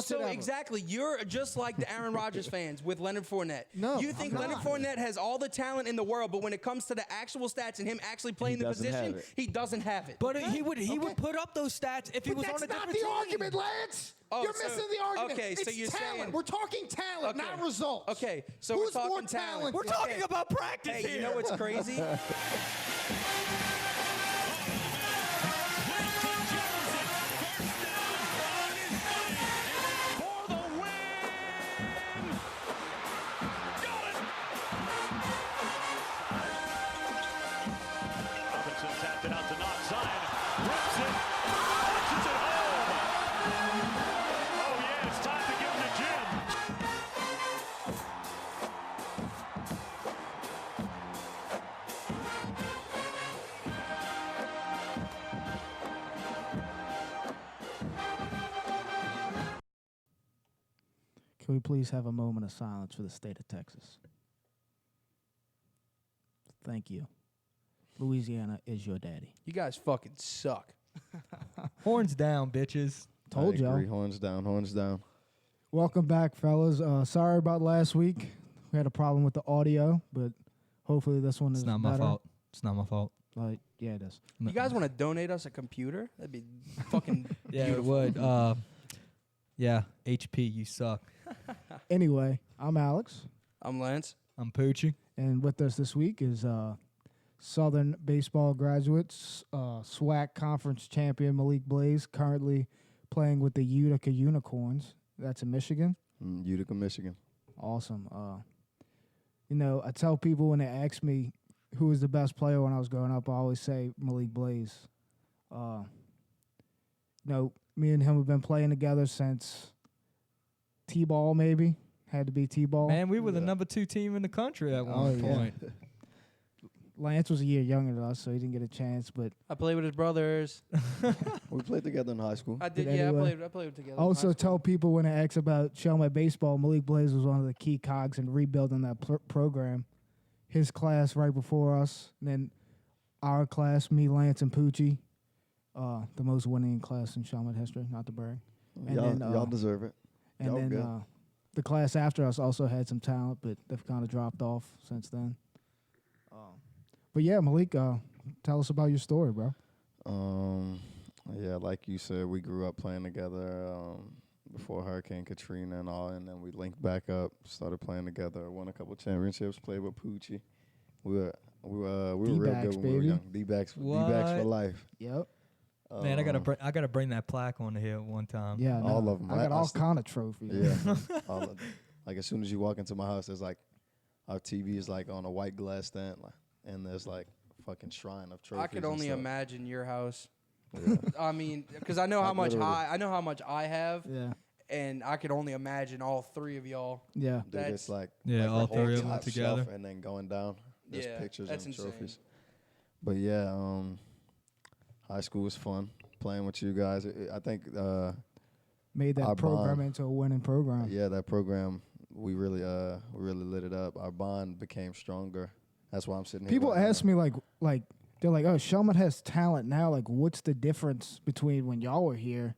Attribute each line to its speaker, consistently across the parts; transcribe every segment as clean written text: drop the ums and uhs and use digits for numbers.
Speaker 1: So exactly, you're just like the Aaron Rodgers fans with Leonard Fournette.
Speaker 2: No,
Speaker 1: you think Leonard Fournette has all the talent in the world, but when it comes to the actual stats and him actually playing the position, he doesn't have it.
Speaker 3: But he would put up those stats if he was on a different team.
Speaker 2: That's not the argument, Lance. You're missing the argument.
Speaker 1: Okay, so
Speaker 2: it's
Speaker 1: you're
Speaker 2: talent.
Speaker 1: saying
Speaker 2: We're talking talent, not results.
Speaker 1: Okay, so
Speaker 2: Who's
Speaker 1: we're talking
Speaker 2: more
Speaker 1: talent.
Speaker 3: We're talking about practice
Speaker 1: Hey,
Speaker 3: here.
Speaker 1: you know what's crazy?
Speaker 4: Can we please have a moment of silence for the state of Texas? Thank you. Louisiana is your daddy.
Speaker 1: You guys fucking suck.
Speaker 3: Horns down, bitches.
Speaker 4: Told y'all.
Speaker 5: Horns down, horns down.
Speaker 4: Welcome back, fellas. Sorry about last week. We had a problem with the audio, but hopefully this one is better.
Speaker 3: It's not my fault. It's not my fault.
Speaker 4: Yeah, it is.
Speaker 1: You guys want to donate us a computer? That'd be fucking
Speaker 3: Yeah,
Speaker 1: beautiful.
Speaker 3: it would. Yeah, HP, you suck.
Speaker 4: Anyway, I'm Alex,
Speaker 1: I'm Lance.
Speaker 3: I'm Poochie.
Speaker 4: and with us this week is Southern baseball graduates, SWAC Conference Champion Malik Blaise, currently playing with the Utica Unicorns. That's in Michigan.
Speaker 5: Utica, Michigan.
Speaker 4: Awesome. I tell people when they ask me who was the best player when I was growing up, I always say Malik Blaise. Me and him have been playing together since T-ball, maybe. Had to be T-ball.
Speaker 3: Man, we were the number 2 team in the country at one point.
Speaker 4: Lance was a year younger than us, so he didn't get a chance. But
Speaker 1: I played with his brothers.
Speaker 5: We played together in high school.
Speaker 1: I did.
Speaker 4: But
Speaker 1: Yeah,
Speaker 4: anyway,
Speaker 1: I played together.
Speaker 4: also tell people when they ask about Chelmsford baseball, Malik Blaise was one of the key cogs in rebuilding that program. His class right before us, and then our class, me, Lance, and Poochie, the most winning class in Chelmsford history, not to brag. And
Speaker 5: Y'all deserve it.
Speaker 4: And then the class after us also had some talent, but they've kind of dropped off since then. But yeah, Malik, tell us about your story, bro.
Speaker 5: Yeah, like you said, we grew up playing together before Hurricane Katrina and all, and then we linked back up, started playing together, won a couple championships, played with Poochie. We were real good when we were young. D-backs for life.
Speaker 4: Yep.
Speaker 3: Man, I gotta bring that plaque on here one time.
Speaker 4: Yeah,
Speaker 5: all of them.
Speaker 4: I got all kind of trophies.
Speaker 5: Yeah, all of them. Like as soon as you walk into my house, there's like our TV is like on a white glass stand, and there's like a fucking shrine of trophies.
Speaker 1: I could only imagine your house.
Speaker 5: Yeah.
Speaker 1: I mean, because I know how much I have.
Speaker 4: Yeah.
Speaker 1: And I could only imagine all 3 of y'all.
Speaker 4: Yeah.
Speaker 5: Dude, it's like
Speaker 3: all
Speaker 5: the
Speaker 3: 3 of them
Speaker 5: top
Speaker 3: together,
Speaker 5: shelf and then going down. There's pictures
Speaker 1: that's
Speaker 5: and
Speaker 1: insane.
Speaker 5: trophies. But yeah, high school was fun playing with you guys. I think
Speaker 4: made that program into a winning program.
Speaker 5: Yeah, that program we really lit it up. Our bond became stronger. That's why I'm sitting here.
Speaker 4: People ask me like they're like, oh, Chelmsford has talent now. Like, what's the difference between when y'all were here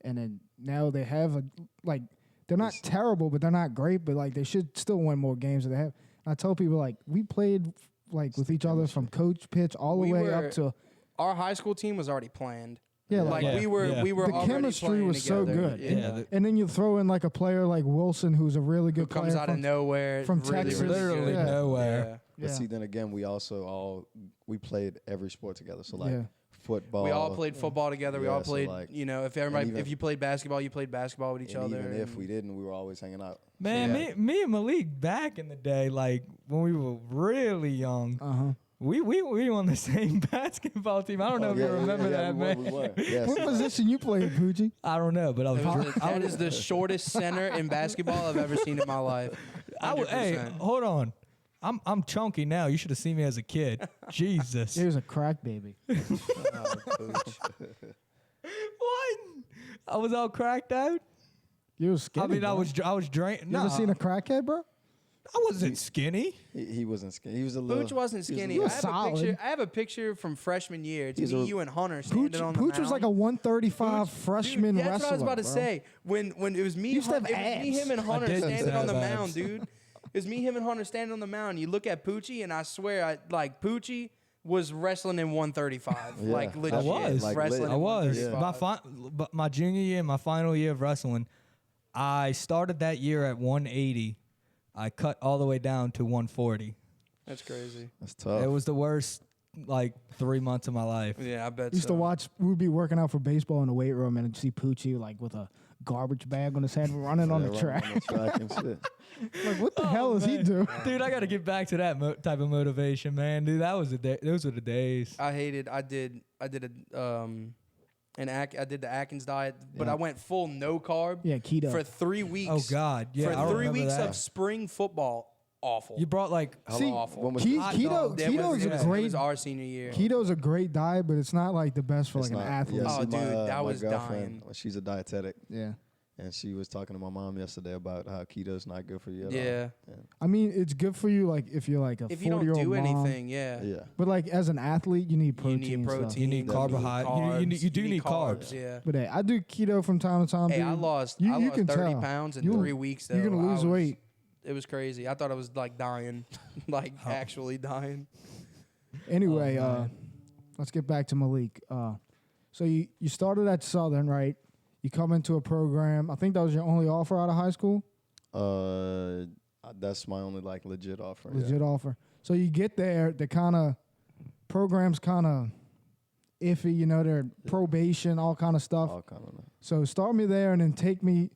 Speaker 4: and then now they have they're not terrible, but they're not great. But like they should still win more games than they have. And I tell people like we played with each other from coach pitch all the way up to
Speaker 1: our high school team was already planned.
Speaker 4: Yeah,
Speaker 1: we were
Speaker 4: the chemistry was so good.
Speaker 1: Yeah.
Speaker 4: And then you throw in like a player like Wilson, who's a really good
Speaker 1: player. Comes out of nowhere.
Speaker 4: From
Speaker 1: really,
Speaker 4: Texas.
Speaker 1: really
Speaker 3: literally
Speaker 1: good.
Speaker 3: nowhere.
Speaker 5: But see, then again, we also we played every sport together. So like football.
Speaker 1: We all played football together. We all played,
Speaker 5: like,
Speaker 1: if you played basketball, you played basketball with each other.
Speaker 5: Even if we didn't, we were always hanging out.
Speaker 3: Man, me and Malik back in the day, like when we were really young, we were on the same basketball team. I don't know if you remember that, man.
Speaker 5: We were. Yes.
Speaker 4: What position you played, Poochie?
Speaker 3: I don't know, but I was.
Speaker 1: That is the shortest center in basketball I've ever seen in my life.
Speaker 3: Hey, hold on. I'm chunky now. You should have seen me as a kid. Jesus.
Speaker 4: He was a crack baby.
Speaker 3: What? I was all cracked out.
Speaker 4: You was skinny.
Speaker 3: I mean, I was drained.
Speaker 4: You ever seen a crackhead, bro?
Speaker 3: I wasn't skinny.
Speaker 5: He wasn't skinny. He was a little.
Speaker 1: Pooch wasn't skinny.
Speaker 4: He was
Speaker 1: I have
Speaker 4: solid.
Speaker 1: I have a picture from freshman year. It's
Speaker 5: He's
Speaker 1: me,
Speaker 5: a-
Speaker 1: you, and Hunter standing
Speaker 4: Pooch,
Speaker 1: on the
Speaker 4: Pooch
Speaker 1: mound.
Speaker 4: was like a 135 freshman
Speaker 1: Dude, that's
Speaker 4: wrestler.
Speaker 1: what I was about to
Speaker 4: bro.
Speaker 1: say. When it was me,
Speaker 4: used to have
Speaker 1: it was me,
Speaker 4: abs.
Speaker 1: him, and Hunter
Speaker 3: did
Speaker 1: standing
Speaker 3: used to
Speaker 1: on the
Speaker 3: have
Speaker 1: mound,
Speaker 3: abs.
Speaker 1: dude. It was me, him, and Hunter standing on the mound. You look at Poochie, and I swear, Poochie was wrestling in 135,
Speaker 5: Yeah.
Speaker 1: like legit.
Speaker 3: I was.
Speaker 5: Like
Speaker 1: wrestling.
Speaker 5: lit.
Speaker 1: in
Speaker 3: I was.
Speaker 1: 135.
Speaker 3: But my junior year, my final year of wrestling, I started that year at 180. I cut all the way down to 140.
Speaker 1: That's crazy.
Speaker 5: That's tough.
Speaker 3: It was the worst, 3 months of my life.
Speaker 1: Yeah, I bet.
Speaker 4: Used to watch. We'd be working out for baseball in the weight room, and I'd see Poochie like with a garbage bag on his head, running on the
Speaker 5: running
Speaker 4: track.
Speaker 5: on the track and shit.
Speaker 4: Like, what the hell is he doing?
Speaker 3: Dude, I got to get back to that type of motivation, man. Dude, that was those were the days.
Speaker 1: I did the Atkins diet, but I went full no carb.
Speaker 4: Yeah, keto.
Speaker 1: For 3 weeks.
Speaker 3: Oh God, yeah, I
Speaker 1: For 3
Speaker 3: remember
Speaker 1: weeks
Speaker 3: that.
Speaker 1: of spring football, awful.
Speaker 3: You brought
Speaker 4: See,
Speaker 1: awful.
Speaker 5: When was
Speaker 4: keto,
Speaker 5: this?
Speaker 4: keto is
Speaker 1: it
Speaker 4: a
Speaker 1: was
Speaker 4: great.
Speaker 1: our senior year.
Speaker 4: Keto's a great diet, but it's not like the best for
Speaker 5: It's
Speaker 4: like an
Speaker 5: not-
Speaker 4: athlete.
Speaker 5: yeah,
Speaker 1: Oh,
Speaker 5: see,
Speaker 1: dude, that
Speaker 5: my
Speaker 1: was
Speaker 5: girlfriend,
Speaker 1: dying.
Speaker 5: she's a dietetic,
Speaker 4: Yeah.
Speaker 5: and she was talking to my mom yesterday about how keto's not good for you at
Speaker 1: Yeah.
Speaker 4: I mean, it's good for you, like if you're like a
Speaker 1: If you don't
Speaker 4: 40-year-old
Speaker 1: do
Speaker 4: mom.
Speaker 1: anything, yeah.
Speaker 5: all. Yeah.
Speaker 4: But like as an athlete, you need protein.
Speaker 1: You need
Speaker 4: and stuff.
Speaker 1: protein.
Speaker 3: You need carbohydrate. You do need carbs.
Speaker 1: Yeah.
Speaker 4: But hey, I do keto from time to time.
Speaker 1: Hey,
Speaker 4: dude.
Speaker 1: I lost
Speaker 4: You
Speaker 1: 30
Speaker 4: can tell.
Speaker 1: pounds in
Speaker 4: You'll-
Speaker 1: 3 weeks. Though.
Speaker 4: You're gonna lose weight.
Speaker 1: It was crazy. I thought I was like dying, like actually dying.
Speaker 4: Anyway,
Speaker 3: man.
Speaker 4: let's get back to Malik. So you started at Southern, right? You come into a program. I think that was your only offer out of high school.
Speaker 5: That's my only like legit offer.
Speaker 4: Legit offer. So you get there, the kind of programs kind of iffy, you know, they're probation, all kind of stuff.
Speaker 5: All kind of.
Speaker 4: So start me there and then take me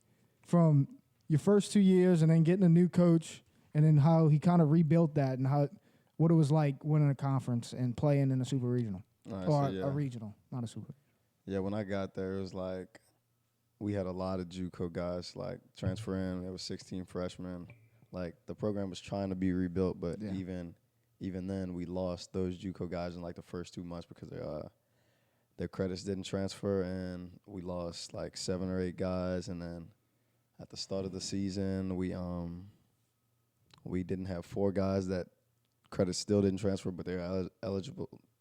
Speaker 4: from your first 2 years and then getting a new coach and then how he kind of rebuilt that and what it was like winning a conference and playing in a super regional.
Speaker 5: All right,
Speaker 4: Or
Speaker 5: so, yeah.
Speaker 4: a regional, not a super.
Speaker 5: Yeah, when I got there, it was like we had a lot of JUCO guys like transfer in. There was 16 freshmen. Like the program was trying to be rebuilt, but
Speaker 4: Yeah.
Speaker 5: even then, we lost those JUCO guys in like the first 2 months because their credits didn't transfer, and we lost like 7 or 8 guys. And then at the start of the season, we didn't have 4 guys that credits still didn't transfer, but they're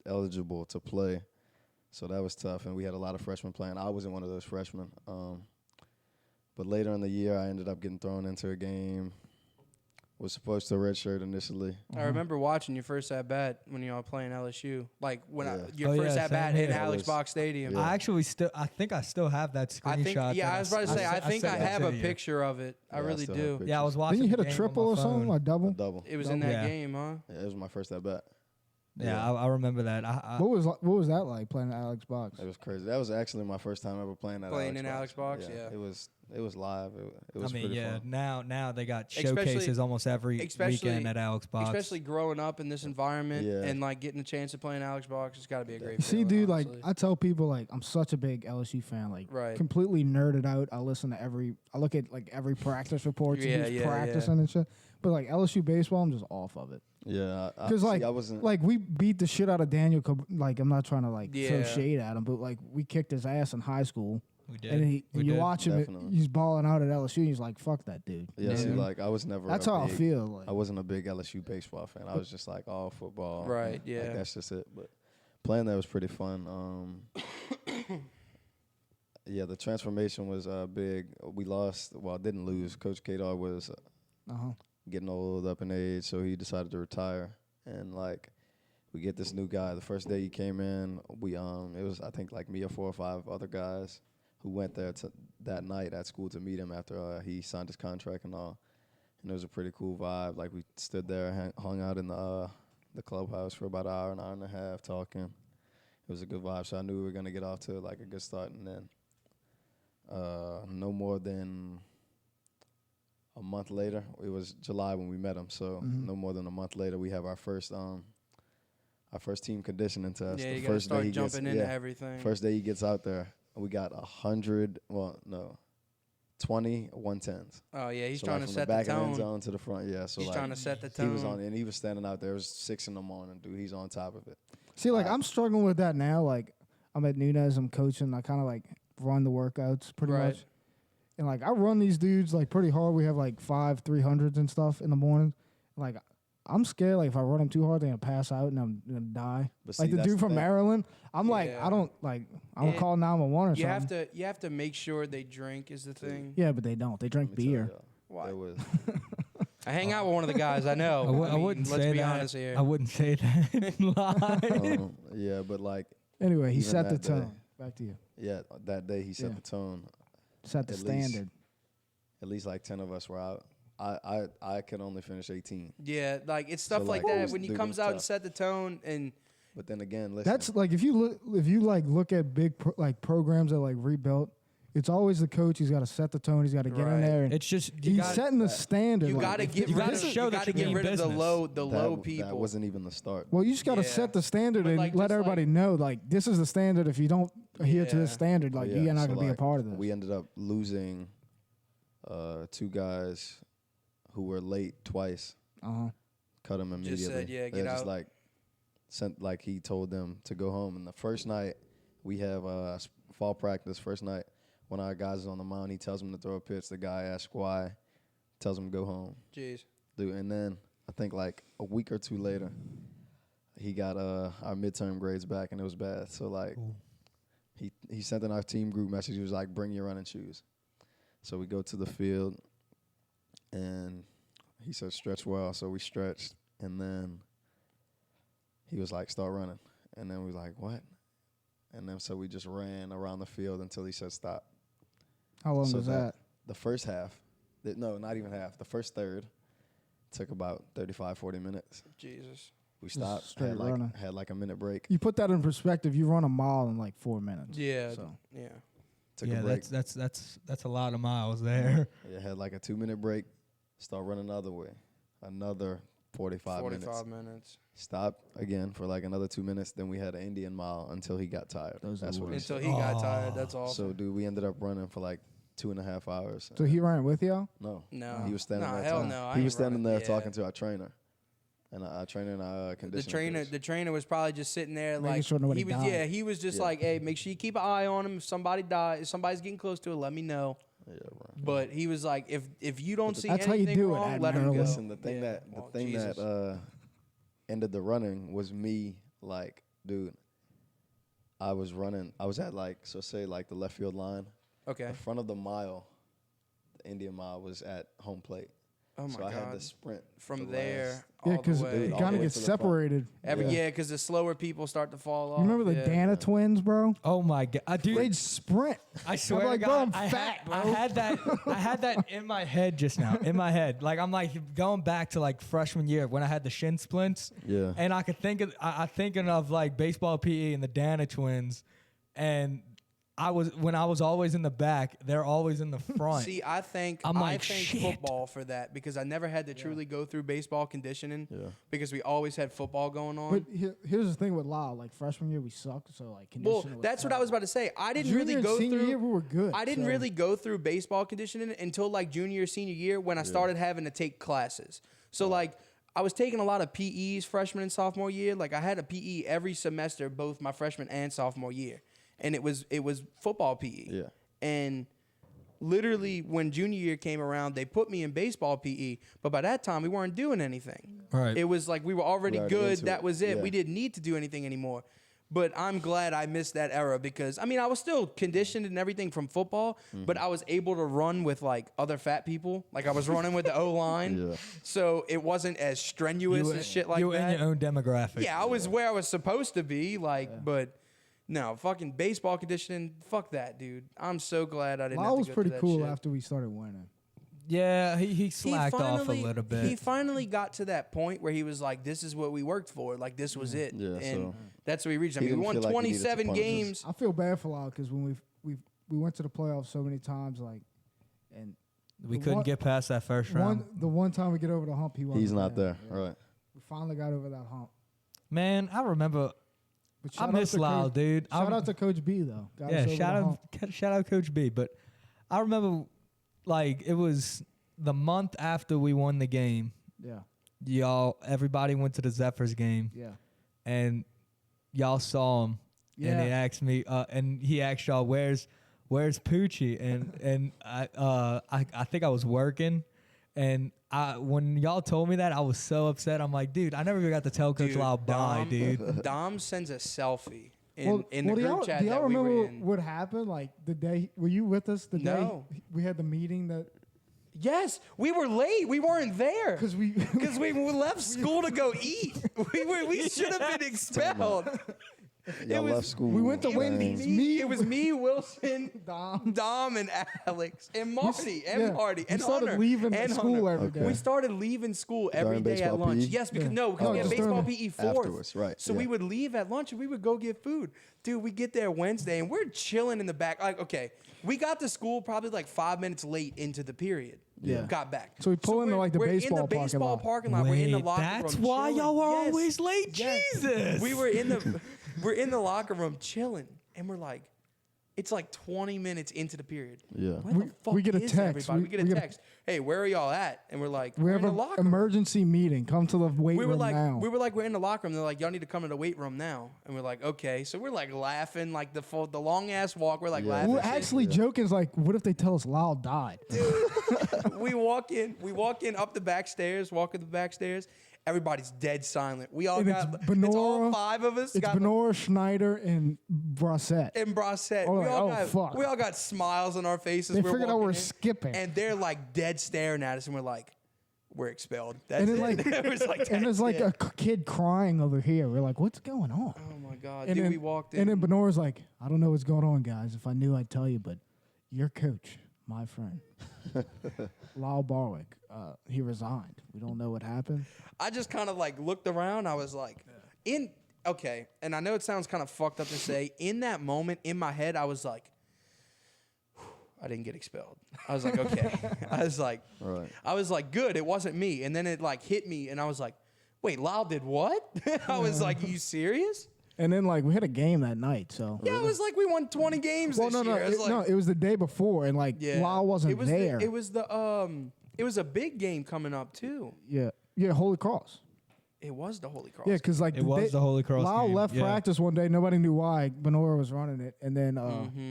Speaker 5: eligible to play. So that was tough, and we had a lot of freshmen playing. I wasn't one of those freshmen. But later in the year, I ended up getting thrown into a game. Was supposed to redshirt initially.
Speaker 1: I remember watching your first at bat when you were playing LSU. Like when
Speaker 5: Yeah.
Speaker 1: your
Speaker 3: Oh,
Speaker 1: first
Speaker 3: yeah,
Speaker 1: at bat
Speaker 3: same
Speaker 1: in
Speaker 3: here.
Speaker 1: Alex
Speaker 5: was-
Speaker 1: Box Stadium.
Speaker 5: Yeah.
Speaker 3: I think I still have that screenshot.
Speaker 1: I think, yeah, I was about to say, I think I
Speaker 3: sent that
Speaker 1: have
Speaker 3: to
Speaker 1: a
Speaker 3: you.
Speaker 1: picture of it. I
Speaker 5: Yeah, I
Speaker 1: really
Speaker 5: still have
Speaker 1: do.
Speaker 5: pictures.
Speaker 3: Yeah, I was watching.
Speaker 4: Didn't you hit
Speaker 3: the
Speaker 4: a
Speaker 3: game
Speaker 4: triple
Speaker 3: on
Speaker 4: or
Speaker 3: my
Speaker 4: something,
Speaker 3: phone.
Speaker 4: or double?
Speaker 5: A double.
Speaker 1: It was in that
Speaker 3: Yeah.
Speaker 1: game, huh?
Speaker 5: Yeah, it was my first at bat.
Speaker 3: Yeah, I remember that.
Speaker 4: What was that like playing at Alex Box?
Speaker 5: It was crazy. That was actually my first time ever playing at
Speaker 1: Playing
Speaker 5: Alex
Speaker 1: in
Speaker 5: Box.
Speaker 1: Alex Box, yeah.
Speaker 5: It was live. It was
Speaker 3: I mean,
Speaker 5: pretty
Speaker 3: yeah.
Speaker 5: fun.
Speaker 3: Now they got
Speaker 1: Especially-
Speaker 3: showcases almost every
Speaker 1: especially-
Speaker 3: weekend at Alex Box.
Speaker 1: Especially growing up in this environment
Speaker 5: Yeah.
Speaker 1: and like getting a chance to play in Alex Box, it's got to be a great
Speaker 4: See,
Speaker 1: feeling,
Speaker 4: dude, like
Speaker 1: honestly.
Speaker 4: I tell people, like I'm such a big LSU fan, like
Speaker 1: Right.
Speaker 4: completely nerded out. I listen to I look at like every practice reports
Speaker 1: Yeah,
Speaker 4: and who's
Speaker 1: yeah,
Speaker 4: practicing and shit. But like LSU baseball, I'm just off of it.
Speaker 5: Yeah,
Speaker 4: Because
Speaker 5: I wasn't.
Speaker 4: like we beat the shit out of Daniel. Like I'm not trying to like throw
Speaker 1: Yeah.
Speaker 4: shade at him, but like we kicked his ass in high school.
Speaker 3: we did.
Speaker 4: And
Speaker 3: We
Speaker 4: you
Speaker 3: did.
Speaker 4: watch him,
Speaker 5: Definitely.
Speaker 4: he's balling out at LSU. And he's like, "Fuck that dude."
Speaker 5: Yeah,
Speaker 4: You
Speaker 5: see,
Speaker 4: know?
Speaker 5: like I was never.
Speaker 4: That's
Speaker 5: a
Speaker 4: how I
Speaker 5: big-
Speaker 4: feel. Like,
Speaker 5: I wasn't a big LSU baseball fan. I was just like all football.
Speaker 1: Right,
Speaker 5: Like,
Speaker 1: yeah.
Speaker 5: that's just it. But playing there was pretty fun. Yeah, the transformation was big. We lost. Well, didn't lose. Coach Kadar was getting old, up in age, so he decided to retire. And like, we get this new guy. The first day he came in, it was I think like me or 4 or 5 other guys who went there that night at school to meet him after he signed his contract and all. And it was a pretty cool vibe. Like we stood there, hung out in the clubhouse for about an hour and a half talking. It was a good vibe. So I knew we were gonna get off to like a good start. And then no more than a month later, it was July when we met him. So no more than a month later, we have our first team conditioning test.
Speaker 1: Yeah,
Speaker 5: The
Speaker 1: you got to
Speaker 5: first day
Speaker 1: start
Speaker 5: he gets-
Speaker 1: jumping into
Speaker 5: yeah.
Speaker 1: everything.
Speaker 5: First day he gets out there, we got 20 110s.
Speaker 1: Oh, yeah, he's
Speaker 5: So,
Speaker 1: trying
Speaker 5: like,
Speaker 1: to
Speaker 5: from
Speaker 1: set
Speaker 5: the back
Speaker 1: the
Speaker 5: of the end
Speaker 1: tone.
Speaker 5: zone to the front. Yeah, so
Speaker 1: He's
Speaker 5: like
Speaker 1: trying to set the
Speaker 5: he was
Speaker 1: tone.
Speaker 5: on, and he was standing out there. It was 6 a.m, dude. He's on top of it.
Speaker 4: see, like I'm struggling with that now. Like I'm at Nunez, I'm coaching. I kind of like run the workouts pretty
Speaker 1: Right.
Speaker 4: much. And like I run these dudes like pretty hard. We have like 5 300s and stuff in the morning. Like I'm scared. Like if I run them too hard, they're gonna pass out and I'm gonna die.
Speaker 5: But
Speaker 4: Like
Speaker 5: see,
Speaker 4: the dude from Maryland, I'm like
Speaker 1: Yeah.
Speaker 4: I don't like. I'm gonna call 911 or
Speaker 1: You
Speaker 4: something.
Speaker 1: you have to make sure they drink is the thing.
Speaker 4: Yeah, but they don't. They drink
Speaker 5: Let me tell
Speaker 4: beer.
Speaker 5: y'all,
Speaker 1: Why?
Speaker 5: there was
Speaker 1: I hang out with one of the guys I know.
Speaker 3: I wouldn't
Speaker 1: let's
Speaker 3: say
Speaker 1: be
Speaker 3: that.
Speaker 1: honest here.
Speaker 3: I wouldn't say that live.
Speaker 5: yeah, but like
Speaker 4: Anyway, he
Speaker 5: Even
Speaker 4: set the
Speaker 5: that day.
Speaker 4: tone. Back to you.
Speaker 5: yeah, that day he set
Speaker 4: Yeah.
Speaker 5: the tone.
Speaker 4: Set the
Speaker 5: At least-
Speaker 4: standard.
Speaker 5: At least like 10 of us were out. I could only finish 18.
Speaker 1: Yeah, like it's stuff
Speaker 5: So,
Speaker 1: like
Speaker 5: like, it
Speaker 1: that
Speaker 5: was-
Speaker 1: when he
Speaker 5: dude, it
Speaker 1: comes
Speaker 5: was
Speaker 1: out and
Speaker 5: tough.
Speaker 1: set the tone and
Speaker 5: But then again, listen.
Speaker 4: That's like if you look at big programs that like rebuilt, it's always the coach. He's got to set the tone. He's got to get in
Speaker 1: Right.
Speaker 4: there. And
Speaker 3: It's just
Speaker 4: he's setting the standard.
Speaker 1: you
Speaker 4: like,
Speaker 1: gotta
Speaker 4: if
Speaker 1: get
Speaker 3: you
Speaker 1: rid
Speaker 3: gotta
Speaker 1: of
Speaker 3: show
Speaker 1: you
Speaker 3: that
Speaker 1: gotta
Speaker 3: you
Speaker 1: get
Speaker 3: mean
Speaker 1: rid of the
Speaker 3: business.
Speaker 1: low
Speaker 5: that
Speaker 1: people.
Speaker 5: wasn't even the start.
Speaker 4: Well, you just got to
Speaker 1: Yeah.
Speaker 4: set the standard
Speaker 1: But,
Speaker 4: and
Speaker 1: like,
Speaker 4: let
Speaker 1: just,
Speaker 4: everybody
Speaker 1: like-
Speaker 4: know, like, this is the standard. If you don't adhere to this
Speaker 1: Yeah.
Speaker 4: standard, like,
Speaker 5: Yeah,
Speaker 4: you're not
Speaker 5: so,
Speaker 4: going to be a
Speaker 5: like,
Speaker 4: part of this.
Speaker 5: We ended up losing 2 guys who were late twice.
Speaker 4: Uh-huh.
Speaker 5: Cut them immediately.
Speaker 1: said, yeah,
Speaker 5: They
Speaker 1: get
Speaker 5: just
Speaker 1: out.
Speaker 5: like sent like he told them to go home. And the first night we have fall practice. First night, one of our guys is on the mound. He tells him to throw a pitch. The guy asks why. Tells him to go home.
Speaker 1: Jeez.
Speaker 5: Dude, and then I think like a week or 2 later, he got our midterm grades back, and it was bad. So like, he sent in our team group message. He was like, "Bring your running shoes." So we go to the field, and he said, "Stretch well." So we stretched, and then he was like, "Start running," and then we was like, "What?" And then so we just ran around the field until he said, "Stop."
Speaker 4: How long
Speaker 5: So
Speaker 4: was that?
Speaker 5: The first half, no, not even half. The first third took about 35, 40 minutes.
Speaker 1: Jesus.
Speaker 5: We stopped,
Speaker 4: straight running.
Speaker 5: had like a minute break.
Speaker 4: You put that in perspective, you run a mile in like 4 minutes.
Speaker 1: Yeah.
Speaker 4: So.
Speaker 1: Yeah.
Speaker 5: Took
Speaker 3: yeah,
Speaker 5: a break.
Speaker 3: that's a lot of miles there.
Speaker 5: Yeah, had like a 2-minute break. Start running the other way. Another 45 minutes. Stop again for like another 2 minutes. Then we had an Indian mile until he got tired. That's what he
Speaker 1: Until
Speaker 5: said.
Speaker 1: he got tired. That's all.
Speaker 5: So, dude, we ended up running for like 2.5 hours.
Speaker 4: So he ran with y'all?
Speaker 5: No.
Speaker 1: No.
Speaker 5: He was standing
Speaker 1: Nah,
Speaker 5: there.
Speaker 1: hell
Speaker 5: talking-
Speaker 1: no, I
Speaker 5: He
Speaker 1: ain't
Speaker 5: was standing
Speaker 1: running.
Speaker 5: there
Speaker 1: Yeah.
Speaker 5: talking to our trainer. And our trainer and our conditioning coach.
Speaker 1: The trainer was probably just sitting there
Speaker 4: Making
Speaker 1: like
Speaker 4: sure nobody
Speaker 1: he was
Speaker 4: died.
Speaker 1: he was just
Speaker 5: Yeah.
Speaker 1: like, hey, make sure you keep an eye on him. If somebody dies, if somebody's getting close to it, let me know.
Speaker 5: Yeah, right.
Speaker 1: But he was like, if you don't see
Speaker 4: That's how you
Speaker 1: anything
Speaker 4: do it,
Speaker 1: wrong,
Speaker 4: at
Speaker 1: let him go.
Speaker 4: Maryland.
Speaker 5: Listen, the thing
Speaker 1: Yeah.
Speaker 5: that
Speaker 1: Jesus.
Speaker 5: ended the running was me. Like, dude, I was running. I was at like, so say like the left field line.
Speaker 1: Okay.
Speaker 5: The front of the mile, the Indian mile, was at home plate.
Speaker 1: Oh my
Speaker 5: so I had
Speaker 1: God.
Speaker 5: to sprint
Speaker 1: From
Speaker 5: the
Speaker 1: there
Speaker 5: last-
Speaker 4: Yeah,
Speaker 1: all
Speaker 4: because
Speaker 1: the
Speaker 4: it
Speaker 1: way.
Speaker 5: Dude, all
Speaker 4: kind
Speaker 5: the
Speaker 4: of
Speaker 5: way
Speaker 4: gets
Speaker 5: to the front.
Speaker 4: separated.
Speaker 1: Yeah, because the slower people start to fall off.
Speaker 4: You remember the
Speaker 1: yeah.
Speaker 4: Dana twins, bro?
Speaker 3: Oh my god, dude!
Speaker 4: They'd sprint.
Speaker 3: I swear
Speaker 4: like,
Speaker 3: to
Speaker 4: bro,
Speaker 3: God,
Speaker 4: I'm fat, bro.
Speaker 3: I had that in my head just now. In my head, like I'm like going back to like freshman year when I had the shin splints.
Speaker 5: Yeah.
Speaker 3: And I could think of I thinking of like baseball PE and the Dana twins, and when I was always in the back, they're always in the front.
Speaker 1: See, I thank
Speaker 3: I'm like,
Speaker 1: thank
Speaker 3: shit.
Speaker 1: football for that because I never had to truly go through baseball conditioning because we always had football going on.
Speaker 4: But here's the thing with Lyle. Like freshman year, we sucked. So like
Speaker 1: Well,
Speaker 4: conditioning. was
Speaker 1: that's what I was
Speaker 4: terrible.
Speaker 1: about to say. I didn't
Speaker 4: Junior
Speaker 1: really
Speaker 4: and
Speaker 1: go
Speaker 4: senior
Speaker 1: through.
Speaker 4: year, we were good.
Speaker 1: I didn't
Speaker 4: so-
Speaker 1: really go through baseball conditioning until like junior, senior year when I started having to take classes. So like I was taking a lot of PEs freshman and sophomore year. Like I had a PE every semester, both my freshman and sophomore year, and it was football PE.
Speaker 5: Yeah.
Speaker 1: And literally when junior year came around, they put me in baseball PE, but by that time we weren't doing anything.
Speaker 3: Right.
Speaker 1: It was like we were already
Speaker 5: already
Speaker 1: good.
Speaker 5: into
Speaker 1: That
Speaker 5: it.
Speaker 1: was it.
Speaker 5: Yeah.
Speaker 1: We didn't need to do anything anymore. But I'm glad I missed that era because I mean I was still conditioned and everything from football, but I was able to run with like other fat people. Like I was running with the O line,
Speaker 5: Yeah.
Speaker 1: so it wasn't as strenuous and shit like
Speaker 3: you
Speaker 1: that.
Speaker 3: in your own demographic.
Speaker 1: Yeah, I was where I was supposed to be. Like, but no, fucking baseball conditioning. Fuck that, dude. I'm so glad I didn't.
Speaker 4: Lyle
Speaker 1: have
Speaker 4: was
Speaker 1: to go
Speaker 4: pretty
Speaker 1: through that
Speaker 4: cool
Speaker 1: shit.
Speaker 4: after we started winning.
Speaker 3: Yeah, he slacked off a little bit.
Speaker 1: He finally got to that point where he was like, "This is what we worked for. Like, this was it."
Speaker 5: Yeah,
Speaker 1: and
Speaker 5: so
Speaker 1: that's what we reached. I
Speaker 5: he
Speaker 1: mean, we won
Speaker 5: didn't feel like he needed to
Speaker 1: 27
Speaker 5: punish us.
Speaker 1: games.
Speaker 4: I feel bad for Lyle because when we went to the playoffs so many times, like, and
Speaker 3: we
Speaker 4: the
Speaker 3: couldn't
Speaker 4: one-
Speaker 3: get past that first round.
Speaker 4: the one time we get over the hump, he wasn't
Speaker 5: He's not there.
Speaker 4: Yeah.
Speaker 5: Right.
Speaker 4: We finally got over that hump.
Speaker 3: Man, I remember.
Speaker 4: But
Speaker 3: I
Speaker 4: shout out
Speaker 3: miss
Speaker 4: to
Speaker 3: Lyle,
Speaker 4: Coach-
Speaker 3: dude.
Speaker 4: Shout out to Coach B though. Got us
Speaker 3: Yeah,
Speaker 4: over the hump.
Speaker 3: shout out Coach B. But I remember, like, it was the month after we won the game.
Speaker 4: Yeah,
Speaker 3: Everybody went to the Zephyrs game,
Speaker 4: yeah,
Speaker 3: and y'all saw him.
Speaker 4: yeah.
Speaker 3: And they asked me, and he asked y'all, "Where's where's Poochie? And I think I was working. And when y'all told me that, I was so upset. I'm like, dude, I never even got to tell Coach Lau bye, dude.
Speaker 1: Dom sends a selfie
Speaker 4: Well,
Speaker 1: in the group chat
Speaker 4: do y'all
Speaker 1: that we
Speaker 4: remember
Speaker 1: were in.
Speaker 4: what happened? Like the day, were you with us the
Speaker 1: No.
Speaker 4: day we had the meeting that?
Speaker 1: Yes, we were late. We weren't there
Speaker 4: Because we
Speaker 1: left school to go eat. We should have been expelled.
Speaker 5: Y'all left school.
Speaker 4: we went to
Speaker 5: dang.
Speaker 4: Wendy's.
Speaker 1: It was me, Wilson,
Speaker 4: Dom.
Speaker 1: and Alex, and Marty, and Marty, and
Speaker 4: we started
Speaker 1: Hunter,
Speaker 4: leaving
Speaker 1: and
Speaker 4: school
Speaker 1: Hunter.
Speaker 4: every day.
Speaker 1: We started leaving school every
Speaker 5: During
Speaker 1: day at
Speaker 5: baseball
Speaker 1: lunch.
Speaker 5: PE?
Speaker 1: Yes, because
Speaker 4: Yeah.
Speaker 1: we
Speaker 4: No,
Speaker 1: had
Speaker 4: just
Speaker 1: baseball
Speaker 4: during
Speaker 1: PE fourth.
Speaker 5: Afterwards, right,
Speaker 1: So
Speaker 5: yeah.
Speaker 1: we would leave at lunch and we would go get food. Dude, we get there Wednesday and we're chilling in the back. Like, okay, we got to school probably like 5 minutes late into the period.
Speaker 4: Yeah.
Speaker 1: Got back.
Speaker 4: So we pull into, like, the
Speaker 1: we're
Speaker 4: baseball
Speaker 1: in the
Speaker 4: parking
Speaker 1: baseball
Speaker 4: lot.
Speaker 1: parking lot. We're in the
Speaker 3: Wait,
Speaker 1: locker
Speaker 3: that's
Speaker 1: room.
Speaker 3: why
Speaker 1: chilling.
Speaker 3: y'all were
Speaker 1: Yes.
Speaker 3: always late?
Speaker 1: Yes.
Speaker 3: Jesus.
Speaker 1: We're in the locker room chilling, and we're like, it's like 20 minutes into the period.
Speaker 5: Yeah.
Speaker 1: Where the fuck
Speaker 4: we get a
Speaker 1: is
Speaker 4: text.
Speaker 1: everybody?
Speaker 4: We
Speaker 1: We get a
Speaker 4: get a-
Speaker 1: text. Hey, where are y'all at? And we're like,
Speaker 4: We
Speaker 1: we're
Speaker 4: have
Speaker 1: in the
Speaker 4: an
Speaker 1: locker room.
Speaker 4: emergency meeting. Come to the weight
Speaker 1: We were
Speaker 4: room
Speaker 1: like,
Speaker 4: now.
Speaker 1: we're in the locker room. They're like, y'all need to come to the weight room now. And we're like, okay. So we're like laughing, like the long ass walk. We're like
Speaker 5: Yeah.
Speaker 1: laughing.
Speaker 4: We're
Speaker 1: shit.
Speaker 4: actually joking. Is like, what if they tell us Lyle died?
Speaker 1: we walk in up the back stairs, walk up the back stairs. Everybody's dead silent. We all
Speaker 4: And
Speaker 1: got
Speaker 4: it's
Speaker 1: it's all
Speaker 4: Benora-
Speaker 1: 5 of us.
Speaker 4: It's
Speaker 1: got
Speaker 4: Benora, Schneider, and Brissett.
Speaker 1: and Brissett.
Speaker 4: Oh,
Speaker 1: we,
Speaker 4: like,
Speaker 1: all
Speaker 4: oh,
Speaker 1: got,
Speaker 4: fuck.
Speaker 1: we all got smiles on our faces.
Speaker 4: They
Speaker 1: We're
Speaker 4: figured out
Speaker 1: walking
Speaker 4: we're
Speaker 1: in,
Speaker 4: skipping.
Speaker 1: and they're like dead staring at us, and we're like, we're expelled. That's
Speaker 4: And then,
Speaker 1: it.
Speaker 4: like-
Speaker 1: it was like,
Speaker 4: And there's like
Speaker 1: that's it.
Speaker 4: a kid crying over here. We're like, what's going on?
Speaker 1: Oh my god,
Speaker 4: And
Speaker 1: dude!
Speaker 4: then,
Speaker 1: We walked in.
Speaker 4: And then Benora's like, I don't know what's going on, guys. If I knew, I'd tell you, but your coach, my friend, Lyle Barwick, he resigned. We don't know what happened.
Speaker 1: I just kind of like looked around. I was like, okay, and I know it sounds kind of fucked up to say. In that moment, in my head, I was like, I didn't get expelled. I was like, okay.
Speaker 5: Right.
Speaker 1: I was like, good. It wasn't me. And then it like hit me, and I was like, wait, Lyle did what? I was like, you serious?
Speaker 4: And then, like, we had a game that night, so.
Speaker 1: Yeah, it was like we won 20 games
Speaker 4: Well,
Speaker 1: this
Speaker 4: no, no,
Speaker 1: year.
Speaker 4: it was the day before, and, like,
Speaker 1: Yeah.
Speaker 4: Lyle wasn't
Speaker 1: it was
Speaker 4: there.
Speaker 1: it was a big game coming up too.
Speaker 4: Yeah, Holy Cross.
Speaker 1: It was the Holy Cross.
Speaker 4: Yeah, because, like,
Speaker 3: It was the Holy Cross
Speaker 4: Lyle
Speaker 3: game,
Speaker 4: left
Speaker 3: yeah.
Speaker 4: practice one day. Nobody knew why. Benora was running it, and then,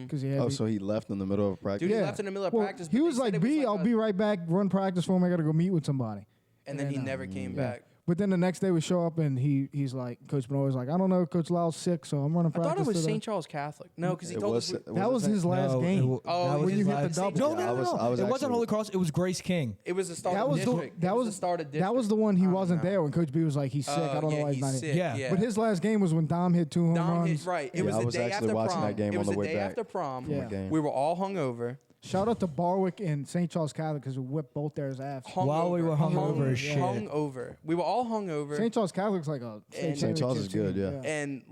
Speaker 4: because he had.
Speaker 5: Oh, so he left in the middle of practice?
Speaker 1: Dude, he left in the middle of
Speaker 4: Well,
Speaker 1: practice.
Speaker 4: He
Speaker 1: but
Speaker 4: was
Speaker 1: they said
Speaker 4: like,
Speaker 1: it was
Speaker 4: B, I'll
Speaker 1: a-
Speaker 4: be right back, run practice for him. I got to go meet with somebody.
Speaker 1: And then he never came back.
Speaker 4: But then the next day we show up and he's like, Coach Benoit's like, I don't know, Coach Lyle's sick, so I'm running
Speaker 1: I
Speaker 4: practice.
Speaker 1: thought it was
Speaker 4: today."
Speaker 1: St. Charles Catholic. No, because he
Speaker 5: It
Speaker 1: told
Speaker 5: was-
Speaker 1: us.
Speaker 4: That was his last
Speaker 3: No,
Speaker 4: game.
Speaker 1: Oh,
Speaker 3: that
Speaker 1: when
Speaker 3: was
Speaker 1: you
Speaker 3: his
Speaker 1: hit the
Speaker 3: last-
Speaker 1: double.
Speaker 3: No,
Speaker 5: Yeah,
Speaker 3: no,
Speaker 5: I
Speaker 3: no,
Speaker 5: was-
Speaker 3: no.
Speaker 5: I was
Speaker 3: It wasn't
Speaker 5: actually-
Speaker 3: Holy Cross. It was Grace King.
Speaker 1: It was the start
Speaker 4: That
Speaker 1: of
Speaker 4: was the
Speaker 1: district.
Speaker 4: that
Speaker 1: It
Speaker 4: was
Speaker 1: the start of district.
Speaker 4: that was the one he
Speaker 1: I
Speaker 4: wasn't
Speaker 1: know.
Speaker 4: there when Coach B was like, he's sick. I don't know
Speaker 1: yeah,
Speaker 4: why he's
Speaker 1: he's
Speaker 4: not
Speaker 1: sick.
Speaker 4: here.
Speaker 3: Yeah.
Speaker 4: But his last game was when Dom hit 2 home
Speaker 1: Dom
Speaker 4: runs.
Speaker 1: hit, right. It
Speaker 5: Yeah,
Speaker 1: was
Speaker 5: I
Speaker 1: the
Speaker 5: was
Speaker 1: day
Speaker 5: actually
Speaker 1: after
Speaker 5: watching
Speaker 1: prom.
Speaker 5: that game
Speaker 1: It
Speaker 5: on
Speaker 1: was
Speaker 5: the
Speaker 1: the
Speaker 5: way
Speaker 1: day
Speaker 5: back
Speaker 1: after prom.
Speaker 5: from the game.
Speaker 1: We were all hungover.
Speaker 4: Shout out to Barwick and St. Charles Catholic because we whipped both their ass.
Speaker 3: While we were hungover as shit.
Speaker 1: Hungover. We were all hungover.
Speaker 4: St. Charles Catholic's like a
Speaker 1: And-
Speaker 5: St. Charles is
Speaker 4: championship
Speaker 5: good,
Speaker 4: team,
Speaker 5: yeah.
Speaker 1: And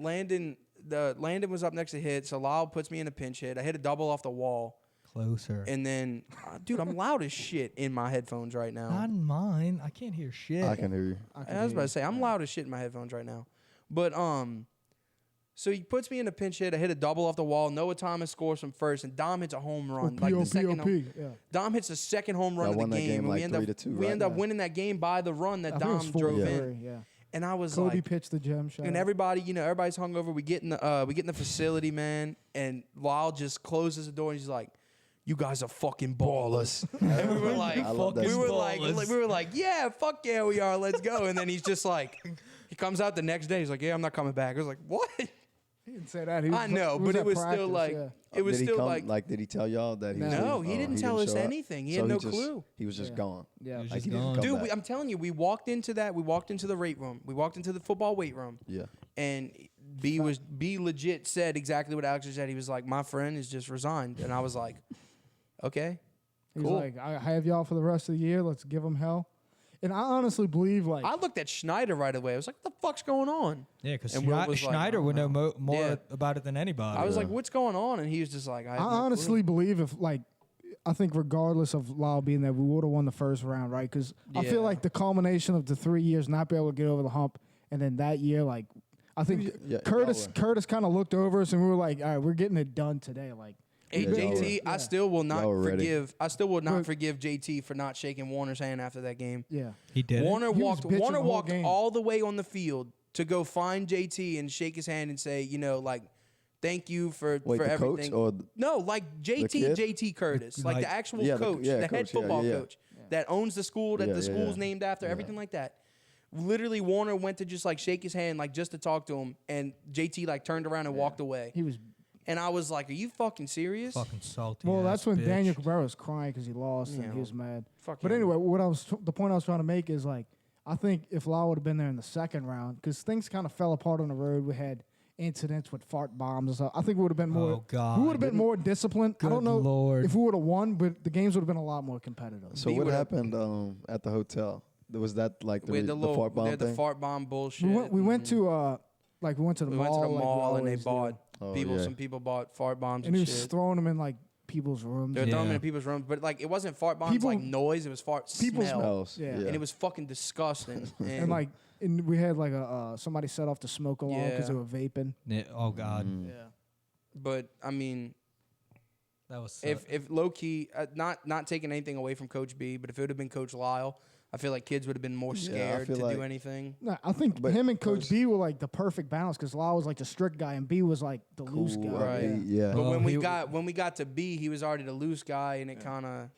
Speaker 1: Landon was up next to hit, so Lyle puts me in a pinch hit. I hit a double off the wall.
Speaker 3: Closer.
Speaker 1: And then, dude, I'm loud as shit in my headphones right now.
Speaker 3: Not in mine. I can't hear shit.
Speaker 5: I can hear you.
Speaker 1: I was about to say, I'm loud as shit in my headphones right now. But, so he puts me in a pinch hit. I hit a double off the wall. Noah Thomas scores from first, and Dom hits a home run.
Speaker 4: Oh,
Speaker 1: like the
Speaker 4: PO,
Speaker 1: second
Speaker 4: PO,
Speaker 1: home,
Speaker 4: yeah.
Speaker 1: Dom hits the second home run
Speaker 5: Y'all
Speaker 1: of the
Speaker 5: won that
Speaker 1: game.
Speaker 5: game
Speaker 1: And
Speaker 5: like
Speaker 1: we
Speaker 5: 3-2,
Speaker 1: we
Speaker 5: right?
Speaker 1: end up
Speaker 4: Yeah.
Speaker 1: winning that game by the run that
Speaker 4: I think it was
Speaker 1: Dom
Speaker 4: 4-3,
Speaker 1: drove in.
Speaker 4: Yeah.
Speaker 1: And I was
Speaker 4: Cody
Speaker 1: like,
Speaker 4: pitched the gem shot.
Speaker 1: and everybody, everybody's hungover. We get in the facility, man, and Lyle just closes the door and he's like, "You guys are fucking ballers." And we were like,
Speaker 5: I love that
Speaker 1: we
Speaker 5: shit.
Speaker 1: were like, yeah, fuck yeah, we are. Let's go. And then he's just like, he comes out the next day. He's like, yeah, I'm not coming back. I was like, what?
Speaker 4: He didn't say that. He was,
Speaker 1: I know,
Speaker 4: he
Speaker 1: but it
Speaker 4: at
Speaker 1: was still
Speaker 4: practice,
Speaker 1: like,
Speaker 4: yeah.
Speaker 1: it was
Speaker 5: Did he
Speaker 1: still
Speaker 5: come,
Speaker 1: like,
Speaker 5: did he tell y'all that he was
Speaker 1: No,
Speaker 5: leaving?
Speaker 1: he didn't
Speaker 5: Oh,
Speaker 1: tell us
Speaker 5: show up?
Speaker 1: anything. He
Speaker 5: So
Speaker 1: had no
Speaker 5: just-
Speaker 1: clue.
Speaker 5: He was just
Speaker 4: Yeah.
Speaker 5: gone.
Speaker 4: Yeah.
Speaker 3: He was
Speaker 5: Like,
Speaker 3: just
Speaker 5: he didn't
Speaker 3: gone.
Speaker 5: come
Speaker 1: Dude,
Speaker 5: back.
Speaker 1: I'm telling you, we walked into the weight room. We walked into the football weight room.
Speaker 5: Yeah.
Speaker 1: And B legit said exactly what Alex just said. He was like, my friend is just resigned. And I was like, okay.
Speaker 4: He's
Speaker 1: Cool.
Speaker 4: like, I have y'all for the rest of the year. Let's give them hell. And I honestly believe, like,
Speaker 1: I looked at Schneider right away. I was like, what the fuck's going on?
Speaker 3: Yeah, because
Speaker 1: And Will was like,
Speaker 3: Schneider
Speaker 1: I
Speaker 3: would know
Speaker 1: don't
Speaker 3: more
Speaker 1: Yeah.
Speaker 3: about it than anybody.
Speaker 1: I was like, what's going on? And he was just like, I
Speaker 4: I
Speaker 1: have no clue.
Speaker 4: honestly believe if, like, I think regardless of Lyle being there, we would have won the first round, right? Because I
Speaker 1: Yeah.
Speaker 4: feel like the culmination of the 3 years not be able to get over the hump, and then that year, like, I think
Speaker 5: Yeah,
Speaker 4: Curtis
Speaker 5: y'all
Speaker 4: Curtis kind of looked over us, and we were like, all right, we're getting it done today. Like,
Speaker 1: Hey,
Speaker 5: Yeah, y'all
Speaker 1: JT,
Speaker 4: were-
Speaker 1: I still will not
Speaker 5: Y'all were ready.
Speaker 1: forgive. I still will not
Speaker 4: But-
Speaker 1: forgive JT for not shaking Warner's hand after that game.
Speaker 4: yeah.
Speaker 3: he did.
Speaker 1: Warner
Speaker 4: He was
Speaker 1: walked.
Speaker 4: bitching
Speaker 1: Warner
Speaker 4: the whole
Speaker 1: walked
Speaker 4: game.
Speaker 1: all the way on the field to go find JT and shake his hand and say, like, Thank you for
Speaker 5: Wait, the
Speaker 1: everything.
Speaker 5: coach or
Speaker 1: No, like
Speaker 5: kid?
Speaker 1: JT Curtis, like the actual coach, the head
Speaker 5: coach,
Speaker 1: football coach that owns the school that the school's named after, everything like that. Literally, Warner went to just like shake his hand, like just to talk to him, and JT like turned around and walked away.
Speaker 4: He was.
Speaker 1: And I was like, "Are you fucking serious?"
Speaker 3: Fucking salty.
Speaker 4: Well, that's when
Speaker 3: bitch.
Speaker 4: Daniel Cabrera was crying because he lost and he was mad.
Speaker 1: Fuck
Speaker 4: But
Speaker 1: him.
Speaker 4: anyway, the point I was trying to make is like, I think if Lau would have been there in the second round, because things kind of fell apart on the road. We had incidents with fart bombs and stuff. I think we would have been more.
Speaker 3: Oh, God.
Speaker 4: We would have been more disciplined. I don't know
Speaker 3: Lord.
Speaker 4: if we would have won, but the games would have been a lot more competitive.
Speaker 5: So what happened at the hotel? Was that like the fart bomb thing?
Speaker 1: The fart bomb bullshit.
Speaker 4: We went to the
Speaker 1: We went to the
Speaker 4: mall.
Speaker 1: mall and they
Speaker 4: always do.
Speaker 1: bought
Speaker 5: Oh,
Speaker 1: people.
Speaker 5: yeah.
Speaker 1: Some people bought fart bombs
Speaker 4: And
Speaker 1: and,
Speaker 4: he was
Speaker 1: shit.
Speaker 4: throwing them in like people's rooms.
Speaker 1: They were throwing them
Speaker 3: Yeah.
Speaker 1: in people's rooms, but like it wasn't fart bombs
Speaker 4: People-
Speaker 1: like noise. It was fart
Speaker 4: People
Speaker 1: smell,
Speaker 5: Smells.
Speaker 4: Yeah.
Speaker 1: and it was fucking disgusting.
Speaker 4: And like, and we had like somebody set off the smoke alarm because they
Speaker 1: Yeah.
Speaker 4: were vaping.
Speaker 3: Yeah, oh God,
Speaker 4: Yeah.
Speaker 1: But I mean,
Speaker 3: that was.
Speaker 1: if low key, not taking anything away from Coach B, but if it would have been Coach Lyle, I feel like kids would have been more
Speaker 5: Yeah, I
Speaker 1: scared
Speaker 5: feel
Speaker 1: to
Speaker 5: like-
Speaker 1: do anything.
Speaker 4: No, I think
Speaker 5: But
Speaker 4: him and Coach
Speaker 5: Coach-
Speaker 4: B were like the perfect balance because Lau was like the strict guy and B was like the loose guy.
Speaker 1: Right.
Speaker 5: Yeah.
Speaker 1: But
Speaker 3: Oh,
Speaker 1: when we
Speaker 3: he-
Speaker 1: got to B, he was already the loose guy, and it kind of.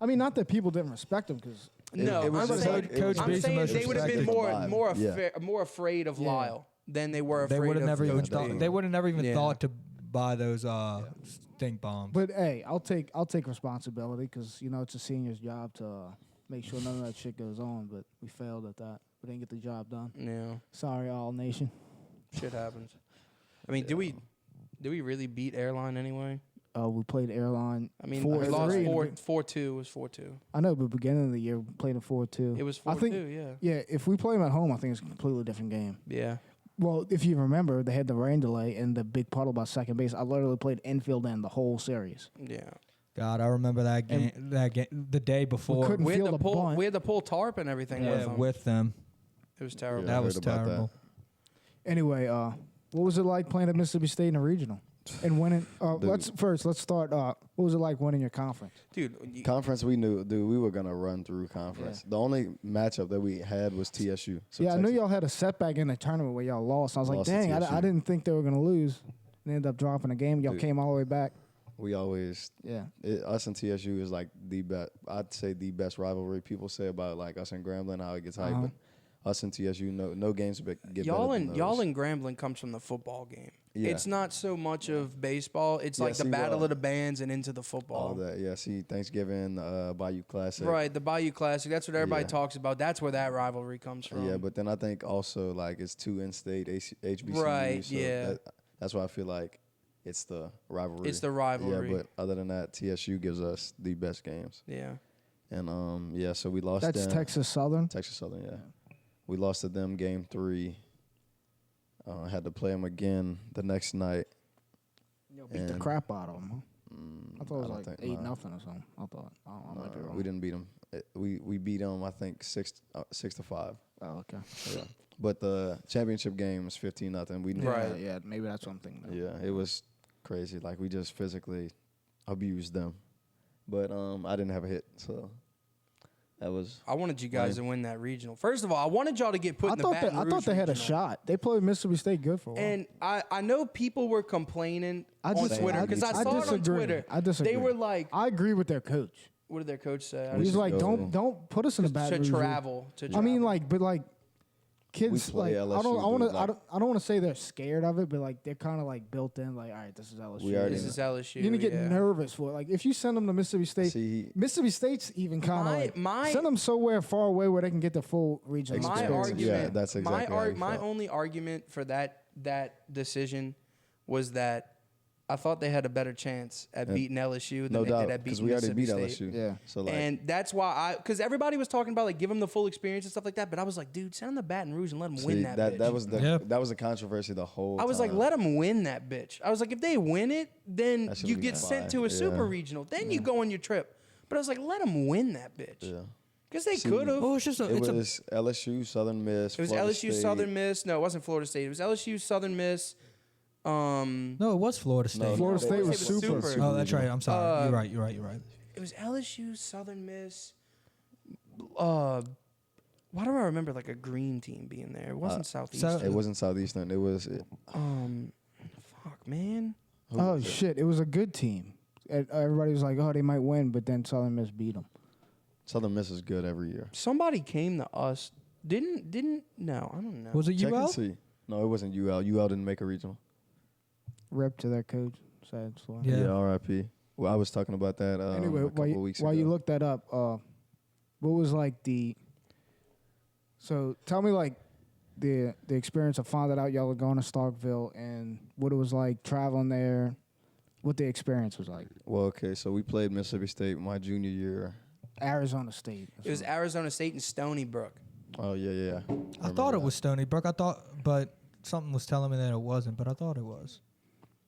Speaker 4: I mean, not that people didn't respect him because
Speaker 1: No,
Speaker 5: it was
Speaker 1: I'm
Speaker 5: just
Speaker 1: saying,
Speaker 5: like- it was
Speaker 1: I'm
Speaker 3: B's the
Speaker 1: saying
Speaker 3: most
Speaker 1: they would have been
Speaker 3: respected
Speaker 1: more afraid of
Speaker 4: Yeah.
Speaker 1: Lyle than they were afraid
Speaker 3: they would have
Speaker 1: of
Speaker 3: never even
Speaker 1: Coach
Speaker 3: thought.
Speaker 1: B.
Speaker 3: They would have never even
Speaker 1: Yeah.
Speaker 3: thought to buy those stink bombs.
Speaker 4: But hey, I'll take responsibility because it's a senior's job to make sure none of that shit goes on. But we failed at that. We didn't get the job done.
Speaker 1: Yeah,
Speaker 4: Sorry, all nation.
Speaker 1: shit happens. I mean, did we really beat Airline anyway?
Speaker 4: We played Airline.
Speaker 1: I mean,
Speaker 4: 4-3
Speaker 1: we lost
Speaker 4: in the
Speaker 1: 4-2. It was 4-2.
Speaker 4: I know, but beginning of the year we played a 4-2.
Speaker 1: It was
Speaker 4: I
Speaker 1: 4-2.
Speaker 4: think,
Speaker 1: Yeah.
Speaker 4: yeah. If we play them at home, I think it's a completely different game.
Speaker 1: Yeah.
Speaker 4: Well, if you remember, they had the rain delay and the big puddle by second base. I literally played infield end the whole series.
Speaker 1: Yeah.
Speaker 3: God, I remember that game. That game the day before.
Speaker 4: couldn't
Speaker 1: We had
Speaker 4: feel
Speaker 1: to
Speaker 4: the
Speaker 1: pull.
Speaker 4: bunt.
Speaker 1: We had to pull tarp and everything
Speaker 3: yeah,
Speaker 1: with them.
Speaker 3: with them.
Speaker 1: It was terrible.
Speaker 5: Yeah. I
Speaker 3: That was
Speaker 5: heard about that.
Speaker 3: terrible.
Speaker 4: Anyway, what was it like playing at Mississippi State in a regional and winning? Let's start. What was it like winning your conference?
Speaker 1: Dude,
Speaker 5: Conference, we knew, dude, we were gonna run through conference. The only matchup that we had was TSU. So
Speaker 4: Yeah, I knew
Speaker 5: Texas-
Speaker 4: y'all had a setback in the tournament where y'all lost. I was like,
Speaker 5: Lost to
Speaker 4: dang,
Speaker 5: TSU.
Speaker 4: I didn't think they were gonna lose. They ended up dropping a game. Y'all
Speaker 5: Dude.
Speaker 4: came all the way back.
Speaker 5: We always
Speaker 4: Yeah.
Speaker 5: us and TSU is like the best. I'd say the best rivalry. People say about like us and Grambling how it gets hyped, but us and TSU, no games get
Speaker 1: y'all
Speaker 5: better
Speaker 1: and
Speaker 5: than
Speaker 1: y'all
Speaker 5: those.
Speaker 1: and Grambling comes from the football game.
Speaker 5: Yeah.
Speaker 1: It's not so much of baseball. It's
Speaker 5: Yeah,
Speaker 1: like the
Speaker 5: see,
Speaker 1: battle
Speaker 5: well,
Speaker 1: of the bands and into the football.
Speaker 5: all that. Yeah, see, Thanksgiving, Bayou Classic.
Speaker 1: Right, the Bayou Classic. That's what everybody
Speaker 5: Yeah.
Speaker 1: talks about. That's where that rivalry comes from.
Speaker 5: Yeah, but then I think also like it's two in-state HBCUs.
Speaker 1: Right,
Speaker 5: So
Speaker 1: yeah.
Speaker 5: that's why I feel like it's the rivalry.
Speaker 1: It's the rivalry.
Speaker 5: Yeah, but other than that, TSU gives us the best games.
Speaker 1: Yeah.
Speaker 5: And yeah, so we lost.
Speaker 4: That's
Speaker 5: them.
Speaker 4: Texas Southern.
Speaker 5: Texas Southern, yeah. We lost to them game 3. Had to play them again the next night.
Speaker 4: Y'all beat the
Speaker 5: And-
Speaker 4: crap out of them. Huh? I thought it was
Speaker 5: don't
Speaker 4: like
Speaker 5: think-
Speaker 4: 8-0
Speaker 5: nah.
Speaker 4: or something. I thought. I might be wrong.
Speaker 5: We didn't beat them. We beat them, I think 6-5.
Speaker 4: Oh, okay.
Speaker 5: Yeah. But the championship game was 15-0. We
Speaker 1: Right.
Speaker 4: Yeah, maybe that's what I'm thinking. Of.
Speaker 5: Yeah, it was crazy. Like we just physically abused them. But I didn't have a hit, so that was.
Speaker 1: I wanted you guys to win that regional. First of all, I wanted y'all to get put
Speaker 4: I
Speaker 1: in the
Speaker 4: thought
Speaker 1: Baton
Speaker 4: I
Speaker 1: Rouge
Speaker 4: thought they had a
Speaker 1: regional.
Speaker 4: shot. They played Mississippi State good for a while.
Speaker 1: And I know people were complaining
Speaker 4: I
Speaker 1: on
Speaker 4: dis-
Speaker 1: Twitter
Speaker 4: I-
Speaker 1: because I
Speaker 4: I
Speaker 1: saw it on
Speaker 4: disagree.
Speaker 1: Twitter.
Speaker 4: I disagree.
Speaker 1: They were like,
Speaker 4: I agree with their coach.
Speaker 1: what did their coach say?
Speaker 5: We
Speaker 4: He's
Speaker 5: should
Speaker 4: like,
Speaker 5: go.
Speaker 4: don't put us in a bad
Speaker 1: to
Speaker 4: region.
Speaker 1: travel.
Speaker 4: I mean, like, but like, kids,
Speaker 5: play
Speaker 4: like,
Speaker 5: LSU,
Speaker 4: I want
Speaker 5: dude,
Speaker 4: to,
Speaker 5: like-
Speaker 4: I don't want to say they're scared of it, but like, they're kind of like built in. Like, all right, this is LSU.
Speaker 5: We already
Speaker 1: This is LSU.
Speaker 4: You're gonna get
Speaker 1: yeah.
Speaker 4: nervous for it. Like, if you send them to Mississippi State,
Speaker 5: See,
Speaker 4: Mississippi State's even kind of like send them somewhere far away where they can get the full regional
Speaker 1: My
Speaker 4: experience.
Speaker 1: argument,
Speaker 5: Yeah, that's exactly how you
Speaker 1: my
Speaker 5: felt.
Speaker 1: only argument for that decision was that I thought they had a better chance at beating LSU than
Speaker 5: no
Speaker 1: they
Speaker 5: doubt,
Speaker 1: did at
Speaker 5: because
Speaker 1: beating
Speaker 5: we already
Speaker 1: Mississippi
Speaker 5: beat
Speaker 1: State.
Speaker 5: LSU.
Speaker 4: Yeah.
Speaker 5: So like,
Speaker 1: And that's why because everybody was talking about like give them the full experience and stuff like that, but I was like, dude, send them to Baton Rouge and let them
Speaker 5: see,
Speaker 1: win that bitch.
Speaker 5: that was the
Speaker 3: Yep.
Speaker 5: that was the controversy the whole.
Speaker 1: I was like,
Speaker 5: time.
Speaker 1: let them win that bitch. I was like, if they win it, then
Speaker 5: That should
Speaker 1: you
Speaker 5: be
Speaker 1: get sent
Speaker 5: fine.
Speaker 1: to a
Speaker 5: Yeah.
Speaker 1: super regional. Then you go on your trip. But I was like, let them win that bitch.
Speaker 5: Yeah.
Speaker 1: Because they
Speaker 5: See,
Speaker 1: could have.
Speaker 3: Oh, it's just
Speaker 5: It was LSU, Southern Miss.
Speaker 1: It was
Speaker 5: Florida
Speaker 1: LSU,
Speaker 5: State.
Speaker 1: Southern Miss. No, it wasn't Florida State. It was LSU, Southern Miss.
Speaker 3: No, it was Florida State.
Speaker 4: Florida State was
Speaker 1: Florida State was
Speaker 4: super.
Speaker 1: super.
Speaker 3: Oh, that's right. I'm sorry. You're right. You're right. You're right.
Speaker 1: It was LSU, Southern Miss. Why do I remember like a green team being there? It wasn't Southeastern.
Speaker 5: It wasn't Southeastern. It was.
Speaker 1: Fuck, man.
Speaker 4: Oh shit! It was a good team. Everybody was like, "Oh, they might win," but then Southern Miss beat them.
Speaker 5: Southern Miss is good every year.
Speaker 1: Somebody came to us. Didn't? No, I don't know.
Speaker 3: Was it
Speaker 5: Check and
Speaker 3: UL?
Speaker 5: see. No, it wasn't UL. UL didn't make a regional.
Speaker 4: Rep to their coach. Sad story.
Speaker 3: Yeah.
Speaker 5: R.I.P. Well, I was talking about that
Speaker 4: Anyway,
Speaker 5: a couple weeks ago.
Speaker 4: while you look that up, what was like the? So tell me like the experience of finding out y'all were going to Starkville and what it was like traveling there, what the experience was like.
Speaker 5: Well, okay, so we played Mississippi State my junior year.
Speaker 4: Arizona State.
Speaker 1: It was Arizona State and Stony Brook.
Speaker 5: Oh yeah.
Speaker 3: I thought it was Stony Brook. But something was telling me that it wasn't. But I thought it was.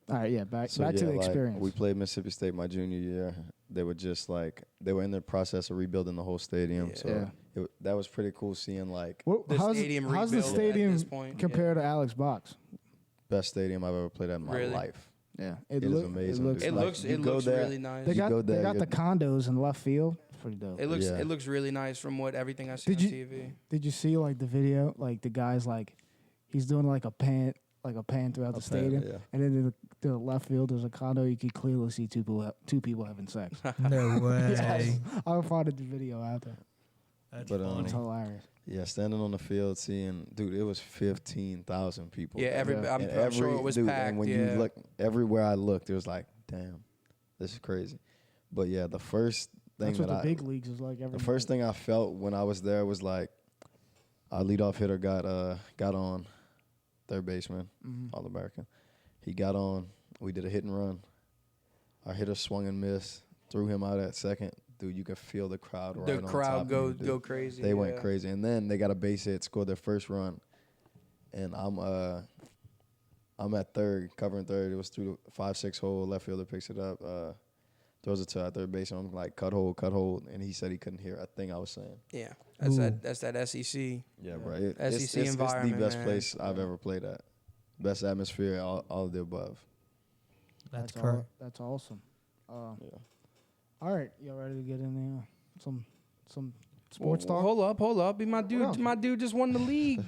Speaker 4: All right, yeah. Back to the
Speaker 5: like,
Speaker 4: experience.
Speaker 5: we played Mississippi State my junior year. They were just like they were in the process of rebuilding the whole stadium.
Speaker 1: Yeah.
Speaker 5: So that was pretty cool seeing like
Speaker 1: The
Speaker 4: how's
Speaker 1: stadium
Speaker 4: the
Speaker 1: rebuild at
Speaker 4: stadium
Speaker 1: this point,
Speaker 4: compared to Alex Box?
Speaker 5: best stadium I've ever played at in my
Speaker 1: Really?
Speaker 5: life.
Speaker 4: Yeah,
Speaker 5: It is amazing, dude.
Speaker 1: It
Speaker 5: Like,
Speaker 1: looks
Speaker 5: you go there,
Speaker 1: really nice.
Speaker 4: They
Speaker 5: You
Speaker 4: got
Speaker 5: go there,
Speaker 4: the
Speaker 5: you're-
Speaker 4: condos in left field. It's pretty dope.
Speaker 1: It looks
Speaker 5: Yeah.
Speaker 1: it looks really nice from what everything I see
Speaker 4: Did
Speaker 1: on
Speaker 4: you-
Speaker 1: TV.
Speaker 4: Did you see like the video? Like the guy's like he's doing like a pan throughout the stadium,
Speaker 5: yeah.
Speaker 4: and then in the left field there's a condo. You could clearly see two people having sex.
Speaker 3: No way.
Speaker 4: Yes. I'll find the video out there.
Speaker 3: That's
Speaker 5: But,
Speaker 3: funny.
Speaker 4: It's hilarious.
Speaker 5: Yeah, standing on the field, seeing, dude, it was 15,000 people.
Speaker 1: Yeah,
Speaker 5: there.
Speaker 4: Yeah.
Speaker 1: I'm sure it was
Speaker 5: dude,
Speaker 1: packed.
Speaker 5: And when
Speaker 1: yeah.
Speaker 5: you look, everywhere I looked, it was like, damn, this is crazy. But yeah, the first thing
Speaker 4: That's what
Speaker 5: that
Speaker 4: the big leagues is like. Every
Speaker 5: the first
Speaker 4: night.
Speaker 5: thing I felt when I was there was like, our leadoff hitter got on, third baseman, All-American. He got on. We did a hit and run. Our hitter swung and missed, threw him out at second. Dude, you could feel the crowd right
Speaker 1: the
Speaker 5: on
Speaker 1: crowd
Speaker 5: top
Speaker 1: go
Speaker 5: of you,
Speaker 1: go
Speaker 5: dude.
Speaker 1: crazy.
Speaker 5: They went
Speaker 1: yeah.
Speaker 5: crazy, and then they got a base hit, scored their first run, and I'm at third, covering third. It was through the 5-6 hole. Left fielder picks it up, throws it to our third base, and I'm like, cut hold, and he said he couldn't hear a thing I was saying.
Speaker 1: Yeah,
Speaker 3: Ooh.
Speaker 1: that's that SEC.
Speaker 5: Yeah, right.
Speaker 1: SEC environment,
Speaker 5: It's the best
Speaker 1: man.
Speaker 5: place I've ever played at. Best atmosphere, all of the above.
Speaker 3: That's correct.
Speaker 4: That's awesome.
Speaker 5: Yeah.
Speaker 4: All right, y'all ready to get in there? Some sports talk.
Speaker 1: Hold up. My
Speaker 4: else?
Speaker 1: dude just won the league.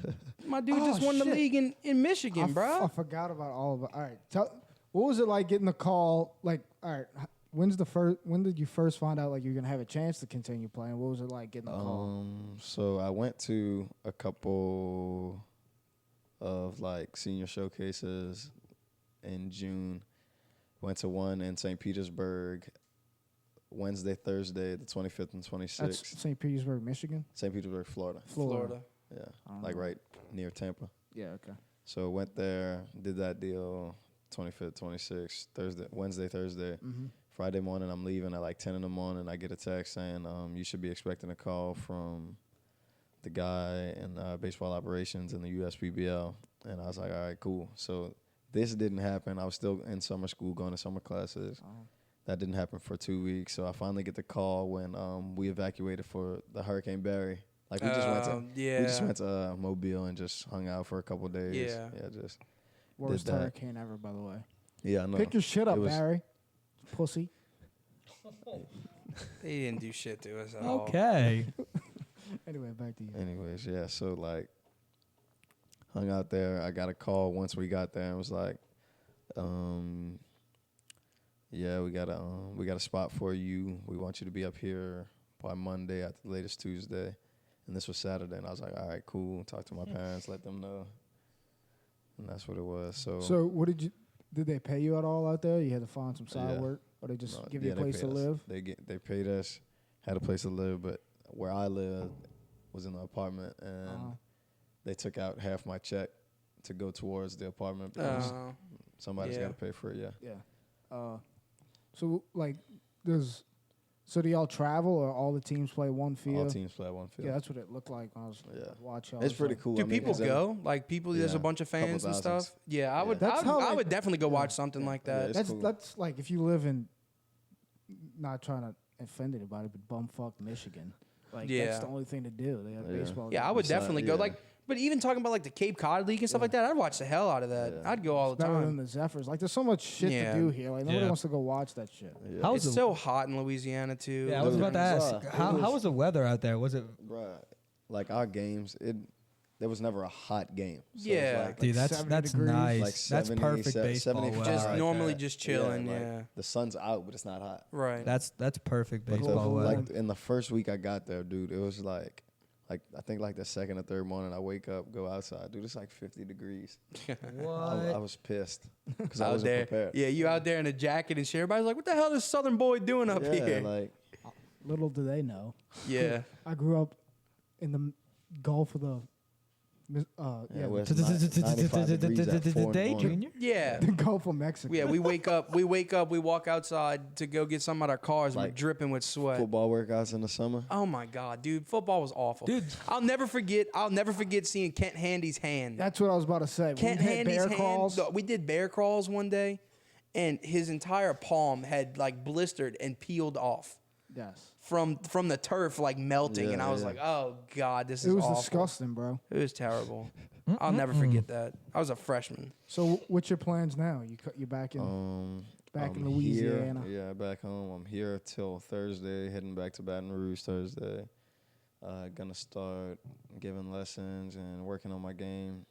Speaker 1: My dude
Speaker 4: Oh,
Speaker 1: just won the
Speaker 4: shit.
Speaker 1: league in Michigan,
Speaker 4: I
Speaker 1: bro.
Speaker 4: forgot about all of it. All right, what was it like getting the call? Like, all right, when did you first find out like you're gonna have a chance to continue playing? What was it like getting the call?
Speaker 5: So I went to a couple of like senior showcases in June. Went to one in St. Petersburg, Wednesday, Thursday, the 25th and 26th.
Speaker 4: That's St. Petersburg, Michigan.
Speaker 5: St. Petersburg, Florida.
Speaker 1: Florida.
Speaker 5: Yeah,
Speaker 4: I don't
Speaker 5: like
Speaker 4: know.
Speaker 5: right near Tampa.
Speaker 4: Yeah. Okay.
Speaker 5: So went there, did that deal, 25th, 26th, Wednesday, Thursday.
Speaker 4: Mm-hmm.
Speaker 5: Friday morning, I'm leaving at like 10 in the morning. I get a text saying, you should be expecting a call from the guy in baseball operations in the USPBL. And I was like, all right, cool. So this didn't happen. I was still in summer school, going to summer classes. That didn't happen for 2 weeks. So I finally get the call when we evacuated for the Hurricane Barry. Like we just went to Mobile and just hung out for a couple days.
Speaker 1: Yeah.
Speaker 5: Just
Speaker 4: Worst
Speaker 5: did that.
Speaker 4: hurricane ever, by the way.
Speaker 5: Yeah, I know.
Speaker 4: Pick your shit up,
Speaker 5: It was-
Speaker 4: Barry. Pussy.
Speaker 1: They didn't do shit to us at all.
Speaker 3: Okay.
Speaker 4: Anyway, back to you.
Speaker 5: Anyways, yeah, so like hung out there. I got a call once we got there and was like, yeah, we got a spot for you. We want you to be up here by Monday at the latest Tuesday. And this was Saturday, and I was like, all right, cool. Talk to my parents, let them know. And that's what it was. So
Speaker 4: what did they pay you at all out there? You had to find some side
Speaker 5: Yeah.
Speaker 4: work, or they just
Speaker 5: no,
Speaker 4: give you a
Speaker 5: they
Speaker 4: place to
Speaker 5: paid us.
Speaker 4: live?
Speaker 5: They paid us, had a place to live, but where I lived was in the apartment, and they took out half my check to go towards the apartment because somebody's
Speaker 1: yeah.
Speaker 5: got to pay for it. Yeah.
Speaker 4: Yeah. So like, so do y'all travel, or all the teams play one field?
Speaker 5: All teams play at one field.
Speaker 4: Yeah, that's what it looked like when I was watching.
Speaker 5: It's pretty cool.
Speaker 1: Do
Speaker 5: I mean,
Speaker 1: people
Speaker 5: 'cause
Speaker 1: go? Like people, there's a
Speaker 5: Yeah,
Speaker 1: bunch of
Speaker 5: couple
Speaker 1: fans and
Speaker 5: thousands.
Speaker 1: stuff. Yeah, I would.
Speaker 4: That's how,
Speaker 1: I
Speaker 4: like-
Speaker 1: would definitely go watch something like
Speaker 5: Yeah,
Speaker 1: that.
Speaker 5: it's
Speaker 4: That's
Speaker 5: cool.
Speaker 4: that's like if you live in, not trying to offend anybody, but bumfuck Michigan. Like
Speaker 1: Yeah.
Speaker 4: that's the only thing to do. They have
Speaker 5: Yeah.
Speaker 4: baseball.
Speaker 1: Yeah, I
Speaker 4: games.
Speaker 1: would
Speaker 5: It's not-
Speaker 1: definitely go.
Speaker 5: yeah.
Speaker 1: Like, but even talking about like the Cape Cod League and stuff like that, I'd watch the hell out of that.
Speaker 5: Yeah.
Speaker 1: I'd go all the
Speaker 4: Better than
Speaker 1: time.
Speaker 4: the Zephyrs. Like there's so much shit
Speaker 1: Yeah.
Speaker 4: to do here. Like nobody
Speaker 3: Yeah.
Speaker 4: wants to go watch that shit.
Speaker 5: Yeah.
Speaker 3: How was
Speaker 1: It's
Speaker 3: the,
Speaker 1: so hot in Louisiana too.
Speaker 3: yeah, I was about to ask.
Speaker 5: It
Speaker 3: How was the weather out there? Was it?
Speaker 5: Bruh, like our games, there was never a hot game. So
Speaker 1: Yeah.
Speaker 5: it was like,
Speaker 3: Dude, that's
Speaker 4: 70 degrees.
Speaker 3: nice.
Speaker 5: like
Speaker 3: That's
Speaker 5: 70,
Speaker 3: perfect
Speaker 5: 70,
Speaker 3: baseball.
Speaker 5: 75
Speaker 3: weather
Speaker 1: Just
Speaker 3: right
Speaker 1: normally
Speaker 3: there.
Speaker 1: just chilling.
Speaker 5: like,
Speaker 1: Yeah.
Speaker 5: the sun's out, but it's not hot.
Speaker 1: Right.
Speaker 3: That's perfect
Speaker 5: But
Speaker 3: baseball
Speaker 4: Cool.
Speaker 3: weather.
Speaker 5: like in the first week I got there, dude, it was like I think like the second or third morning I wake up, go outside, dude, it's like 50 degrees. I was pissed because I
Speaker 1: out
Speaker 5: wasn't
Speaker 1: there.
Speaker 5: prepared.
Speaker 1: Yeah, you out there in a jacket and shit. Everybody's like, "What the hell is Southern boy doing up
Speaker 5: Yeah,
Speaker 1: here?"
Speaker 5: like
Speaker 4: Little do they know.
Speaker 1: Yeah.
Speaker 4: I grew up in the Gulf of the
Speaker 5: where it's 95 degrees at 4 in the
Speaker 3: Day,
Speaker 5: morning.
Speaker 3: Junior.
Speaker 1: Yeah.
Speaker 4: the Gulf of Mexico.
Speaker 1: Yeah, we wake up, we walk outside to go get some out of our cars, we're
Speaker 5: Like
Speaker 1: dripping with sweat.
Speaker 5: Football workouts in the summer.
Speaker 1: Oh my god, dude, football was awful.
Speaker 3: Dude.
Speaker 1: I'll never forget seeing Kent Handy's hand.
Speaker 4: That's what I was about to say.
Speaker 1: Kent
Speaker 4: we had
Speaker 1: Handy's
Speaker 4: bear
Speaker 1: hand.
Speaker 4: crawls.
Speaker 1: We did bear crawls one day, and his entire palm had like blistered and peeled off
Speaker 4: Yes.
Speaker 1: from the turf, like melting. And I was
Speaker 5: Yeah.
Speaker 1: like, oh god, this
Speaker 4: It
Speaker 1: is
Speaker 4: was
Speaker 1: awful.
Speaker 4: disgusting, bro.
Speaker 1: It was terrible. I'll never forget that. I was a freshman.
Speaker 4: So what's your plans now? You back in back in
Speaker 5: I'm
Speaker 4: Louisiana.
Speaker 5: Here, yeah, back home. I'm here till Thursday, heading back to Baton Rouge Thursday. Gonna start giving lessons and working on my game.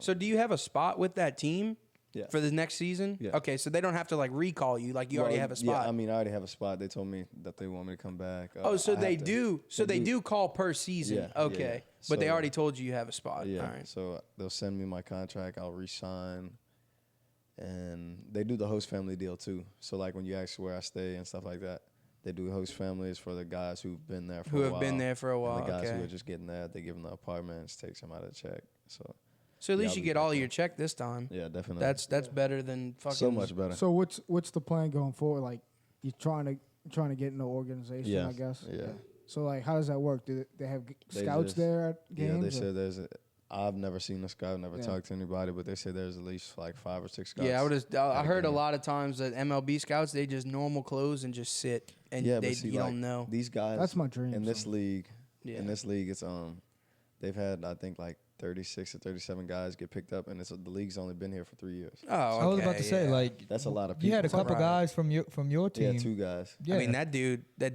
Speaker 1: So do you have a spot with that team?
Speaker 5: Yeah.
Speaker 1: For the next season?
Speaker 5: Yeah.
Speaker 1: Okay, so they don't have to like recall you. Like you already have a spot.
Speaker 5: Yeah, I mean, I already have a spot. They told me that they want me to come back.
Speaker 1: Oh, so
Speaker 5: I
Speaker 1: they
Speaker 5: have to-
Speaker 1: do. So they do call per season.
Speaker 5: Yeah, yeah,
Speaker 1: Okay,
Speaker 5: yeah.
Speaker 1: but they
Speaker 5: So-
Speaker 1: already told you have a spot.
Speaker 5: Yeah,
Speaker 1: All right.
Speaker 5: so they'll send me my contract. I'll re-sign, and they do the host family deal too. So like when you ask where I stay and stuff like that, they do host families for the guys who've been there for
Speaker 1: Who
Speaker 5: a
Speaker 1: have
Speaker 5: while.
Speaker 1: been there for a while,
Speaker 5: And the guys
Speaker 1: okay.
Speaker 5: who are just getting there, they give them the apartments, takes them out of the check. So
Speaker 1: So at
Speaker 5: Yeah,
Speaker 1: least
Speaker 5: I'll
Speaker 1: you
Speaker 5: be
Speaker 1: get
Speaker 5: back
Speaker 1: all of
Speaker 5: there.
Speaker 1: your check this time.
Speaker 5: yeah, definitely.
Speaker 1: That's better than fucking.
Speaker 5: so much better.
Speaker 4: So what's the plan going forward? Like you trying to get in the organization,
Speaker 5: Yeah,
Speaker 4: I guess.
Speaker 5: yeah.
Speaker 4: So like, how does that work? Do they have
Speaker 5: They
Speaker 4: scouts
Speaker 5: just-
Speaker 4: there at games?
Speaker 5: Yeah, they
Speaker 4: or-
Speaker 5: said there's. I've never seen a scout, never
Speaker 4: Yeah.
Speaker 5: talked to anybody, but they said there's at least like 5 or 6 scouts.
Speaker 1: Yeah, I
Speaker 5: at
Speaker 1: heard a
Speaker 5: game.
Speaker 1: lot of times that MLB scouts they just normal clothes and just sit and
Speaker 5: Yeah,
Speaker 1: they
Speaker 5: but see,
Speaker 1: you
Speaker 5: like,
Speaker 1: don't know.
Speaker 5: these guys.
Speaker 4: That's my dream,
Speaker 5: in this
Speaker 4: son.
Speaker 5: league.
Speaker 1: Yeah.
Speaker 5: In this league, it's they've had I think like 36 or 37 guys get picked up, and the league's only been here for 3 years.
Speaker 1: Oh,
Speaker 3: I was about
Speaker 1: okay,
Speaker 3: to say,
Speaker 1: yeah.
Speaker 3: like,
Speaker 5: That's a lot of people.
Speaker 3: you had a
Speaker 1: It's all
Speaker 3: couple
Speaker 1: right.
Speaker 3: guys from your team.
Speaker 5: Yeah, 2 guys.
Speaker 3: Yeah.
Speaker 1: I mean that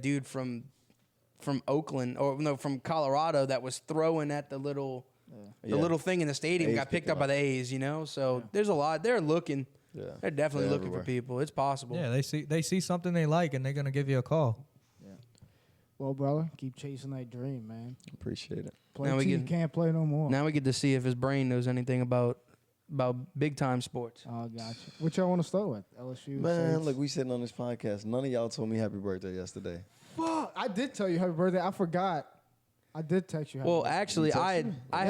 Speaker 1: dude from Oakland or no from Colorado that was throwing at the little
Speaker 5: Yeah.
Speaker 1: little thing in the stadium
Speaker 5: A's
Speaker 1: got picked
Speaker 5: picked
Speaker 1: up
Speaker 5: him
Speaker 1: by
Speaker 5: up.
Speaker 1: the A's, you know. So there's a lot. They're looking.
Speaker 5: Yeah.
Speaker 1: They're definitely
Speaker 5: They're
Speaker 1: looking for
Speaker 5: everywhere.
Speaker 1: people. It's possible.
Speaker 3: Yeah, they see something they like and they're gonna give you a call.
Speaker 4: Well, brother, keep chasing that dream, man.
Speaker 5: Appreciate it.
Speaker 4: Play
Speaker 1: Now we
Speaker 4: till you
Speaker 1: can-
Speaker 4: can't play no more.
Speaker 1: Now we get to see if his brain knows anything about big time sports.
Speaker 4: Oh, gotcha. What y'all want to start with? LSU.
Speaker 5: Man,
Speaker 4: Saints?
Speaker 5: look, we sitting on this podcast. None of y'all told me happy birthday yesterday.
Speaker 4: Fuck, I did tell you happy birthday. I forgot. I did text you. Happy
Speaker 1: Well,
Speaker 4: birthday.
Speaker 1: actually, I
Speaker 4: Yeah.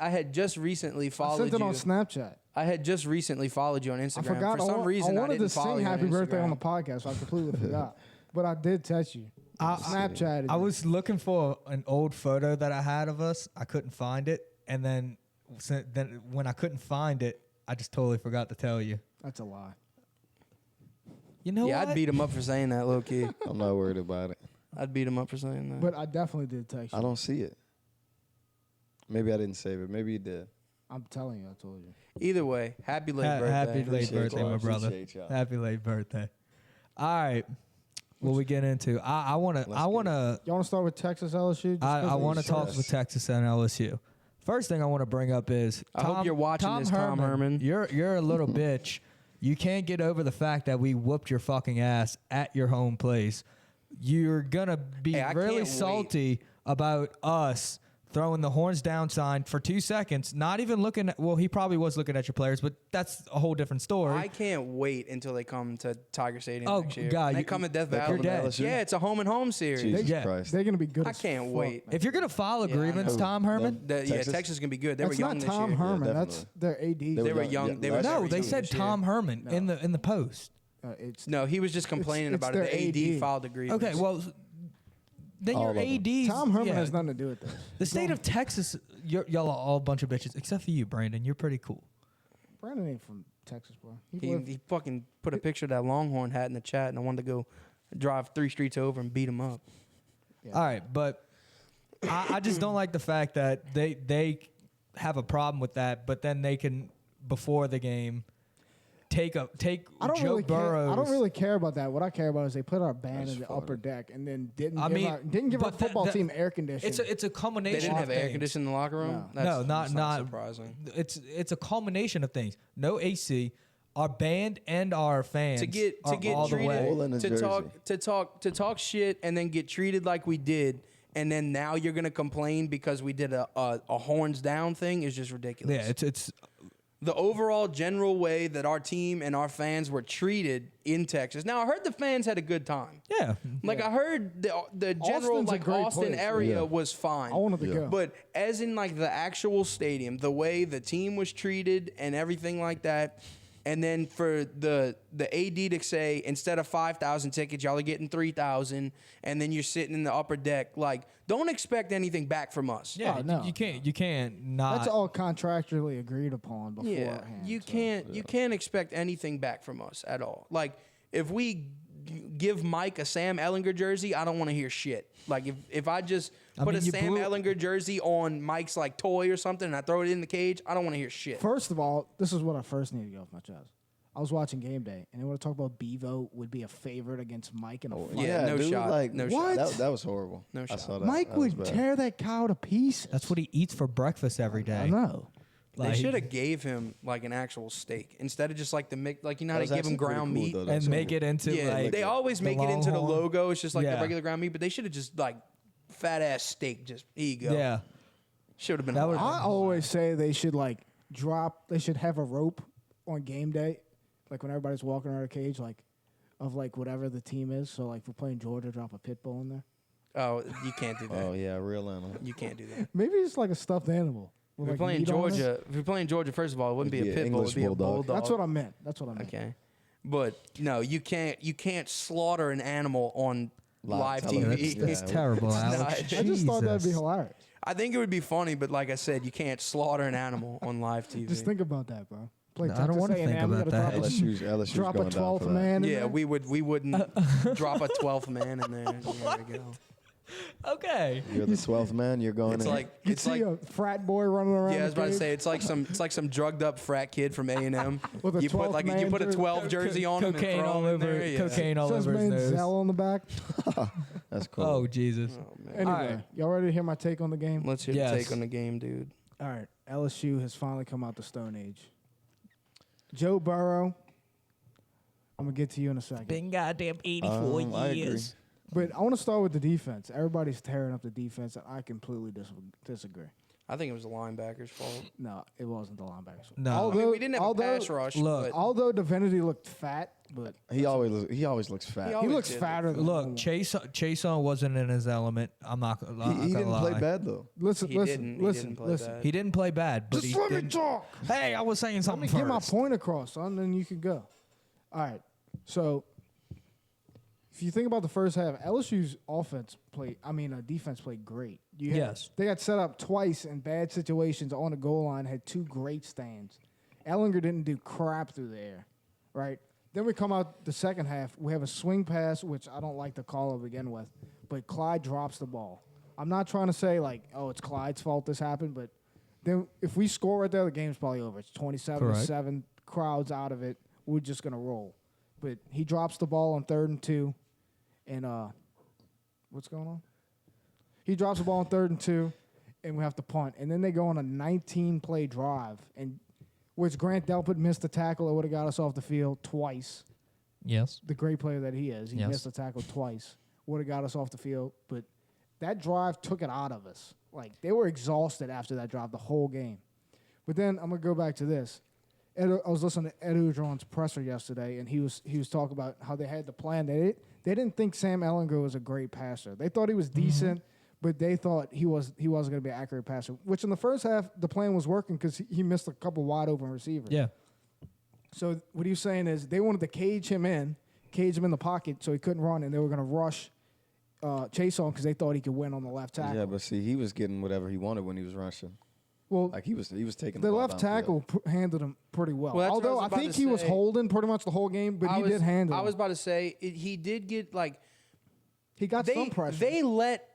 Speaker 1: had just recently
Speaker 4: I
Speaker 1: followed
Speaker 4: sent it
Speaker 1: you.
Speaker 4: on Snapchat.
Speaker 1: I had just recently followed you on Instagram.
Speaker 4: I forgot.
Speaker 1: For some reason,
Speaker 4: I
Speaker 1: I
Speaker 4: wanted
Speaker 1: didn't
Speaker 4: to
Speaker 1: follow
Speaker 4: sing
Speaker 1: you on
Speaker 4: happy birthday on the
Speaker 1: Instagram.
Speaker 4: podcast, so I completely forgot. But I did text you. Snapchat.
Speaker 3: I was looking for an old photo that I had of us. I couldn't find it, and then when I couldn't find it, I just totally forgot to tell you.
Speaker 4: That's a lie.
Speaker 3: You know
Speaker 1: Yeah,
Speaker 3: what?
Speaker 1: I'd beat him up for saying that, low key.
Speaker 5: I'm not worried about it.
Speaker 1: I'd beat him up for saying that.
Speaker 4: But I definitely did text you.
Speaker 5: I don't see it. Maybe I didn't save it. Maybe you did.
Speaker 4: I'm telling you, I told you.
Speaker 1: Either way, happy late birthday.
Speaker 3: Happy late
Speaker 5: Appreciate
Speaker 3: birthday,
Speaker 5: y'all.
Speaker 3: my brother.
Speaker 5: Appreciate y'all.
Speaker 3: Happy late birthday. All right, what we get into? I wanna
Speaker 5: get
Speaker 3: I wanna
Speaker 4: Y'all want to start with Texas LSU? Just 'cause
Speaker 3: I
Speaker 4: they
Speaker 3: want to
Speaker 4: showed
Speaker 3: talk
Speaker 4: us?
Speaker 3: with Texas and LSU. First thing I want to bring up is
Speaker 1: I hope you're watching this, Tom Herman.
Speaker 3: You're a little bitch. You can't get over the fact that we whooped your fucking ass at your home place. You're gonna be
Speaker 1: Hey, I
Speaker 3: really
Speaker 1: can't
Speaker 3: salty about us throwing the horns down sign for 2 seconds, not even looking at, well, he probably was looking at your players, but that's a whole different story.
Speaker 1: I can't wait until they come to Tiger Stadium
Speaker 3: Oh,
Speaker 1: next year.
Speaker 3: God,
Speaker 1: They
Speaker 3: you-
Speaker 1: come to Death
Speaker 5: They
Speaker 1: Valley.
Speaker 5: come to
Speaker 3: dead.
Speaker 5: LSU?
Speaker 1: Yeah, it's a home and home series.
Speaker 5: Jesus
Speaker 3: Yeah.
Speaker 5: Christ.
Speaker 4: They're gonna be good.
Speaker 1: I
Speaker 4: as
Speaker 1: can't
Speaker 4: fuck,
Speaker 1: wait.
Speaker 4: man.
Speaker 3: If you're gonna file
Speaker 1: Yeah, I
Speaker 3: agreements,
Speaker 1: know.
Speaker 3: Tom Herman.
Speaker 1: Yeah,
Speaker 5: Texas?
Speaker 1: Texas is gonna be good. They
Speaker 4: That's
Speaker 1: were young
Speaker 4: not
Speaker 1: this
Speaker 4: Tom
Speaker 1: year.
Speaker 4: Herman.
Speaker 5: Yeah,
Speaker 4: That's their AD.
Speaker 1: They were young. They were
Speaker 5: last
Speaker 3: No,
Speaker 5: year.
Speaker 3: they
Speaker 1: young
Speaker 3: said
Speaker 1: this year.
Speaker 3: Tom Herman
Speaker 4: No.
Speaker 3: in the post.
Speaker 4: It's
Speaker 1: No, he was just complaining
Speaker 4: it's
Speaker 1: about
Speaker 4: their
Speaker 1: it. The AD
Speaker 4: AD.
Speaker 1: filed a grievance.
Speaker 3: Okay, well, then
Speaker 5: All
Speaker 3: your
Speaker 5: of them.
Speaker 3: ADs.
Speaker 4: Tom Herman
Speaker 3: yeah.
Speaker 4: has nothing to do with this.
Speaker 3: The state of Texas, y'all are all a bunch of bitches, except for you, Brandon. You're pretty cool.
Speaker 4: Brandon ain't from Texas, bro.
Speaker 1: He fucking put a picture of that Longhorn hat in the chat, and I wanted to go drive 3 streets over and beat him up.
Speaker 4: Yeah.
Speaker 3: All right, but I just don't like the fact that they have a problem with that, but then they can, before the game, take
Speaker 4: I don't
Speaker 3: Joe
Speaker 4: really
Speaker 3: Burrows.
Speaker 4: care. I don't really care about that. What I care about is they put our band in the upper deck and then didn't give our football team air conditioning.
Speaker 3: It's a culmination.
Speaker 1: They didn't have
Speaker 3: of
Speaker 1: air
Speaker 3: things.
Speaker 1: conditioning in the locker room.
Speaker 3: No,
Speaker 1: That's
Speaker 3: not
Speaker 1: surprising.
Speaker 3: It's a culmination of things. No AC. Our band and our fans
Speaker 1: To get
Speaker 3: are all the way.
Speaker 5: All in the
Speaker 1: to talk shit and then get treated like we did, and then now you're gonna complain because we did a horns down thing is just ridiculous.
Speaker 3: Yeah, it's
Speaker 1: the overall general way that our team and our fans were treated in Texas. Now I heard the fans had a good time.
Speaker 3: yeah.
Speaker 1: Like I heard the general
Speaker 4: Austin's a
Speaker 1: like
Speaker 4: great
Speaker 1: Austin
Speaker 4: place.
Speaker 1: area
Speaker 5: Yeah.
Speaker 1: was fine.
Speaker 4: I wanted to go.
Speaker 1: But as in like the actual stadium, the way the team was treated and everything like that, and then for the AD to say instead of 5,000 tickets, y'all are getting 3,000, and then you're sitting in the upper deck, like don't expect anything back from us.
Speaker 3: Yeah,
Speaker 4: Oh, no.
Speaker 3: you can't not.
Speaker 4: That's all contractually agreed upon
Speaker 1: Yeah,
Speaker 4: beforehand.
Speaker 1: you
Speaker 4: so.
Speaker 1: can't expect anything back from us at all. Like if we give Mike a Sam Ellinger jersey, I don't want to hear shit. Like if I just put
Speaker 3: mean,
Speaker 1: a
Speaker 3: you
Speaker 1: Sam
Speaker 3: blew-
Speaker 1: Ellinger jersey on Mike's like toy or something and I throw it in the cage, I don't want to hear shit.
Speaker 4: First of all, this is what I first need to get off my chest. I was watching Game Day, and they want to talk about Bevo would be a favorite against Mike in a fight.
Speaker 1: Yeah, no
Speaker 5: dude,
Speaker 1: shot.
Speaker 5: Like,
Speaker 1: No
Speaker 4: What?
Speaker 1: shot.
Speaker 5: That was horrible.
Speaker 1: No
Speaker 5: I
Speaker 1: shot.
Speaker 5: saw that.
Speaker 4: Mike
Speaker 5: That was
Speaker 4: would
Speaker 5: bad.
Speaker 4: tear that cow to pieces.
Speaker 3: That's what he eats for breakfast every day.
Speaker 4: I know.
Speaker 1: They
Speaker 3: Like,
Speaker 1: should have gave him like an actual steak instead of just like the mix. Like you know how
Speaker 5: That
Speaker 1: they
Speaker 5: was
Speaker 1: give him
Speaker 5: actually pretty
Speaker 1: ground
Speaker 5: cool,
Speaker 1: meat.
Speaker 5: though.
Speaker 3: and
Speaker 5: That's
Speaker 3: make
Speaker 5: cool.
Speaker 3: it into
Speaker 1: Yeah,
Speaker 3: like
Speaker 1: they always make it into the
Speaker 3: Longhorn.
Speaker 1: logo. It's just like
Speaker 3: Yeah.
Speaker 1: the regular ground meat, but they should have just like fat ass steak. Just here you go.
Speaker 3: Yeah.
Speaker 1: Should have been.
Speaker 3: That
Speaker 1: hard.
Speaker 3: would've
Speaker 4: I always say they should they should have a rope on game day, like when everybody's walking around a cage, like of like whatever the team is. So like if we're playing Georgia, drop a pit bull in there.
Speaker 1: Oh, you can't do that.
Speaker 5: Oh yeah, real animal.
Speaker 1: You can't do that.
Speaker 4: Maybe it's like a stuffed animal.
Speaker 1: If
Speaker 4: with,
Speaker 1: you're
Speaker 4: like,
Speaker 1: playing
Speaker 4: meat on it.
Speaker 1: Georgia, first of all, it wouldn't be a
Speaker 5: It'd be
Speaker 1: pit
Speaker 5: an
Speaker 1: bull.
Speaker 5: English
Speaker 1: It'd be a
Speaker 5: bulldog.
Speaker 1: bulldog.
Speaker 4: That's what I meant. That's what I meant.
Speaker 1: Okay, but no, you can't slaughter an animal on live
Speaker 5: television.
Speaker 1: TV.
Speaker 5: Yeah,
Speaker 3: It's terrible,
Speaker 1: It's
Speaker 3: Alex.
Speaker 1: not.
Speaker 4: I just thought that'd be
Speaker 3: Jesus.
Speaker 4: hilarious.
Speaker 1: I think it would be funny, but like I said, you can't slaughter an animal on live TV.
Speaker 4: Just think about that, bro. Play
Speaker 3: No, I don't
Speaker 4: Texas
Speaker 3: wanna
Speaker 4: A&M,
Speaker 3: think
Speaker 4: you
Speaker 3: about
Speaker 4: gotta
Speaker 3: that.
Speaker 5: LSU's
Speaker 4: drop a
Speaker 5: going down
Speaker 4: 12th
Speaker 5: for that.
Speaker 4: man. in
Speaker 1: yeah,
Speaker 4: there.
Speaker 1: we wouldn't drop a 12th man in there. There we go.
Speaker 3: Okay.
Speaker 5: You're the 12th man. You're going.
Speaker 1: It's
Speaker 5: in.
Speaker 1: like
Speaker 4: You
Speaker 1: it's
Speaker 4: see
Speaker 1: like
Speaker 4: a frat boy running around.
Speaker 1: yeah, I was
Speaker 4: the
Speaker 1: about to
Speaker 4: cage.
Speaker 1: say it's like some drugged up frat kid from A&M.
Speaker 4: With a
Speaker 1: You put
Speaker 4: 12th
Speaker 1: like you
Speaker 4: man
Speaker 1: put a
Speaker 4: jersey.
Speaker 1: 12 jersey on him and
Speaker 3: Cocaine
Speaker 1: throw
Speaker 3: all
Speaker 1: him in
Speaker 3: over.
Speaker 1: there. Yeah.
Speaker 3: Cocaine all
Speaker 4: Says
Speaker 3: over his nose.
Speaker 4: Manziel on the back.
Speaker 5: That's cool.
Speaker 3: Oh Jesus.
Speaker 1: Oh, man.
Speaker 4: Anyway,
Speaker 3: Alright.
Speaker 4: y'all ready to hear my take on the game?
Speaker 1: Let's hear
Speaker 3: Yes.
Speaker 1: the take on the game, dude.
Speaker 4: All right, LSU has finally come out the Stone Age. Joe Burrow, I'm gonna get to you in a second.
Speaker 3: Been goddamn 84
Speaker 5: I agree.
Speaker 3: years.
Speaker 4: But I want to start with the defense. Everybody's tearing up the defense, and I completely disagree.
Speaker 1: I think it was the linebackers' fault.
Speaker 4: No, it wasn't the linebackers.
Speaker 3: No.
Speaker 1: I mean, we didn't have a pass rush.
Speaker 3: look,
Speaker 1: but
Speaker 4: Although Divinity looked fat, but
Speaker 5: He always looks fat.
Speaker 1: He
Speaker 4: he
Speaker 1: always
Speaker 4: looks
Speaker 1: did.
Speaker 4: fatter than
Speaker 3: Look,
Speaker 4: normal.
Speaker 3: Chason wasn't in his element. I'm not gonna
Speaker 5: He didn't
Speaker 3: lie.
Speaker 5: play bad though.
Speaker 4: Listen,
Speaker 1: he didn't play bad.
Speaker 3: He didn't play bad, but
Speaker 4: Just
Speaker 3: he
Speaker 4: let me
Speaker 3: didn't.
Speaker 4: talk.
Speaker 3: Hey, I was saying
Speaker 4: Let
Speaker 3: something
Speaker 4: me
Speaker 3: first.
Speaker 4: get my point across, son, then you can go. All right. So if you think about the first half, LSU's defense played great.
Speaker 3: Yes.
Speaker 4: They got set up twice in bad situations on the goal line, had two great stands. Ellinger didn't do crap through the air, right? Then we come out the second half. We have a swing pass, which I don't like the call to begin with, but Clyde drops the ball. I'm not trying to say, like, oh, it's Clyde's fault this happened, but then if we score right there, the game's probably over. It's 27-7, crowd's out of it. We're just going to roll. But he drops the ball on 3rd and 2, and what's going on? He drops the ball on 3rd and 2, and we have to punt. And then they go on a 19-play drive, and which Grant Delpit missed the tackle that would have got us off the field twice.
Speaker 3: Yes.
Speaker 4: The great player that he is. He
Speaker 3: Yes.
Speaker 4: missed the tackle twice. Would have got us off the field. But that drive took it out of us. Like, they were exhausted after that drive the whole game. But then I'm going to go back to this. I was listening to Ed Udron's presser yesterday, and he was talking about how they had the plan. They didn't think Sam Ellinger was a great passer. They thought he was decent, but they thought he wasn't going to be an accurate passer. Which in the first half, the plan was working because he missed a couple wide open receivers.
Speaker 3: Yeah.
Speaker 4: So what he was saying is they wanted to cage him in the pocket so he couldn't run, and they were going to rush Chase on because they thought he could win on the left tackle.
Speaker 5: Yeah, but see, he was getting whatever he wanted when he was rushing.
Speaker 4: Well,
Speaker 5: Like he was taking
Speaker 4: the
Speaker 5: ball
Speaker 4: left
Speaker 5: downfield.
Speaker 4: tackle handled him pretty well.
Speaker 1: Well, that's what I
Speaker 4: Although
Speaker 1: was
Speaker 4: I
Speaker 1: about
Speaker 4: think
Speaker 1: to
Speaker 4: he was
Speaker 1: say.
Speaker 4: holding pretty much the whole game, but he did handle
Speaker 1: I was
Speaker 4: him.
Speaker 1: about to say he did get like
Speaker 4: He got some pressure.
Speaker 1: They let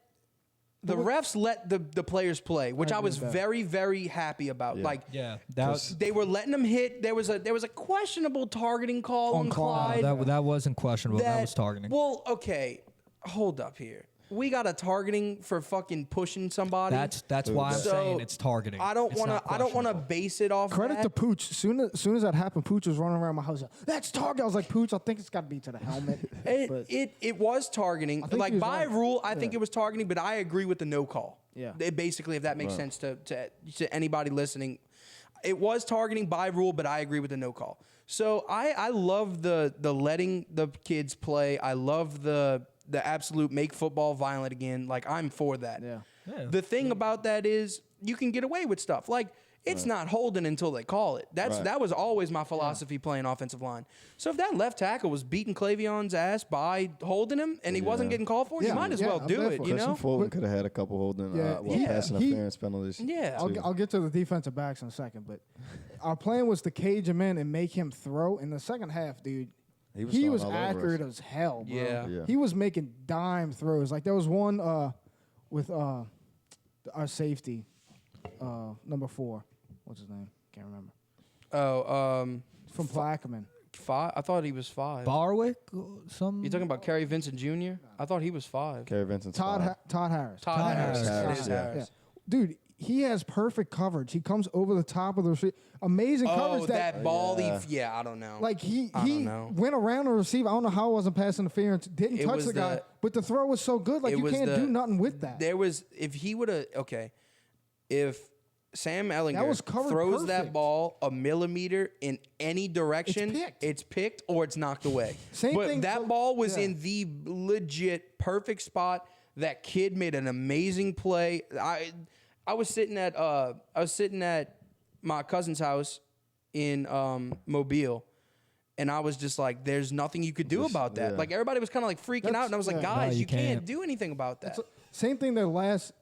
Speaker 1: the refs let the players play, which I
Speaker 4: agree
Speaker 1: was
Speaker 4: with that.
Speaker 1: very, very happy about.
Speaker 5: Yeah.
Speaker 1: Like,
Speaker 3: Yeah, that was,
Speaker 1: they were letting them hit. There was a questionable targeting call on Clyde.
Speaker 3: that wasn't questionable. That was targeting.
Speaker 1: Well, okay, hold up here. We got a targeting for fucking pushing somebody.
Speaker 3: That's why I'm
Speaker 1: So,
Speaker 3: saying it's targeting.
Speaker 1: I don't
Speaker 3: It's
Speaker 1: want
Speaker 3: not
Speaker 1: to. I don't want to
Speaker 3: questionable.
Speaker 1: base it off.
Speaker 4: Credit
Speaker 1: that.
Speaker 4: to Pooch. Soon as that happened, Pooch was running around my house. That's target. I was like, Pooch, I think it's got to be to the helmet. But
Speaker 1: It was targeting.
Speaker 4: think
Speaker 1: Like
Speaker 4: he was
Speaker 1: by
Speaker 4: right.
Speaker 1: rule, I think it was targeting, but I agree with the no call.
Speaker 4: Yeah.
Speaker 1: Basically, if that makes sense to anybody listening, it was targeting by rule, but I agree with the no call. So I love the letting the kids play. I love the absolute make football violent again. Like, I'm for that.
Speaker 4: Yeah.
Speaker 3: Yeah.
Speaker 1: The thing about that is you can get away with stuff. Like, it's not holding until they call it. That was always my philosophy playing offensive line. So if that left tackle was beating Clavion's ass by holding him and he wasn't getting called for, you
Speaker 4: Yeah.
Speaker 1: might as
Speaker 4: Yeah,
Speaker 1: well
Speaker 4: I'm
Speaker 1: do
Speaker 4: there
Speaker 1: it,
Speaker 4: for
Speaker 1: you
Speaker 4: it.
Speaker 1: know?
Speaker 5: Christian Fulton could have had a couple holding, pass interference penalties.
Speaker 1: Yeah.
Speaker 4: I'll get to the defensive backs in a second, but our plan was to cage him in and make him throw. In the second half, dude, he was
Speaker 5: throwing all over
Speaker 4: accurate
Speaker 5: us.
Speaker 4: as hell, bro.
Speaker 1: Yeah.
Speaker 4: He was making dime throws. Like, there was one with our safety, number 4. What's his name? Can't remember. From Plaquemine.
Speaker 1: 5. I thought he was 5.
Speaker 3: Barwick, some.
Speaker 1: You talking about Kerry Vincent Jr.? I thought he was 5.
Speaker 5: Kerry Vincent's
Speaker 4: Todd
Speaker 5: fine.
Speaker 4: Harris.
Speaker 1: Todd Harris.
Speaker 3: Harris.
Speaker 1: It is
Speaker 5: Yeah.
Speaker 1: Harris.
Speaker 4: Dude, he has perfect coverage. He comes over the top of the receiver. Amazing
Speaker 1: Oh,
Speaker 4: coverage.
Speaker 1: that ball.
Speaker 5: Yeah.
Speaker 1: I don't know.
Speaker 4: Like, he
Speaker 1: I don't know.
Speaker 4: went around the receiver. I don't know how it wasn't pass interference. Didn't
Speaker 1: It
Speaker 4: touch
Speaker 1: was
Speaker 4: the guy,
Speaker 1: the-
Speaker 4: but the throw was so good. Like,
Speaker 1: it
Speaker 4: you
Speaker 1: was
Speaker 4: can't do nothing with that.
Speaker 1: There was, if he would have, if Sam Ellinger
Speaker 4: was covered
Speaker 1: throws that
Speaker 4: perfect.
Speaker 1: ball a millimeter in any direction, it's picked or it's knocked away.
Speaker 4: Same
Speaker 1: but
Speaker 4: thing-
Speaker 1: that ball was
Speaker 4: yeah.
Speaker 1: in the legit perfect spot. That kid made an amazing play. I was sitting at my cousin's house in Mobile. And I was just like, "There's nothing you could do about that."
Speaker 5: yeah.
Speaker 1: Like, everybody was kind of like freaking out, and I was like,
Speaker 4: yeah.
Speaker 1: "Guys,
Speaker 3: No,
Speaker 1: you
Speaker 3: you
Speaker 1: can't
Speaker 3: can't.
Speaker 1: do anything about that."
Speaker 4: Same thing. Their last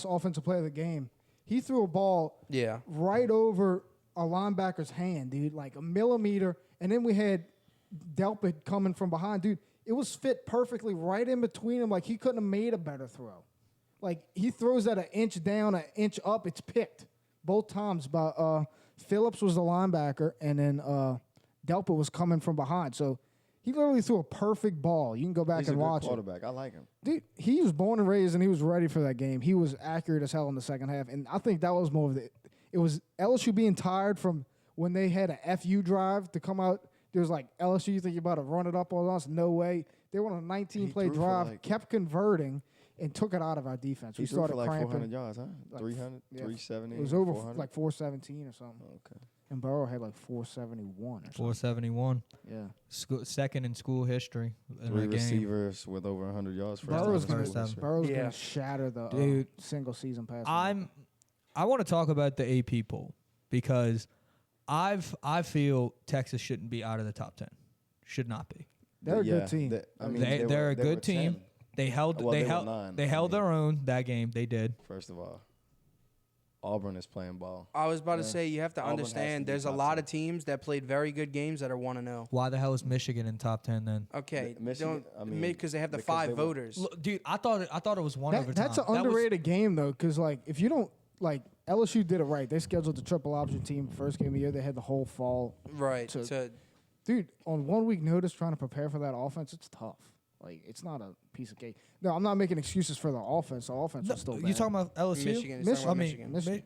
Speaker 4: offensive play of the game. He threw a ball
Speaker 1: Yeah.
Speaker 4: right over a linebacker's hand, dude, like a millimeter. And then we had Delpit coming from behind, dude. It was fit perfectly right in between them. Like, he couldn't have made a better throw. Like, he throws that an inch down, an inch up. It's picked both times. But Phillips was the linebacker, and then Delpit was coming from behind. So he literally threw a perfect ball. You can go back
Speaker 5: He's a
Speaker 4: and
Speaker 5: good
Speaker 4: watch it.
Speaker 5: quarterback. I like him.
Speaker 4: Dude, he was born and raised, and he was ready for that game. He was accurate as hell in the second half, and I think that was more of it was LSU being tired from when they had a FU drive to come out. There was like, LSU, you think you're about to run it up on us? No way. They went on a 19-play
Speaker 5: threw for
Speaker 4: drive,
Speaker 5: like-
Speaker 4: kept converting, and took it out of our defense.
Speaker 5: He
Speaker 4: We
Speaker 5: threw
Speaker 4: started
Speaker 5: for like
Speaker 4: cramping.
Speaker 5: 400 yards, huh?
Speaker 4: Like,
Speaker 5: 300,
Speaker 4: yeah,
Speaker 5: 370.
Speaker 4: It was over
Speaker 5: 400?
Speaker 4: like 417 or something.
Speaker 5: Okay.
Speaker 4: And Burrow had like 471 or something.
Speaker 3: 471.
Speaker 4: Yeah.
Speaker 3: Second in school history in
Speaker 5: 3
Speaker 3: a game.
Speaker 5: receivers with over 100 yards.
Speaker 4: Burrow's
Speaker 5: time in
Speaker 3: first
Speaker 5: school
Speaker 3: time.
Speaker 5: history.
Speaker 4: Burrow's
Speaker 1: Yeah.
Speaker 4: going to shatter the
Speaker 3: Dude,
Speaker 4: single season pass.
Speaker 3: I want to talk about the AP poll because I feel Texas shouldn't be out of the top 10. Should not be.
Speaker 4: They're a
Speaker 5: Yeah,
Speaker 4: good team.
Speaker 5: I mean,
Speaker 3: They're a
Speaker 5: they were
Speaker 3: good team.
Speaker 5: 10,
Speaker 3: They held
Speaker 5: Well,
Speaker 3: they
Speaker 5: they were
Speaker 3: held
Speaker 5: 9,
Speaker 3: they
Speaker 5: I
Speaker 3: held
Speaker 5: mean.
Speaker 3: their own that game. They did.
Speaker 5: First of all, Auburn is playing ball.
Speaker 1: I was about to say, you have to
Speaker 5: Auburn has to
Speaker 1: understand,
Speaker 5: be
Speaker 1: there's a
Speaker 5: top
Speaker 1: lot
Speaker 5: 10.
Speaker 1: of teams that played very good games that are 1-0.
Speaker 3: Why the hell is Michigan in top 10 then?
Speaker 1: Okay,
Speaker 5: Michigan- I mean,
Speaker 1: because they have the
Speaker 5: because
Speaker 1: 5
Speaker 5: they were-
Speaker 1: voters.
Speaker 3: Look, dude, I thought it was one overtime.
Speaker 4: That's an
Speaker 3: That was-
Speaker 4: underrated game though, because like if you don't like LSU did it right. They scheduled the triple option team first game of the year. They had the whole fall.
Speaker 1: Right.
Speaker 4: to- Dude, on 1 week notice, trying to prepare for that offense, it's tough. Like, it's not a piece of cake. No, I'm not making excuses for the offense. The offense was still bad.
Speaker 3: You talking about LSU?
Speaker 1: Michigan. He's talking about
Speaker 3: I mean,
Speaker 1: Michigan.
Speaker 4: Michigan.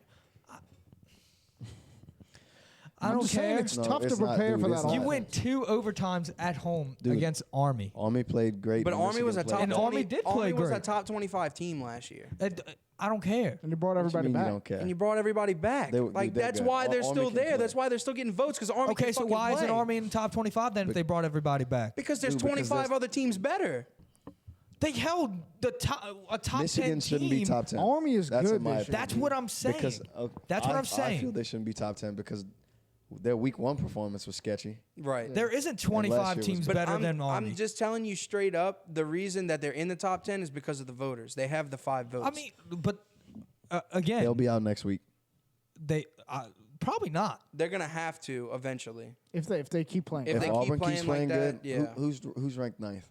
Speaker 3: I
Speaker 4: I'm
Speaker 3: don't
Speaker 4: just saying
Speaker 3: care.
Speaker 4: it's
Speaker 5: No,
Speaker 4: tough to
Speaker 5: it's not,
Speaker 4: prepare
Speaker 5: dude,
Speaker 4: for
Speaker 5: it's
Speaker 4: that
Speaker 5: not.
Speaker 3: You
Speaker 4: offense.
Speaker 3: went 2 overtimes at home
Speaker 5: Dude.
Speaker 3: against Army.
Speaker 5: Army played great.
Speaker 1: But
Speaker 5: and
Speaker 1: Army was a
Speaker 5: Michigan
Speaker 1: top
Speaker 5: played
Speaker 3: And
Speaker 1: 20,
Speaker 3: Army did play
Speaker 1: Army was a
Speaker 3: great.
Speaker 1: top 25 team last year.
Speaker 3: I don't care.
Speaker 4: And they brought
Speaker 5: What you
Speaker 4: everybody
Speaker 5: mean you
Speaker 4: back.
Speaker 5: don't care?
Speaker 1: And you brought everybody back.
Speaker 5: They
Speaker 1: like,
Speaker 5: did
Speaker 1: that's
Speaker 5: good.
Speaker 1: why they're
Speaker 5: Army
Speaker 1: still
Speaker 5: can
Speaker 1: there.
Speaker 5: play.
Speaker 1: That's why they're still getting votes, because Army
Speaker 3: Okay,
Speaker 1: can
Speaker 3: so
Speaker 1: fucking
Speaker 3: why
Speaker 1: play.
Speaker 3: isn't Army in the top 25 then if they brought everybody back?
Speaker 1: Because there's
Speaker 5: Dude, because
Speaker 1: 25
Speaker 5: that's-
Speaker 1: other teams better.
Speaker 3: They held a top
Speaker 5: Michigan
Speaker 3: 10
Speaker 5: shouldn't
Speaker 3: team.
Speaker 5: be top 10.
Speaker 4: Army is
Speaker 5: That's
Speaker 4: good
Speaker 5: in my
Speaker 4: this year.
Speaker 5: opinion.
Speaker 3: That's what I'm saying.
Speaker 5: Because
Speaker 3: That's what I'm
Speaker 5: I
Speaker 3: saying.
Speaker 5: feel they shouldn't be top 10 because their week 1 performance was sketchy.
Speaker 1: Right.
Speaker 3: There isn't
Speaker 5: last
Speaker 3: 25
Speaker 5: year
Speaker 3: teams
Speaker 5: was-
Speaker 1: But
Speaker 3: better
Speaker 1: I'm,
Speaker 3: than Army.
Speaker 1: I'm just telling you straight up, the reason that they're in the top 10 is because of the voters. They have the 5 votes.
Speaker 3: I mean, but again,
Speaker 5: They'll be out next week.
Speaker 3: they probably not.
Speaker 1: they're going to have to eventually.
Speaker 4: If they keep playing.
Speaker 1: If
Speaker 5: If
Speaker 1: they keep
Speaker 5: Auburn
Speaker 1: playing
Speaker 5: keeps
Speaker 1: like
Speaker 5: playing
Speaker 1: that,
Speaker 5: good,
Speaker 1: yeah.
Speaker 5: who's ranked 9th?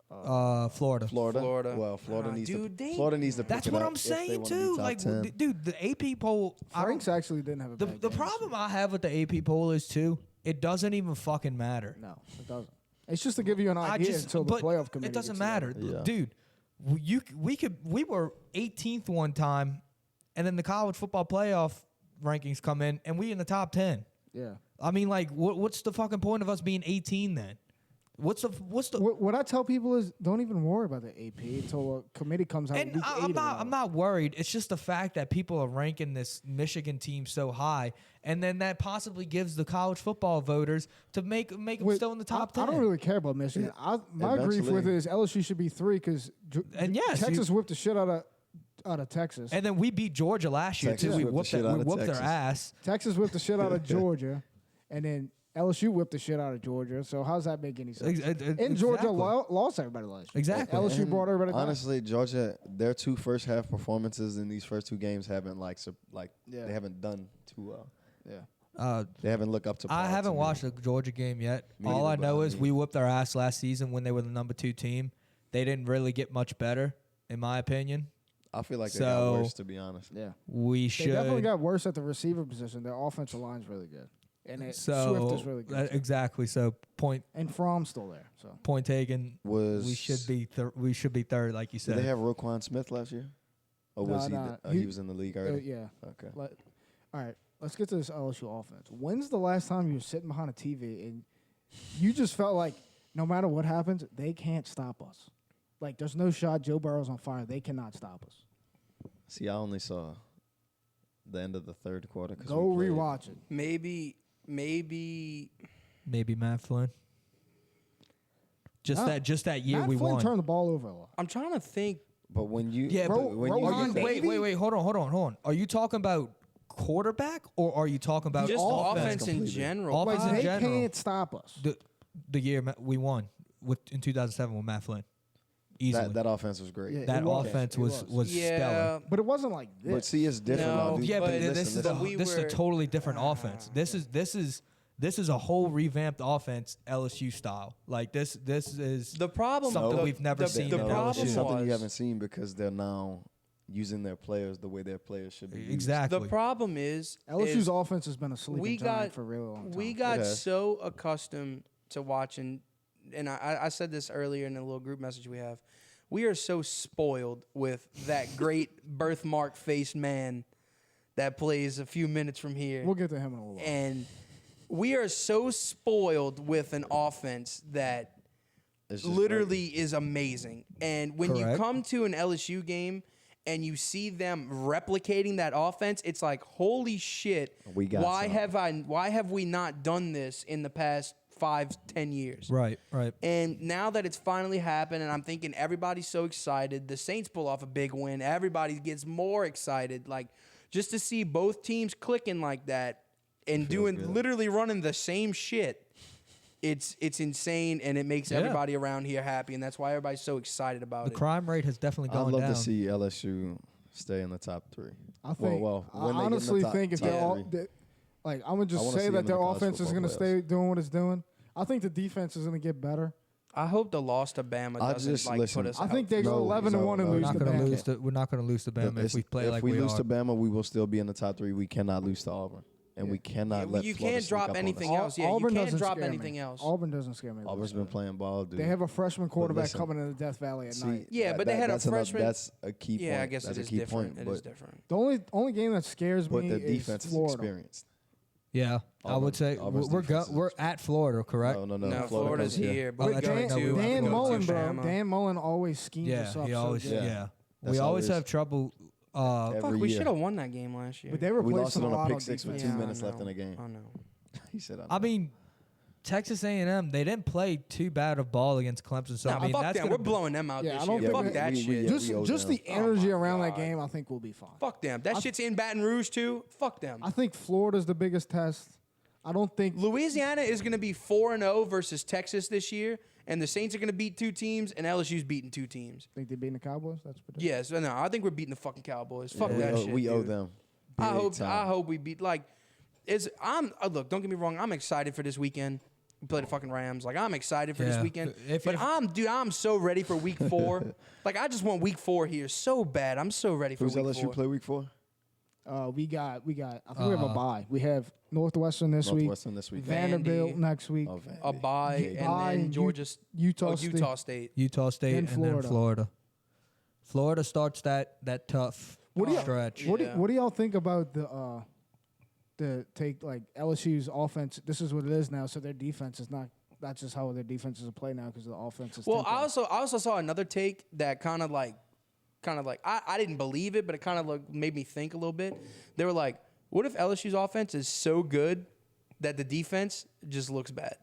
Speaker 3: Florida.
Speaker 5: Florida. Well, Florida needs to. Florida needs to. Pick
Speaker 3: That's
Speaker 5: it
Speaker 3: what
Speaker 5: up
Speaker 3: I'm
Speaker 5: if they
Speaker 3: saying
Speaker 5: wanna be
Speaker 3: too.
Speaker 5: top
Speaker 3: Like,
Speaker 5: 10.
Speaker 3: dude, the AP poll.
Speaker 4: Franks actually didn't have a
Speaker 3: The
Speaker 4: bad
Speaker 3: the
Speaker 4: game
Speaker 3: problem
Speaker 4: this
Speaker 3: I have with the AP poll is too. It doesn't even fucking matter.
Speaker 4: year. No, it doesn't. It's just to give you an idea until the
Speaker 3: but
Speaker 4: playoff committee.
Speaker 3: it doesn't
Speaker 4: gets
Speaker 3: matter,
Speaker 4: together.
Speaker 5: Yeah.
Speaker 3: dude. We were 18th one time, and then the college football playoff rankings come in, and we in the top 10.
Speaker 4: Yeah.
Speaker 3: I mean, like, what's the fucking point of us being 18 then? What's the
Speaker 4: What I tell people is don't even worry about the AP until a committee comes out.
Speaker 3: And
Speaker 4: week 8
Speaker 3: I'm not worried. It's just the fact that people are ranking this Michigan team so high, and then that possibly gives the college football voters to make them still in the top 10.
Speaker 4: I don't really care about Michigan. My grief with it is LSU should be 3 because Texas whipped the shit out of Texas.
Speaker 3: And then we beat Georgia last year
Speaker 5: Texas
Speaker 3: too. We
Speaker 5: whipped
Speaker 3: whooped
Speaker 5: the shit out of
Speaker 3: their
Speaker 5: Texas.
Speaker 3: ass.
Speaker 4: Texas whipped the shit out of Georgia, and then LSU whipped the shit out of Georgia. So how does that make any sense? And Georgia lost everybody last year.
Speaker 3: Exactly.
Speaker 4: LSU
Speaker 5: And
Speaker 4: brought everybody down.
Speaker 5: honestly, Georgia, their 2 first half performances in these first 2 games haven't
Speaker 4: Yeah.
Speaker 5: they haven't done too well.
Speaker 4: Yeah.
Speaker 5: They haven't looked up to par
Speaker 3: I
Speaker 5: to
Speaker 3: haven't
Speaker 5: me.
Speaker 3: watched the Georgia game yet.
Speaker 5: Me
Speaker 3: All I
Speaker 5: neither,
Speaker 3: know
Speaker 5: but I
Speaker 3: is
Speaker 5: mean-
Speaker 3: we whooped their ass last season when they were the number 2 team. They didn't really get much better, in my opinion.
Speaker 5: I feel like they
Speaker 3: So-
Speaker 5: got worse, to be honest.
Speaker 4: Yeah.
Speaker 3: We
Speaker 4: They
Speaker 3: should.
Speaker 4: definitely got worse at the receiver position. Their offensive line's really good. And Swift is really good. too.
Speaker 3: exactly. So
Speaker 4: And Fromm's still there. So
Speaker 3: point taken.
Speaker 5: Was
Speaker 3: We should be third, like you
Speaker 5: Did
Speaker 3: said.
Speaker 5: they have Roquan Smith last year? Or was
Speaker 4: Nah,
Speaker 5: he?
Speaker 4: he-
Speaker 5: He was in the league already.
Speaker 4: yeah.
Speaker 5: Okay.
Speaker 4: All right, let's get to this LSU offense. When's the last time you were sitting behind a TV and you just felt like no matter what happens, they can't stop us? Like, there's no shot. Joe Burrow's on fire. They cannot stop us.
Speaker 5: See, I only saw the end of the third quarter.
Speaker 4: Go rewatch it.
Speaker 1: Maybe
Speaker 3: Maybe Matt Flynn. Just that year
Speaker 4: Matt
Speaker 3: we
Speaker 4: Flynn
Speaker 3: won.
Speaker 4: turned the ball over a lot.
Speaker 1: I'm trying to think.
Speaker 5: But when you
Speaker 3: Yeah,
Speaker 5: but
Speaker 3: but
Speaker 5: when
Speaker 4: Rohan
Speaker 5: you
Speaker 4: Baby-
Speaker 3: wait, hold on. Are you talking about quarterback or are you talking about
Speaker 1: Just offense in
Speaker 5: completely.
Speaker 1: general.
Speaker 3: Offense
Speaker 4: Like,
Speaker 3: in
Speaker 4: they
Speaker 3: general.
Speaker 4: can't stop us.
Speaker 3: the year we won in 2007 with Matt Flynn? Easily.
Speaker 5: that offense was great.
Speaker 4: Yeah.
Speaker 3: That
Speaker 4: It was.
Speaker 3: offense
Speaker 4: It
Speaker 3: was
Speaker 4: was.
Speaker 1: Yeah,
Speaker 3: stellar.
Speaker 4: But it wasn't like this.
Speaker 5: But see, it's different
Speaker 1: No,
Speaker 5: now, dude.
Speaker 3: Yeah, but
Speaker 1: But
Speaker 3: this
Speaker 5: listen,
Speaker 3: is a,
Speaker 1: but we
Speaker 3: this is a
Speaker 1: were-
Speaker 3: totally different offense. This is a whole revamped offense, LSU style. Like this is
Speaker 1: the problem.
Speaker 3: something
Speaker 1: the-
Speaker 3: we've never
Speaker 1: the-
Speaker 3: seen
Speaker 1: The
Speaker 3: in
Speaker 1: problem
Speaker 3: LSU.
Speaker 5: It's something
Speaker 1: was
Speaker 5: you haven't seen because they're now using their players the way their players should be used.
Speaker 3: exactly.
Speaker 1: the problem is
Speaker 4: LSU's offense has been a sleeping
Speaker 1: we
Speaker 4: giant
Speaker 1: got
Speaker 4: for a really long time.
Speaker 1: we got
Speaker 5: Yeah.
Speaker 1: so accustomed to watching, and I said this earlier in a little group message we have. We are so spoiled with that great birthmark faced man that plays a few minutes from here.
Speaker 4: We'll get to him in a little while.
Speaker 1: And we are so spoiled with an offense that
Speaker 5: It's just
Speaker 1: literally is amazing. And when you
Speaker 3: Correct.
Speaker 1: come to an LSU game and you see them replicating that offense, it's like, holy shit!
Speaker 5: We got
Speaker 1: why
Speaker 5: something.
Speaker 1: have we not done this in the past 5-10 years?
Speaker 3: right.
Speaker 1: And now that it's finally happened, and I'm thinking everybody's so excited, the Saints pull off a big win. Everybody gets more excited, like just to see both teams clicking like that and doing
Speaker 5: good.
Speaker 1: literally running the same shit. It's insane, and it makes
Speaker 3: Yeah.
Speaker 1: everybody around here happy, and that's why everybody's so excited about
Speaker 3: The
Speaker 1: it.
Speaker 3: crime rate has definitely
Speaker 5: I'd
Speaker 3: gone
Speaker 5: love
Speaker 3: down.
Speaker 5: to see LSU stay in the top 3.
Speaker 4: I think.
Speaker 5: well,
Speaker 4: I
Speaker 5: when they get in the
Speaker 4: honestly
Speaker 5: top-
Speaker 4: think if
Speaker 5: top
Speaker 4: they're all,
Speaker 5: three.
Speaker 4: like, I'm gonna
Speaker 5: I
Speaker 4: just
Speaker 5: wanna
Speaker 4: say
Speaker 5: see them
Speaker 4: that
Speaker 5: in
Speaker 4: their
Speaker 5: the college
Speaker 4: offense is
Speaker 5: football
Speaker 4: gonna
Speaker 5: playoffs.
Speaker 4: stay doing what it's doing. I think the defense is gonna get better.
Speaker 1: I hope the loss to Bama
Speaker 5: I
Speaker 1: doesn't
Speaker 5: just-
Speaker 1: like
Speaker 5: listen,
Speaker 1: put us.
Speaker 4: I
Speaker 1: out.
Speaker 4: think they go
Speaker 5: No,
Speaker 4: 11-1 and
Speaker 5: no,
Speaker 3: we're
Speaker 4: lose
Speaker 3: not
Speaker 4: to
Speaker 3: going to
Speaker 4: Bama.
Speaker 3: lose to we're not going to lose to Bama if we play like
Speaker 5: we
Speaker 3: we
Speaker 5: lose
Speaker 3: are.
Speaker 5: to Bama, we will still be in the top 3. We cannot lose to Auburn, and we cannot let
Speaker 1: you
Speaker 5: Florida
Speaker 1: can't
Speaker 5: sneak
Speaker 1: drop
Speaker 5: up on
Speaker 1: anything
Speaker 5: us.
Speaker 1: else. Yeah,
Speaker 4: Auburn
Speaker 1: you can't
Speaker 4: doesn't
Speaker 1: drop
Speaker 4: scare
Speaker 1: anything
Speaker 4: me.
Speaker 1: else.
Speaker 4: Auburn doesn't scare me.
Speaker 5: Auburn's been playing ball, dude.
Speaker 4: They have a freshman quarterback
Speaker 5: listen,
Speaker 4: coming into Death Valley at
Speaker 5: See,
Speaker 4: night.
Speaker 1: Yeah, but they had a
Speaker 5: that's
Speaker 1: freshman-
Speaker 5: That's a key point.
Speaker 1: Yeah, I guess
Speaker 5: that's
Speaker 1: it
Speaker 5: a
Speaker 1: is
Speaker 5: key
Speaker 1: different.
Speaker 5: point.
Speaker 1: It is
Speaker 5: but,
Speaker 1: different.
Speaker 4: The only game that scares
Speaker 5: but
Speaker 4: me
Speaker 5: the
Speaker 4: is
Speaker 5: defense is
Speaker 4: Florida.
Speaker 5: experienced.
Speaker 3: Yeah, I would say
Speaker 5: Auburn's
Speaker 3: we're
Speaker 5: defense is
Speaker 3: we're at Florida, correct?
Speaker 5: No,
Speaker 1: No,
Speaker 5: Florida's
Speaker 1: Florida's
Speaker 5: here.
Speaker 1: here,
Speaker 3: Oh,
Speaker 1: but we
Speaker 3: that's
Speaker 1: go
Speaker 3: right. No, we
Speaker 1: to
Speaker 3: went
Speaker 4: Dan
Speaker 3: to
Speaker 4: Mullen, bro.
Speaker 1: Bama.
Speaker 4: Dan Mullen always schemes
Speaker 3: Yeah,
Speaker 4: us up
Speaker 3: he
Speaker 4: so
Speaker 3: always
Speaker 4: good.
Speaker 3: yeah.
Speaker 5: That's
Speaker 3: We always
Speaker 5: always-
Speaker 3: have trouble.
Speaker 5: Every
Speaker 1: Fuck, we
Speaker 5: year.
Speaker 1: should have won that game last year.
Speaker 4: But they
Speaker 5: We
Speaker 4: replaced
Speaker 5: lost it
Speaker 4: him
Speaker 5: on
Speaker 4: a
Speaker 5: a
Speaker 4: lot
Speaker 5: pick
Speaker 4: on
Speaker 5: 6 with
Speaker 4: defense.
Speaker 5: 2
Speaker 1: I
Speaker 5: minutes left
Speaker 1: know.
Speaker 5: in the game.
Speaker 1: I know.
Speaker 5: He said,
Speaker 3: I mean, Texas A&M, they didn't play too bad of ball against Clemson. So
Speaker 1: Nah,
Speaker 3: I mean,
Speaker 1: fuck
Speaker 3: that's
Speaker 1: them.
Speaker 3: gonna
Speaker 1: We're blowing them out
Speaker 4: Yeah, I
Speaker 1: this
Speaker 4: don't
Speaker 1: year.
Speaker 4: think
Speaker 1: Fuck
Speaker 4: we-
Speaker 1: that
Speaker 5: we-
Speaker 1: shit.
Speaker 5: yeah,
Speaker 4: Just
Speaker 5: we owe
Speaker 4: just
Speaker 5: them.
Speaker 4: the energy
Speaker 1: my
Speaker 4: around that
Speaker 1: God.
Speaker 4: game, I think we'll be fine.
Speaker 1: Fuck them. That shit's in Baton Rouge too. Fuck them.
Speaker 4: I think Florida's the biggest test. I don't think
Speaker 1: Louisiana is going to be 4-0 versus Texas this year, and the Saints are going to beat 2 teams, and LSU's beating 2 teams.
Speaker 4: they're beating the Cowboys. That's prediction.
Speaker 1: Yes, no, I think we're beating the fucking Cowboys. Fuck
Speaker 5: we
Speaker 1: that
Speaker 5: owe,
Speaker 1: shit.
Speaker 5: we owe
Speaker 1: dude.
Speaker 5: them.
Speaker 1: I
Speaker 5: big time.
Speaker 1: hope we beat. Like, look. Don't get me wrong. I'm excited for this weekend, We play the fucking Rams. Like, I'm excited for this
Speaker 3: Yeah.
Speaker 1: weekend.
Speaker 3: If-
Speaker 1: But
Speaker 3: if-
Speaker 1: I'm so ready for week 4. Like, I just want week 4 here so bad. I'm so ready for
Speaker 5: Who's
Speaker 1: week
Speaker 5: LSU
Speaker 1: 4.
Speaker 5: play week 4?
Speaker 4: We got. I think we have a bye. We have Northwestern this
Speaker 5: Northwestern this week.
Speaker 4: Vanderbilt
Speaker 1: Vandy.
Speaker 4: next week.
Speaker 5: Oh, Vandy.
Speaker 1: A bye,
Speaker 4: Bye
Speaker 1: and then
Speaker 4: and
Speaker 1: Georgia,
Speaker 4: Utah
Speaker 1: Utah State.
Speaker 3: Utah State
Speaker 4: Then
Speaker 3: and then Florida. Florida starts that tough
Speaker 4: What do you-
Speaker 3: stretch.
Speaker 4: What do y'all think about the take like LSU's offense? This is what it is now. So their defense is not. That's just how their defense is play now because the offense is.
Speaker 1: Well,
Speaker 4: tempo.
Speaker 1: I also saw another take that kind of like I didn't believe it, but it kind of like made me think a little bit. They were like, what if LSU's offense is so good that the defense just looks bad?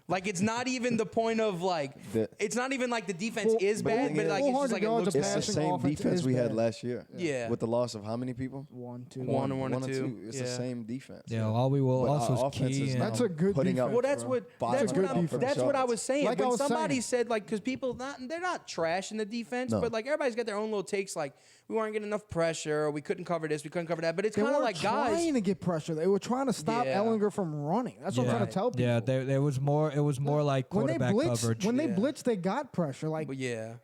Speaker 1: Like, it's not even the point of like it's not even like the defense is bad, but like it's just like it
Speaker 4: 400
Speaker 1: looks
Speaker 4: yards
Speaker 5: It's
Speaker 1: bad.
Speaker 5: the
Speaker 4: passing
Speaker 5: same
Speaker 4: offense
Speaker 5: defense
Speaker 4: is
Speaker 5: we had
Speaker 4: bad.
Speaker 5: last year.
Speaker 1: Yeah.
Speaker 5: With the loss of how many people?
Speaker 4: 1, 2.
Speaker 1: One and two.
Speaker 5: It's
Speaker 1: Yeah.
Speaker 5: the same defense.
Speaker 3: Yeah, all we will
Speaker 5: But our
Speaker 3: also
Speaker 5: offense
Speaker 3: key
Speaker 5: is
Speaker 3: in.
Speaker 5: now
Speaker 4: That's a good
Speaker 5: putting
Speaker 4: defense.
Speaker 5: up
Speaker 1: Well, that's what
Speaker 5: That's a good defense.
Speaker 1: that's what I was saying.
Speaker 4: Like I
Speaker 1: when
Speaker 4: was
Speaker 1: somebody
Speaker 4: saying.
Speaker 1: said like, because people they're not trash in the defense,
Speaker 5: No.
Speaker 1: but like everybody's got their own little takes. Like, we weren't getting enough pressure, or we couldn't cover this, we couldn't cover that. But it's
Speaker 4: They
Speaker 1: kind of
Speaker 4: weren't
Speaker 1: like guys.
Speaker 4: trying to get pressure. They were trying to stop
Speaker 1: Yeah.
Speaker 4: Ellinger from running. That's what I'm trying to tell people.
Speaker 3: Yeah, there was more. It was more like
Speaker 4: when they
Speaker 3: quarterback
Speaker 4: blitzed,
Speaker 3: coverage.
Speaker 4: when they
Speaker 1: Yeah.
Speaker 4: blitzed, they got pressure. Like
Speaker 1: But yeah,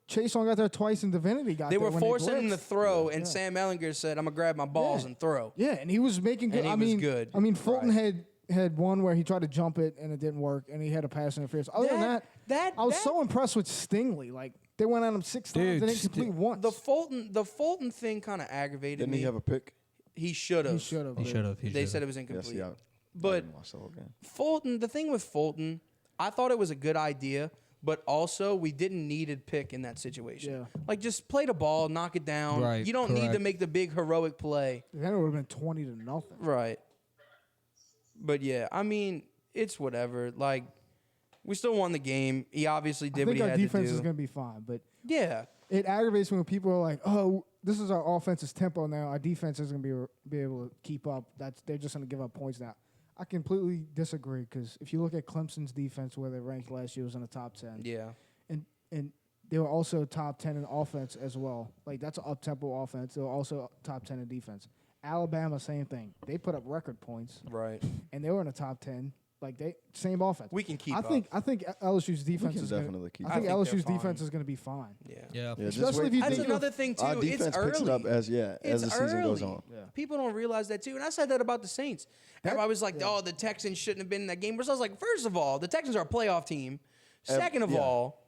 Speaker 4: Chase on got there twice, and Divinity got
Speaker 1: they
Speaker 4: there
Speaker 1: were
Speaker 4: when
Speaker 1: forcing him to
Speaker 4: blitzed.
Speaker 1: throw, and Sam Ellinger said, "I'm gonna grab my balls
Speaker 4: Yeah.
Speaker 1: and throw."
Speaker 4: Yeah, and he was making good.
Speaker 1: And he
Speaker 4: I
Speaker 1: was
Speaker 4: mean,
Speaker 1: good.
Speaker 4: I mean, Fulton
Speaker 1: Right.
Speaker 4: had one where he tried to jump it and it didn't work, and he had a pass interference. Other than that, I was so impressed with Stingley. Like they went at him 6 times
Speaker 3: Dude,
Speaker 4: and didn't complete once.
Speaker 1: The Fulton thing kind of aggravated
Speaker 5: Didn't
Speaker 1: me.
Speaker 5: he have a pick?
Speaker 1: He should have.
Speaker 4: he should have.
Speaker 3: He should have.
Speaker 1: They said it was
Speaker 5: Yes,
Speaker 1: incomplete.
Speaker 5: yeah. I
Speaker 1: But
Speaker 5: didn't watch the whole game.
Speaker 1: Fulton, the thing with Fulton, I thought it was a good idea, but also we didn't need a pick in that situation.
Speaker 4: Yeah.
Speaker 1: Like, just play the ball, knock it down.
Speaker 3: Right,
Speaker 1: You don't need to
Speaker 3: correct.
Speaker 1: make the big heroic play.
Speaker 4: Then it would have been 20-0.
Speaker 1: Right. But yeah, I mean, it's whatever. Like, we still won the game. He obviously
Speaker 4: I
Speaker 1: did what
Speaker 4: think
Speaker 1: he
Speaker 4: our
Speaker 1: had to
Speaker 4: defense
Speaker 1: do.
Speaker 4: is going to be fine, but
Speaker 1: Yeah.
Speaker 4: it aggravates me when people are like, "Oh, this is our offense's tempo now. Our defense isn't going to be able to keep up. They're just going to give up points now." I completely disagree because if you look at Clemson's defense, where they ranked last year, was in the top 10.
Speaker 1: Yeah.
Speaker 4: And they were also top 10 in offense as well. Like, that's an up-tempo offense. They were also top 10 in defense. Alabama, same thing. They put up record points,
Speaker 1: Right.
Speaker 4: and they were in the top 10. Like, same offense.
Speaker 1: We can keep
Speaker 4: I think LSU's defense
Speaker 5: can
Speaker 4: is gonna,
Speaker 5: definitely keep
Speaker 4: I
Speaker 5: up.
Speaker 4: think
Speaker 1: I think
Speaker 4: LSU's
Speaker 1: they're
Speaker 4: defense
Speaker 1: fine.
Speaker 4: is going to be fine.
Speaker 1: Yeah.
Speaker 3: Yeah.
Speaker 5: Yeah, just
Speaker 4: Especially
Speaker 5: wait.
Speaker 4: if you
Speaker 1: That's
Speaker 4: think
Speaker 1: another thing, too.
Speaker 5: Our
Speaker 1: It's
Speaker 5: defense
Speaker 1: early.
Speaker 5: picks it up as
Speaker 1: It's
Speaker 5: the season goes
Speaker 1: early.
Speaker 5: on.
Speaker 4: Yeah.
Speaker 1: People don't realize that too, and I said that about the Saints. Everybody was like, "Oh, the Texans shouldn't have been in that game." But I was like, first of all, the Texans are a playoff team. Second of
Speaker 5: yeah.
Speaker 1: all,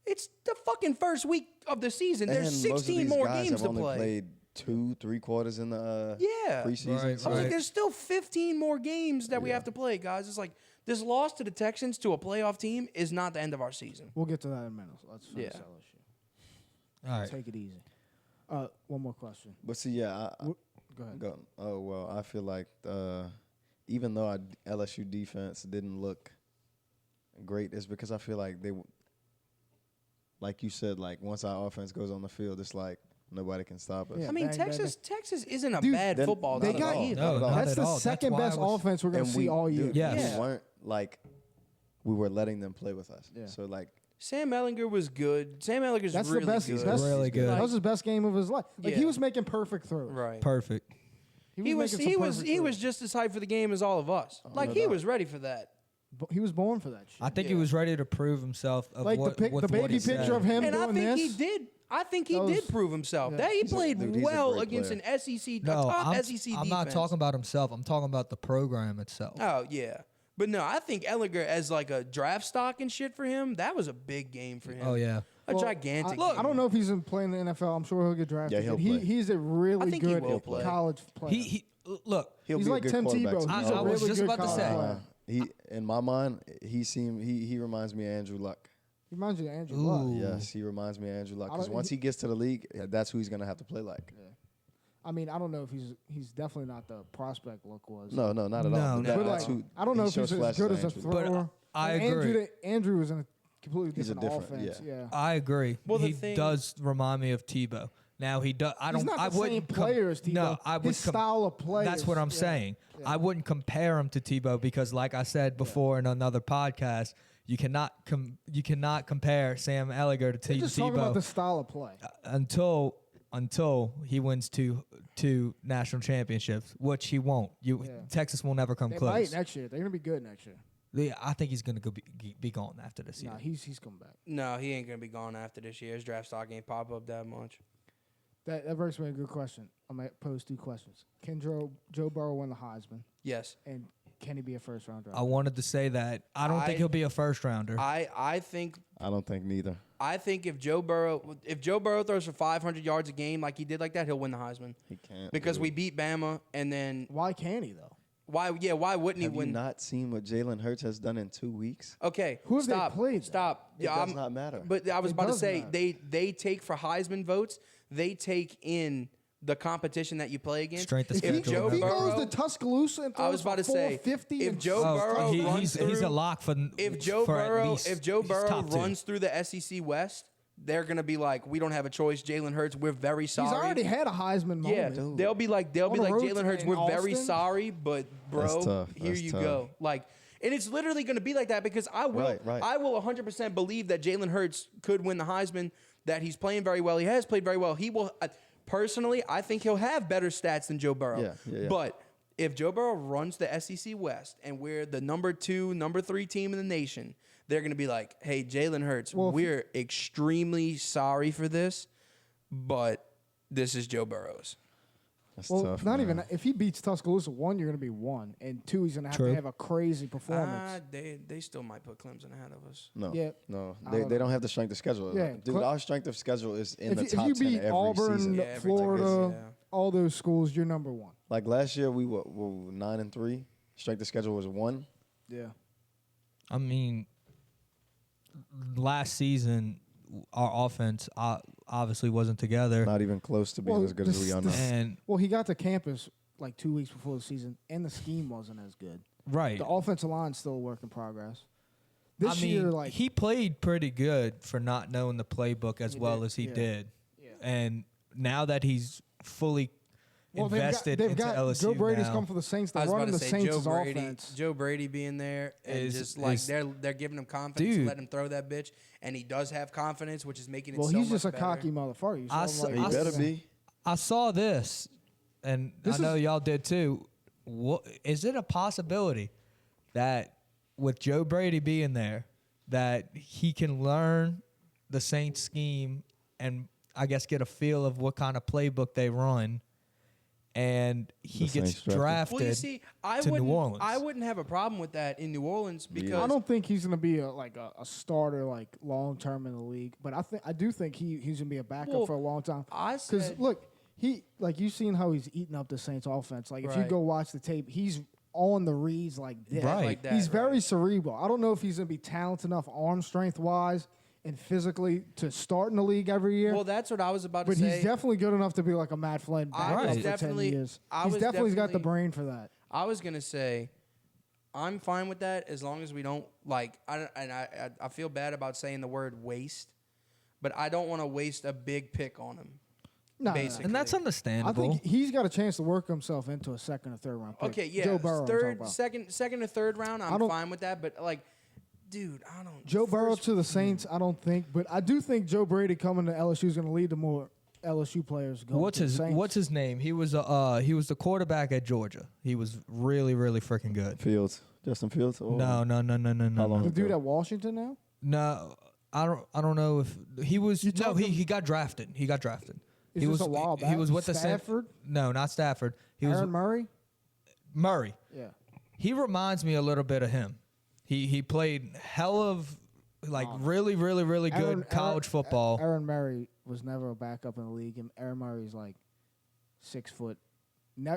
Speaker 1: it's the fucking first week of the season. There's
Speaker 5: And most of
Speaker 1: 16
Speaker 5: these
Speaker 1: more
Speaker 5: guys
Speaker 1: games
Speaker 5: have
Speaker 1: to
Speaker 5: only
Speaker 1: play.
Speaker 5: played 2-3 quarters in the
Speaker 1: Yeah.
Speaker 5: preseason.
Speaker 3: Right,
Speaker 5: so
Speaker 1: I was like,
Speaker 3: right.
Speaker 1: there's still 15 more games that we
Speaker 5: Yeah.
Speaker 1: have to play, guys. It's like this loss to the Texans to a playoff team is not the end of our season.
Speaker 4: We'll get to that in a minute. So let's finish
Speaker 1: Yeah.
Speaker 4: LSU.
Speaker 3: All right.
Speaker 4: Take it easy. One more question.
Speaker 5: But see, yeah,
Speaker 4: Go ahead.
Speaker 5: Oh well, I feel like even though our LSU defense didn't look great, it's because I feel like like you said, like once our offense goes on the field, it's like nobody can stop us.
Speaker 4: Yeah.
Speaker 1: I mean,
Speaker 4: bang, bang,
Speaker 1: Texas isn't a
Speaker 4: Dude,
Speaker 1: bad
Speaker 5: then
Speaker 1: football
Speaker 4: they
Speaker 1: team
Speaker 4: got-
Speaker 1: either.
Speaker 3: No, not
Speaker 4: That's
Speaker 3: at
Speaker 4: the
Speaker 3: all. That's
Speaker 4: second
Speaker 3: why I
Speaker 4: best
Speaker 3: was-
Speaker 4: offense we're going to see all year.
Speaker 3: Yes.
Speaker 5: We weren't like we were letting them play with us.
Speaker 4: Yeah.
Speaker 5: So like
Speaker 1: Sam Ellinger was good. Sam Ellinger's
Speaker 4: That's
Speaker 1: really
Speaker 4: the best.
Speaker 1: good.
Speaker 4: That's
Speaker 3: Really good.
Speaker 4: That was his best game of his life. Like he
Speaker 1: Yeah.
Speaker 4: was making perfect throws.
Speaker 1: Right.
Speaker 3: Perfect.
Speaker 1: He was
Speaker 4: making some perfect
Speaker 1: he was
Speaker 4: throws.
Speaker 1: just as hyped for the game as all of us. Like
Speaker 5: no
Speaker 1: he
Speaker 5: doubt.
Speaker 1: was ready for that.
Speaker 4: He was born for that shit.
Speaker 3: I think he
Speaker 1: Yeah.
Speaker 3: was ready to prove himself. Of
Speaker 4: Like
Speaker 3: what,
Speaker 4: the
Speaker 3: with what
Speaker 4: baby
Speaker 3: he
Speaker 4: picture
Speaker 3: said.
Speaker 4: of him
Speaker 1: And I
Speaker 4: doing
Speaker 1: think
Speaker 4: this.
Speaker 1: he did. I think he
Speaker 4: That
Speaker 1: did
Speaker 4: was-
Speaker 1: prove himself.
Speaker 4: yeah.
Speaker 1: That he played
Speaker 5: dude, he's a
Speaker 1: well
Speaker 5: great
Speaker 1: against
Speaker 5: player.
Speaker 1: an SEC, a
Speaker 3: No,
Speaker 1: top
Speaker 3: I'm
Speaker 1: SEC defense.
Speaker 3: not talking about himself. I'm talking about the program itself.
Speaker 1: Oh yeah, but no, I think Ellinger as like a draft stock and shit for him. That was a big game for him.
Speaker 3: Oh yeah.
Speaker 1: a
Speaker 4: Well,
Speaker 1: gigantic.
Speaker 4: I
Speaker 1: game.
Speaker 4: don't know if he's playing in the NFL. I'm sure he'll get drafted.
Speaker 5: Yeah, he'll
Speaker 4: He-
Speaker 5: play.
Speaker 4: He's a really
Speaker 1: I think he
Speaker 4: good
Speaker 1: will play.
Speaker 4: college player.
Speaker 3: He look.
Speaker 5: he'll
Speaker 4: He's
Speaker 5: be
Speaker 4: like
Speaker 5: a good
Speaker 4: Tim
Speaker 5: quarterback
Speaker 4: Tebow.
Speaker 5: to me.
Speaker 4: He's a
Speaker 3: I was
Speaker 4: really
Speaker 3: just
Speaker 4: good
Speaker 3: about to
Speaker 4: college
Speaker 3: say.
Speaker 4: player.
Speaker 5: He in my mind he reminds me of Andrew Luck.
Speaker 4: He reminds you of Andrew
Speaker 3: Ooh.
Speaker 4: Luck.
Speaker 5: Yes, he reminds me of Andrew Luck
Speaker 4: I
Speaker 5: because
Speaker 4: don't-
Speaker 5: once he gets to the league, that's who he's gonna have to play like.
Speaker 4: I mean, I don't know if he's definitely not the prospect Luck was.
Speaker 5: No, not at
Speaker 3: No,
Speaker 5: all.
Speaker 3: no.
Speaker 4: But
Speaker 5: That's
Speaker 4: like,
Speaker 5: who
Speaker 4: I don't know
Speaker 5: he
Speaker 4: if
Speaker 5: shows
Speaker 4: he's as
Speaker 5: flashes
Speaker 4: good
Speaker 5: of
Speaker 4: as a
Speaker 5: Andrew.
Speaker 3: But
Speaker 4: thrower.
Speaker 3: I
Speaker 4: And
Speaker 3: agree.
Speaker 4: Andrew was in a completely
Speaker 5: He's a
Speaker 4: different
Speaker 5: different-
Speaker 4: offense.
Speaker 5: yeah.
Speaker 4: Yeah.
Speaker 3: I agree.
Speaker 1: Well, the
Speaker 3: he
Speaker 1: thing-
Speaker 3: does remind me of Tebow. Now he does. I
Speaker 4: He's
Speaker 3: don't.
Speaker 4: not
Speaker 3: I
Speaker 4: the
Speaker 3: wouldn't
Speaker 4: same player as Tebow.
Speaker 3: No, I would.
Speaker 4: His style of play.
Speaker 3: That's what I'm saying.
Speaker 4: Yeah.
Speaker 3: I wouldn't compare him to Tebow because, like I said before in another podcast, you cannot compare Sam Ellinger to
Speaker 4: We're just talking about the
Speaker 3: Tebow
Speaker 4: style of play.
Speaker 3: until he wins two national championships, which he won't.
Speaker 4: Yeah.
Speaker 3: Texas will never come
Speaker 4: They
Speaker 3: close.
Speaker 4: might next year. They're gonna be good next year.
Speaker 3: I think he's gonna be gone after this year.
Speaker 4: Nah, he's coming back.
Speaker 1: No, he ain't gonna be gone after this year. His draft stock ain't pop up that much.
Speaker 4: That brings me a good question. I'm gonna pose 2 questions. Can Joe Burrow win the Heisman?
Speaker 1: Yes.
Speaker 4: And can he be a first round draft?
Speaker 3: I wanted to say that. I don't think he'll be a first rounder.
Speaker 1: I think
Speaker 5: I don't think neither.
Speaker 1: I think if Joe Burrow throws for 500 yards a game like he did like that, he'll win the Heisman.
Speaker 5: He can't.
Speaker 1: Because
Speaker 5: dude.
Speaker 1: we beat Bama, and then
Speaker 4: Why can't he though?
Speaker 1: why wouldn't
Speaker 5: Have
Speaker 1: he
Speaker 5: you
Speaker 1: win?
Speaker 5: not seen what Jalen Hurts has done in 2 weeks?
Speaker 1: Okay,
Speaker 4: Who have they
Speaker 1: stop.
Speaker 4: played, though?
Speaker 1: Stop.
Speaker 5: It does not matter.
Speaker 1: But I was
Speaker 4: It
Speaker 1: about to
Speaker 4: does
Speaker 1: say
Speaker 4: matter.
Speaker 1: they take for Heisman votes. They take in the competition that you play against.
Speaker 3: Strength of
Speaker 4: If
Speaker 3: schedule.
Speaker 4: he,
Speaker 1: Joe
Speaker 4: if he
Speaker 1: Burrow-
Speaker 4: goes to Tuscaloosa and throws
Speaker 1: I was about
Speaker 4: for
Speaker 1: to say,
Speaker 4: 450
Speaker 1: if
Speaker 4: and
Speaker 1: Joe Burrow runs
Speaker 3: he's
Speaker 1: through-
Speaker 3: a lock for
Speaker 1: If Joe
Speaker 3: for at
Speaker 1: Burrow
Speaker 3: least-
Speaker 1: if Joe
Speaker 3: he's
Speaker 1: Burrow
Speaker 3: top 2.
Speaker 1: runs through the SEC West, they're gonna be like, we don't have a choice. Jalen Hurts, we're very sorry.
Speaker 4: he's already had a Heisman moment.
Speaker 1: Yeah,
Speaker 5: Dude.
Speaker 1: they'll be like
Speaker 4: On the road
Speaker 1: Jalen Hurts,
Speaker 4: in
Speaker 1: we're very
Speaker 4: Austin?
Speaker 1: sorry, but bro,
Speaker 5: That's tough.
Speaker 1: here
Speaker 5: That's
Speaker 1: you
Speaker 5: tough.
Speaker 1: go. Like, and it's literally going to be like that because I will
Speaker 5: Right.
Speaker 1: I will 100% believe that Jalen Hurts could win the Heisman, that he's playing very well. He has played very well. He will personally, I think he'll have better stats than Joe Burrow.
Speaker 5: Yeah.
Speaker 1: But if Joe Burrow runs the SEC West and we're the number 2, number 3 team in the nation, they're going to be like, "Hey, Jalen Hurts,
Speaker 4: Well, if
Speaker 1: we're extremely sorry for this, but this is Joe Burrow's."
Speaker 5: That's
Speaker 4: Well,
Speaker 5: tough.
Speaker 4: not
Speaker 5: man.
Speaker 4: even if he beats Tuscaloosa, 1, you're going to be 1, and 2, he's going to have
Speaker 3: True.
Speaker 4: to have a crazy performance.
Speaker 1: They still might put Clemson ahead of us.
Speaker 5: No.
Speaker 4: Yeah.
Speaker 5: No.
Speaker 4: I
Speaker 5: They
Speaker 4: don't
Speaker 5: they
Speaker 4: know.
Speaker 5: don't have the strength of schedule.
Speaker 4: Yeah,
Speaker 5: Dude, our strength of schedule is in the
Speaker 4: If
Speaker 5: top
Speaker 4: you
Speaker 5: 10
Speaker 4: beat
Speaker 5: every
Speaker 4: Auburn,
Speaker 5: season.
Speaker 1: Yeah, every
Speaker 4: Florida,
Speaker 1: time.
Speaker 4: all those schools, you're number 1.
Speaker 5: Like last year, we were 9-3. Strength of schedule was 1.
Speaker 4: Yeah.
Speaker 3: I mean, last season our offense obviously wasn't together,
Speaker 5: Not even close to being
Speaker 4: Well,
Speaker 5: as good as we are now.
Speaker 3: and
Speaker 4: Well, he got to campus like 2 weeks before the season, and the scheme wasn't as good.
Speaker 3: right.
Speaker 4: The offensive line's still a work in progress. This
Speaker 3: I mean,
Speaker 4: year, like
Speaker 3: he played pretty good for not knowing the playbook as
Speaker 4: He
Speaker 3: well
Speaker 4: did,
Speaker 3: as he
Speaker 4: yeah.
Speaker 3: did,
Speaker 4: Yeah.
Speaker 3: and now that he's fully invested
Speaker 4: they've
Speaker 3: into
Speaker 4: got
Speaker 3: LSU
Speaker 4: Joe Brady's
Speaker 3: now,
Speaker 4: come for the Saints.
Speaker 1: I
Speaker 4: They're
Speaker 1: was about
Speaker 4: running
Speaker 1: to
Speaker 4: the
Speaker 1: say
Speaker 4: Saints' offense.
Speaker 1: Joe Brady being there and
Speaker 3: Is-
Speaker 1: just like
Speaker 3: is-
Speaker 1: they're giving him confidence,
Speaker 3: Dude.
Speaker 1: letting him throw that bitch, and he does have confidence, which is making it
Speaker 4: Well,
Speaker 1: so
Speaker 4: he's
Speaker 1: much
Speaker 4: just a
Speaker 1: better.
Speaker 4: cocky motherfucker. You
Speaker 3: I
Speaker 4: saw him,
Speaker 3: saw-
Speaker 5: He
Speaker 3: I
Speaker 5: better
Speaker 3: s-
Speaker 5: be.
Speaker 3: I saw this, and
Speaker 4: This
Speaker 3: I know
Speaker 4: is-
Speaker 3: y'all did too. What is it a possibility that with Joe Brady being there, that he can learn the Saints scheme and I guess get a feel of what kind of playbook they run, and he
Speaker 5: The
Speaker 3: gets
Speaker 5: Saints drafted.
Speaker 3: drafted?
Speaker 1: Well, you see, I
Speaker 3: to New
Speaker 1: wouldn't,
Speaker 3: Orleans.
Speaker 1: I wouldn't have a problem with that in New Orleans because
Speaker 4: I don't think he's going to be a starter like long term in the league, but I do think he's going to be a backup
Speaker 1: Well,
Speaker 4: for a long time.
Speaker 1: I
Speaker 4: Because
Speaker 1: said
Speaker 4: look, you've seen how he's eating up the Saints offense. Like if you
Speaker 1: Right.
Speaker 4: go watch the tape, he's on the reads like this.
Speaker 3: Right.
Speaker 1: like that.
Speaker 4: He's very
Speaker 1: right.
Speaker 4: cerebral. I don't know if he's going to be talented enough arm strength wise and physically to start in the league every year.
Speaker 1: Well, that's what I was about to
Speaker 4: but
Speaker 1: say.
Speaker 4: he's definitely good enough to be like a Matt Flynn backup
Speaker 1: was
Speaker 4: for 10
Speaker 1: definitely-
Speaker 4: years.
Speaker 1: I
Speaker 4: He's
Speaker 1: was
Speaker 4: definitely got the
Speaker 1: definitely-
Speaker 4: brain for that.
Speaker 1: I was gonna say, I'm fine with that as long as we don't like. I feel bad about saying the word waste, but I don't want to waste a big pick on him.
Speaker 4: No,
Speaker 1: basically.
Speaker 3: And that's
Speaker 4: I
Speaker 3: understandable.
Speaker 4: think he's got a chance to work himself into a second or third round pick.
Speaker 1: Okay, yeah,
Speaker 4: Joe Burrow. I'm talking
Speaker 1: third,
Speaker 4: about.
Speaker 1: second or third round,
Speaker 4: I
Speaker 1: I'm
Speaker 4: don't-
Speaker 1: fine with that. But like, dude, I don't.
Speaker 4: Joe Burrow
Speaker 1: first-
Speaker 4: to the Saints, I don't think, but I do think Joe Brady coming to LSU is going to lead to more LSU players going.
Speaker 3: What's
Speaker 4: to the
Speaker 3: his
Speaker 4: Saints.
Speaker 3: What's his name? He was the quarterback at Georgia. He was really freaking good.
Speaker 5: Fields. Justin Fields? Or
Speaker 3: No.
Speaker 5: How long?
Speaker 4: the dude at Washington now?
Speaker 3: No, I don't know if he was. No,
Speaker 4: talking-
Speaker 3: he got drafted. He got drafted.
Speaker 4: Is
Speaker 3: he
Speaker 4: this
Speaker 3: was
Speaker 4: a while
Speaker 3: He
Speaker 4: back?
Speaker 3: was with the
Speaker 4: Stafford?
Speaker 3: No, not Stafford. He
Speaker 4: Aaron
Speaker 3: was
Speaker 4: Murray?
Speaker 3: Murray.
Speaker 4: Yeah.
Speaker 3: He reminds me a little bit of him. He played hell of like really good college football.
Speaker 4: Aaron Murray was never a backup in the league, and Aaron Murray's like 6 foot.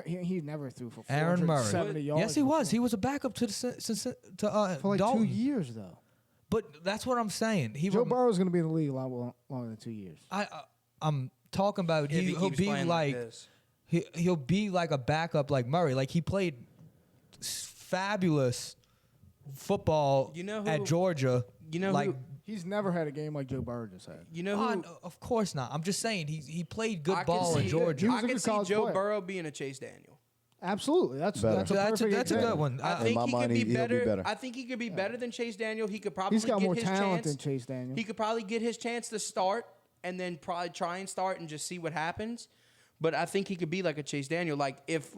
Speaker 4: He never threw for
Speaker 3: Aaron Murray.
Speaker 4: 470 yards.
Speaker 3: Yes, he was.
Speaker 4: before.
Speaker 3: He was a backup to
Speaker 4: For like
Speaker 3: Dalton.
Speaker 4: 2 years, though.
Speaker 3: But that's what I'm saying.
Speaker 4: Joe Burrow's going to be in the league a lot longer than 2 years.
Speaker 3: I'm talking about
Speaker 1: if he
Speaker 3: he'll
Speaker 1: keeps
Speaker 3: be
Speaker 1: playing
Speaker 3: like
Speaker 1: this.
Speaker 3: he'll be like a backup like Murray. Like he played fabulous football
Speaker 1: You know
Speaker 3: at
Speaker 1: who-
Speaker 3: Georgia.
Speaker 1: You know
Speaker 3: like
Speaker 1: who?
Speaker 4: He's never had a game like Joe Burrow just had.
Speaker 1: You know who?
Speaker 3: no, of course not. I'm just saying he played good
Speaker 1: I can
Speaker 3: ball in
Speaker 1: see-
Speaker 3: Georgia.
Speaker 4: He was
Speaker 1: I
Speaker 4: a
Speaker 1: can
Speaker 4: good
Speaker 1: see
Speaker 4: college
Speaker 1: Joe
Speaker 4: player.
Speaker 1: Burrow being a Chase Daniel.
Speaker 4: Absolutely. That's
Speaker 5: Better.
Speaker 4: a perfect
Speaker 3: That's a
Speaker 4: example.
Speaker 3: good one.
Speaker 1: I think
Speaker 5: my
Speaker 1: he
Speaker 5: mind,
Speaker 1: could be
Speaker 5: he'll be
Speaker 1: better.
Speaker 5: better.
Speaker 1: I think he could be better than Chase Daniel. He could probably
Speaker 4: He's got
Speaker 1: get
Speaker 4: more
Speaker 1: his
Speaker 4: talent
Speaker 1: chance.
Speaker 4: than Chase Daniel.
Speaker 1: He could probably get his chance to start and then probably try and start and just see what happens. But I think he could be like a Chase Daniel. Like if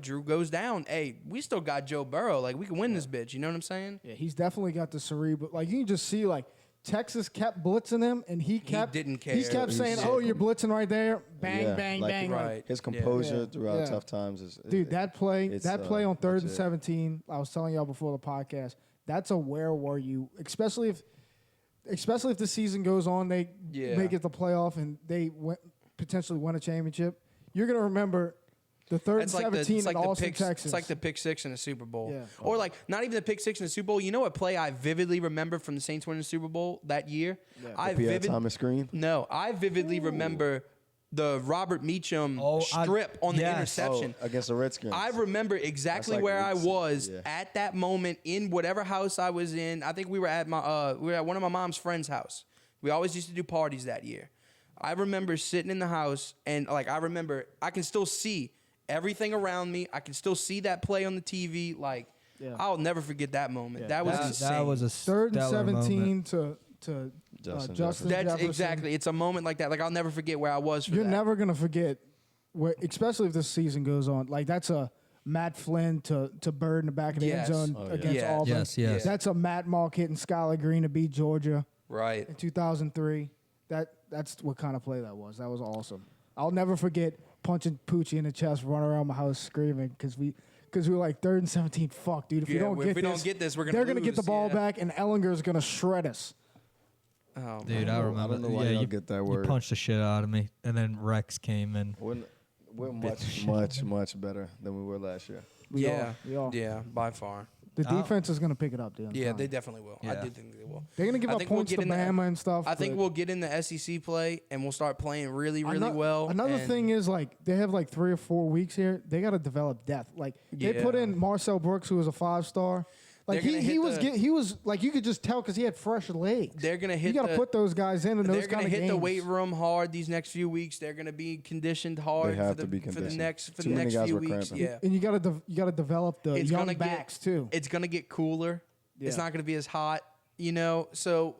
Speaker 1: Drew goes down, hey, we still got Joe Burrow. Like we can win this bitch. You know what I'm saying?
Speaker 4: Yeah, he's definitely got the cerebral. Like you can just see like Texas kept blitzing him, and he
Speaker 1: didn't care.
Speaker 4: He kept saying, "Oh, you're blitzing right there, bang, bang,
Speaker 5: like,
Speaker 4: bang."
Speaker 1: right.
Speaker 5: His composure throughout tough times is
Speaker 4: dude. That play on 3rd and
Speaker 5: legit.
Speaker 4: 17. I was telling y'all before the podcast. That's a where were you? Especially if the season goes on, they make it the playoff and they potentially win a championship. You're gonna remember the 3rd and 17 in Austin, Texas.
Speaker 1: It's like the pick six in the Super Bowl.
Speaker 4: Yeah.
Speaker 1: Or like not even the pick six in the Super Bowl. You know what play I vividly remember from the Saints winning the Super Bowl that year?
Speaker 5: The Pierre Thomas screen?
Speaker 1: No, I vividly remember the Robert Meacham strip on the interception.
Speaker 5: Against the Redskins.
Speaker 1: I remember exactly
Speaker 5: like
Speaker 1: where I
Speaker 5: weeks-
Speaker 1: was
Speaker 5: yeah.
Speaker 1: at that moment in whatever house I was in. I think we were at one of my mom's friend's house. We always used to do parties that year. I remember sitting in the house and like I can still see everything around me. I can still see that play on the TV. Like I'll never forget that moment.
Speaker 4: Yeah.
Speaker 1: That was insane.
Speaker 3: That was a
Speaker 4: 3rd and
Speaker 3: stellar
Speaker 4: 17
Speaker 3: moment.
Speaker 4: to
Speaker 5: Justin
Speaker 4: Justin
Speaker 1: That's
Speaker 4: Jefferson.
Speaker 1: exactly. It's a moment like that. Like I'll never forget where I was.
Speaker 4: You're
Speaker 1: that.
Speaker 4: never gonna forget, especially if this season goes on. Like that's a Matt Flynn to Bird in the back of the end zone against
Speaker 1: Yes.
Speaker 4: Auburn.
Speaker 3: Yes.
Speaker 4: That's a Matt Malk hitting Skylar Green to beat Georgia
Speaker 1: Right.
Speaker 4: in 2003. That's what kind of play that was. That was awesome. I'll never forget punching Pooch in the chest, running around my house screaming because we were like 3rd and 17. Fuck, dude. If we don't get this,
Speaker 1: we're
Speaker 4: they're gonna get the ball back, and Ellinger's gonna shred us.
Speaker 1: Oh,
Speaker 3: Dude, I remember.
Speaker 5: I don't know why y'all
Speaker 3: you
Speaker 5: get that
Speaker 3: You
Speaker 5: word.
Speaker 3: punched the shit out of me, and then Rex came in.
Speaker 5: We're much better than we were last year.
Speaker 4: We are.
Speaker 1: Yeah, by far.
Speaker 4: The defense is gonna pick it up, dude.
Speaker 1: Yeah, they definitely will. I
Speaker 3: Yeah.
Speaker 1: do think they will.
Speaker 4: They're gonna give
Speaker 1: I
Speaker 4: up
Speaker 1: think we'll
Speaker 4: points
Speaker 1: get
Speaker 4: to
Speaker 1: in the-
Speaker 4: Bama and stuff.
Speaker 1: I think
Speaker 4: but
Speaker 1: we'll get in the SEC play and we'll start playing really, really well.
Speaker 4: Another
Speaker 1: and
Speaker 4: thing is like they have like 3 or 4 weeks here. They got to develop depth. Like they put in Marcel Brooks, who was a 5-star. Like
Speaker 1: They're gonna
Speaker 4: he was like you could just tell because he had fresh legs.
Speaker 1: they're gonna hit.
Speaker 4: You got to put those guys in those
Speaker 1: They're
Speaker 4: kind
Speaker 1: gonna
Speaker 4: of
Speaker 1: hit
Speaker 4: games.
Speaker 1: the weight room hard these next few weeks. They're gonna be conditioned hard
Speaker 5: They have
Speaker 1: for the
Speaker 5: to be
Speaker 1: for the
Speaker 5: conditioned.
Speaker 1: next
Speaker 5: Too many guys
Speaker 1: few
Speaker 5: were
Speaker 1: weeks.
Speaker 5: cramping.
Speaker 1: Yeah,
Speaker 4: And you got to develop the
Speaker 1: it's
Speaker 4: young
Speaker 1: gonna
Speaker 4: backs
Speaker 1: get,
Speaker 4: too.
Speaker 1: It's gonna get cooler. It's
Speaker 4: Yeah.
Speaker 1: not gonna be as hot, you know. So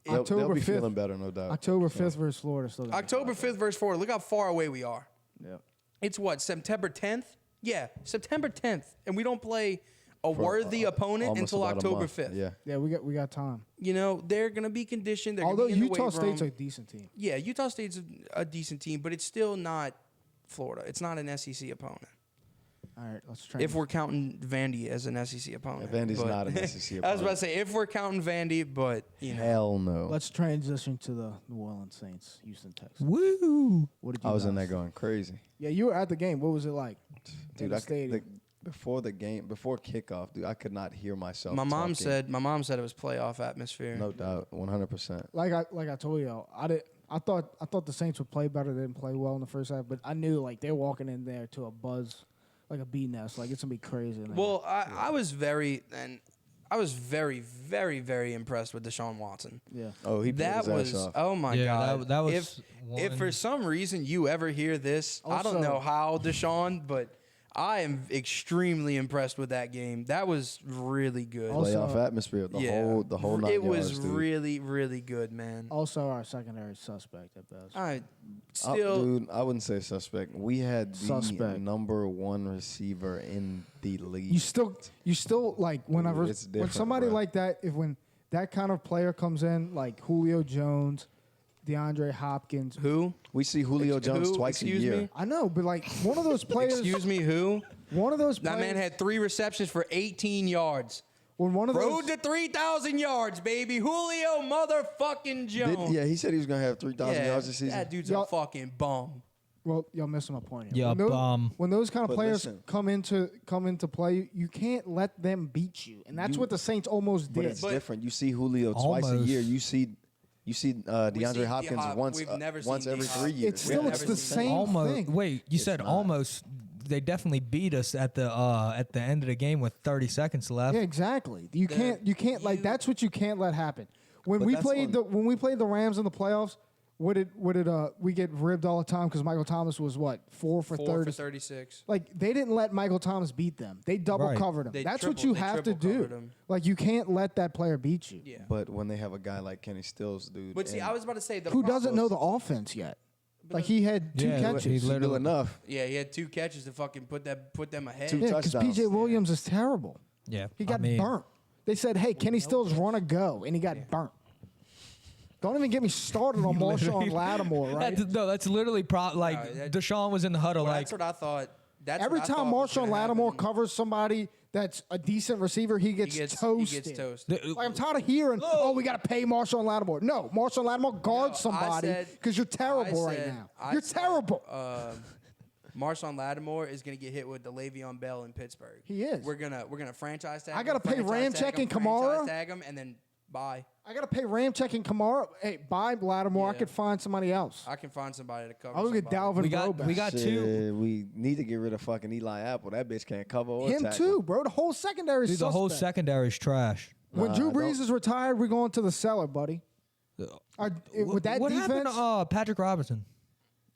Speaker 5: They'll
Speaker 4: October
Speaker 5: be
Speaker 4: 5th
Speaker 5: feeling better, no doubt.
Speaker 4: October 5th versus Florida. Still gonna be
Speaker 1: October 5th versus Florida. Look how far away we are.
Speaker 5: Yeah.
Speaker 1: It's what, September 10th? Yeah, September 10th, and we don't play a worthy opponent
Speaker 5: Almost
Speaker 1: until
Speaker 5: about a
Speaker 1: October
Speaker 5: month.
Speaker 1: 5th.
Speaker 5: Yeah.
Speaker 4: Yeah, we got time.
Speaker 1: You know, they're gonna be conditioned. They're
Speaker 4: Although
Speaker 1: gonna be in the
Speaker 4: Utah
Speaker 1: weight
Speaker 4: State's
Speaker 1: room.
Speaker 4: a decent team.
Speaker 1: Yeah, Utah State's a decent team, but it's still not Florida. It's not an SEC opponent.
Speaker 4: All right, let's try.
Speaker 1: If we're counting Vandy as an SEC opponent.
Speaker 5: Vandy's
Speaker 1: But-
Speaker 5: not an SEC opponent.
Speaker 1: I was about to say, if we're counting Vandy, but, you know.
Speaker 5: Hell no.
Speaker 4: Let's transition to the New Orleans Saints, Houston, Texas.
Speaker 3: Woo!
Speaker 4: What did you?
Speaker 5: I was in
Speaker 4: guys-
Speaker 5: there going crazy.
Speaker 4: Yeah, you were at the game. What was it like?
Speaker 5: Dude,
Speaker 4: the stadium.
Speaker 5: before the game, before kickoff, dude, I could not hear myself.
Speaker 1: My mom
Speaker 5: talking.
Speaker 1: said it was playoff atmosphere.
Speaker 5: No doubt, 100%.
Speaker 4: Like I told y'all, I thought the Saints would play better. They didn't play well in the first half, but I knew like they're walking in there to a buzz, like a bee nest. Like it's gonna be crazy. in there.
Speaker 1: Well, I was very, very, very impressed with Deshaun Watson.
Speaker 4: yeah.
Speaker 5: Oh, he played
Speaker 1: That
Speaker 5: his ass
Speaker 1: was,
Speaker 5: off.
Speaker 1: oh my
Speaker 3: Yeah,
Speaker 1: God.
Speaker 3: that was
Speaker 1: if
Speaker 3: one-
Speaker 1: for some reason you ever hear this, I don't
Speaker 4: Also-
Speaker 1: know how, Deshaun, but I am extremely impressed with that game. That was really good.
Speaker 4: Also-
Speaker 5: Playoff atmosphere, the whole 9
Speaker 1: It
Speaker 5: yards,
Speaker 1: was
Speaker 5: dude.
Speaker 1: really, really good, man.
Speaker 4: Also, our secondary suspect at best.
Speaker 5: Dude, I wouldn't say suspect. We had the
Speaker 4: Suspect.
Speaker 5: number 1 receiver in the league.
Speaker 4: You still like whenever
Speaker 5: it's
Speaker 4: when
Speaker 5: different,
Speaker 4: somebody
Speaker 5: bro.
Speaker 4: like that, when that kind of player comes in, like Julio Jones, DeAndre Hopkins.
Speaker 1: Who?
Speaker 5: We see Julio Jones
Speaker 1: who?
Speaker 5: twice a
Speaker 1: Excuse
Speaker 5: year.
Speaker 1: me?
Speaker 4: I know, but like one of those players.
Speaker 1: Excuse me, who?
Speaker 4: One of those
Speaker 1: That
Speaker 4: players.
Speaker 1: man had 3 receptions for 18 yards.
Speaker 4: when one of
Speaker 1: Road
Speaker 4: those.
Speaker 1: to 3,000 yards, baby. Julio motherfucking Jones.
Speaker 5: Yeah, he said he was going to have 3,000 yards this season.
Speaker 1: That dude's
Speaker 4: Y'all-
Speaker 1: a fucking bum.
Speaker 4: Well, y'all missing my point here.
Speaker 3: Yeah,
Speaker 4: when those,
Speaker 3: bum.
Speaker 4: When those kind of
Speaker 5: But
Speaker 4: players
Speaker 5: listen.
Speaker 4: come into play, you can't let them beat you, and that's what the Saints almost
Speaker 5: But
Speaker 4: did.
Speaker 5: it's different. You see Julio twice a
Speaker 3: Almost.
Speaker 5: year. You see DeAndre
Speaker 1: see
Speaker 5: Hopkins
Speaker 1: D-Hop.
Speaker 5: once
Speaker 1: We've never
Speaker 5: once
Speaker 1: seen
Speaker 5: every
Speaker 1: D-Hop.
Speaker 5: 3 years.
Speaker 4: It's still
Speaker 1: never
Speaker 4: it's the
Speaker 1: seen that.
Speaker 4: same
Speaker 3: Almost.
Speaker 4: thing.
Speaker 3: Wait, you said
Speaker 5: not.
Speaker 3: almost. They definitely beat us at the end of the game with 30 seconds left.
Speaker 4: Yeah, exactly. You can't like that's what you can't let happen. When
Speaker 5: But
Speaker 4: we
Speaker 5: that's
Speaker 4: played
Speaker 5: on-
Speaker 4: when we played the Rams in the playoffs, what did we get ribbed all the time because Michael Thomas was what 4 for
Speaker 1: 4
Speaker 4: 30.
Speaker 1: for 36.
Speaker 4: Like they didn't let Michael Thomas beat them. They double
Speaker 3: Right.
Speaker 4: covered him.
Speaker 1: They
Speaker 4: That's what
Speaker 1: triple-
Speaker 4: you
Speaker 1: they
Speaker 4: have to
Speaker 1: triple
Speaker 4: do.
Speaker 1: covered him.
Speaker 4: Like you can't let that player beat you.
Speaker 1: Yeah.
Speaker 5: But when they have a guy like Kenny Stills, dude.
Speaker 1: But see,
Speaker 5: and
Speaker 1: I was about to say the
Speaker 4: Who
Speaker 1: problem-
Speaker 4: doesn't know the offense yet? Like he had 2
Speaker 3: Yeah,
Speaker 4: catches.
Speaker 3: he
Speaker 5: He
Speaker 3: literally-
Speaker 5: knew enough.
Speaker 1: Yeah, he had 2 catches to fucking put them ahead.
Speaker 5: Two
Speaker 4: Yeah, because
Speaker 5: touchdowns.
Speaker 4: PJ Williams is terrible.
Speaker 3: Yeah,
Speaker 4: He got burnt. They said, "Hey, Kenny Stills run a go," and he got burnt. Don't even get me started on Marshawn Lattimore, right?
Speaker 3: That's literally Deshaun was in the huddle
Speaker 1: Well,
Speaker 3: like
Speaker 1: that's what I thought. That's
Speaker 4: Every
Speaker 1: what I
Speaker 4: time
Speaker 1: thought was
Speaker 4: Marshawn
Speaker 1: gonna
Speaker 4: Lattimore
Speaker 1: happen.
Speaker 4: covers somebody that's a decent receiver, he gets toasted.
Speaker 1: He gets toasted.
Speaker 4: Like, I'm tired of hearing, "Oh, we got to pay Marshawn Lattimore." No, Marshawn Lattimore guards
Speaker 1: No,
Speaker 4: somebody because you're terrible right now. You're terrible.
Speaker 1: Marshawn Lattimore is gonna get hit with the Le'Veon Bell in Pittsburgh.
Speaker 4: He is.
Speaker 1: We're gonna franchise tag.
Speaker 4: I
Speaker 1: him,
Speaker 4: gotta pay
Speaker 1: franchise
Speaker 4: Ramczyk
Speaker 1: tag him,
Speaker 4: and Kamara?
Speaker 1: franchise tag him, and then bye.
Speaker 4: I got to pay Ramczyk and Kamara. Hey, buy Lattimore. I
Speaker 1: Yeah.
Speaker 4: could find somebody else.
Speaker 1: I can find somebody to cover.
Speaker 4: I'll get
Speaker 1: somebody.
Speaker 4: Dalvin
Speaker 3: we got
Speaker 4: Broback.
Speaker 3: we got 2.
Speaker 5: Shit, we need to get rid of fucking Eli Apple. That bitch can't cover or
Speaker 4: Him
Speaker 5: tackle.
Speaker 4: too, bro. The whole secondary is
Speaker 3: Dude, the whole
Speaker 4: suspect.
Speaker 3: secondary is trash.
Speaker 4: When
Speaker 5: Nah,
Speaker 4: Drew Brees
Speaker 5: don't-
Speaker 4: is retired, we're going to the cellar, buddy. With that
Speaker 3: what
Speaker 4: defense,
Speaker 3: happened to Patrick Robinson?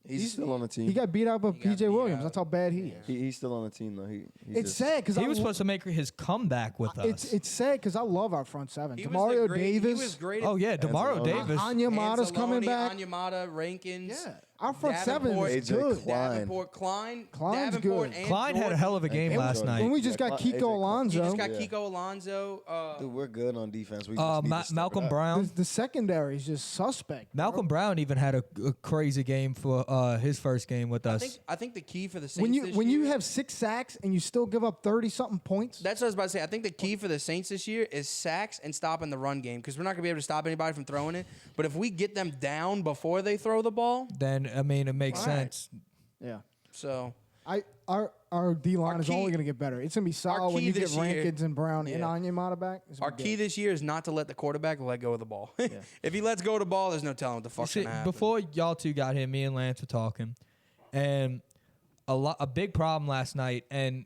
Speaker 5: He's still on the team.
Speaker 4: he got beat out by
Speaker 1: got
Speaker 4: PJ
Speaker 1: beat
Speaker 4: Williams.
Speaker 1: out.
Speaker 4: That's how bad he is.
Speaker 5: He's still on the team though. He's
Speaker 4: It's
Speaker 5: just,
Speaker 4: sad because
Speaker 3: He was supposed to make his comeback with us.
Speaker 4: It's sad because I love our front seven.
Speaker 1: He was
Speaker 4: Demario
Speaker 1: the great-
Speaker 4: Davis.
Speaker 1: He was great.
Speaker 3: Oh yeah, Demario
Speaker 5: Anzalone.
Speaker 3: Davis.
Speaker 4: Anyamata's coming back.
Speaker 1: Anyamata, Rankins.
Speaker 4: Yeah, our front seven is
Speaker 5: AJ
Speaker 4: good.
Speaker 5: Klein.
Speaker 1: Davenport, Klein.
Speaker 4: Klein's
Speaker 1: Davenport
Speaker 4: good.
Speaker 1: and
Speaker 3: Klein had a
Speaker 1: Jordan.
Speaker 3: hell of a game
Speaker 4: And
Speaker 3: last
Speaker 5: Jordan.
Speaker 3: night.
Speaker 4: When we just got
Speaker 5: AJ
Speaker 4: Kiko
Speaker 5: Klein.
Speaker 4: Alonso,
Speaker 1: He just got
Speaker 5: Yeah.
Speaker 1: Kiko Alonso.
Speaker 5: Dude, we're good on defense. We just need to step
Speaker 3: Malcolm
Speaker 5: it up.
Speaker 3: Brown.
Speaker 4: the secondary is just suspect. bro.
Speaker 3: Malcolm Brown even had a crazy game for his first game with us.
Speaker 1: I think the key for the Saints
Speaker 4: When you
Speaker 1: year,
Speaker 4: have 6 sacks and you still give up 30-something points,
Speaker 1: that's what I was about to say. I think the key for the Saints this year is sacks and stopping the run game because we're not going to be able to stop anybody from throwing it. But if we get them down before they throw the ball,
Speaker 3: Then I mean, it makes
Speaker 1: All right.
Speaker 3: sense.
Speaker 4: yeah.
Speaker 1: so
Speaker 4: Our D line
Speaker 1: Our
Speaker 4: is
Speaker 1: key-
Speaker 4: only going to get better. It's going to be solid when
Speaker 1: key
Speaker 4: you get
Speaker 1: this year-
Speaker 4: Rankins and Brown and
Speaker 1: Yeah.
Speaker 4: Anyamata back. It's gonna
Speaker 1: our
Speaker 4: be
Speaker 1: key
Speaker 4: good.
Speaker 1: this year is not to let the quarterback let go of the ball. If he lets go of the ball, there's no telling what the fuck's
Speaker 3: See,
Speaker 1: going to happen.
Speaker 3: before y'all two got here, me and Lance were talking, and a big problem last night, and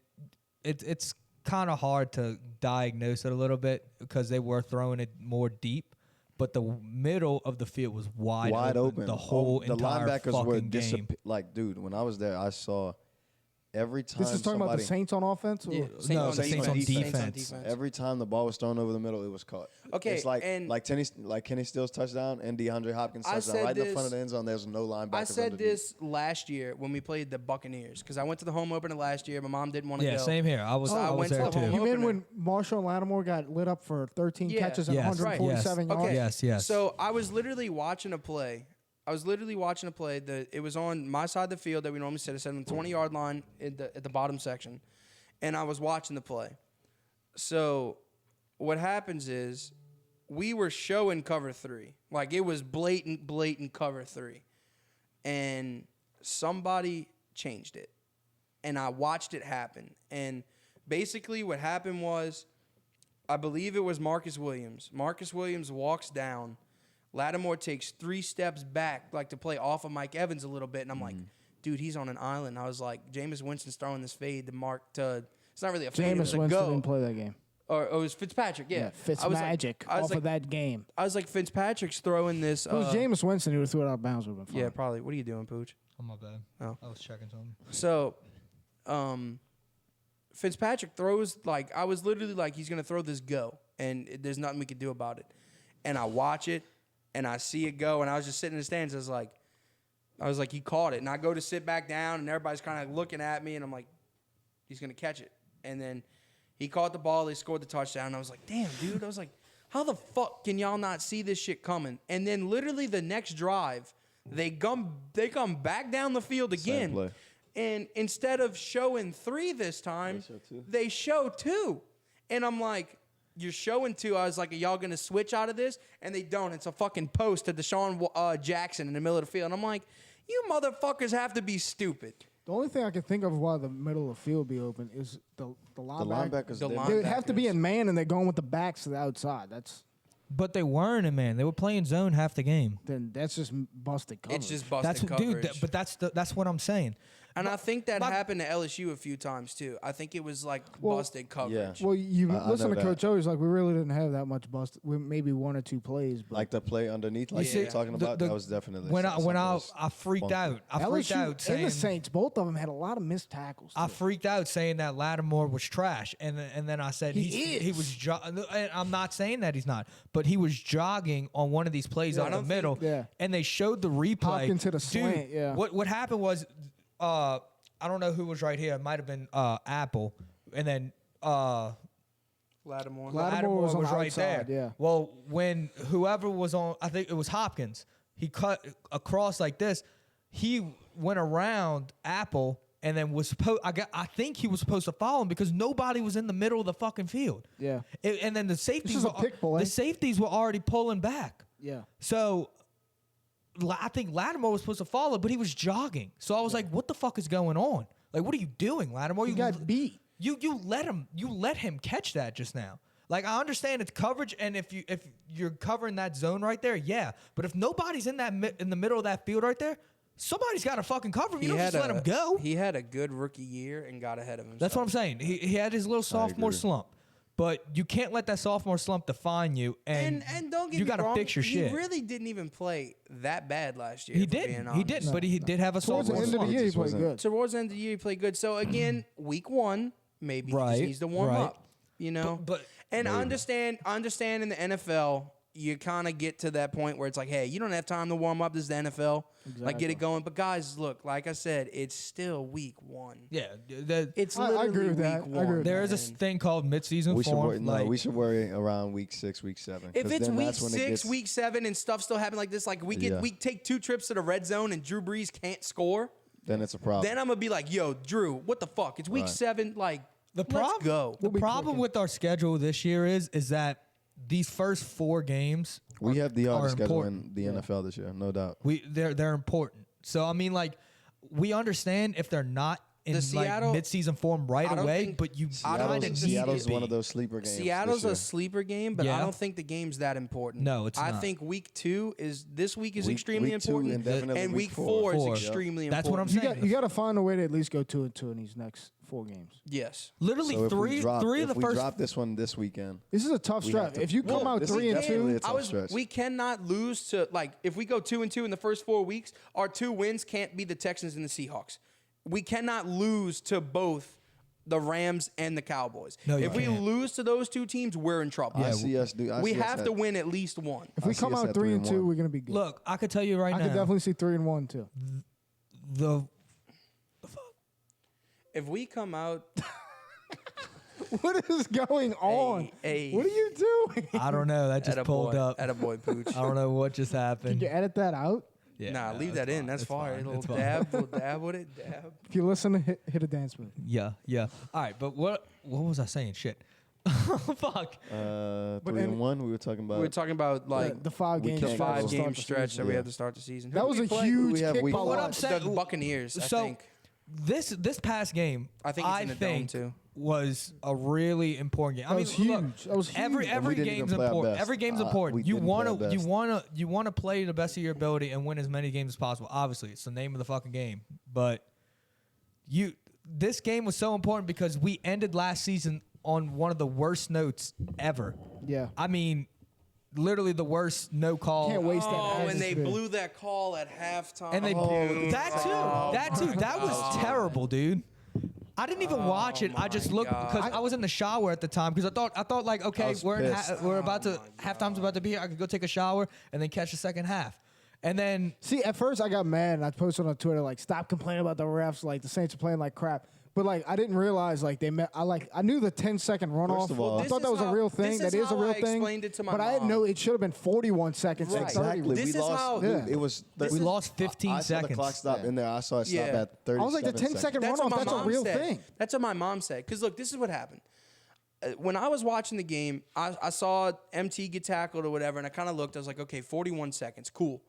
Speaker 3: it's kind of hard to diagnose it a little bit because they were throwing it more deep, but the middle of the field was wide open the whole
Speaker 5: the
Speaker 3: entire
Speaker 5: linebackers were
Speaker 3: fucking game.
Speaker 5: like, dude, when I was there, I saw every time
Speaker 4: This is talking about the
Speaker 5: somebody-
Speaker 4: Saints on offense? Or?
Speaker 1: Yeah.
Speaker 3: No,
Speaker 1: on
Speaker 3: the Saints on
Speaker 1: defense.
Speaker 3: defense.
Speaker 5: Every time the ball was thrown over the middle, it was caught.
Speaker 1: Okay,
Speaker 5: it's like
Speaker 1: and-
Speaker 5: Kenny Stills touchdown and DeAndre Hopkins
Speaker 1: I
Speaker 5: touchdown
Speaker 1: said
Speaker 5: right in the front of
Speaker 1: this-
Speaker 5: the end zone. There's no linebackers.
Speaker 1: I said
Speaker 5: underneath.
Speaker 1: this last year when we played the Buccaneers because I went to the home opener last year. My mom didn't want to
Speaker 3: Yeah,
Speaker 1: go.
Speaker 3: same here. I was
Speaker 1: So I
Speaker 3: I was
Speaker 1: went to
Speaker 3: there
Speaker 1: the home
Speaker 3: too.
Speaker 4: You mean
Speaker 1: opener.
Speaker 4: when Marshawn Lattimore got lit up for 13
Speaker 1: Yeah.
Speaker 4: catches and
Speaker 3: Yes,
Speaker 4: 147
Speaker 3: right,
Speaker 4: yards?
Speaker 3: Yes.
Speaker 1: So I was literally watching a play. It was on my side of the field that we normally sit. I sat on the 20-yard line at the bottom section, and I was watching the play. So what happens is we were showing cover 3. Like, it was blatant cover 3. And somebody changed it. And I watched it happen. And basically what happened was, I believe it was Marcus Williams. Marcus Williams walks down. Lattimore takes 3 steps back, like to play off of Mike Evans a little bit. And I'm like, dude, he's on an island. I was like, Jameis Winston's throwing this fade to it's not really a fade, it was
Speaker 4: Jameis
Speaker 1: a
Speaker 4: Winston
Speaker 1: go.
Speaker 4: didn't play that game.
Speaker 1: Or it was Fitzpatrick, yeah.
Speaker 4: Fitz
Speaker 1: I was
Speaker 4: magic
Speaker 1: like,
Speaker 4: off of that game.
Speaker 1: I was like, Fitzpatrick's throwing this.
Speaker 4: If it was Jameis Winston, he would have threw it out of bounds. Would have been fine.
Speaker 1: Yeah, probably. What are you doing, Pooch?
Speaker 3: Oh my bad.
Speaker 1: Oh.
Speaker 3: I was checking something.
Speaker 1: So, Fitzpatrick throws, like, I was literally like, he's going to throw this go, and there's nothing we can do about it. And I watch it, and I see it go, and I was just sitting in the stands. I was like, he caught it. And I go to sit back down, and everybody's kind of looking at me, and I'm like, he's going to catch it. And then he caught the ball. They scored the touchdown. And I was like, damn, dude. I was like, how the fuck can y'all not see this shit coming? And then literally the next drive, they come back down the field again.
Speaker 5: play.
Speaker 1: And instead of showing 3 this time, they show 2. And I'm like, you're showing 2. I was like, are y'all going to switch out of this? And they don't. It's a fucking post to Deshaun Jackson in the middle of the field. And I'm like, you motherfuckers have to be stupid.
Speaker 4: The only thing I can think of why the middle of the field be open is the linebackers.
Speaker 5: The linebackers.
Speaker 4: They would have to be in man, and they're going with the backs to the outside.
Speaker 3: But they weren't in man. They were playing zone half the game.
Speaker 4: That's just busted coverage.
Speaker 1: It's just busted
Speaker 3: That's
Speaker 1: coverage.
Speaker 3: dude. But that's what I'm saying.
Speaker 1: And I think that happened to LSU a few times too. I think it was like busted coverage.
Speaker 5: Yeah.
Speaker 4: Well, you
Speaker 5: I
Speaker 4: listen
Speaker 5: know
Speaker 4: to
Speaker 5: that.
Speaker 4: Coach O. He's like, we really didn't have that much bust. Maybe 1 or 2 plays. But
Speaker 5: Like the play underneath, like
Speaker 1: Yeah.
Speaker 5: you're talking about, that was definitely
Speaker 3: when I
Speaker 5: was
Speaker 3: freaked
Speaker 5: funky.
Speaker 3: out. I freaked
Speaker 4: LSU
Speaker 3: out saying
Speaker 4: and the Saints, both of them had a lot of missed tackles.
Speaker 3: I
Speaker 4: too.
Speaker 3: freaked out saying that Lattimore was trash, and then I said he was. And I'm not saying that he's not, but he was jogging on one of these plays
Speaker 1: I
Speaker 3: up the
Speaker 1: don't
Speaker 3: middle,
Speaker 4: think-
Speaker 3: and they showed the replay.
Speaker 4: Hopkins hit a
Speaker 3: Dude,
Speaker 4: slant, yeah.
Speaker 3: What happened was, I don't know who was right here. It might have been Apple, and then
Speaker 1: Lattimore.
Speaker 4: Lattimore was on the
Speaker 3: right
Speaker 4: outside,
Speaker 3: there.
Speaker 4: yeah.
Speaker 3: Well, when whoever was on, I think it was Hopkins. He cut across like this. He went around Apple and then was supposed. I think he was supposed to follow him because nobody was in the middle of the fucking field.
Speaker 4: Yeah.
Speaker 3: And then the safeties.
Speaker 4: is a pick play.
Speaker 3: The safeties were already pulling back.
Speaker 4: Yeah.
Speaker 3: So I think Lattimore was supposed to follow, but he was jogging. So I was like, "What the fuck is going on? Like, what are you doing, Lattimore?
Speaker 4: He got beat.
Speaker 3: You let him catch that just now. Like, I understand it's coverage, and if you're covering that zone right there, yeah. But if nobody's in the middle of that field right there, somebody's got to fucking cover him. You don't just let him go.
Speaker 1: He had a good rookie year and got ahead of himself.
Speaker 3: That's what I'm saying. He had his little sophomore
Speaker 5: agree.
Speaker 3: slump, but you can't let that sophomore slump define you. And
Speaker 1: don't get
Speaker 3: you
Speaker 1: me
Speaker 3: got to
Speaker 1: wrong,
Speaker 3: fix your shit.
Speaker 1: He really didn't even play that bad last year.
Speaker 3: He
Speaker 1: if we're
Speaker 3: didn't.
Speaker 1: being
Speaker 3: He
Speaker 1: honest.
Speaker 3: didn't. But he did have a
Speaker 4: Towards the
Speaker 3: sophomore
Speaker 4: end of the
Speaker 3: slump.
Speaker 4: year, he
Speaker 5: Just
Speaker 4: played
Speaker 5: wasn't-
Speaker 4: good.
Speaker 1: Towards the end of the year, he played good. So again, week 1, maybe he
Speaker 3: Right,
Speaker 1: just needs to warm
Speaker 3: right.
Speaker 1: up. You know,
Speaker 3: But
Speaker 1: and I understand in the NFL, you kind of get to that point where it's like, hey, you don't have time to warm up. This is the NFL. Like, get it going. But guys, look, like I said, it's still week 1.
Speaker 3: Yeah,
Speaker 1: It's
Speaker 4: I
Speaker 1: literally
Speaker 4: agree with
Speaker 1: week
Speaker 4: that. I
Speaker 1: 1.
Speaker 4: agree with
Speaker 3: there is a
Speaker 1: man.
Speaker 3: thing called midseason
Speaker 5: We should
Speaker 3: form.
Speaker 5: worry. No,
Speaker 3: like,
Speaker 5: we should worry around week 6, week 7.
Speaker 1: If
Speaker 5: 'cause
Speaker 1: it's
Speaker 5: then
Speaker 1: week
Speaker 5: that's when it
Speaker 1: 6,
Speaker 5: gets-
Speaker 1: week 7, and stuff still happen like this, like we
Speaker 5: Yeah.
Speaker 1: take 2 trips to the red zone and Drew Brees can't score,
Speaker 5: then it's a problem.
Speaker 1: then I'm gonna be like, yo, Drew, what the fuck? It's week
Speaker 5: Right.
Speaker 1: 7. Like,
Speaker 3: The
Speaker 1: let's
Speaker 3: problem,
Speaker 1: go.
Speaker 3: The problem with our schedule this year is that these first 4 games
Speaker 5: we have the
Speaker 3: are
Speaker 5: hardest schedule
Speaker 3: important.
Speaker 5: in the NFL this year, no doubt.
Speaker 3: They're important. So I mean, like, we understand if they're not in
Speaker 1: The Seattle-
Speaker 3: like midseason form right
Speaker 1: I don't
Speaker 3: away,
Speaker 1: think-
Speaker 3: but you
Speaker 1: I don't
Speaker 3: kind
Speaker 1: think
Speaker 3: of
Speaker 1: the
Speaker 3: need
Speaker 5: Seattle's
Speaker 3: to
Speaker 5: one
Speaker 3: be.
Speaker 5: of those sleeper games.
Speaker 1: Seattle's
Speaker 5: this year.
Speaker 1: a sleeper game, but
Speaker 3: Yeah.
Speaker 1: I don't think the game's that important.
Speaker 3: No, it's
Speaker 1: I
Speaker 3: not.
Speaker 1: think week 2 is
Speaker 5: Week-
Speaker 1: extremely
Speaker 5: week 2
Speaker 1: important,
Speaker 5: and definitely
Speaker 1: and
Speaker 5: week
Speaker 1: week
Speaker 5: 4.
Speaker 1: 4 is
Speaker 3: Four.
Speaker 1: extremely
Speaker 3: That's what I'm
Speaker 1: important.
Speaker 3: saying.
Speaker 4: You got to find a way to at least go 2-2 in these next 4 games.
Speaker 1: Yes.
Speaker 3: Literally
Speaker 5: So if
Speaker 3: three
Speaker 5: we drop,
Speaker 3: of the
Speaker 5: if we
Speaker 3: first.
Speaker 5: drop this one this weekend,
Speaker 4: This is a tough
Speaker 5: We have
Speaker 4: stretch.
Speaker 5: to-
Speaker 4: If you come
Speaker 5: Well,
Speaker 4: out
Speaker 5: this is
Speaker 4: 3 and
Speaker 5: definitely
Speaker 4: 2,
Speaker 5: a tough stretch.
Speaker 1: We cannot lose to, like, if we go 2 and 2 in the first 4 weeks, our 2 wins can't be the Texans and the Seahawks. We cannot lose to both the Rams and the Cowboys.
Speaker 3: No, you
Speaker 1: if we
Speaker 3: can't.
Speaker 1: lose to those 2 teams, we're in trouble.
Speaker 5: I see us do. I
Speaker 1: We
Speaker 5: see us
Speaker 1: have
Speaker 5: at-
Speaker 1: to win at least one.
Speaker 4: if we
Speaker 5: I see
Speaker 4: come
Speaker 5: us
Speaker 4: out
Speaker 5: at
Speaker 4: 3 and 2,
Speaker 5: 3-1.
Speaker 4: we're gonna be good.
Speaker 3: Look, I could tell you right
Speaker 4: I
Speaker 3: now.
Speaker 4: could definitely see 3 and 1 too.
Speaker 3: the
Speaker 1: If we come out,
Speaker 4: What is going on?
Speaker 1: hey.
Speaker 4: What are you doing?
Speaker 3: I don't know. That just pulled up.
Speaker 1: At a boy, Pooch.
Speaker 3: I don't know what just
Speaker 4: Did
Speaker 3: happened.
Speaker 4: you edit that out?
Speaker 3: Yeah,
Speaker 1: Nah,
Speaker 3: no,
Speaker 1: leave
Speaker 3: it's
Speaker 1: that in.
Speaker 3: fine.
Speaker 1: That's
Speaker 3: It's
Speaker 1: fire.
Speaker 3: fine.
Speaker 1: Little
Speaker 3: It's fine.
Speaker 1: dab with it. Dab.
Speaker 4: If you listen, hit a dance move.
Speaker 3: Yeah, yeah. All right, but what was I saying? Shit. Fuck.
Speaker 5: 3 and 1. We were talking about.
Speaker 1: We were talking about like
Speaker 4: the 5
Speaker 5: we
Speaker 4: game
Speaker 5: can't
Speaker 1: the
Speaker 5: go.
Speaker 4: stretch to
Speaker 1: 5
Speaker 4: start
Speaker 1: game
Speaker 4: the
Speaker 1: stretch
Speaker 4: season.
Speaker 1: that we
Speaker 5: Yeah.
Speaker 1: had to start the season.
Speaker 4: That was a
Speaker 5: play? Who
Speaker 4: huge
Speaker 5: we have
Speaker 4: kick
Speaker 5: week
Speaker 4: by
Speaker 5: one?
Speaker 3: What I'm
Speaker 4: us.
Speaker 3: saying-
Speaker 1: The Buccaneers, I
Speaker 3: So
Speaker 1: think.
Speaker 3: this past game,
Speaker 1: I think it's in the dome, too.
Speaker 3: was a really important game. I
Speaker 4: That
Speaker 3: mean,
Speaker 4: was huge.
Speaker 3: look,
Speaker 4: That was
Speaker 3: every
Speaker 4: huge.
Speaker 5: And we
Speaker 3: every
Speaker 5: didn't even
Speaker 3: game's
Speaker 5: play our
Speaker 3: important.
Speaker 5: best.
Speaker 3: Every game's
Speaker 5: We
Speaker 3: important. You
Speaker 5: didn't play our
Speaker 3: wanna
Speaker 5: best.
Speaker 3: you wanna play the best of your ability and win as many games as possible. Obviously, it's the name of the fucking game. But this game was so important because we ended last season on one of the worst notes ever.
Speaker 4: Yeah.
Speaker 3: I mean, literally the worst no call.
Speaker 4: Can't waste that.
Speaker 1: Oh, and they
Speaker 4: atmosphere.
Speaker 1: blew that call at halftime.
Speaker 3: And they
Speaker 1: Dude.
Speaker 3: that too. That was terrible, dude. I didn't even watch it. I just looked because I was in the shower at the time because I thought like, okay,
Speaker 5: was
Speaker 3: we're
Speaker 5: pissed.
Speaker 3: we're about to halftime's about to be here. I could go take a shower and then catch the second half. And then
Speaker 4: See, at first I got mad and I posted on Twitter like, "Stop complaining about the refs. Like the Saints are playing like crap." But like I didn't realize like I knew the 10-second runoff.
Speaker 5: First of all-
Speaker 4: I thought
Speaker 1: This
Speaker 4: that
Speaker 1: is
Speaker 4: was a
Speaker 1: how-
Speaker 4: real thing.
Speaker 1: this
Speaker 4: That
Speaker 1: is
Speaker 4: is a
Speaker 1: how
Speaker 4: real
Speaker 1: I
Speaker 4: thing.
Speaker 1: explained it to my
Speaker 4: but I didn't
Speaker 1: mom.
Speaker 4: know it should have been 41 seconds.
Speaker 1: Right.
Speaker 4: Exactly.
Speaker 5: Exactly.
Speaker 1: This
Speaker 5: we
Speaker 1: is
Speaker 5: lost.
Speaker 1: how-
Speaker 5: Dude, it was.
Speaker 3: we lost 15
Speaker 5: I saw
Speaker 3: seconds.
Speaker 5: the clock stop in there. I saw it stop
Speaker 1: Yeah.
Speaker 5: at 30.
Speaker 4: I was like, the 10-second
Speaker 1: That's
Speaker 4: runoff,
Speaker 1: what my
Speaker 4: that's a
Speaker 1: mom
Speaker 4: real
Speaker 1: said.
Speaker 4: thing.
Speaker 1: That's what my mom said. Because look, this is what happened. When I was watching the game, I saw MT get tackled or whatever, and I kind of looked. I was like, okay, 41 seconds, cool.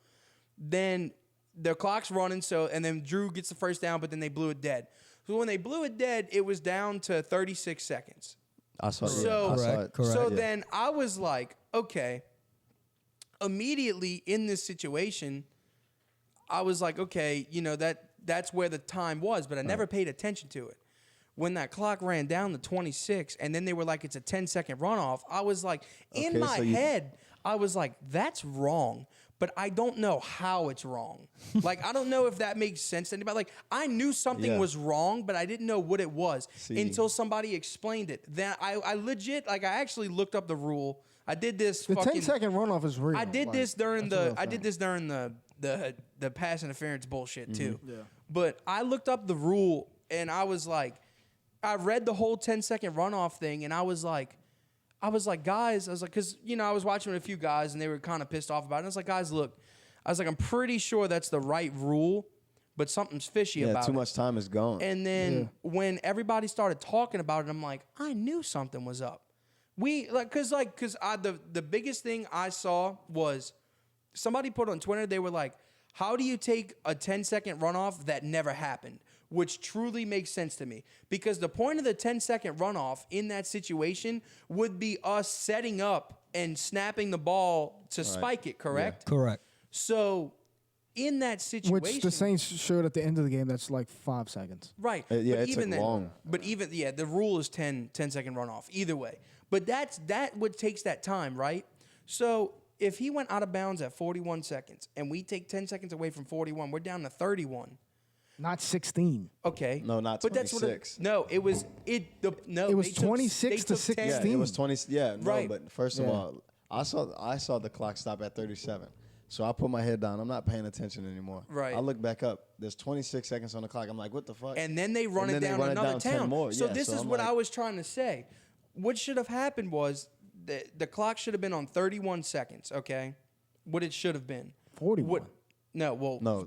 Speaker 1: Then the clock's running, and then Drew gets the first down, but then they blew it dead. So when they blew it dead, it was down to 36 seconds.
Speaker 5: I saw it.
Speaker 1: So-
Speaker 5: I saw
Speaker 3: Correct,
Speaker 5: it.
Speaker 3: correct.
Speaker 1: So
Speaker 5: Yeah.
Speaker 1: then I was like, okay. Immediately in this situation, I was like, okay, that's where the time was, but I never paid attention to it. When that clock ran down to 26, and then they were like, it's a 10-second runoff, I was like, in my head, I was like, that's wrong, but I don't know how it's wrong. Like, I don't know if that makes sense to anybody. Like, I knew something was wrong, but I didn't know what it was until somebody explained it. Then I legit, like, I actually looked up the rule. I did this.
Speaker 4: The 10-second runoff is real.
Speaker 1: I did this during the pass interference bullshit too. Yeah. But I looked up the rule and I was like, I read the whole 10-second runoff thing and I was like, guys, because I was watching with a few guys and they were kind of pissed off about it. And I was like, guys, look, I'm pretty sure that's the right rule, but something's fishy about it.
Speaker 5: Yeah, too much time is gone.
Speaker 1: And then when everybody started talking about it, I'm like, I knew something was up. Because the biggest thing I saw was somebody put on Twitter, they were like, how do you take a 10-second runoff that never happened? Which truly makes sense to me. Because the point of the 10-second runoff in that situation would be us setting up and snapping the ball to spike it, correct?
Speaker 3: Yeah. Correct.
Speaker 1: So in that situation...
Speaker 4: Which the Saints showed at the end of the game, that's like 5 seconds.
Speaker 1: Right.
Speaker 5: It took long.
Speaker 1: But the rule is 10-second runoff, either way. But that what takes that time, right? So if he went out of bounds at 41 seconds and we take 10 seconds away from 41, we're down to 31.
Speaker 4: Not 16.
Speaker 1: Okay.
Speaker 5: No, not 26.
Speaker 1: It was
Speaker 4: 26 to 16.
Speaker 5: Yeah, it was 20. Yeah, no,
Speaker 1: Right.
Speaker 5: but first of all, I saw the clock stop at 37. So I put my head down. I'm not paying attention anymore.
Speaker 1: Right.
Speaker 5: I look back up. There's 26 seconds on the clock. I'm like, what the fuck?
Speaker 1: And then they run it down another
Speaker 5: 10 more.
Speaker 1: So
Speaker 5: Yeah,
Speaker 1: this is
Speaker 5: I'm
Speaker 1: what
Speaker 5: like,
Speaker 1: I was trying to say. What should have happened was the clock should have been on 31 seconds, okay? What it should have been.
Speaker 4: 41.
Speaker 5: No,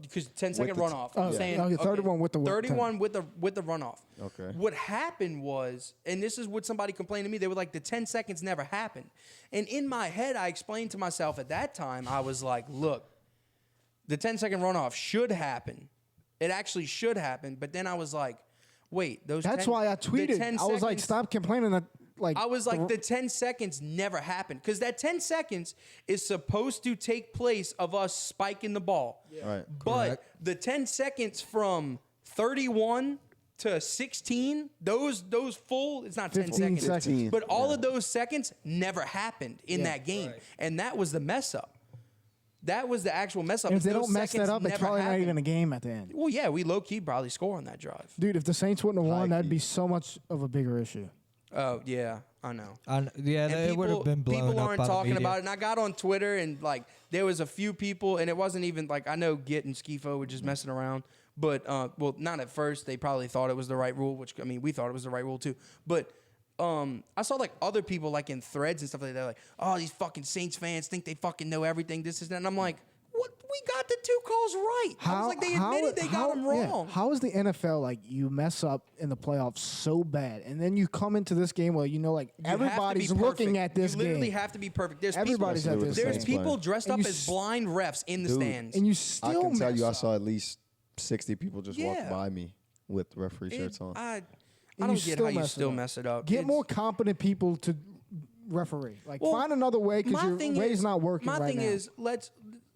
Speaker 1: because 10-second
Speaker 5: with the
Speaker 1: runoff.
Speaker 4: Oh,
Speaker 1: I'm saying
Speaker 4: 31 with the
Speaker 1: 31 with the runoff.
Speaker 5: Okay.
Speaker 1: What happened was, and this is what somebody complained to me, they were like, the 10 seconds never happened. And in my head, I explained to myself at that time, I was like, look, the 10-second runoff should happen. It actually should happen. But then I was like, wait, those
Speaker 4: That's why I tweeted. I was like, stop complaining that.
Speaker 1: I was like, the 10 seconds never happened. Because that 10 seconds is supposed to take place of us spiking the ball.
Speaker 5: Yeah. Right.
Speaker 1: But
Speaker 3: Correct.
Speaker 1: the 10 seconds from 31 to 16, those full, it's not 10
Speaker 4: 15
Speaker 1: seconds.
Speaker 5: 15.
Speaker 1: But all of those seconds never happened in that game.
Speaker 3: Right.
Speaker 1: And that was the mess up. That was the actual mess up.
Speaker 4: And if they
Speaker 1: Those
Speaker 4: don't mess that
Speaker 1: seconds
Speaker 4: up, it's
Speaker 1: never
Speaker 4: probably not
Speaker 1: happened.
Speaker 4: even a game at the end.
Speaker 1: Well, yeah, we low-key probably score on that drive.
Speaker 4: Dude, if the Saints wouldn't have won,
Speaker 5: High
Speaker 4: that'd
Speaker 5: key.
Speaker 4: be so much of a bigger issue.
Speaker 1: Oh, yeah, I know.
Speaker 3: Yeah, it would have been blown
Speaker 1: people
Speaker 3: up
Speaker 1: aren't
Speaker 3: by the
Speaker 1: talking
Speaker 3: media.
Speaker 1: about it. And I got on Twitter and like there was a few people, and it wasn't even like I know Git and Skifo were just messing around, but well, not at first. They probably thought it was the right rule, which I mean we thought it was the right rule too. But I saw like other people like in threads and stuff like that, like oh these fucking Saints fans think they fucking know everything. This is that, and I'm like. What? We got the two calls right. I was like, they admitted they got them wrong.
Speaker 4: How is the NFL like you mess up in the playoffs so bad, and then you come into this game where like
Speaker 1: You have to be
Speaker 4: everybody's
Speaker 1: perfect.
Speaker 4: looking at this
Speaker 1: You literally
Speaker 4: game,
Speaker 1: have to be perfect. There's
Speaker 4: Everybody's
Speaker 1: people,
Speaker 4: at this
Speaker 1: There's
Speaker 5: game.
Speaker 1: people dressed
Speaker 4: And
Speaker 1: up
Speaker 4: you
Speaker 1: as blind refs in the
Speaker 5: Dude.
Speaker 1: stands.
Speaker 4: and you
Speaker 5: I
Speaker 4: still
Speaker 5: can tell
Speaker 4: mess
Speaker 5: you, I
Speaker 4: up.
Speaker 5: saw at least 60 people just walk
Speaker 1: Yeah.
Speaker 5: by me with referee shirts on.
Speaker 1: I
Speaker 4: And
Speaker 1: don't
Speaker 4: you
Speaker 1: get
Speaker 4: still
Speaker 1: how you
Speaker 4: mess it
Speaker 1: still
Speaker 4: up.
Speaker 1: mess it up.
Speaker 4: Get
Speaker 1: It's-
Speaker 4: more competent people to referee. Like
Speaker 1: Well,
Speaker 4: find another way because
Speaker 1: my
Speaker 4: your
Speaker 1: thing
Speaker 4: way's
Speaker 1: is-
Speaker 4: not working
Speaker 1: My
Speaker 4: right
Speaker 1: thing
Speaker 4: now.
Speaker 1: is,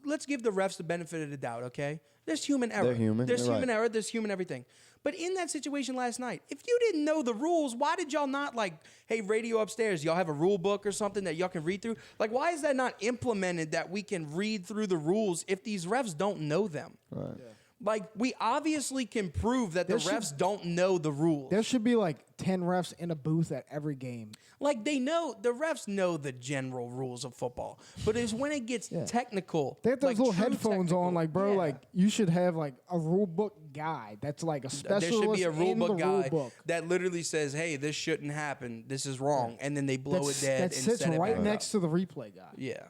Speaker 1: let's give the refs the benefit of the doubt, okay? There's human error.
Speaker 5: They're human,
Speaker 1: There's
Speaker 5: you're
Speaker 1: human
Speaker 5: right.
Speaker 1: error. There's human everything. But in that situation last night, if you didn't know the rules, why did y'all not like, hey, radio upstairs, y'all have a rule book or something that y'all can read through? Like, why is that not implemented that we can read through the rules if these refs don't know them?
Speaker 5: Right.
Speaker 1: Like, we obviously can prove that the
Speaker 4: There should-
Speaker 1: refs don't know the rules.
Speaker 4: There should be like 10 refs in a booth at every game.
Speaker 1: Like, the refs know the general rules of football. But it's when it gets technical.
Speaker 4: They have those
Speaker 1: like,
Speaker 4: little
Speaker 1: true
Speaker 4: headphones
Speaker 1: technical.
Speaker 4: on, like bro,
Speaker 1: Yeah.
Speaker 4: like you should have like a rule book guide. That's like a
Speaker 1: There
Speaker 4: specialist
Speaker 1: should be a rule
Speaker 4: in
Speaker 1: book
Speaker 4: the rule
Speaker 1: guy
Speaker 4: book.
Speaker 1: that literally says, "Hey, this shouldn't happen. This is wrong," and then they blow
Speaker 4: That's,
Speaker 1: it dead
Speaker 4: that
Speaker 1: and
Speaker 4: sits
Speaker 1: set it
Speaker 4: right
Speaker 1: back
Speaker 4: next
Speaker 1: up.
Speaker 4: to the replay guy.
Speaker 1: Yeah,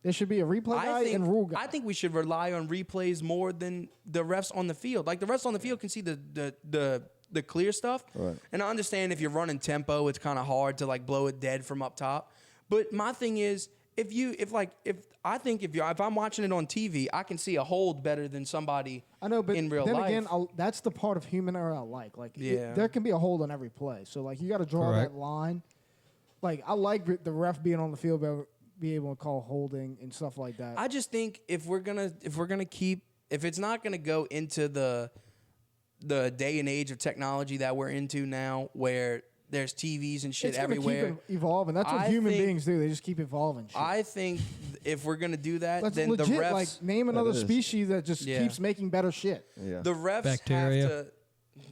Speaker 4: There should be a replay guy and rule guy.
Speaker 1: I think we should rely on replays more than the refs on the field. Like the refs on the field can see the clear stuff,
Speaker 5: Right.
Speaker 1: and I understand if you're running tempo, it's kind of hard to like blow it dead from up top. But my thing is, if I'm watching it on TV, I can see a hold better than somebody.
Speaker 4: I know, but
Speaker 1: in real
Speaker 4: then
Speaker 1: life.
Speaker 4: again, that's the part of human error I like. Like,
Speaker 1: Yeah.
Speaker 4: there can be a hold on every play. So, like, you got to draw
Speaker 3: Correct.
Speaker 4: that line. Like, I like the ref being on the field, be able to call holding and stuff like that.
Speaker 1: I just think if it's not gonna go into the day and age of technology that we're into now, where there's TVs and shit
Speaker 4: It's gonna
Speaker 1: everywhere.
Speaker 4: keep evolving. That's what
Speaker 1: I
Speaker 4: human
Speaker 1: think-
Speaker 4: beings do. They just keep evolving. Shit.
Speaker 1: I think if we're gonna do that,
Speaker 4: That's
Speaker 1: then
Speaker 4: legit.
Speaker 1: the refs,
Speaker 4: Like name another
Speaker 5: is.
Speaker 4: species that just
Speaker 1: Yeah.
Speaker 4: keeps making better shit.
Speaker 5: Yeah.
Speaker 1: the refs
Speaker 3: Bacteria.
Speaker 1: have to.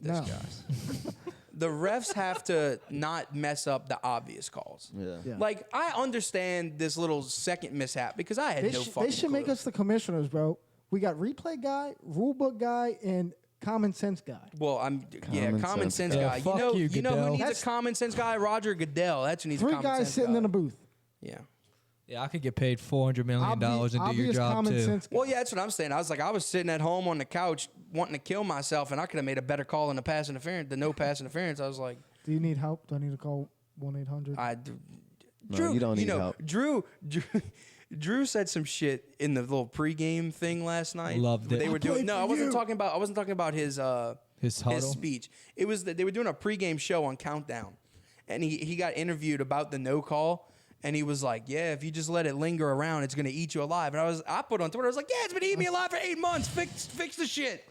Speaker 1: This
Speaker 4: No.
Speaker 1: guy. The refs have to not mess up the obvious calls.
Speaker 5: Yeah.
Speaker 4: Yeah.
Speaker 1: Like I understand this little second mishap because I had
Speaker 4: They,
Speaker 1: no
Speaker 4: sh-
Speaker 1: fucking
Speaker 4: they should make
Speaker 1: clue.
Speaker 4: us the commissioners, bro. We got replay guy, rule book guy, and common sense guy.
Speaker 1: Well, common
Speaker 5: Common
Speaker 1: sense
Speaker 5: sense
Speaker 1: guy.
Speaker 3: guy.
Speaker 1: You
Speaker 3: Fuck
Speaker 1: know,
Speaker 3: you,
Speaker 1: you know who
Speaker 3: Goodell.
Speaker 1: needs
Speaker 4: That's-
Speaker 1: a common sense guy? Roger Goodell. That's who needs a
Speaker 4: 3
Speaker 1: common
Speaker 4: guys
Speaker 1: sense
Speaker 4: sitting
Speaker 1: guy.
Speaker 4: in a booth.
Speaker 1: Yeah.
Speaker 3: Yeah, I could get paid $400 million and do your
Speaker 4: Obvious
Speaker 3: job
Speaker 4: common
Speaker 3: too.
Speaker 4: sense guy.
Speaker 1: Well, yeah, that's what I'm saying. I was sitting at home on the couch wanting to kill myself, and I could have made a better call in the pass interference, the no pass interference. I was like,
Speaker 4: Do you need help? Do I need to call 1-800?
Speaker 5: No, you don't need
Speaker 1: know,
Speaker 5: help.
Speaker 1: Drew said some shit in the little pregame thing last night.
Speaker 3: Loved it.
Speaker 1: They were
Speaker 4: I
Speaker 1: doing
Speaker 4: played
Speaker 1: no.
Speaker 4: for
Speaker 1: I wasn't
Speaker 4: you.
Speaker 1: talking about his
Speaker 3: huddle.
Speaker 1: speech. It was that they were doing a pregame show on Countdown, and he got interviewed about the no call. And he was like, "Yeah, if you just let it linger around, it's gonna eat you alive." And I put on Twitter, I was like, "Yeah, it's been eating me alive for 8 months. Fix the shit."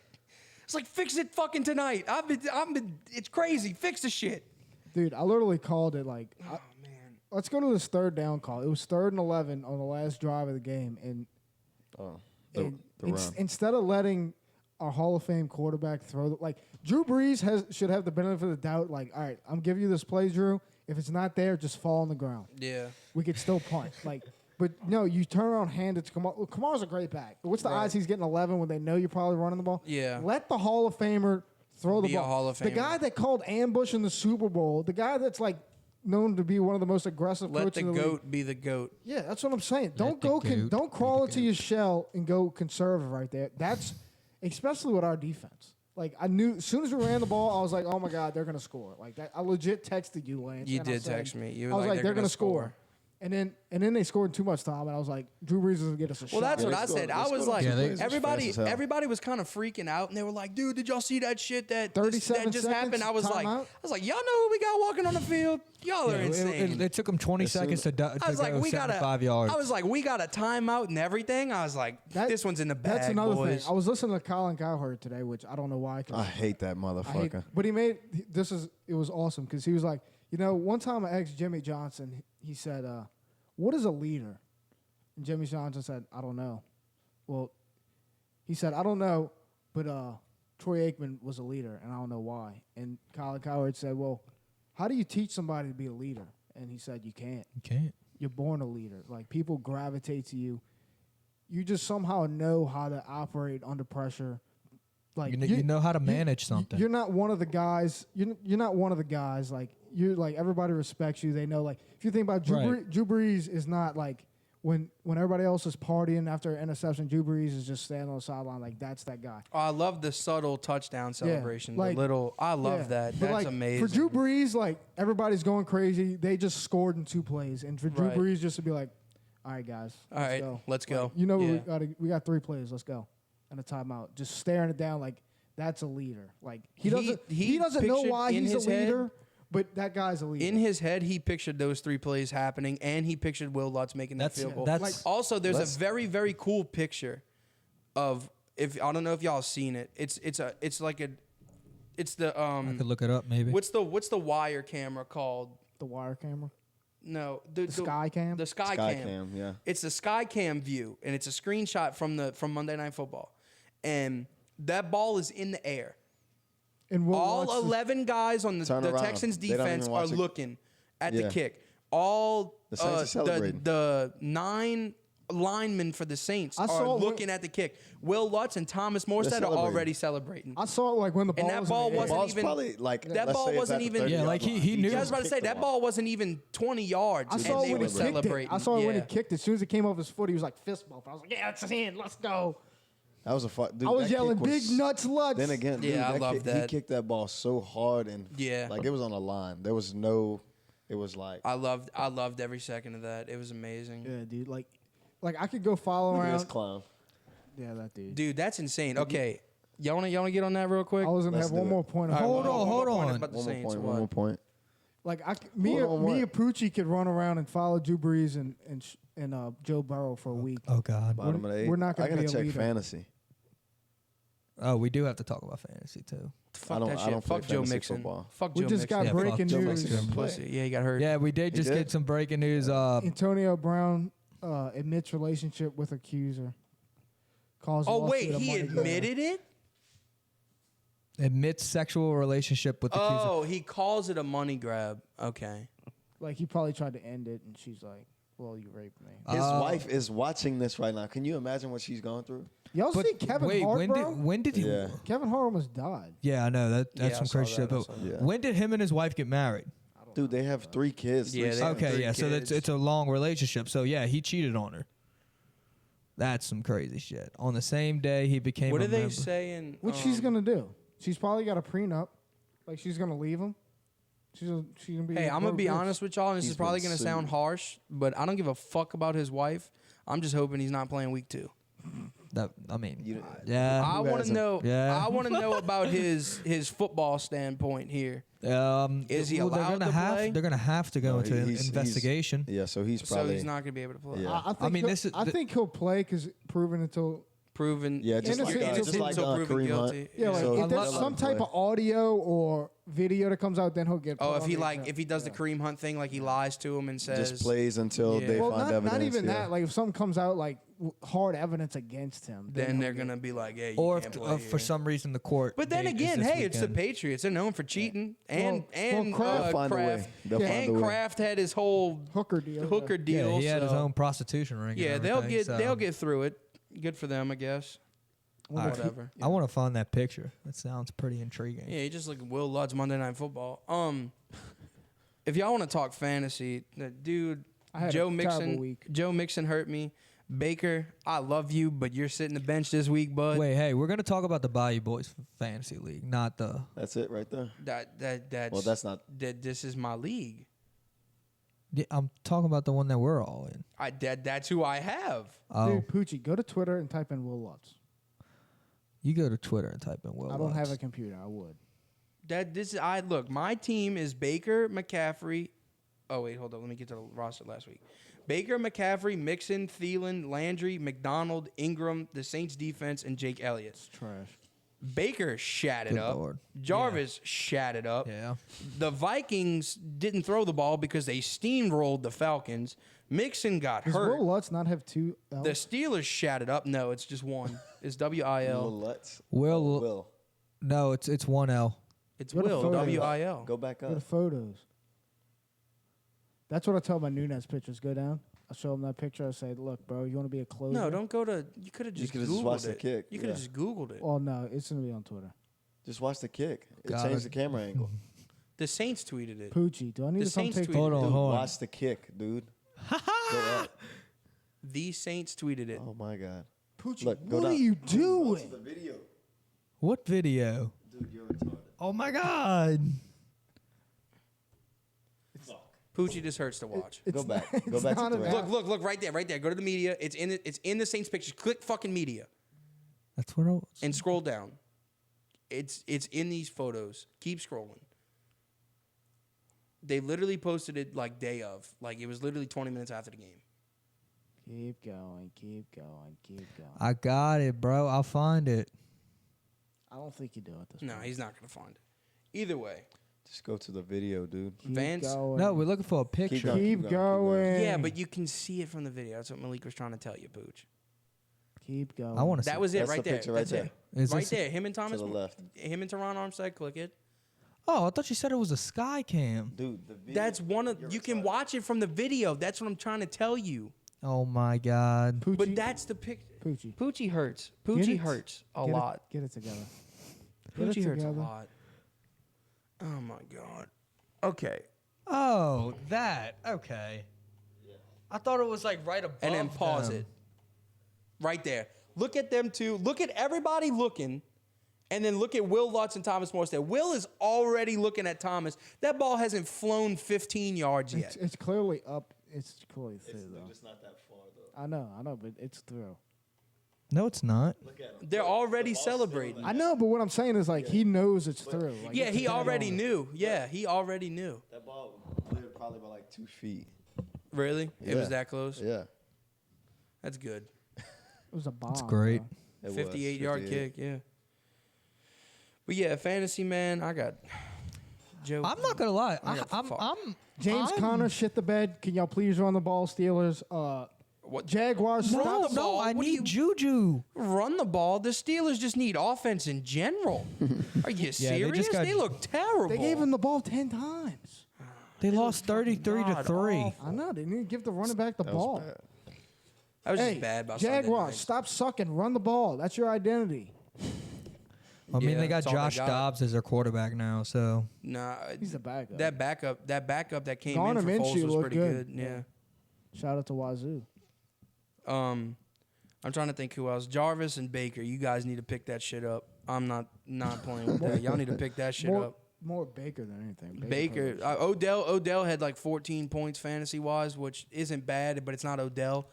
Speaker 1: It's like, fix it fucking tonight. It's crazy. Fix the shit.
Speaker 4: Dude, I literally called it like,
Speaker 1: Oh man.
Speaker 4: let's go to this third down call. It was 3rd and 11 on the last drive of the game. And,
Speaker 5: Oh,
Speaker 4: and
Speaker 5: the run.
Speaker 4: instead of letting our Hall of Fame quarterback throw, like, Drew Brees should have the benefit of the doubt. Like, all right, I'm giving you this play, Drew. If it's not there, just fall on the ground.
Speaker 1: Yeah.
Speaker 4: We could still punt. Like, but no, you turn around, hand it to Kamar. Well, Kamar's a great back. What's the
Speaker 1: Right.
Speaker 4: odds he's getting 11 when they know you're probably running the ball?
Speaker 1: Yeah.
Speaker 4: Let the Hall of Famer throw the
Speaker 1: Be a
Speaker 4: ball.
Speaker 1: Hall of
Speaker 4: The
Speaker 1: Famer.
Speaker 4: guy that called ambush in the Super Bowl, the guy that's like known to be one of the most aggressive
Speaker 1: Let
Speaker 4: coaches
Speaker 1: the
Speaker 4: in the league.
Speaker 1: goat be the goat.
Speaker 4: Yeah, that's what I'm saying. Don't
Speaker 3: the
Speaker 4: go,
Speaker 3: goat
Speaker 4: don't
Speaker 3: be
Speaker 4: crawl
Speaker 3: the
Speaker 4: into
Speaker 3: goat.
Speaker 4: your shell and go conservative right there. That's especially with our defense. Like I knew as soon as we ran the ball, I was like, oh my god, they're gonna score. Like that, I legit texted you, Lance.
Speaker 1: You
Speaker 4: and I
Speaker 1: did
Speaker 4: said-
Speaker 1: text me. You were
Speaker 4: I was
Speaker 1: like,
Speaker 4: like,
Speaker 1: they're
Speaker 4: they're gonna
Speaker 1: gonna
Speaker 4: score.
Speaker 1: score.
Speaker 4: And then they scored too much time, and I was like, Drew Brees is gonna get us a shot.
Speaker 1: Well, that's
Speaker 5: Yeah,
Speaker 1: what
Speaker 5: they
Speaker 1: I
Speaker 5: scored-
Speaker 1: said.
Speaker 5: they
Speaker 1: I was
Speaker 5: scored
Speaker 1: like,
Speaker 5: two
Speaker 3: Yeah, they-
Speaker 5: plays
Speaker 1: everybody,
Speaker 5: fast as hell.
Speaker 1: everybody was kind of freaking out, and they were like, "Dude, did y'all see that shit that
Speaker 4: 37
Speaker 1: just
Speaker 4: seconds,
Speaker 1: happened?" I was like,
Speaker 4: timeout?
Speaker 1: "Y'all know who we got walking on the field? Y'all are
Speaker 3: Yeah,
Speaker 1: insane."
Speaker 3: it took them 20
Speaker 5: As soon-
Speaker 3: seconds to
Speaker 1: I was like,
Speaker 3: go
Speaker 1: "We got
Speaker 3: 75 yards.
Speaker 1: I was like, "We got a timeout and everything." I was like, "This one's in the bag,
Speaker 4: That's another
Speaker 1: boys."
Speaker 4: thing. I was listening to Colin Cowherd today, which I don't know why. 'Cause
Speaker 5: I hate that
Speaker 4: I hate-
Speaker 5: motherfucker.
Speaker 4: but he made it was awesome because he was like, one time I asked Jimmy Johnson, he said, "What is a leader?" And Jimmy Johnson said, "I don't know." Well, he said, "I don't know," but Troy Aikman was a leader, and I don't know why. And Colin Cowherd said, "Well, how do you teach somebody to be a leader?" And he said, "You can't.
Speaker 3: You can't.
Speaker 4: You're born a leader. Like people gravitate to you. You just somehow know how to operate under pressure. Like
Speaker 3: You know how to manage something.
Speaker 4: You're not one of the guys. You're not one of the guys. Like you're like everybody respects you. They know. Like if you think about
Speaker 3: Right.
Speaker 4: Drew Brees is not like when everybody else is partying after an interception. Drew Brees is just standing on the sideline. Like that's that guy.
Speaker 1: Oh, I love the subtle touchdown celebration.
Speaker 4: like-
Speaker 1: the little, I love
Speaker 4: Yeah.
Speaker 1: that.
Speaker 4: But,
Speaker 1: That's
Speaker 4: like,
Speaker 1: amazing.
Speaker 4: For Drew Brees, like everybody's going crazy. They just scored in 2 plays, and for Drew
Speaker 1: Right.
Speaker 4: Brees just to be like, "All right, guys,
Speaker 1: All right, let's go."
Speaker 4: Like,
Speaker 1: Yeah.
Speaker 4: we got 3 plays. Let's go, and a timeout. Just staring it down like that's a leader. Like he doesn't
Speaker 1: he
Speaker 4: doesn't know
Speaker 1: pictured
Speaker 4: why
Speaker 1: in
Speaker 4: he's a
Speaker 1: his head-
Speaker 4: leader, but that guy's a leader.
Speaker 1: In his head, he pictured those 3 plays happening, and he pictured Will Lutz making that field goal.
Speaker 3: that's
Speaker 4: Like,
Speaker 1: Also, there's
Speaker 5: Let's-
Speaker 1: a very, very cool picture of if I don't know if y'all seen it. It's the
Speaker 3: I could look it up maybe.
Speaker 1: what's the wire camera called?
Speaker 4: the wire camera,
Speaker 1: No,
Speaker 4: the sky cam.
Speaker 1: The sky cam.
Speaker 5: Skycam, yeah.
Speaker 1: It's the sky cam view, and it's a screenshot from Monday Night Football, and that ball is in the air.
Speaker 4: And Will
Speaker 1: All
Speaker 4: Lutz is-
Speaker 1: 11 guys on the
Speaker 5: Turn around.
Speaker 1: Texans
Speaker 5: They don't
Speaker 1: defense
Speaker 5: even
Speaker 1: are
Speaker 5: watch it.
Speaker 1: looking at the
Speaker 5: Yeah.
Speaker 1: kick. All
Speaker 5: The Saints are celebrating.
Speaker 1: the 9 linemen for the Saints
Speaker 4: I
Speaker 1: are
Speaker 4: saw it
Speaker 1: looking at the kick. Will Lutz and Thomas Morstead are
Speaker 5: celebrating.
Speaker 1: already celebrating.
Speaker 4: I saw it like when the ball
Speaker 1: that
Speaker 4: was
Speaker 1: ball
Speaker 4: in the air.
Speaker 1: wasn't
Speaker 5: Ball's
Speaker 1: even-
Speaker 5: probably like
Speaker 1: that
Speaker 5: let's
Speaker 1: ball
Speaker 5: say it's
Speaker 1: wasn't
Speaker 5: at the
Speaker 1: even-
Speaker 5: 30
Speaker 3: Yeah,
Speaker 5: yard
Speaker 3: like, he
Speaker 5: line.
Speaker 3: knew.
Speaker 1: Yeah, I was
Speaker 5: just
Speaker 1: about to say
Speaker 5: kicked
Speaker 1: that
Speaker 5: the
Speaker 1: ball wasn't even 20 yards,
Speaker 4: I
Speaker 1: and
Speaker 4: saw it
Speaker 1: they
Speaker 4: when
Speaker 1: were
Speaker 4: he kicked it.
Speaker 1: celebrating.
Speaker 4: I saw it when he
Speaker 1: Yeah.
Speaker 4: kicked it. As soon as it came off his foot, he was like fist bump. I was like, "Yeah, it's his hand. Let's go."
Speaker 5: That was a fun. Dude,
Speaker 4: I was
Speaker 5: that
Speaker 4: yelling,
Speaker 5: kick was-
Speaker 4: "Big nuts, Lutz!"
Speaker 5: Then again, dude,
Speaker 1: Yeah, I love
Speaker 5: he
Speaker 1: that.
Speaker 5: kicked that ball so hard and
Speaker 1: Yeah.
Speaker 5: like it was on the line. There was no. It was like
Speaker 1: I loved every second of that. It was amazing.
Speaker 4: Yeah, dude. Like I could go follow
Speaker 5: look at this
Speaker 4: around.
Speaker 5: clown.
Speaker 4: Yeah, that dude.
Speaker 1: Dude, that's insane. Okay, y'all wanna get on that real quick?
Speaker 4: I was gonna
Speaker 5: Let's
Speaker 4: have one
Speaker 5: do
Speaker 4: more
Speaker 5: it.
Speaker 4: point.
Speaker 1: All right,
Speaker 3: Hold
Speaker 1: one
Speaker 3: on,
Speaker 1: more
Speaker 3: hold
Speaker 1: point
Speaker 3: on.
Speaker 1: about the
Speaker 5: One more
Speaker 1: Saints.
Speaker 5: point.
Speaker 1: What?
Speaker 5: One more point.
Speaker 4: Like
Speaker 5: Hold on,
Speaker 4: me
Speaker 5: what?
Speaker 4: and Poochie could run around and follow Drew Brees and Joe Burrow for a week.
Speaker 3: Oh God.
Speaker 5: Bottom of the 8th.
Speaker 4: we're not gonna
Speaker 5: I gotta
Speaker 4: be a
Speaker 5: check
Speaker 4: leader.
Speaker 5: fantasy.
Speaker 3: Oh, we do have to talk about fantasy too.
Speaker 1: Fuck
Speaker 5: I don't-
Speaker 1: that
Speaker 5: I
Speaker 1: shit.
Speaker 5: don't play
Speaker 1: Fuck Joe
Speaker 5: fantasy
Speaker 1: Mixon.
Speaker 5: football.
Speaker 1: Fuck
Speaker 4: We
Speaker 1: Joe
Speaker 4: just got
Speaker 1: Mixon.
Speaker 3: Yeah,
Speaker 4: breaking
Speaker 3: fuck Joe
Speaker 4: news.
Speaker 3: Mixon.
Speaker 1: Pussy. Yeah, he got hurt.
Speaker 3: Yeah, we did just
Speaker 5: did?
Speaker 3: get some breaking news.
Speaker 4: Antonio Brown admits relationship with accuser. Calls
Speaker 1: Oh
Speaker 4: lawsuit
Speaker 1: wait,
Speaker 4: a
Speaker 1: he
Speaker 4: money grab.
Speaker 1: admitted it.
Speaker 3: admits sexual relationship with the accuser.
Speaker 1: Oh, he calls it a money grab. Okay.
Speaker 4: Like he probably tried to end it, and she's like, "Well, you raped me."
Speaker 5: His wife is watching this right now. Can you imagine what she's going through?
Speaker 4: Y'all
Speaker 3: But
Speaker 4: see Kevin
Speaker 3: wait,
Speaker 4: Hart,
Speaker 3: when
Speaker 4: bro?
Speaker 3: did he?
Speaker 5: Yeah.
Speaker 4: Kevin Hart almost died.
Speaker 3: Yeah, I know that's
Speaker 1: Yeah, I
Speaker 3: some
Speaker 1: saw
Speaker 3: crazy
Speaker 1: that,
Speaker 3: shit.
Speaker 1: I
Speaker 3: But
Speaker 1: saw
Speaker 5: that.
Speaker 3: when did him and his wife get married?
Speaker 5: Dude, they have 3 kids.
Speaker 1: Yeah,
Speaker 5: three
Speaker 1: they have
Speaker 5: sons.
Speaker 3: Okay,
Speaker 1: 3
Speaker 3: yeah, so
Speaker 1: kids.
Speaker 3: it's a long relationship. So yeah, he cheated on her. That's some crazy shit. On the same day he became.
Speaker 1: What
Speaker 3: a
Speaker 1: are they
Speaker 3: member.
Speaker 1: saying?
Speaker 4: What she's gonna do? She's probably got a prenup. Like she's gonna leave him. She's gonna be.
Speaker 1: Hey, I'm gonna
Speaker 4: broke
Speaker 1: be
Speaker 4: bitch.
Speaker 1: honest with y'all, and this
Speaker 5: He's
Speaker 1: is probably
Speaker 5: been
Speaker 1: gonna sound
Speaker 5: sued.
Speaker 1: harsh, but I don't give a fuck about his wife. I'm just hoping he's not playing week 2.
Speaker 3: That I mean,
Speaker 5: You-
Speaker 3: yeah.
Speaker 1: I want to
Speaker 5: hasn't?
Speaker 1: know.
Speaker 3: Yeah.
Speaker 1: I want to know about his football standpoint here. Is he
Speaker 3: they're
Speaker 1: allowed
Speaker 3: gonna
Speaker 1: to
Speaker 3: have,
Speaker 1: play?
Speaker 3: They're gonna have to go
Speaker 5: No,
Speaker 3: into
Speaker 5: he's-
Speaker 3: investigation.
Speaker 5: Yeah, so he's
Speaker 1: So
Speaker 5: probably.
Speaker 1: he's not gonna be able to play.
Speaker 5: Yeah.
Speaker 4: I think
Speaker 3: I mean,
Speaker 4: he'll-
Speaker 3: this is
Speaker 4: I
Speaker 3: the-
Speaker 4: think he'll play because proven until.
Speaker 1: Proven.
Speaker 5: Yeah, just
Speaker 4: like,
Speaker 1: innocent
Speaker 4: just
Speaker 5: like,
Speaker 1: until proven
Speaker 5: Kareem Hunt.
Speaker 1: guilty.
Speaker 4: Yeah, like
Speaker 5: So
Speaker 4: if there's
Speaker 5: they'll
Speaker 4: some
Speaker 5: let him
Speaker 4: type of audio or video that comes out, then he'll get.
Speaker 1: Oh,
Speaker 4: put
Speaker 1: if
Speaker 4: on
Speaker 1: he
Speaker 4: the
Speaker 1: like
Speaker 4: exam.
Speaker 1: if he does the Kareem Hunt thing, like he lies to him and says,
Speaker 5: just plays until
Speaker 1: Yeah.
Speaker 5: they
Speaker 4: Well,
Speaker 5: find
Speaker 4: not
Speaker 5: evidence.
Speaker 4: even
Speaker 5: yeah.
Speaker 4: that. Like if something comes out like hard evidence against him,
Speaker 1: then
Speaker 4: he'll
Speaker 1: they're
Speaker 4: get-
Speaker 1: gonna be like, "Hey, you
Speaker 3: Or
Speaker 1: can't
Speaker 3: if
Speaker 1: play
Speaker 3: for
Speaker 1: here.
Speaker 3: some reason the court.
Speaker 1: But then
Speaker 3: date is
Speaker 1: again,
Speaker 3: this
Speaker 1: hey, it's the
Speaker 3: weekend.
Speaker 1: Patriots. They're known for cheating, and
Speaker 4: well, Kraft-
Speaker 5: They'll find a way.
Speaker 1: Kraft
Speaker 5: They'll find
Speaker 1: and
Speaker 5: a way.
Speaker 1: Kraft had his whole
Speaker 4: hooker deal.
Speaker 1: hooker deal.
Speaker 3: Yeah, he had his
Speaker 1: so-
Speaker 3: own prostitution ring.
Speaker 1: Yeah,
Speaker 3: and
Speaker 1: they'll
Speaker 3: everything,
Speaker 1: get
Speaker 3: so-
Speaker 1: they'll get through it. Good for them, I guess. Whatever.
Speaker 3: I want to find that picture. That sounds pretty intriguing.
Speaker 1: Yeah, you just look at Will Lutz Monday Night Football. If y'all want to talk fantasy, dude,
Speaker 4: I had
Speaker 1: Joe
Speaker 4: a terrible
Speaker 1: Mixon.
Speaker 4: week.
Speaker 1: Joe Mixon hurt me. Baker, I love you, but you're sitting the bench this week, bud.
Speaker 3: Wait, hey, we're gonna talk about the Bayou Boys Fantasy League, not the.
Speaker 5: That's it right there.
Speaker 1: That's
Speaker 5: Well, that's not.
Speaker 1: This is my league.
Speaker 3: Yeah, I'm talking about the one that we're all in.
Speaker 1: That's who I have.
Speaker 3: Oh,
Speaker 4: Dude, Poochie, go to Twitter and type in Will Lutz.
Speaker 3: you go to Twitter and type in Will.
Speaker 4: I don't have
Speaker 3: Lutz.
Speaker 4: a computer. I would.
Speaker 1: Look. My team is Baker, McCaffrey. Oh wait, hold on. Let me get to the roster last week. Baker, McCaffrey, Mixon, Thielen, Landry, McDonald, Ingram, the Saints defense, and Jake Elliott.
Speaker 4: It's trash.
Speaker 1: Baker shat it
Speaker 3: Good
Speaker 1: up.
Speaker 3: Lord.
Speaker 1: Jarvis shat it up.
Speaker 3: Yeah.
Speaker 1: The Vikings didn't throw the ball because they steamrolled the Falcons. Mixon got
Speaker 4: Does
Speaker 1: hurt.
Speaker 4: Will Lutz not have two L's?
Speaker 1: The Steelers shat it up. No, it's just one. It's W-I-L.
Speaker 5: Let's.
Speaker 3: Will.
Speaker 5: Will.
Speaker 3: No, it's one L.
Speaker 1: It's
Speaker 4: Go to
Speaker 1: Will.
Speaker 4: photos.
Speaker 1: W-I-L.
Speaker 5: Go back
Speaker 4: Go to
Speaker 5: up.
Speaker 4: photos. That's what I tell my Nunez pitchers. Go down. I show them that picture. I say, look, bro, you want to be a closer?
Speaker 1: No, don't go to. You could have just
Speaker 5: could've
Speaker 1: Googled
Speaker 5: just watched
Speaker 1: it.
Speaker 5: the kick,
Speaker 1: You could have
Speaker 5: yeah.
Speaker 1: just Googled it.
Speaker 4: Well, no, it's going to be on Twitter.
Speaker 5: Just watch the kick. It
Speaker 3: Got
Speaker 5: changed
Speaker 3: it.
Speaker 5: the camera angle.
Speaker 1: The Saints tweeted it.
Speaker 4: Poochie, do I need
Speaker 1: The
Speaker 4: to come
Speaker 1: Saints
Speaker 4: take
Speaker 1: tweeted
Speaker 3: Hold on,
Speaker 5: Dude,
Speaker 3: hold on.
Speaker 5: watch the kick, dude. Go up.
Speaker 1: The Saints tweeted it.
Speaker 5: Oh my God.
Speaker 4: Poochie,
Speaker 5: Look, go
Speaker 4: what are
Speaker 5: down.
Speaker 4: you
Speaker 5: Go to
Speaker 4: doing?
Speaker 5: the video.
Speaker 3: What video?
Speaker 5: Dude, you're retarded.
Speaker 3: Oh my God.
Speaker 1: Poochie, this hurts to watch.
Speaker 5: Go back. Go
Speaker 4: it's
Speaker 5: back
Speaker 4: not
Speaker 5: to
Speaker 4: an
Speaker 5: Thread.
Speaker 1: Look, right there. Go to the media. It's in the Saints pictures. Click fucking media
Speaker 3: That's what I was.
Speaker 1: and scroll down. It's in these photos. Keep scrolling. They literally posted it like day of. Like it was literally 20 minutes after the game.
Speaker 4: Keep going, keep going, keep going.
Speaker 3: I got it, bro. I'll find it.
Speaker 4: I don't think you do at this
Speaker 1: No,
Speaker 4: point.
Speaker 1: he's not gonna find it. Either way,
Speaker 5: Just go to the video, dude.
Speaker 4: Keep
Speaker 1: Vance-
Speaker 4: going.
Speaker 3: No, we're looking for a picture.
Speaker 5: going.
Speaker 4: Keep going.
Speaker 1: yeah, but you can see it from the video. That's what Malik was trying to tell you, Pooch.
Speaker 4: Keep going.
Speaker 3: I want to see.
Speaker 1: That was it
Speaker 5: That's
Speaker 1: right
Speaker 5: the
Speaker 1: there.
Speaker 5: picture right
Speaker 1: That's
Speaker 5: there.
Speaker 1: it.
Speaker 3: Is
Speaker 1: Right
Speaker 3: this-
Speaker 1: there. Him and Thomas.
Speaker 5: the left.
Speaker 1: Him and Teron Armstead. Click it.
Speaker 3: Oh, I thought you said it was a sky cam.
Speaker 5: Dude, the video.
Speaker 1: That's one of. You can watch it from the video. That's what I'm trying to tell you.
Speaker 3: Oh my God.
Speaker 4: Poochie.
Speaker 1: But that's the picture.
Speaker 4: Poochie.
Speaker 1: Poochie hurts.
Speaker 4: Get
Speaker 1: Poochie
Speaker 4: it-
Speaker 1: hurts a
Speaker 4: Get it-
Speaker 1: lot.
Speaker 4: Get it together. Get it
Speaker 1: Poochie hurts a
Speaker 4: together.
Speaker 1: lot. Oh my God. Okay.
Speaker 3: Oh, that. Okay. I thought it was like right above.
Speaker 1: And then pause
Speaker 3: them.
Speaker 1: it. Right there. Look at them two. Look at everybody looking. And then look at Will Lutz and Thomas Morstead. Will is already looking at Thomas. That ball hasn't flown 15 yards yet.
Speaker 4: It's clearly up. It's clearly through, though.
Speaker 5: It's not that far, though.
Speaker 4: I know, but it's through.
Speaker 3: No, it's not.
Speaker 5: Look at him.
Speaker 1: They're already celebrating.
Speaker 4: I know, but what I'm saying is like he knows it's through. Like,
Speaker 1: Yeah,
Speaker 4: it's
Speaker 1: he
Speaker 4: dead
Speaker 1: already
Speaker 4: on.
Speaker 1: knew. Yeah, he already knew.
Speaker 5: That ball cleared probably by like 2 feet.
Speaker 1: Really? It was
Speaker 5: Yeah.
Speaker 1: that close?
Speaker 5: Yeah.
Speaker 1: That's good.
Speaker 4: It was a bomb.
Speaker 3: It's great.
Speaker 4: bro.
Speaker 5: It was
Speaker 1: 58-yard
Speaker 5: 58.
Speaker 1: kick, yeah. But yeah, fantasy, man, I got Joe.
Speaker 3: I'm not gonna lie.
Speaker 1: I'm
Speaker 4: James Conner shit the bed. Can y'all please run the ball, Steelers?
Speaker 1: What?
Speaker 4: Jaguars.
Speaker 1: Run
Speaker 4: stop
Speaker 1: the
Speaker 3: No,
Speaker 1: ball.
Speaker 3: I
Speaker 1: What do
Speaker 3: need Juju.
Speaker 1: Run the ball. The Steelers just need offense in general. Are you serious?
Speaker 3: just got-
Speaker 1: They look terrible.
Speaker 4: They gave him the ball 10 times.
Speaker 3: They lost 33 to 3.
Speaker 4: I know. They need to give the running back the
Speaker 5: That
Speaker 4: ball.
Speaker 5: was bad.
Speaker 1: I was
Speaker 4: Hey,
Speaker 1: just bad about Sunday
Speaker 4: Jaguars,
Speaker 1: night.
Speaker 4: stop sucking. Run the ball. That's your identity.
Speaker 3: I mean,
Speaker 1: Yeah,
Speaker 3: they got
Speaker 1: that's all they
Speaker 3: Josh
Speaker 1: got.
Speaker 3: Dobbs as their quarterback now, so
Speaker 1: Nah,
Speaker 4: He's a backup.
Speaker 1: that backup that came
Speaker 4: Garner
Speaker 1: in for Foles
Speaker 4: Minshew
Speaker 1: was
Speaker 4: looked
Speaker 1: pretty good.
Speaker 4: good.
Speaker 1: Yeah.
Speaker 4: Shout out to Wazoo.
Speaker 1: I'm trying to think who else. Jarvis and Baker. You guys need to pick that shit up. I'm not playing with that. Y'all need to pick that shit up.
Speaker 4: More Baker than anything.
Speaker 1: Baker, Odell had like 14 points fantasy wise, which isn't bad, but it's not Odell.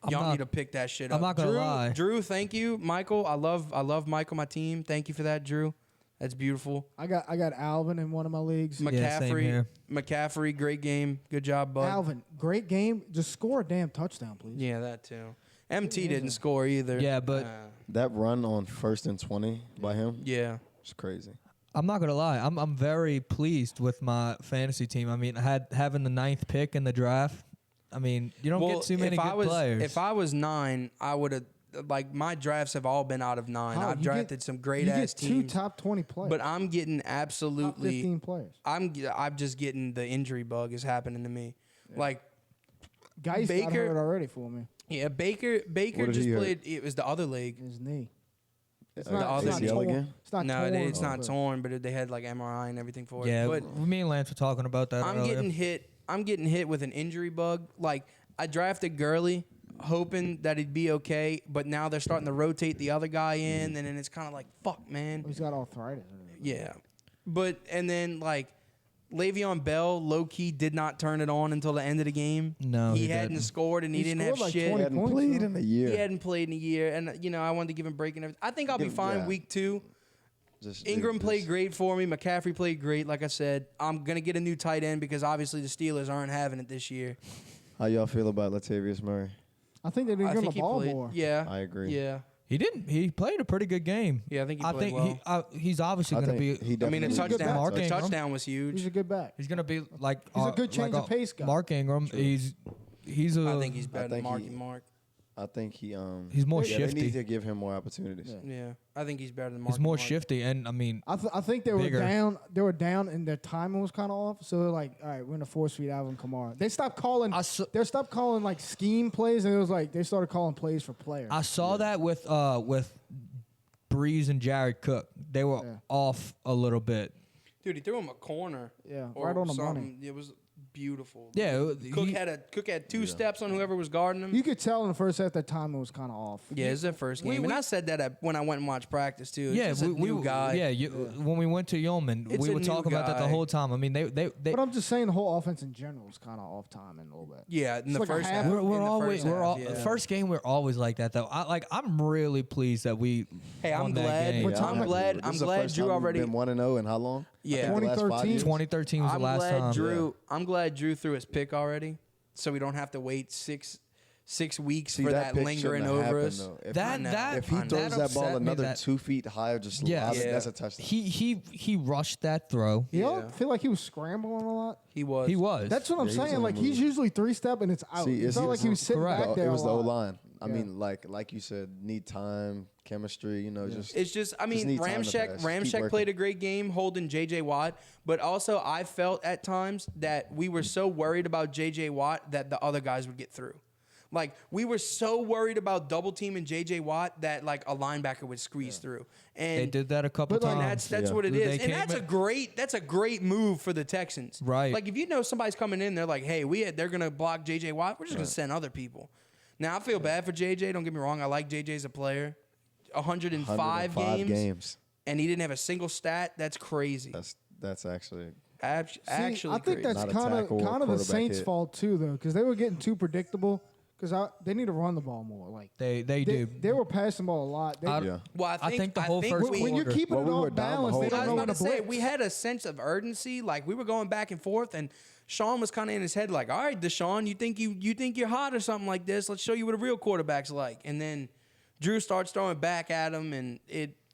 Speaker 1: Y'all need to pick that shit up.
Speaker 3: I'm not gonna lie.
Speaker 1: Drew, thank you, Michael. I love Michael, my team. Thank you for that, Drew. That's beautiful.
Speaker 4: I got Alvin in one of my leagues.
Speaker 3: Yeah, same here.
Speaker 1: McCaffrey, great game. Good job, bud.
Speaker 4: Alvin, great game. Just score a damn touchdown, please.
Speaker 1: Yeah, that too. MT didn't score either.
Speaker 3: Yeah, but-
Speaker 5: That run on 1st and 20 by him,
Speaker 1: Yeah.
Speaker 5: it's crazy.
Speaker 3: I'm not gonna lie. I'm very pleased with my fantasy team. I mean, having the 9th pick in the draft. I mean, you don't get too many good players.
Speaker 1: If I was 9, I would have. Like my drafts have all been out of 9.
Speaker 4: How?
Speaker 1: I've
Speaker 4: You
Speaker 1: drafted
Speaker 4: get-
Speaker 1: some great
Speaker 4: you
Speaker 1: ass
Speaker 4: get 2
Speaker 1: teams,
Speaker 4: top 20 players.
Speaker 1: but I'm getting
Speaker 4: top
Speaker 1: absolutely.
Speaker 4: 15 players.
Speaker 1: I'm just getting the injury bug is happening to me. Like
Speaker 4: Guys got
Speaker 1: Baker-
Speaker 4: hurt already for me.
Speaker 1: yeah, Baker
Speaker 5: What did
Speaker 1: just
Speaker 5: he hurt?
Speaker 1: played. It was the other leg.
Speaker 4: His knee. It's
Speaker 1: The
Speaker 4: not,
Speaker 1: other
Speaker 4: it's not
Speaker 1: knee.
Speaker 4: torn.
Speaker 5: again?
Speaker 4: It's not
Speaker 1: No,
Speaker 4: torn.
Speaker 1: it's not
Speaker 4: but-
Speaker 1: torn, but they had like MRI and everything for
Speaker 3: yeah,
Speaker 1: it. But
Speaker 3: me and Lance were talking about that
Speaker 1: I'm
Speaker 3: earlier.
Speaker 1: getting hit. I'm getting hit with an injury bug. Like I drafted Gurley, hoping that he'd be okay, but now they're starting to rotate the other guy in, and then it's kind of like, fuck, man.
Speaker 4: He's got arthritis.
Speaker 1: Yeah, but and then like Le'Veon Bell, low key did not turn it on until the end of the game.
Speaker 3: No,
Speaker 1: he
Speaker 3: he
Speaker 1: hadn't
Speaker 3: didn't.
Speaker 1: scored and he,
Speaker 4: He
Speaker 1: didn't
Speaker 4: scored
Speaker 1: have
Speaker 4: like
Speaker 1: shit.
Speaker 4: 20
Speaker 5: Hadn't
Speaker 4: points,
Speaker 5: played
Speaker 4: though.
Speaker 5: in a year.
Speaker 1: He hadn't played in a year, and I wanted to give him a break and everything. I think I'll be fine
Speaker 5: Yeah.
Speaker 1: week 2.
Speaker 5: Just
Speaker 1: Ingram
Speaker 5: just-
Speaker 1: played great for me. McCaffrey played great. Like I said, I'm gonna get a new tight end because obviously the Steelers aren't having it this year.
Speaker 5: How y'all feel about Latavius Murray?
Speaker 4: I think they need to
Speaker 1: I
Speaker 4: give him
Speaker 1: think
Speaker 4: the
Speaker 1: he
Speaker 4: ball
Speaker 1: played.
Speaker 4: more.
Speaker 1: Yeah,
Speaker 5: I agree.
Speaker 1: Yeah,
Speaker 3: He didn't. He played a pretty good game.
Speaker 1: yeah. I think he
Speaker 3: I
Speaker 1: played
Speaker 3: think
Speaker 1: well.
Speaker 3: he's obviously
Speaker 5: I
Speaker 3: going to
Speaker 5: think
Speaker 3: be.
Speaker 5: he
Speaker 1: I mean,
Speaker 5: definitely
Speaker 1: a
Speaker 4: He's a good
Speaker 1: touchdown.
Speaker 4: back.
Speaker 3: Mark
Speaker 1: The
Speaker 3: Ingram.
Speaker 1: touchdown was huge.
Speaker 4: He's a good back.
Speaker 3: He's going to be like.
Speaker 4: He's a good change of pace guy.
Speaker 3: Mark Ingram. He's a.
Speaker 1: I think he's better than
Speaker 5: think
Speaker 1: Marky
Speaker 5: he-
Speaker 1: Mark.
Speaker 5: I think he
Speaker 3: He's more
Speaker 5: yeah, they need
Speaker 3: shifty.
Speaker 5: to give him more opportunities.
Speaker 4: Yeah.
Speaker 1: Yeah, I think he's better than Marky
Speaker 3: He's more
Speaker 1: Mark.
Speaker 3: shifty, and I mean,
Speaker 4: I think they were
Speaker 3: Bigger.
Speaker 4: down. They were down, and their timing was kind of off. So they're like, all right, we're gonna force feed Alvin Kamara. They stopped calling. They stopped calling like scheme plays, and it was like they started calling plays for players.
Speaker 3: I saw that with Breeze and Jared Cook. They were
Speaker 4: Yeah.
Speaker 3: off a little bit.
Speaker 1: Dude, he threw him a corner.
Speaker 4: Yeah,
Speaker 1: or
Speaker 4: right on the
Speaker 1: something.
Speaker 4: money.
Speaker 1: It was beautiful.
Speaker 3: Yeah,
Speaker 1: Cook had 2 steps on whoever was guarding him.
Speaker 4: You could tell in the first half that timing was kind of off.
Speaker 1: Yeah, it's their first game, and I said that when I went and watched practice too. It's just a new guy.
Speaker 3: Yeah, when we went to Yeoman,
Speaker 1: It's
Speaker 3: we
Speaker 1: a
Speaker 3: were
Speaker 1: new
Speaker 3: talking about that the
Speaker 1: guy.
Speaker 3: whole time. I mean, they
Speaker 4: But I'm just saying the whole offense in general was kind of off timing a little bit.
Speaker 1: Yeah, in
Speaker 4: It's
Speaker 1: the
Speaker 4: like a
Speaker 1: first
Speaker 4: half-
Speaker 1: half.
Speaker 3: we're
Speaker 1: in the
Speaker 3: always
Speaker 1: first half,
Speaker 3: the
Speaker 1: yeah.
Speaker 3: first game we're always like that though. I'm really pleased that we.
Speaker 1: Hey, I'm
Speaker 3: won that
Speaker 1: glad.
Speaker 3: game.
Speaker 4: What time-
Speaker 1: I'm glad.
Speaker 5: This
Speaker 1: I'm
Speaker 5: is the
Speaker 1: glad
Speaker 5: first
Speaker 1: Drew
Speaker 5: time we've
Speaker 1: already.
Speaker 5: been 1-0 in how long?
Speaker 1: Yeah.
Speaker 5: I think the last 5
Speaker 4: 2013.
Speaker 5: years.
Speaker 3: 2013 was
Speaker 1: I'm
Speaker 3: the last
Speaker 1: glad
Speaker 3: time.
Speaker 1: Drew. I'm glad Drew threw his pick already, so we don't have to wait six weeks
Speaker 5: See,
Speaker 1: for
Speaker 5: that
Speaker 1: that
Speaker 5: pick
Speaker 1: lingering
Speaker 5: shouldn't have
Speaker 1: over
Speaker 5: happened,
Speaker 1: us.
Speaker 5: though. If
Speaker 3: That-
Speaker 5: he-
Speaker 3: that-
Speaker 5: if he
Speaker 1: I know.
Speaker 5: throws that
Speaker 3: upset
Speaker 5: ball
Speaker 3: me
Speaker 5: another
Speaker 3: that-
Speaker 5: 2 feet higher, just
Speaker 3: Yeah.
Speaker 5: that's a touchdown.
Speaker 3: He rushed that throw.
Speaker 4: You
Speaker 1: Yeah.
Speaker 4: don't feel like he was scrambling a lot?
Speaker 1: He was.
Speaker 3: He was.
Speaker 4: That's what I'm
Speaker 5: Yeah, he was
Speaker 4: saying.
Speaker 5: on
Speaker 4: Like
Speaker 5: the
Speaker 4: he's
Speaker 5: move.
Speaker 4: usually 3-step and it's out.
Speaker 5: See,
Speaker 4: It's not like he was sitting
Speaker 3: correct.
Speaker 4: back there.
Speaker 5: It was
Speaker 4: a
Speaker 5: the O
Speaker 4: lot.
Speaker 5: line. I
Speaker 4: Yeah.
Speaker 5: mean, like you said, need time, chemistry. You know, just
Speaker 1: It's just, I mean,
Speaker 5: need time to
Speaker 1: Ramczyk
Speaker 5: pass. Just keep
Speaker 1: Ramczyk played
Speaker 5: working.
Speaker 1: a great game holding J.J. Watt, but also I felt at times that we were so worried about J.J. Watt that the other guys would get through. Like, we were so worried about double teaming J.J. Watt that, like, a linebacker would squeeze through. And
Speaker 3: They did that a couple
Speaker 4: But, like,
Speaker 3: times.
Speaker 1: that's
Speaker 5: Yeah.
Speaker 1: what it
Speaker 3: They
Speaker 1: is. And
Speaker 3: came
Speaker 1: that's a great move for the Texans.
Speaker 3: Right.
Speaker 1: Like, if you know somebody's coming in, they're like, hey, they're going to block J.J. Watt, we're just going to send other people. Now, I feel bad for J.J., don't get me wrong. I like J.J. as a player. 105 games, and he didn't have a single stat. That's crazy.
Speaker 5: That's actually
Speaker 1: Actually,
Speaker 4: I think
Speaker 1: crazy.
Speaker 4: that's
Speaker 5: Not a
Speaker 4: kind
Speaker 5: tackle or
Speaker 4: of the
Speaker 5: quarterback
Speaker 4: Saints'
Speaker 5: hit.
Speaker 4: fault too, though, because they were getting too predictable. Because they need to run the ball more. Like
Speaker 3: They
Speaker 4: they,
Speaker 3: do.
Speaker 4: they were passing the ball a lot. They,
Speaker 3: I-
Speaker 5: yeah.
Speaker 1: Well,
Speaker 3: I think the whole first
Speaker 4: when, when you're
Speaker 3: quarter.
Speaker 4: keeping
Speaker 5: Well,
Speaker 4: it
Speaker 5: we
Speaker 4: off
Speaker 5: were down the
Speaker 4: balance,
Speaker 5: whole
Speaker 4: they
Speaker 1: I
Speaker 4: don't
Speaker 1: was
Speaker 4: know when
Speaker 1: about
Speaker 4: to
Speaker 1: to say
Speaker 4: blitz.
Speaker 1: we had a sense of urgency. Like we were going back and forth, and Sean was kind of in his head, like, "All right, Deshaun, you think you're hot or something like this? Let's show you what a real quarterback's like." And then Drew starts throwing back at him, and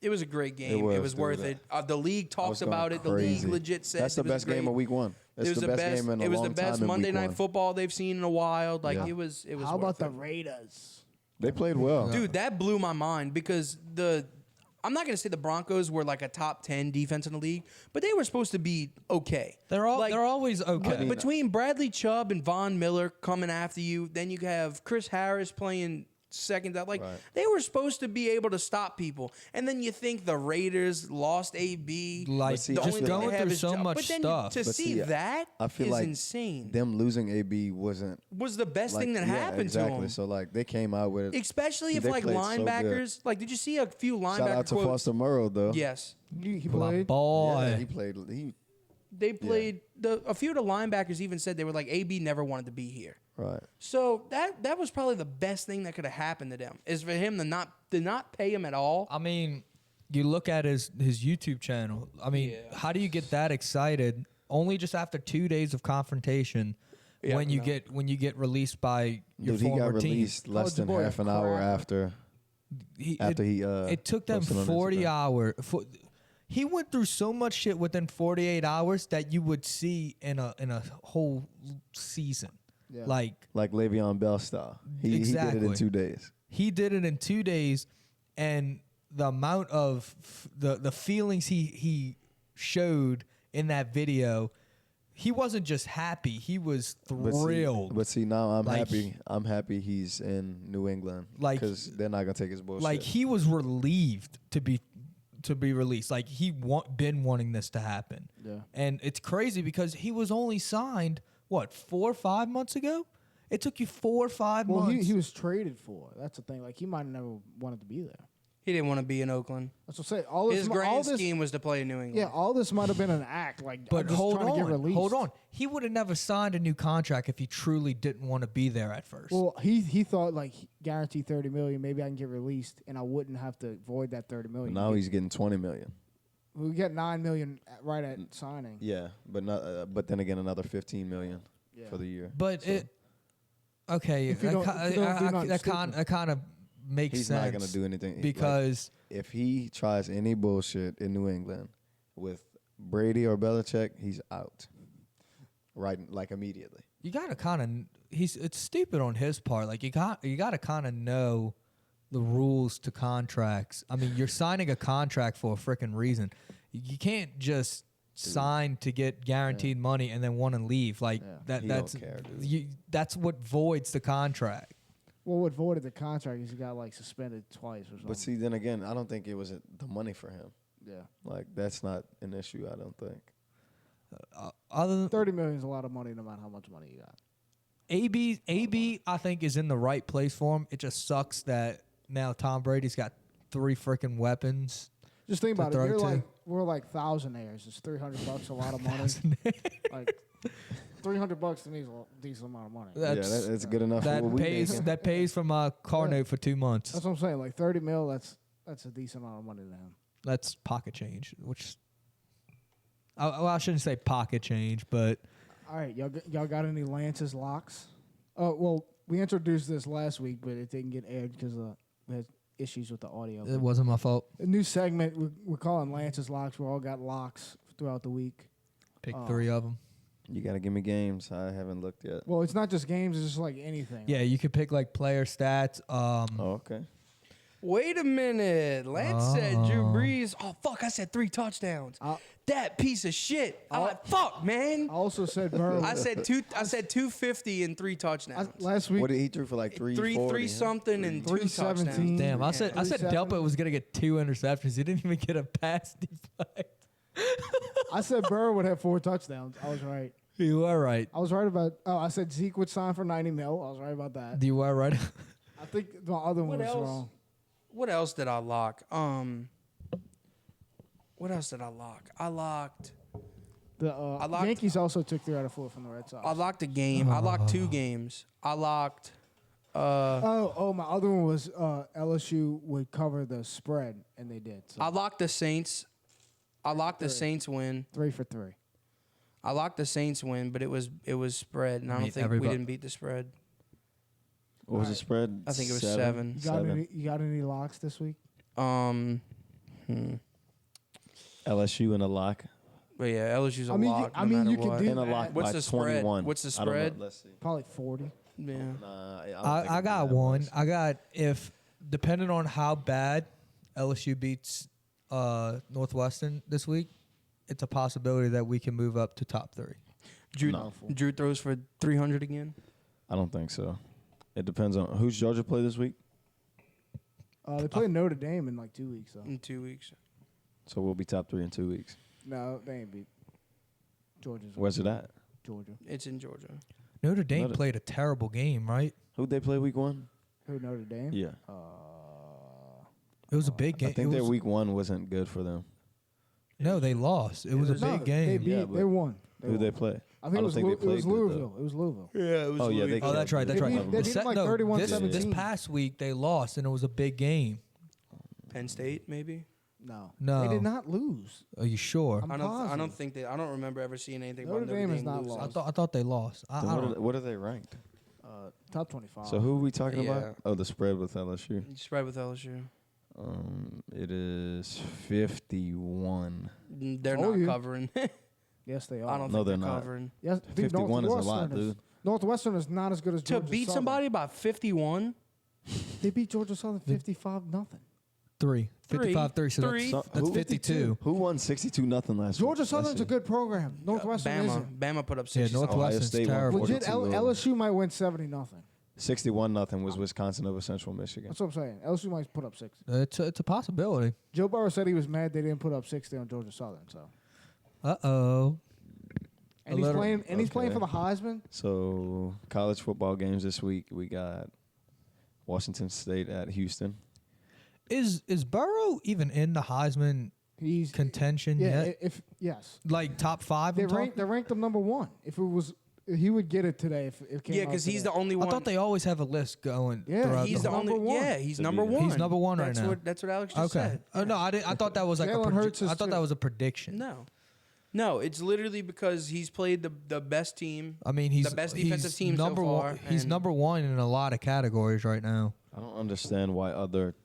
Speaker 1: It was a great game. It was
Speaker 5: dude.
Speaker 1: worth it. The league talks
Speaker 5: was going
Speaker 1: about it. The
Speaker 5: crazy.
Speaker 1: league legit said
Speaker 5: That's the
Speaker 1: it was
Speaker 5: best game
Speaker 1: great.
Speaker 5: of week one.
Speaker 1: It was
Speaker 5: the best game in a
Speaker 1: It was
Speaker 5: long
Speaker 1: the best
Speaker 5: time in
Speaker 1: Monday
Speaker 5: week
Speaker 1: night
Speaker 5: one.
Speaker 1: football they've seen in a while. Like
Speaker 5: Yeah.
Speaker 1: it was.
Speaker 4: How about the
Speaker 1: worth it.
Speaker 4: Raiders?
Speaker 5: They played well.
Speaker 1: Dude, that blew my mind because I'm not gonna say the Broncos were like a top 10 defense in the league, but they were supposed to be okay.
Speaker 3: They're always okay.
Speaker 1: Between Bradley Chubb and Von Miller coming after you, then you have Chris Harris playing second. Like they were supposed to be able to stop people, and then you think the Raiders lost AB.
Speaker 3: Like
Speaker 5: see,
Speaker 1: the
Speaker 3: just
Speaker 1: only thing
Speaker 3: going
Speaker 1: they have
Speaker 3: through
Speaker 1: is
Speaker 3: so
Speaker 1: Chubb.
Speaker 3: much
Speaker 1: But then
Speaker 3: stuff.
Speaker 1: to
Speaker 5: But
Speaker 1: see
Speaker 5: see,
Speaker 1: that
Speaker 5: I feel
Speaker 1: is
Speaker 5: like
Speaker 1: insane.
Speaker 5: them losing AB wasn't
Speaker 1: Was the best
Speaker 5: like,
Speaker 1: thing that
Speaker 5: yeah,
Speaker 1: happened
Speaker 5: exactly.
Speaker 1: to them.
Speaker 5: So like they came out with
Speaker 1: Especially if
Speaker 5: They
Speaker 1: like
Speaker 5: played so good.
Speaker 1: linebackers, like did you see a few linebacker
Speaker 5: shout out to
Speaker 1: quotes?
Speaker 5: Foster Murrow though.
Speaker 1: Yes.
Speaker 4: He
Speaker 3: My
Speaker 4: played.
Speaker 3: boy.
Speaker 5: Yeah, he played.
Speaker 1: They played a few of the linebackers even said they were like AB never wanted to be here.
Speaker 5: Right.
Speaker 1: So that was probably the best thing that could have happened to them is for him to not pay him at all.
Speaker 3: I mean, you look at his YouTube channel. I mean, how do you get that excited? Only just after 2 days of confrontation,
Speaker 1: Yeah,
Speaker 3: when you
Speaker 1: no.
Speaker 3: get released by your
Speaker 5: Dude, he
Speaker 3: former
Speaker 5: got
Speaker 3: team.
Speaker 5: released less
Speaker 4: Called your
Speaker 5: than
Speaker 4: boy
Speaker 5: half
Speaker 4: a
Speaker 5: an hour
Speaker 4: crapper.
Speaker 5: after
Speaker 3: It took them
Speaker 5: posted on
Speaker 3: 40
Speaker 5: Instagram.
Speaker 3: hours. He went through so much shit within 48 hours that you would see in a whole season.
Speaker 4: Yeah.
Speaker 3: Like
Speaker 5: Le'Veon Bell style. He did it
Speaker 3: Exactly.
Speaker 5: in 2 days.
Speaker 3: he did it in 2 days, and the amount of the feelings he showed in that video, he wasn't just happy, he was thrilled.
Speaker 5: But see, now I'm
Speaker 3: Like,
Speaker 5: happy. I'm happy he's in New England.
Speaker 3: Like,
Speaker 5: because they're not gonna take his bullshit.
Speaker 3: Like he was relieved to be released. Like he been wanting this to happen.
Speaker 4: Yeah.
Speaker 3: And it's crazy because he was only signed 4 or 5 months ago. It took you 4 or 5
Speaker 4: Well,
Speaker 3: months.
Speaker 4: he was traded for. That's the thing. Like he might have never wanted to be there.
Speaker 1: He didn't want to be in Oakland.
Speaker 4: That's what I'm saying. All
Speaker 1: His
Speaker 4: this,
Speaker 1: grand
Speaker 4: all this,
Speaker 1: scheme was to play in New England.
Speaker 4: yeah, all this might have been an act. Like,
Speaker 3: But
Speaker 4: I'm just
Speaker 3: hold
Speaker 4: trying to get
Speaker 3: on,
Speaker 4: released.
Speaker 3: hold on. He would have never signed a new contract if he truly didn't want to be there at first.
Speaker 4: Well, he thought like guaranteed $30 million. Maybe I can get released, and I wouldn't have to void that $30 million.
Speaker 5: now he's getting $20 million.
Speaker 4: we get $9 million right at signing.
Speaker 5: Yeah, but not. But then again, another $15 million
Speaker 4: Yeah.
Speaker 5: for the year.
Speaker 3: but
Speaker 5: So
Speaker 3: it okay.
Speaker 4: If you don't do nothing
Speaker 3: That
Speaker 4: stupid.
Speaker 3: kind of makes
Speaker 5: he's
Speaker 3: sense.
Speaker 5: not gonna do anything like,
Speaker 3: because
Speaker 5: if he tries any bullshit in New England with Brady or Belichick, he's out. Right, like immediately.
Speaker 3: you gotta kind of it's stupid on his part. Like you gotta kind of know the rules to contracts. I mean, you're signing a contract for a freaking reason. You can't just sign to get guaranteed money and then want to leave. Like
Speaker 5: He
Speaker 3: that's
Speaker 5: don't care, dude.
Speaker 3: that's what voids the contract.
Speaker 4: Well, what voided the contract is he got like suspended twice or something.
Speaker 5: But see, then again, I don't think it was the money for him.
Speaker 4: yeah,
Speaker 5: Like that's not an issue. I don't think.
Speaker 3: Other than
Speaker 4: $30 million is a lot of money, no matter how much money you got.
Speaker 3: AB, I think is in the right place for him. It just sucks that now Tom Brady's got 3 freaking weapons.
Speaker 4: Just think
Speaker 3: To
Speaker 4: about it.
Speaker 3: throw
Speaker 4: You're
Speaker 3: to.
Speaker 4: like we're like thousandaires. It's $300 a lot of money. Like $300 to me is a decent amount of money.
Speaker 5: That's good enough. for what we making.
Speaker 3: That pays for my car
Speaker 4: Yeah.
Speaker 3: note for 2 months.
Speaker 4: That's what I'm saying. Like $30 million, that's a decent amount of money to him.
Speaker 3: That's pocket change, which I shouldn't say pocket change, but
Speaker 4: All right, y'all got any Lance's locks? Oh well, we introduced this last week, but it didn't get aired because we had issues with the audio.
Speaker 3: it wasn't my fault.
Speaker 4: A new segment we're calling Lance's locks. We all got locks throughout the week.
Speaker 3: Pick
Speaker 4: Oh.
Speaker 3: 3 of them.
Speaker 5: You gotta give me games. I haven't looked yet.
Speaker 4: Well, it's not just games; it's just like anything.
Speaker 3: Yeah, you could pick like player stats.
Speaker 5: Oh, okay.
Speaker 1: Wait a minute. Lance said Drew
Speaker 3: Oh.
Speaker 1: Brees. Oh, fuck. I said 3 touchdowns. That piece of shit. Fuck, man.
Speaker 4: I also said Burrow.
Speaker 1: I said 250 and 3 touchdowns.
Speaker 4: last week.
Speaker 5: What did he threw for like 340?
Speaker 1: Three something and 2
Speaker 4: 317.
Speaker 1: touchdowns.
Speaker 3: Damn, I said
Speaker 4: 370.
Speaker 3: Delpit was gonna get 2 interceptions. He didn't even get a pass deflect.
Speaker 4: I said Burrow would have 4 touchdowns. I was right.
Speaker 3: You are right.
Speaker 4: I was right about. Oh, I said Zeke would sign for $90 million. I was right about that.
Speaker 3: You are right.
Speaker 4: I think the other one
Speaker 1: What
Speaker 4: was
Speaker 1: else?
Speaker 4: wrong.
Speaker 1: What else did I lock? What else did I lock? I locked
Speaker 4: The
Speaker 1: locked-
Speaker 4: Yankees also took 3 out of 4 from the Red Sox.
Speaker 1: a game. I locked 2 games. I locked
Speaker 4: my other one was LSU would cover the spread, and they did. So
Speaker 1: I locked the Saints. I locked the Saints win.
Speaker 4: 3 for 3.
Speaker 1: I locked the Saints win, but it was spread, and I don't
Speaker 3: Beat
Speaker 1: think we
Speaker 3: everybody.
Speaker 1: didn't beat the spread.
Speaker 5: What was the spread?
Speaker 1: I think it was 7.
Speaker 4: You got any locks this week?
Speaker 5: LSU in a lock.
Speaker 1: But yeah, LSU's a
Speaker 4: I mean,
Speaker 1: lock.
Speaker 4: I
Speaker 1: no
Speaker 4: mean,
Speaker 1: matter
Speaker 4: you could
Speaker 1: what.
Speaker 4: do
Speaker 5: In a
Speaker 4: that.
Speaker 5: lock
Speaker 1: What's
Speaker 5: by
Speaker 1: the spread?
Speaker 5: 21.
Speaker 1: What's the
Speaker 5: I don't know.
Speaker 1: spread?
Speaker 5: Let's see.
Speaker 4: Probably 40.
Speaker 1: Yeah.
Speaker 5: Nah,
Speaker 3: I got one. I got if depending on how bad LSU beats Northwestern this week, it's a possibility that we can move up to top 3.
Speaker 1: Drew throws for 300 again.
Speaker 5: I don't think so. It depends on who's Georgia play this week.
Speaker 4: They play Notre Dame in like 2 weeks, though.
Speaker 1: In 2 weeks.
Speaker 5: So we'll be top 3 in 2 weeks.
Speaker 4: No, they ain't beat Georgia's.
Speaker 5: Where's it at?
Speaker 4: Georgia.
Speaker 1: It's in Georgia.
Speaker 3: Notre Dame played a terrible game, right?
Speaker 5: Who'd they play week 1?
Speaker 4: Who, Notre Dame?
Speaker 5: Yeah.
Speaker 3: It was a big game.
Speaker 5: I think their week 1 wasn't good for them.
Speaker 3: No, they lost. It was a
Speaker 4: No,
Speaker 3: big game.
Speaker 4: They beat.
Speaker 5: Yeah, but
Speaker 4: they won.
Speaker 5: Who'd they play?
Speaker 4: I think
Speaker 5: I
Speaker 4: it
Speaker 5: don't
Speaker 4: was,
Speaker 5: think they
Speaker 4: it was
Speaker 5: played good,
Speaker 4: Louisville. It was Louisville.
Speaker 1: Yeah, it was.
Speaker 5: Oh, yeah, they
Speaker 3: Oh, that's right. That's
Speaker 4: They
Speaker 3: right.
Speaker 4: beat- they beat them like 31-17.
Speaker 3: This past week they lost, and it was a big game.
Speaker 1: Penn State, maybe.
Speaker 4: No.
Speaker 3: No.
Speaker 4: They did not lose.
Speaker 3: Are you sure?
Speaker 4: I'm
Speaker 1: I don't
Speaker 4: positive.
Speaker 1: think they. I don't remember ever seeing anything
Speaker 4: Notre
Speaker 1: about Notre
Speaker 4: Dame
Speaker 1: Dame
Speaker 4: is not
Speaker 1: losing.
Speaker 4: lost.
Speaker 3: I thought they lost. I
Speaker 5: Then
Speaker 3: don't.
Speaker 5: what are they ranked?
Speaker 4: Top 25.
Speaker 5: So who are we talking
Speaker 1: Yeah.
Speaker 5: about? Oh, the spread with LSU.
Speaker 1: Spread with LSU.
Speaker 5: It is 51.
Speaker 1: They're
Speaker 4: Oh,
Speaker 1: not
Speaker 4: yeah.
Speaker 1: covering.
Speaker 4: Yes, they are.
Speaker 1: I don't
Speaker 5: No,
Speaker 1: think
Speaker 5: they're
Speaker 1: they're
Speaker 5: not.
Speaker 1: covering.
Speaker 4: Yes, dude,
Speaker 5: 51 is a lot,
Speaker 4: Northwestern
Speaker 5: dude.
Speaker 4: Northwestern is not as good as
Speaker 1: To
Speaker 4: Georgia
Speaker 1: beat
Speaker 4: Southern.
Speaker 1: somebody by 51.
Speaker 4: They beat Georgia Southern 55-0.
Speaker 3: 55-3. So
Speaker 1: Three.
Speaker 3: that's 52.
Speaker 5: Who won 62-0 last
Speaker 4: Georgia
Speaker 5: week?
Speaker 4: Southern's a good program. Northwestern isn't.
Speaker 1: Bama put up
Speaker 3: Yeah,
Speaker 1: 60.
Speaker 3: Northwestern's
Speaker 5: State won
Speaker 3: terrible.
Speaker 5: 42.
Speaker 4: Legit, LSU might win 70-0.
Speaker 5: 61-0 was Wisconsin over Central Michigan.
Speaker 4: That's what I'm saying. LSU might put up 60.
Speaker 3: It's a possibility.
Speaker 4: Joe Burrow said he was mad they didn't put up 60 on Georgia Southern. So,
Speaker 3: Uh-oh.
Speaker 4: and he's playing. And he's playing for the Heisman.
Speaker 5: So college football games this week. We got Washington State at Houston.
Speaker 3: Is Burrow even in the Heisman
Speaker 4: He's
Speaker 3: contention
Speaker 4: yeah.
Speaker 3: yet?
Speaker 4: If yes,
Speaker 3: Like top 5?
Speaker 4: they ranked him number 1. If it was, he would get it today. If it came
Speaker 1: Yeah,
Speaker 4: out
Speaker 1: because he's
Speaker 4: today.
Speaker 1: the only
Speaker 3: I
Speaker 1: one.
Speaker 3: thought they always have a list going.
Speaker 4: Yeah,
Speaker 3: throughout
Speaker 1: He's
Speaker 3: the
Speaker 1: the
Speaker 3: whole-
Speaker 1: only.
Speaker 4: number one.
Speaker 1: Yeah, he's
Speaker 5: To
Speaker 1: number
Speaker 5: be-
Speaker 1: one.
Speaker 3: He's number 1 right
Speaker 1: That's
Speaker 3: now.
Speaker 1: That's what Alex just
Speaker 3: Okay.
Speaker 1: said.
Speaker 3: Oh no, I didn't. I thought that was like
Speaker 4: Jalen Hurts is
Speaker 3: I thought
Speaker 4: too.
Speaker 3: that was a prediction.
Speaker 1: No, it's literally because he's played the best team.
Speaker 3: I mean, he's
Speaker 1: the best defensive
Speaker 3: he's
Speaker 1: team so
Speaker 3: number
Speaker 1: far,
Speaker 3: one. He's
Speaker 1: and-
Speaker 3: number 1 in a lot of categories right now.
Speaker 5: I don't understand why other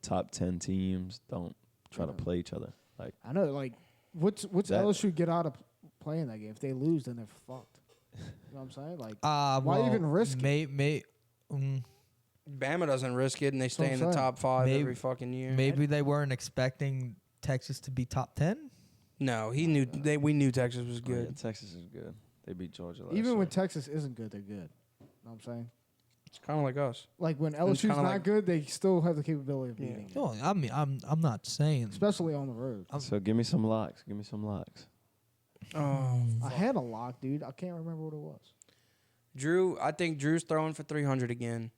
Speaker 5: top 10 teams don't try to play each other. Like
Speaker 4: I know. Like, what's
Speaker 5: That-
Speaker 4: LSU get out of playing that game? If they lose, then they're fucked. You know what I'm saying? Like,
Speaker 3: Why
Speaker 4: why even risk it?
Speaker 1: Bama doesn't risk it, and they stay in the
Speaker 4: I'm saying.
Speaker 1: top 5
Speaker 3: Maybe-
Speaker 1: every fucking year.
Speaker 3: Maybe they weren't expecting Texas to be top 10.
Speaker 1: No, he knew. We knew Texas was
Speaker 5: oh, yeah,
Speaker 1: good.
Speaker 5: Texas is good. They beat Georgia last
Speaker 4: Even
Speaker 5: year.
Speaker 4: when Texas isn't good, they're good. You know what I'm saying?
Speaker 1: It's kind of like us.
Speaker 4: Like when LSU's
Speaker 1: kinda
Speaker 4: not
Speaker 1: like-
Speaker 4: good, they still have the capability of
Speaker 1: Yeah.
Speaker 4: beating. it.
Speaker 3: No, I mean I'm not saying.
Speaker 4: Especially on the road.
Speaker 5: So give me some locks. Give me some locks.
Speaker 1: Oh,
Speaker 4: I had a lock, dude. I can't remember what it was.
Speaker 1: Drew. I think Drew's throwing for 300 again.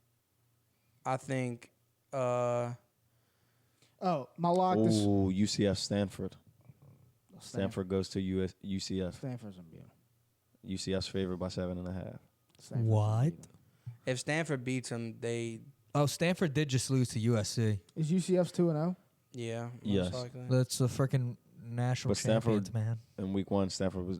Speaker 1: I think.
Speaker 4: Oh, my lock this
Speaker 5: Oh, UCF Stanford. Stanford goes to UCF.
Speaker 4: Stanford's gonna beat 'em.
Speaker 5: UCF's favored by 7.5.
Speaker 4: Stanford's gonna
Speaker 3: What?
Speaker 4: beat 'em.
Speaker 1: If Stanford beats him, they.
Speaker 3: Oh, Stanford did just lose to USC.
Speaker 4: Is UCF's 2-0?
Speaker 1: Yeah. most
Speaker 5: Yes.
Speaker 1: likely.
Speaker 3: That's the freaking national
Speaker 5: But Stanford-
Speaker 3: champions, man.
Speaker 5: In week 1, Stanford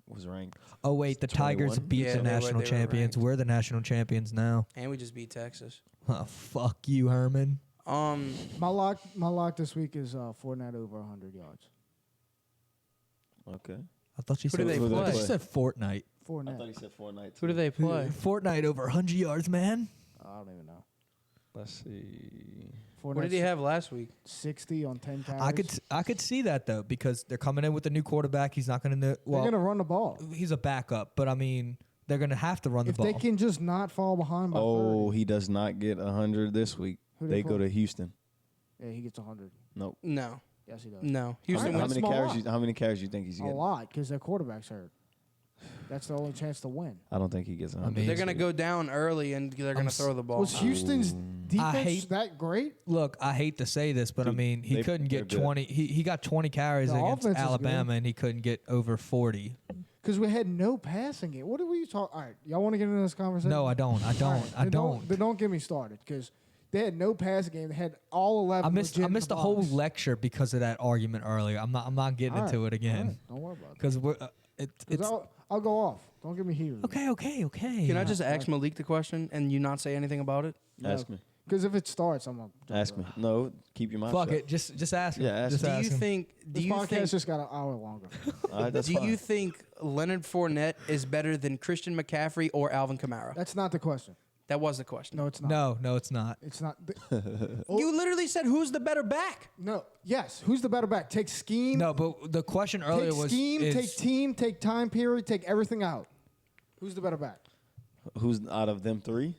Speaker 5: was ranked.
Speaker 3: Oh wait, the Tigers
Speaker 5: 21?
Speaker 3: beat
Speaker 1: Yeah,
Speaker 3: the
Speaker 1: they were-
Speaker 3: national
Speaker 1: they were
Speaker 3: champions.
Speaker 1: ranked.
Speaker 3: We're the national champions now.
Speaker 1: And we just beat Texas.
Speaker 3: Oh, fuck you, Herman.
Speaker 4: My lock this week is Fournette over 100 yards.
Speaker 5: Okay.
Speaker 3: I thought you
Speaker 1: Who
Speaker 3: said.
Speaker 1: do they
Speaker 3: I thought
Speaker 1: play?
Speaker 3: you said Fortnite.
Speaker 5: I
Speaker 4: Fournette.
Speaker 5: thought he said Fortnite.
Speaker 1: Who do they play?
Speaker 3: Fortnite over 100 yards, man.
Speaker 4: I don't even know.
Speaker 5: Let's see.
Speaker 1: What did he have last week?
Speaker 4: 60 on 10 carries.
Speaker 3: I could see that though because they're coming in with a new quarterback. He's not going to.
Speaker 4: They're
Speaker 3: Well,
Speaker 4: gonna run the ball.
Speaker 3: he's a backup, but I mean, they're going to have to run the
Speaker 4: If
Speaker 3: ball.
Speaker 4: they can just not fall behind by
Speaker 5: Oh,
Speaker 4: 30.
Speaker 5: he does not get 100 this week.
Speaker 4: Who
Speaker 5: They go
Speaker 4: play?
Speaker 5: to Houston.
Speaker 4: Yeah, he gets 100.
Speaker 5: Nope.
Speaker 1: No.
Speaker 4: Yes, he does.
Speaker 1: No. Houston
Speaker 5: How
Speaker 1: wins.
Speaker 5: many
Speaker 4: That's my
Speaker 5: carries?
Speaker 4: lock.
Speaker 5: How many carries you think he's
Speaker 4: A
Speaker 5: getting?
Speaker 4: lot because their quarterback's hurt. That's the only chance to win.
Speaker 5: I don't think he gets 100.
Speaker 3: mean-
Speaker 1: They're going to go down early and they're going to
Speaker 3: s-
Speaker 1: throw the ball.
Speaker 4: Was Houston's defense
Speaker 3: hate-
Speaker 4: that great?
Speaker 3: Look, I hate to say this, but I
Speaker 5: Dude,
Speaker 3: mean, he
Speaker 5: they-
Speaker 3: couldn't get
Speaker 5: they're good.
Speaker 3: 20. He got 20 carries
Speaker 4: The
Speaker 3: against
Speaker 4: offense is
Speaker 3: Alabama,
Speaker 4: good.
Speaker 3: and he couldn't get over 40.
Speaker 4: Because we had no passing game. What are we talking? All right, y'all want to get into this conversation?
Speaker 3: No, I don't. I don't.
Speaker 4: All right,
Speaker 3: I
Speaker 4: then
Speaker 3: don't.
Speaker 4: Then don't get me started because they had no passing game. They had all 11.
Speaker 3: I missed
Speaker 4: legit in
Speaker 3: the whole
Speaker 4: box.
Speaker 3: lecture because of that argument earlier. I'm not getting
Speaker 4: All
Speaker 3: into
Speaker 4: right,
Speaker 3: it again
Speaker 4: all right, don't worry about it.
Speaker 3: because we're
Speaker 4: 'Cause
Speaker 3: it's
Speaker 4: I'll go off. Don't get me heated.
Speaker 3: okay.
Speaker 1: Can I just ask Malik the question and you not say anything about it?
Speaker 5: Ask me.
Speaker 4: Because if it starts, I'm gonna
Speaker 5: Ask me. No, keep your mouth
Speaker 3: Fuck
Speaker 5: shut.
Speaker 3: it. Just ask him.
Speaker 5: Yeah, ask
Speaker 3: Just
Speaker 5: him.
Speaker 1: Do you
Speaker 3: ask him.
Speaker 1: think?
Speaker 4: This podcast just got an hour longer.
Speaker 5: All right, that's
Speaker 1: Do
Speaker 5: fine.
Speaker 1: you think Leonard Fournette is better than Christian McCaffrey or Alvin Kamara?
Speaker 4: That's not the question.
Speaker 1: That was the question.
Speaker 4: No, it's not.
Speaker 3: No, it's not.
Speaker 4: It's not.
Speaker 1: You literally said who's the better back?
Speaker 4: No. Yes. Who's the better back? Take scheme.
Speaker 3: No, but the question earlier
Speaker 4: Take
Speaker 3: was
Speaker 4: scheme.
Speaker 3: is,
Speaker 4: Take team. Take time period. Take everything out. Who's the better back?
Speaker 5: Who's out of them three?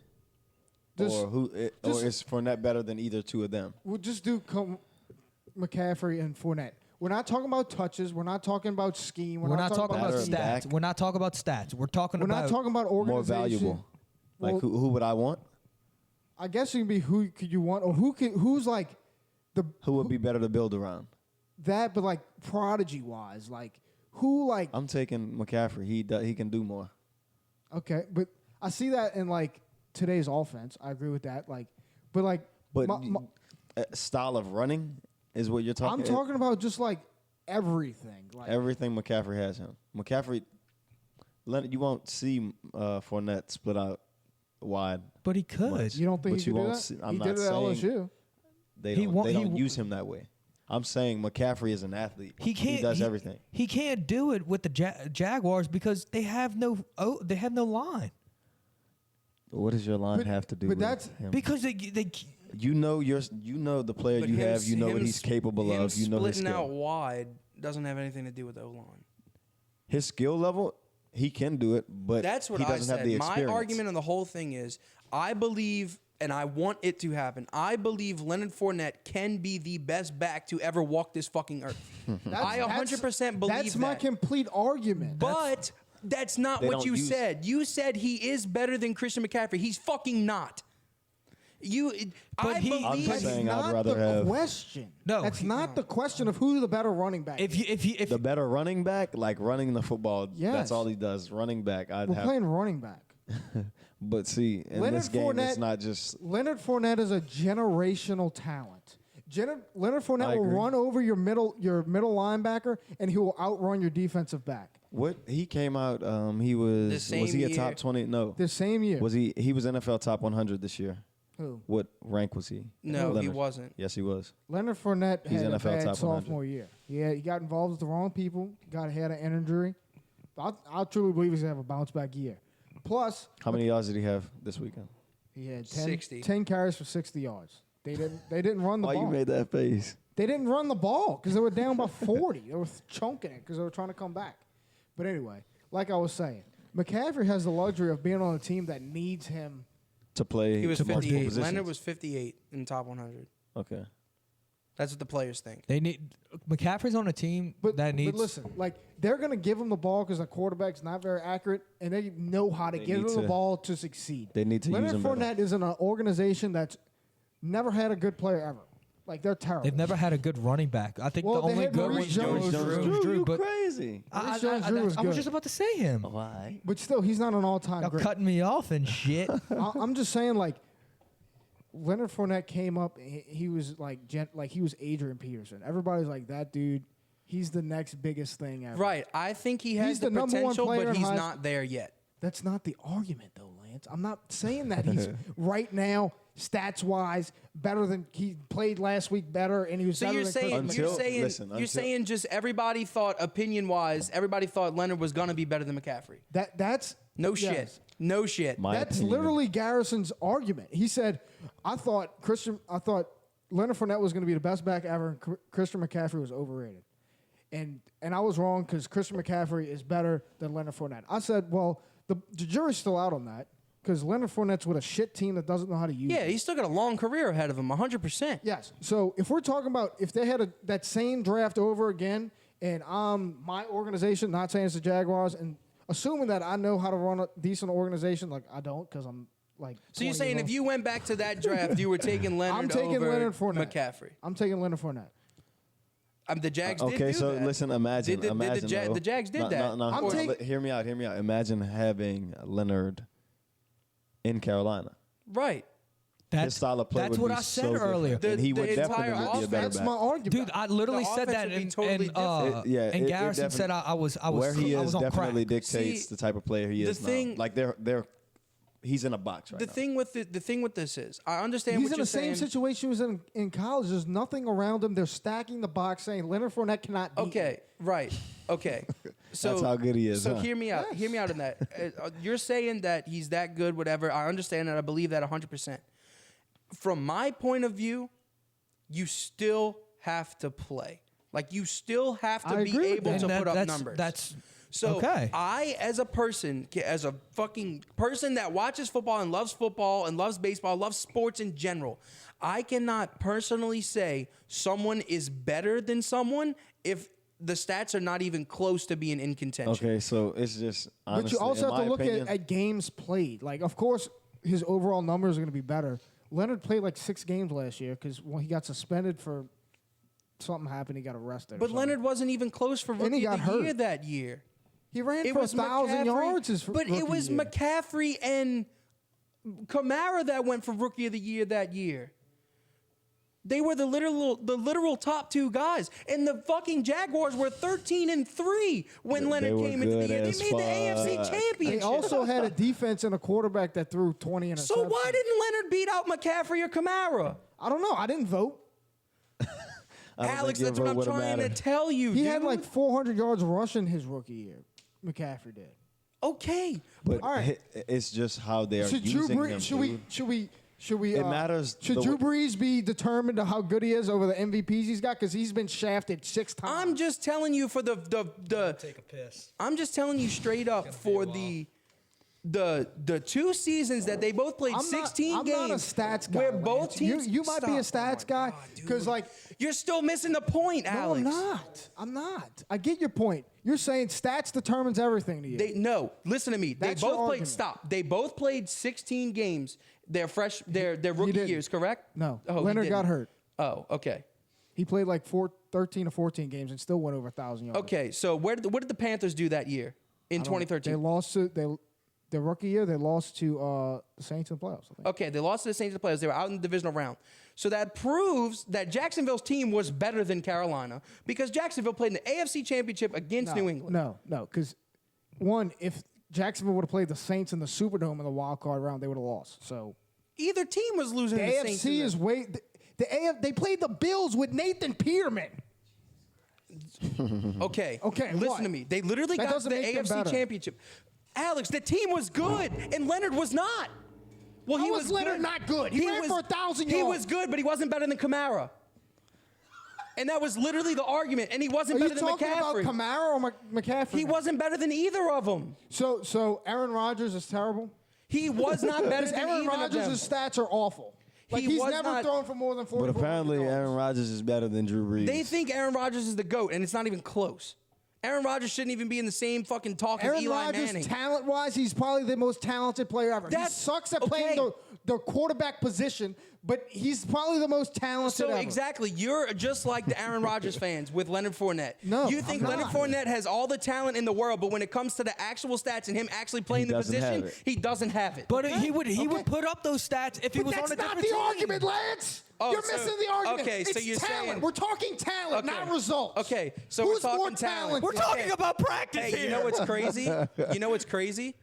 Speaker 4: Just-
Speaker 5: or
Speaker 4: just-
Speaker 5: is Fournette better than either two of them?
Speaker 4: We'll just do McCaffrey and Fournette. We're not talking about touches. We're not talking about scheme.
Speaker 3: we're not talking about
Speaker 5: Better
Speaker 3: stats.
Speaker 5: back.
Speaker 3: We're not talking about stats. We're talking
Speaker 4: We're
Speaker 3: about
Speaker 4: not talking about
Speaker 5: More
Speaker 4: organization.
Speaker 5: valuable.
Speaker 4: Well,
Speaker 5: Like who would I want?
Speaker 4: I guess it can be who could you want or who's like the
Speaker 5: Who would be better to build around?
Speaker 4: that, but like prodigy wise, like who like
Speaker 5: I'm taking McCaffrey. He can do more.
Speaker 4: okay, but I see that in like today's offense. I agree with that. Like, but like,
Speaker 5: But
Speaker 4: my-
Speaker 5: style of running is what you're talking.
Speaker 4: I'm talking about just like everything. Like
Speaker 5: Everything McCaffrey has him. McCaffrey, you won't see Fournette split out wide.
Speaker 3: but he could.
Speaker 4: you don't think
Speaker 5: But
Speaker 4: he
Speaker 5: you
Speaker 4: could do
Speaker 5: won't
Speaker 4: that?
Speaker 5: see- I'm
Speaker 4: He
Speaker 5: not
Speaker 4: did it at
Speaker 5: saying-
Speaker 4: LSU.
Speaker 5: They
Speaker 3: He
Speaker 5: don't,
Speaker 3: won't-
Speaker 5: they
Speaker 3: he
Speaker 5: don't
Speaker 3: w-
Speaker 5: use him that way. I'm saying McCaffrey is an athlete.
Speaker 3: He can't.
Speaker 5: He does everything.
Speaker 3: He can't do it with the Jaguars because they have no line.
Speaker 5: What does your line
Speaker 4: But-
Speaker 5: have to do
Speaker 4: but
Speaker 5: with
Speaker 4: that's-
Speaker 5: him?
Speaker 3: Because they
Speaker 5: You know the player
Speaker 1: But
Speaker 5: you
Speaker 1: him-
Speaker 5: have. You know what
Speaker 1: him
Speaker 5: he's
Speaker 1: sp-
Speaker 5: capable
Speaker 1: him
Speaker 5: of. You know his
Speaker 1: splitting out
Speaker 5: skill.
Speaker 1: wide doesn't have anything to do with the O-line.
Speaker 5: His skill level, he can do it, but
Speaker 1: That's what
Speaker 5: he
Speaker 1: I
Speaker 5: doesn't
Speaker 1: said.
Speaker 5: have the
Speaker 1: My
Speaker 5: experience.
Speaker 1: argument on the whole thing is I believe, and I want it to happen, I believe Leonard Fournette can be the best back to ever walk this fucking earth. I 100% believe
Speaker 4: That's my
Speaker 1: that.
Speaker 4: complete argument.
Speaker 1: But that's not
Speaker 5: They
Speaker 1: what
Speaker 5: don't
Speaker 1: you
Speaker 5: use-
Speaker 1: said. You said he is better than Christian McCaffrey. He's fucking not. I
Speaker 3: he-
Speaker 1: believe
Speaker 5: I'm just
Speaker 4: That's
Speaker 5: saying I'd
Speaker 4: not
Speaker 5: rather
Speaker 4: the
Speaker 5: have-
Speaker 4: question.
Speaker 3: No,
Speaker 4: that's
Speaker 3: he-
Speaker 4: not the question of who the better running back.
Speaker 3: if
Speaker 4: is.
Speaker 3: you
Speaker 5: the better running back, like running the football.
Speaker 4: Yes.
Speaker 5: That's all he does. Running back. I'd
Speaker 4: We're
Speaker 5: have.
Speaker 4: playing running back.
Speaker 5: But see, in
Speaker 4: Leonard
Speaker 5: this game,
Speaker 4: Fournette-
Speaker 5: it's not just.
Speaker 4: Leonard Fournette is a generational talent. Leonard Fournette
Speaker 5: I
Speaker 4: will
Speaker 5: agree.
Speaker 4: run over your middle linebacker, and he will outrun your defensive back.
Speaker 5: What he came out, he
Speaker 1: The
Speaker 5: was
Speaker 1: same
Speaker 5: he a
Speaker 1: year.
Speaker 5: top 20? No,
Speaker 4: The same year.
Speaker 5: was he? He was NFL top 100 this year.
Speaker 4: Who?
Speaker 5: What rank was he?
Speaker 1: No, he
Speaker 5: Leonard.
Speaker 1: wasn't.
Speaker 5: Yes, he was.
Speaker 4: Leonard Fournette
Speaker 5: He's
Speaker 4: had a
Speaker 5: NFL
Speaker 4: bad
Speaker 5: top 100.
Speaker 4: sophomore year. Yeah, he got involved with the wrong people. Had an injury. I truly believe he's gonna have a bounce back year. Plus,
Speaker 5: How many yards did he have this weekend?
Speaker 4: he had
Speaker 1: 60.
Speaker 4: 10 carries for 60 yards. They didn't run the
Speaker 5: Why
Speaker 4: ball.
Speaker 5: you made that face?
Speaker 4: They didn't run the ball because they were down by 40. They were chunking it because they were trying to come back. But anyway, like I was saying, McCaffrey has the luxury of being on a team that needs him.
Speaker 5: To play.
Speaker 1: He was
Speaker 5: to multiple
Speaker 1: 58.
Speaker 5: positions.
Speaker 1: Leonard was 58 in the top 100.
Speaker 5: Okay.
Speaker 1: That's what the players think.
Speaker 3: they need McCaffrey's on a team that needs.
Speaker 4: But listen, like they're gonna give him the ball because the quarterback's not very accurate, and they know how to
Speaker 5: They
Speaker 4: give him
Speaker 5: need
Speaker 4: the
Speaker 5: to-
Speaker 4: ball to succeed.
Speaker 5: They need to
Speaker 4: Leonard
Speaker 5: use him better.
Speaker 4: Fournette is in an organization that's never had a good player ever. Like they're terrible.
Speaker 3: They've never had a good running back. I think
Speaker 4: Well,
Speaker 3: the
Speaker 4: they
Speaker 3: only
Speaker 4: had
Speaker 3: good
Speaker 4: Maurice Jones-Drew.
Speaker 5: Drew, you
Speaker 3: but
Speaker 5: crazy.
Speaker 4: Maurice Jones-Drew was
Speaker 3: I was
Speaker 4: good.
Speaker 3: just about to say him.
Speaker 5: Why?
Speaker 4: But still, he's not an all-time
Speaker 3: Y'all
Speaker 4: great.
Speaker 3: cutting me off and shit.
Speaker 4: I'm just saying, like Leonard Fournette came up. He was like he was Adrian Peterson. Everybody's like that dude. He's the next biggest thing ever.
Speaker 1: Right. I think he has
Speaker 4: He's
Speaker 1: the
Speaker 4: the number one
Speaker 1: potential,
Speaker 4: player
Speaker 1: but
Speaker 4: in
Speaker 1: he's
Speaker 4: high
Speaker 1: not there yet.
Speaker 4: That's not the argument, though, Lance. I'm not saying that he's right now, stats wise, better than he played last week. Better, and he was
Speaker 1: So
Speaker 4: better
Speaker 1: you're
Speaker 4: than
Speaker 1: saying
Speaker 4: Christian
Speaker 1: you're
Speaker 5: Until-
Speaker 1: saying
Speaker 5: listen,
Speaker 1: you're
Speaker 5: until-
Speaker 1: saying just everybody thought opinion wise, everybody thought Leonard was gonna be better than McCaffrey.
Speaker 4: That's
Speaker 1: No
Speaker 4: yes.
Speaker 1: shit. No shit.
Speaker 5: My
Speaker 4: That's
Speaker 5: opinion.
Speaker 4: literally Garrison's argument. He said, I thought Leonard Fournette was going to be the best back ever, and Christian McCaffrey was overrated. And I was wrong because Christian McCaffrey is better than Leonard Fournette. I said, well, the jury's still out on that because Leonard Fournette's with a shit team that doesn't know how to use
Speaker 1: Yeah,
Speaker 4: it.
Speaker 1: he's still got a long career ahead of him, 100%.
Speaker 4: Yes. So if we're talking about if they had that same draft over again, and my organization, not saying it's the Jaguars, and assuming that I know how to run a decent organization, like I don't because I'm like.
Speaker 1: So you're
Speaker 4: 20
Speaker 1: saying
Speaker 4: years
Speaker 1: if you went back to that draft, you were taking Leonard
Speaker 4: I'm taking
Speaker 1: over
Speaker 4: Leonard Fournette.
Speaker 1: McCaffrey.
Speaker 4: I'm taking Leonard Fournette.
Speaker 1: The Jags did
Speaker 5: Okay,
Speaker 1: do
Speaker 5: so
Speaker 1: that.
Speaker 5: listen, imagine.
Speaker 1: The
Speaker 5: though.
Speaker 1: Jags did that.
Speaker 5: No,
Speaker 4: I'm
Speaker 5: hold on,
Speaker 4: taking-
Speaker 5: hear me out. Imagine having Leonard in Carolina.
Speaker 1: Right.
Speaker 5: His style of play
Speaker 3: That's
Speaker 5: would
Speaker 3: what
Speaker 5: be
Speaker 3: I said
Speaker 5: so different.
Speaker 3: earlier.
Speaker 5: And he
Speaker 1: The
Speaker 5: would
Speaker 1: entire
Speaker 5: definitely be a
Speaker 1: offense-
Speaker 5: better
Speaker 4: That's
Speaker 5: back.
Speaker 4: my argument.
Speaker 3: Dude, I literally
Speaker 1: The
Speaker 3: said
Speaker 1: offense
Speaker 3: that,
Speaker 1: would be
Speaker 3: and,
Speaker 1: totally
Speaker 3: and,
Speaker 5: different.
Speaker 3: and Garrison said I was
Speaker 5: where he
Speaker 3: I
Speaker 5: is
Speaker 3: was on
Speaker 5: definitely
Speaker 3: crack.
Speaker 5: dictates
Speaker 1: See,
Speaker 5: the type of player he
Speaker 1: the
Speaker 5: is
Speaker 1: thing-
Speaker 5: now. Like they're he's in a box right
Speaker 1: the
Speaker 5: now.
Speaker 1: The thing with this is, I understand
Speaker 2: He's
Speaker 1: what
Speaker 2: in
Speaker 1: you're
Speaker 2: the same
Speaker 1: saying.
Speaker 2: situation he was in college. There's nothing around him. They're stacking the box, saying Leonard Fournette cannot beat
Speaker 1: Okay, right. Okay. So
Speaker 5: That's how good he is,
Speaker 1: So
Speaker 5: huh?
Speaker 1: hear me out.
Speaker 2: Yes.
Speaker 1: Hear me out on that. You're saying that he's that good, whatever. I understand that. I believe that 100%. From my point of view, you still have to play. Like you still have to
Speaker 2: I
Speaker 1: be
Speaker 2: agree with
Speaker 1: able
Speaker 2: that.
Speaker 1: to
Speaker 3: And
Speaker 1: put up
Speaker 3: that's-
Speaker 1: numbers.
Speaker 3: that's-
Speaker 1: So
Speaker 3: okay.
Speaker 1: I, as a person, as a fucking person that watches football and loves baseball, loves sports in general, I cannot personally say someone is better than someone if the stats are not even close to being in contention.
Speaker 5: Okay, so it's just honestly,
Speaker 2: But you also
Speaker 5: in
Speaker 2: have to
Speaker 5: my
Speaker 2: look
Speaker 5: opinion,
Speaker 2: at games played. Like, of course, his overall numbers are going to be better. Leonard played like 6 games last year because he got suspended for something happened. He got arrested. or
Speaker 1: But
Speaker 2: something.
Speaker 1: Leonard wasn't even close for
Speaker 2: he
Speaker 1: rookie
Speaker 2: got
Speaker 1: of the year
Speaker 2: hurt.
Speaker 1: that year.
Speaker 2: He ran
Speaker 1: It
Speaker 2: for
Speaker 1: was
Speaker 2: 1,000
Speaker 1: McCaffrey,
Speaker 2: yards.
Speaker 1: but it was
Speaker 2: year.
Speaker 1: McCaffrey and Kamara that went for rookie of the year that year. They were the literal top 2 guys, and the fucking Jaguars were 13-3 when
Speaker 5: They
Speaker 1: Leonard
Speaker 5: were
Speaker 1: came into the
Speaker 5: good
Speaker 1: year. They
Speaker 5: as
Speaker 1: made the AFC
Speaker 5: fuck.
Speaker 1: Championship.
Speaker 2: They also had a defense and a quarterback that threw 20 interceptions.
Speaker 1: So why didn't Leonard beat out McCaffrey or Kamara?
Speaker 2: I don't know. I didn't vote.
Speaker 5: I don't
Speaker 1: Alex,
Speaker 5: think
Speaker 1: that's
Speaker 5: your
Speaker 1: what I'm
Speaker 5: vote would've
Speaker 1: trying to
Speaker 5: mattered.
Speaker 1: tell you.
Speaker 2: He
Speaker 1: dude.
Speaker 2: had like 400 yards rushing his rookie year. McCaffrey did.
Speaker 1: Okay,
Speaker 5: But
Speaker 2: All right.
Speaker 5: it's just how they are
Speaker 2: Should Drew
Speaker 5: using
Speaker 2: Brees?
Speaker 5: him.
Speaker 2: Should we?
Speaker 5: It matters
Speaker 2: Should
Speaker 5: the
Speaker 2: Drew
Speaker 5: way-
Speaker 2: Brees be determined to how good he is over the MVPs he's got? Because he's been shafted 6 times.
Speaker 1: I'm just telling you for the
Speaker 3: Take a piss.
Speaker 1: I'm just telling you straight up for the 2 seasons that they both played 16
Speaker 2: I'm
Speaker 1: games.
Speaker 2: not a stats guy.
Speaker 1: Where
Speaker 2: Lance.
Speaker 1: both teams
Speaker 2: You might be a
Speaker 1: Stop.
Speaker 2: stats
Speaker 1: Oh my
Speaker 2: guy
Speaker 1: God, dude.
Speaker 2: because like
Speaker 1: You're still missing the point,
Speaker 2: no,
Speaker 1: Alex.
Speaker 2: I'm not. I get your point. You're saying stats determines everything to you.
Speaker 1: No, listen to me.
Speaker 2: That's
Speaker 1: they
Speaker 2: your
Speaker 1: both played.
Speaker 2: argument.
Speaker 1: Stop. They both played 16 games. Their rookie
Speaker 2: didn't.
Speaker 1: years, correct?
Speaker 2: No.
Speaker 1: Oh, he
Speaker 2: Leonard got
Speaker 1: didn't.
Speaker 2: hurt.
Speaker 1: Oh, okay.
Speaker 2: He played like 13 or 14 games and still went over 1,000 yards.
Speaker 1: Okay. So what did the Panthers do that year in
Speaker 2: I don't know.
Speaker 1: 2013?
Speaker 2: They lost to their rookie year. They lost to the Saints in the playoffs. I think.
Speaker 1: Okay, they lost to the Saints players. They were out in the divisional round. So that proves that Jacksonville's team was better than Carolina because Jacksonville played in the AFC Championship against New England.
Speaker 2: No, because one, if Jacksonville would have played the Saints in the Superdome in the wild card round, they would have lost. So
Speaker 1: Either team was losing
Speaker 2: the
Speaker 1: to the Saints.
Speaker 2: AFC is way. They played the Bills with Nathan Peterman.
Speaker 1: Okay.
Speaker 2: Okay,
Speaker 1: Listen
Speaker 2: what?
Speaker 1: to me. They literally
Speaker 2: That
Speaker 1: got to
Speaker 2: doesn't
Speaker 1: the
Speaker 2: make them
Speaker 1: AFC
Speaker 2: better.
Speaker 1: Championship. Alex, the team was good, and Leonard was not. Well,
Speaker 2: How
Speaker 1: he
Speaker 2: was Leonard
Speaker 1: good.
Speaker 2: not good? He ran for 1,000
Speaker 1: He
Speaker 2: yards.
Speaker 1: was good, but he wasn't better than Kamara. And that was literally the argument. And he wasn't
Speaker 2: Are you
Speaker 1: better than
Speaker 2: talking about
Speaker 1: McCaffrey.
Speaker 2: Kamara or McCaffrey?
Speaker 1: He wasn't better than either of them.
Speaker 2: So Aaron Rodgers is terrible.
Speaker 1: He was not better
Speaker 2: Because
Speaker 1: than
Speaker 2: Aaron
Speaker 1: either of them.
Speaker 2: Rodgers' stats are awful. Like
Speaker 1: He
Speaker 2: he's
Speaker 1: was
Speaker 2: never
Speaker 1: not-
Speaker 2: thrown for more than 40.
Speaker 5: But apparently,
Speaker 2: 400 yards.
Speaker 5: Aaron Rodgers is better than Drew Brees.
Speaker 1: They think Aaron Rodgers is the GOAT, and it's not even close. Aaron Rodgers shouldn't even be in the same fucking talk
Speaker 2: Aaron
Speaker 1: as Eli
Speaker 2: Rodgers,
Speaker 1: Manning.
Speaker 2: talent-wise, he's probably the most talented player ever. He
Speaker 1: That's-
Speaker 2: sucks at
Speaker 1: okay.
Speaker 2: playing the quarterback position, but he's probably the most talented
Speaker 1: So
Speaker 2: ever.
Speaker 1: exactly, you're just like the Aaron Rodgers fans with Leonard Fournette.
Speaker 2: No,
Speaker 1: you think
Speaker 2: I'm
Speaker 1: Leonard
Speaker 2: not.
Speaker 1: Fournette has all the talent in the world, but when it comes to the actual stats and him actually playing the
Speaker 5: doesn't
Speaker 1: position,
Speaker 5: have it.
Speaker 1: he doesn't have it.
Speaker 3: But he would put up those stats if he
Speaker 2: But
Speaker 3: was
Speaker 2: that's
Speaker 3: on a
Speaker 2: not
Speaker 3: different
Speaker 2: the
Speaker 3: team.
Speaker 2: argument, Lance.
Speaker 1: Oh,
Speaker 2: You're
Speaker 1: so-
Speaker 2: missing the argument.
Speaker 1: okay, so
Speaker 2: It's
Speaker 1: you're
Speaker 2: talent.
Speaker 1: saying-
Speaker 2: We're talking talent,
Speaker 1: Okay.
Speaker 2: not results.
Speaker 1: Okay, so
Speaker 2: Who's
Speaker 1: we're talking
Speaker 2: more
Speaker 1: talent.
Speaker 2: talented?
Speaker 3: We're talking
Speaker 1: Okay.
Speaker 3: about practice
Speaker 1: Hey,
Speaker 3: here.
Speaker 1: you know what's crazy? You know what's crazy?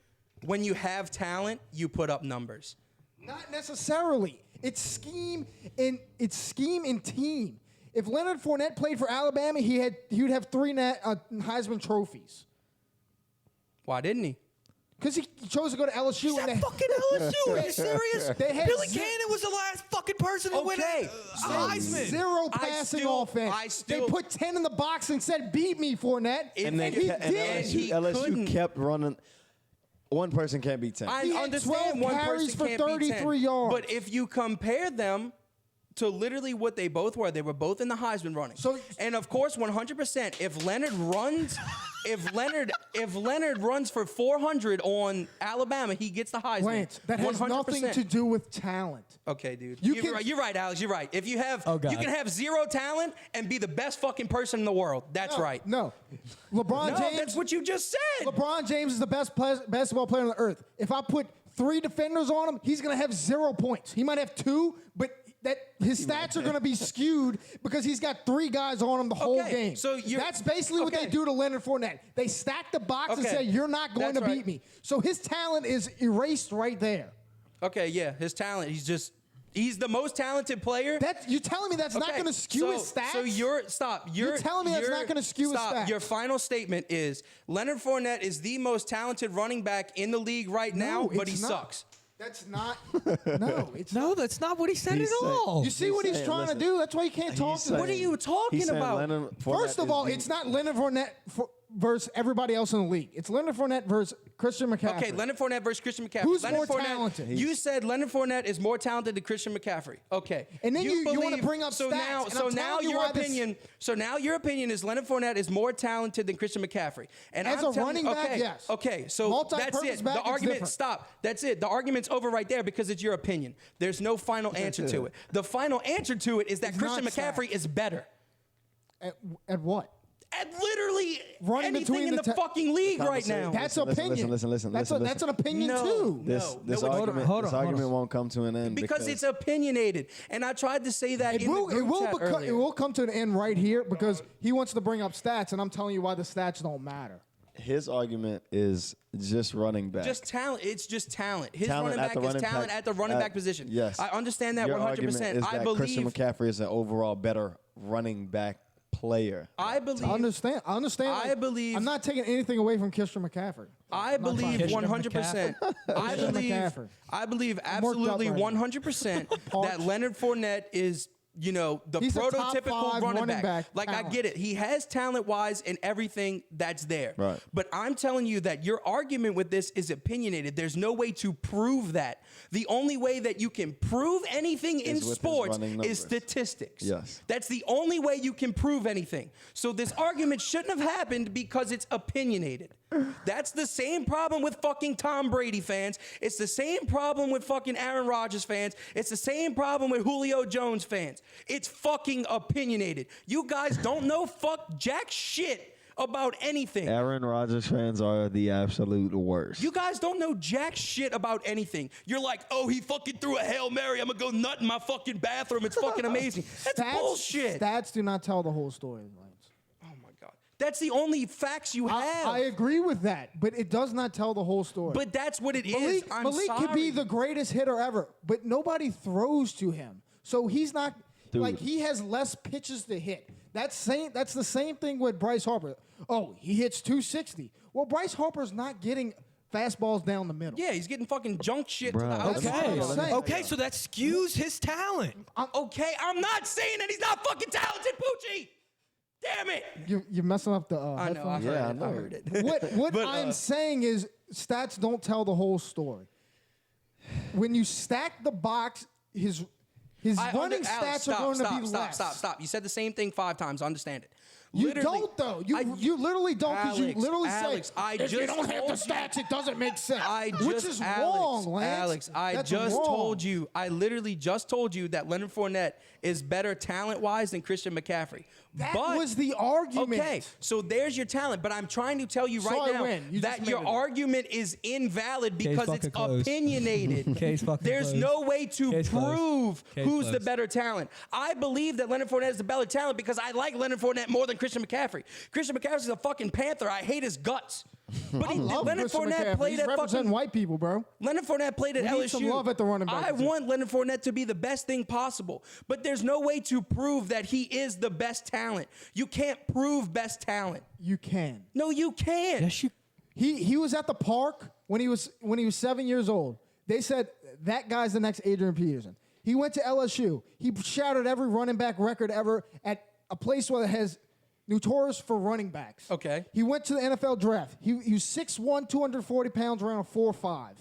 Speaker 1: When you have talent, you put up numbers.
Speaker 2: Not necessarily. It's scheme and team. If Leonard Fournette played for Alabama, he would have 3 Heisman trophies.
Speaker 1: Why didn't he?
Speaker 2: Because he chose to go to LSU.
Speaker 3: He's
Speaker 2: and
Speaker 3: at
Speaker 2: they-
Speaker 3: fucking LSU. Are you serious?
Speaker 2: They had
Speaker 3: Billy
Speaker 2: ze-
Speaker 3: Cannon was the last fucking person to win
Speaker 1: Okay,
Speaker 3: a
Speaker 1: so
Speaker 3: Heisman.
Speaker 2: Zero
Speaker 1: I
Speaker 2: passing
Speaker 1: still-
Speaker 2: offense.
Speaker 1: I still-
Speaker 2: They put 10 in the box and said, "Beat me, Fournette."
Speaker 5: and then
Speaker 1: he
Speaker 5: and
Speaker 1: did. He
Speaker 5: LSU
Speaker 1: couldn't.
Speaker 5: kept running. One person can't beat 10.
Speaker 1: I
Speaker 2: He had
Speaker 1: understand
Speaker 2: 12
Speaker 1: one
Speaker 2: carries
Speaker 1: person
Speaker 2: for
Speaker 1: can't beat 10,
Speaker 2: 33 yards.
Speaker 1: but if you compare them to literally what they both were both in the Heisman running.
Speaker 2: So-
Speaker 1: and of course, 100%. If Leonard runs for 400 on Alabama, he gets the Heisman.
Speaker 2: Lance, that has
Speaker 1: 100%.
Speaker 2: nothing to do with talent.
Speaker 1: Okay, dude.
Speaker 2: You
Speaker 1: You're
Speaker 2: can-
Speaker 1: right. You're right, Alex. You're right. If you have,
Speaker 3: Oh, God.
Speaker 1: you can have zero talent and be the best fucking person in the world. That's right.
Speaker 2: No, LeBron
Speaker 1: No,
Speaker 2: James.
Speaker 1: that's what you just said.
Speaker 2: LeBron James is the best basketball player on the earth. If I put 3 defenders on him, he's going to have 0 points. He might have 2, but that his stats are going to be skewed because he's got 3 guys on him the whole
Speaker 1: Okay,
Speaker 2: game.
Speaker 1: so
Speaker 2: that's basically what they do to Leonard Fournette. They stack the box and
Speaker 1: Okay,
Speaker 2: say, you're not going
Speaker 1: that's
Speaker 2: to
Speaker 1: right.
Speaker 2: beat me. So his talent is erased right there.
Speaker 1: Okay, yeah, his talent. He's the most talented player.
Speaker 2: You telling me that's not
Speaker 1: Okay,
Speaker 2: going to skew his stats?
Speaker 1: So you're
Speaker 2: telling me that's not gonna skew his stats.
Speaker 1: Your final statement is Leonard Fournette is the most talented running back in the league right now, but he
Speaker 2: it's not.
Speaker 1: sucks.
Speaker 2: That's not. No, it's
Speaker 3: No, that's not what he said at all.
Speaker 2: You see what he's
Speaker 5: saying,
Speaker 2: trying
Speaker 5: listen,
Speaker 2: to do? That's why you can't talk
Speaker 5: he's
Speaker 2: to him.
Speaker 1: What are you talking
Speaker 5: he's saying
Speaker 1: about?
Speaker 5: Leonard Fournette
Speaker 2: First of
Speaker 5: is
Speaker 2: all,
Speaker 5: the-
Speaker 2: it's not Leonard Fournette versus everybody else in the league. It's Leonard Fournette versus Christian McCaffrey.
Speaker 1: Okay, Leonard Fournette versus Christian McCaffrey.
Speaker 2: Who's
Speaker 1: Leonard
Speaker 2: more
Speaker 1: Fournette,
Speaker 2: talented?
Speaker 1: You said Leonard Fournette is more talented than Christian McCaffrey. Okay.
Speaker 2: And then you wanna
Speaker 1: believe-
Speaker 2: bring up
Speaker 1: so
Speaker 2: stats,
Speaker 1: now,
Speaker 2: and
Speaker 1: so
Speaker 2: I'm
Speaker 1: now
Speaker 2: telling you
Speaker 1: your
Speaker 2: why this-
Speaker 1: opinion. So now your opinion is Leonard Fournette is more talented than Christian McCaffrey. And
Speaker 2: As
Speaker 1: I'm
Speaker 2: a
Speaker 1: telling
Speaker 2: running
Speaker 1: you,
Speaker 2: back,
Speaker 1: okay,
Speaker 2: yes.
Speaker 1: Okay, so that's
Speaker 2: Multi-purpose
Speaker 1: it.
Speaker 2: back,
Speaker 1: The
Speaker 2: it's
Speaker 1: argument.
Speaker 2: different.
Speaker 1: Stop. That's it. The argument's over right there because it's your opinion. There's no final answer to it. The final answer to it is that
Speaker 2: It's
Speaker 1: Christian
Speaker 2: not
Speaker 1: McCaffrey
Speaker 2: stats.
Speaker 1: is better
Speaker 2: At what?
Speaker 1: at literally
Speaker 2: Running
Speaker 1: anything
Speaker 2: between
Speaker 1: in
Speaker 2: the
Speaker 1: the
Speaker 2: te-
Speaker 1: fucking league right now.
Speaker 2: That's
Speaker 5: Listen,
Speaker 2: opinion.
Speaker 5: listen,
Speaker 2: That's
Speaker 5: listen.
Speaker 2: an opinion
Speaker 1: No.
Speaker 2: too.
Speaker 5: This
Speaker 1: No, it's-
Speaker 5: argument,
Speaker 3: hold
Speaker 5: this
Speaker 3: on.
Speaker 5: argument won't come to an end
Speaker 1: because it's opinionated, and I tried to say that
Speaker 2: It
Speaker 1: in
Speaker 2: will,
Speaker 1: the group chat
Speaker 2: it
Speaker 1: earlier.
Speaker 2: will come to an end right here because he wants to bring up stats, and I'm telling you why the stats don't matter.
Speaker 5: his argument is just running back.
Speaker 1: Just talent. It's just talent. His
Speaker 5: Talent
Speaker 1: running
Speaker 5: at
Speaker 1: back
Speaker 5: the
Speaker 1: is
Speaker 5: running
Speaker 1: talent
Speaker 5: back-
Speaker 1: at the running
Speaker 5: at-
Speaker 1: back position.
Speaker 5: yes.
Speaker 1: I understand that
Speaker 5: Your
Speaker 1: 100%.
Speaker 5: argument is
Speaker 1: I
Speaker 5: that
Speaker 1: believe.
Speaker 5: Christian McCaffrey is an overall better running back player.
Speaker 1: I believe.
Speaker 2: I understand.
Speaker 1: I believe-
Speaker 2: I'm not taking anything away from Christian McCaffrey.
Speaker 1: I believe
Speaker 3: Christian
Speaker 1: 100%. I
Speaker 2: Christian
Speaker 1: believe.
Speaker 2: McCaffrey.
Speaker 1: I believe
Speaker 2: worked up
Speaker 1: absolutely
Speaker 2: right now.
Speaker 1: 100% that Leonard Fournette is. The
Speaker 2: He's a top
Speaker 1: prototypical
Speaker 2: 5
Speaker 1: running
Speaker 2: running back
Speaker 1: Like,
Speaker 2: talent.
Speaker 1: I get it. He has talent-wise and everything that's there.
Speaker 5: Right.
Speaker 1: But I'm telling you that your argument with this is opinionated. There's no way to prove that. The only way that you can prove anything in
Speaker 5: with his
Speaker 1: sports
Speaker 5: running
Speaker 1: is
Speaker 5: numbers.
Speaker 1: statistics.
Speaker 5: Yes.
Speaker 1: That's the only way you can prove anything. So this argument shouldn't have happened because it's opinionated. That's the same problem with fucking Tom Brady fans. It's the same problem with fucking Aaron Rodgers fans. It's the same problem with Julio Jones fans. It's fucking opinionated. You guys don't know fuck jack shit about anything.
Speaker 5: Aaron Rodgers fans are the absolute worst.
Speaker 1: You guys don't know jack shit about anything. You're like, oh, he fucking threw a Hail Mary. I'm gonna go nut in my fucking bathroom. It's fucking amazing. That's bullshit.
Speaker 2: Stats do not tell the whole story, Lance.
Speaker 1: Oh my God. That's the only facts you have.
Speaker 2: I agree with that, but it does not tell the whole story.
Speaker 1: But that's what it is.
Speaker 2: Malik could be the greatest hitter ever, but nobody throws to him. So he's not like he has less pitches to hit. That's the same thing with Bryce Harper. Oh, he hits 260. Well, Bryce Harper's not getting fastballs down the middle.
Speaker 1: Yeah, he's getting fucking junk shit to
Speaker 5: Bruh,
Speaker 1: the
Speaker 5: that's
Speaker 1: outside.
Speaker 2: what I'm saying.
Speaker 3: Okay, so that skews his talent.
Speaker 1: Okay, I'm not saying that he's not fucking talented, Poochie. Damn it.
Speaker 2: You're messing up the
Speaker 1: I know. I
Speaker 2: headphones.
Speaker 1: heard
Speaker 5: Yeah, I
Speaker 1: it.
Speaker 5: know.
Speaker 1: I heard it.
Speaker 2: What
Speaker 1: But,
Speaker 2: I'm saying is stats don't tell the whole story. When you stack the box, his running stats are going to be less.
Speaker 1: Stop. You said the same thing 5 times. I understand it.
Speaker 2: You
Speaker 1: Literally-
Speaker 2: don't though. You literally don't because you
Speaker 1: Alex,
Speaker 2: literally
Speaker 1: Alex,
Speaker 2: say
Speaker 1: I
Speaker 2: if you
Speaker 1: just
Speaker 2: don't have the
Speaker 1: told you-
Speaker 2: stats, it doesn't make sense.
Speaker 1: Alex,
Speaker 2: Which is wrong, Lance.
Speaker 1: Alex, I
Speaker 2: That's
Speaker 1: just
Speaker 2: wrong.
Speaker 1: told you. I literally just told you that Leonard Fournette is better talent-wise than Christian McCaffrey.
Speaker 2: That
Speaker 1: but,
Speaker 2: was the argument.
Speaker 1: Okay, so there's your talent, but I'm trying to tell you
Speaker 2: So
Speaker 1: right
Speaker 2: I
Speaker 1: now
Speaker 2: win. You just
Speaker 1: that your
Speaker 2: made it.
Speaker 1: argument is invalid because it's
Speaker 3: fucking closed.
Speaker 1: opinionated.
Speaker 3: Case fucking
Speaker 1: There's
Speaker 3: closed.
Speaker 1: no way to
Speaker 3: Case closed.
Speaker 1: prove
Speaker 3: Case
Speaker 1: who's the
Speaker 3: closed.
Speaker 1: better talent. I believe that Leonard Fournette is the better talent because I like Leonard Fournette more than Christian McCaffrey. Christian McCaffrey's a fucking Panther. I hate his guts. But Leonard
Speaker 2: Christian
Speaker 1: Fournette
Speaker 2: McCaffrey.
Speaker 1: played
Speaker 2: He's
Speaker 1: at
Speaker 2: representing
Speaker 1: fucking
Speaker 2: white people, bro.
Speaker 1: Leonard Fournette played at
Speaker 2: We
Speaker 1: LSU.
Speaker 2: need some love at the running back
Speaker 1: I
Speaker 2: position.
Speaker 1: want Leonard Fournette to be the best thing possible, but there's no way to prove that he is the best talent. You can't prove best talent.
Speaker 2: You can.
Speaker 1: No, you can't.
Speaker 3: Yes, you.
Speaker 2: He was at the park when he was 7 years old. They said that guy's the next Adrian Peterson. He went to LSU. He shouted every running back record ever at a place where it has notorious for running backs.
Speaker 1: Okay.
Speaker 2: He went to the NFL draft. He was 6'1", 240 pounds, ran a 4.5.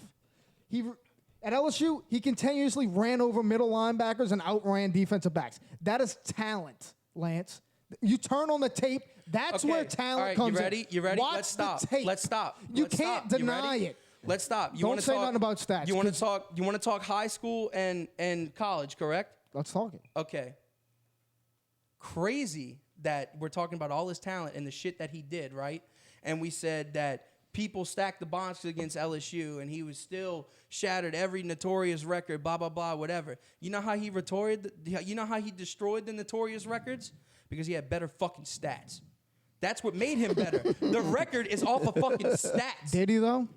Speaker 2: At LSU, he continuously ran over middle linebackers and outran defensive backs. That is talent, Lance. You turn on the tape. That's
Speaker 1: Okay.
Speaker 2: where talent
Speaker 1: All right,
Speaker 2: comes
Speaker 1: you ready?
Speaker 2: in.
Speaker 1: You ready?
Speaker 2: Watch
Speaker 1: Let's stop.
Speaker 2: the tape.
Speaker 1: Let's stop.
Speaker 2: You
Speaker 1: Let's
Speaker 2: can't
Speaker 1: stop. You
Speaker 2: deny
Speaker 1: ready?
Speaker 2: it.
Speaker 1: Let's stop. You
Speaker 2: Don't
Speaker 1: wanna
Speaker 2: say
Speaker 1: talk,
Speaker 2: nothing about stats,
Speaker 1: You want to
Speaker 2: 'cause-
Speaker 1: talk? You want to talk high school and college? Correct.
Speaker 2: Let's talk it.
Speaker 1: Okay. Crazy that we're talking about all his talent and the shit that he did, right? And we said that people stacked the box against LSU, and he was still shattered every notorious record, blah, blah, blah, whatever. You know how he destroyed the notorious records? Because he had better fucking stats. That's what made him better. The record is off of fucking stats.
Speaker 4: Did he though?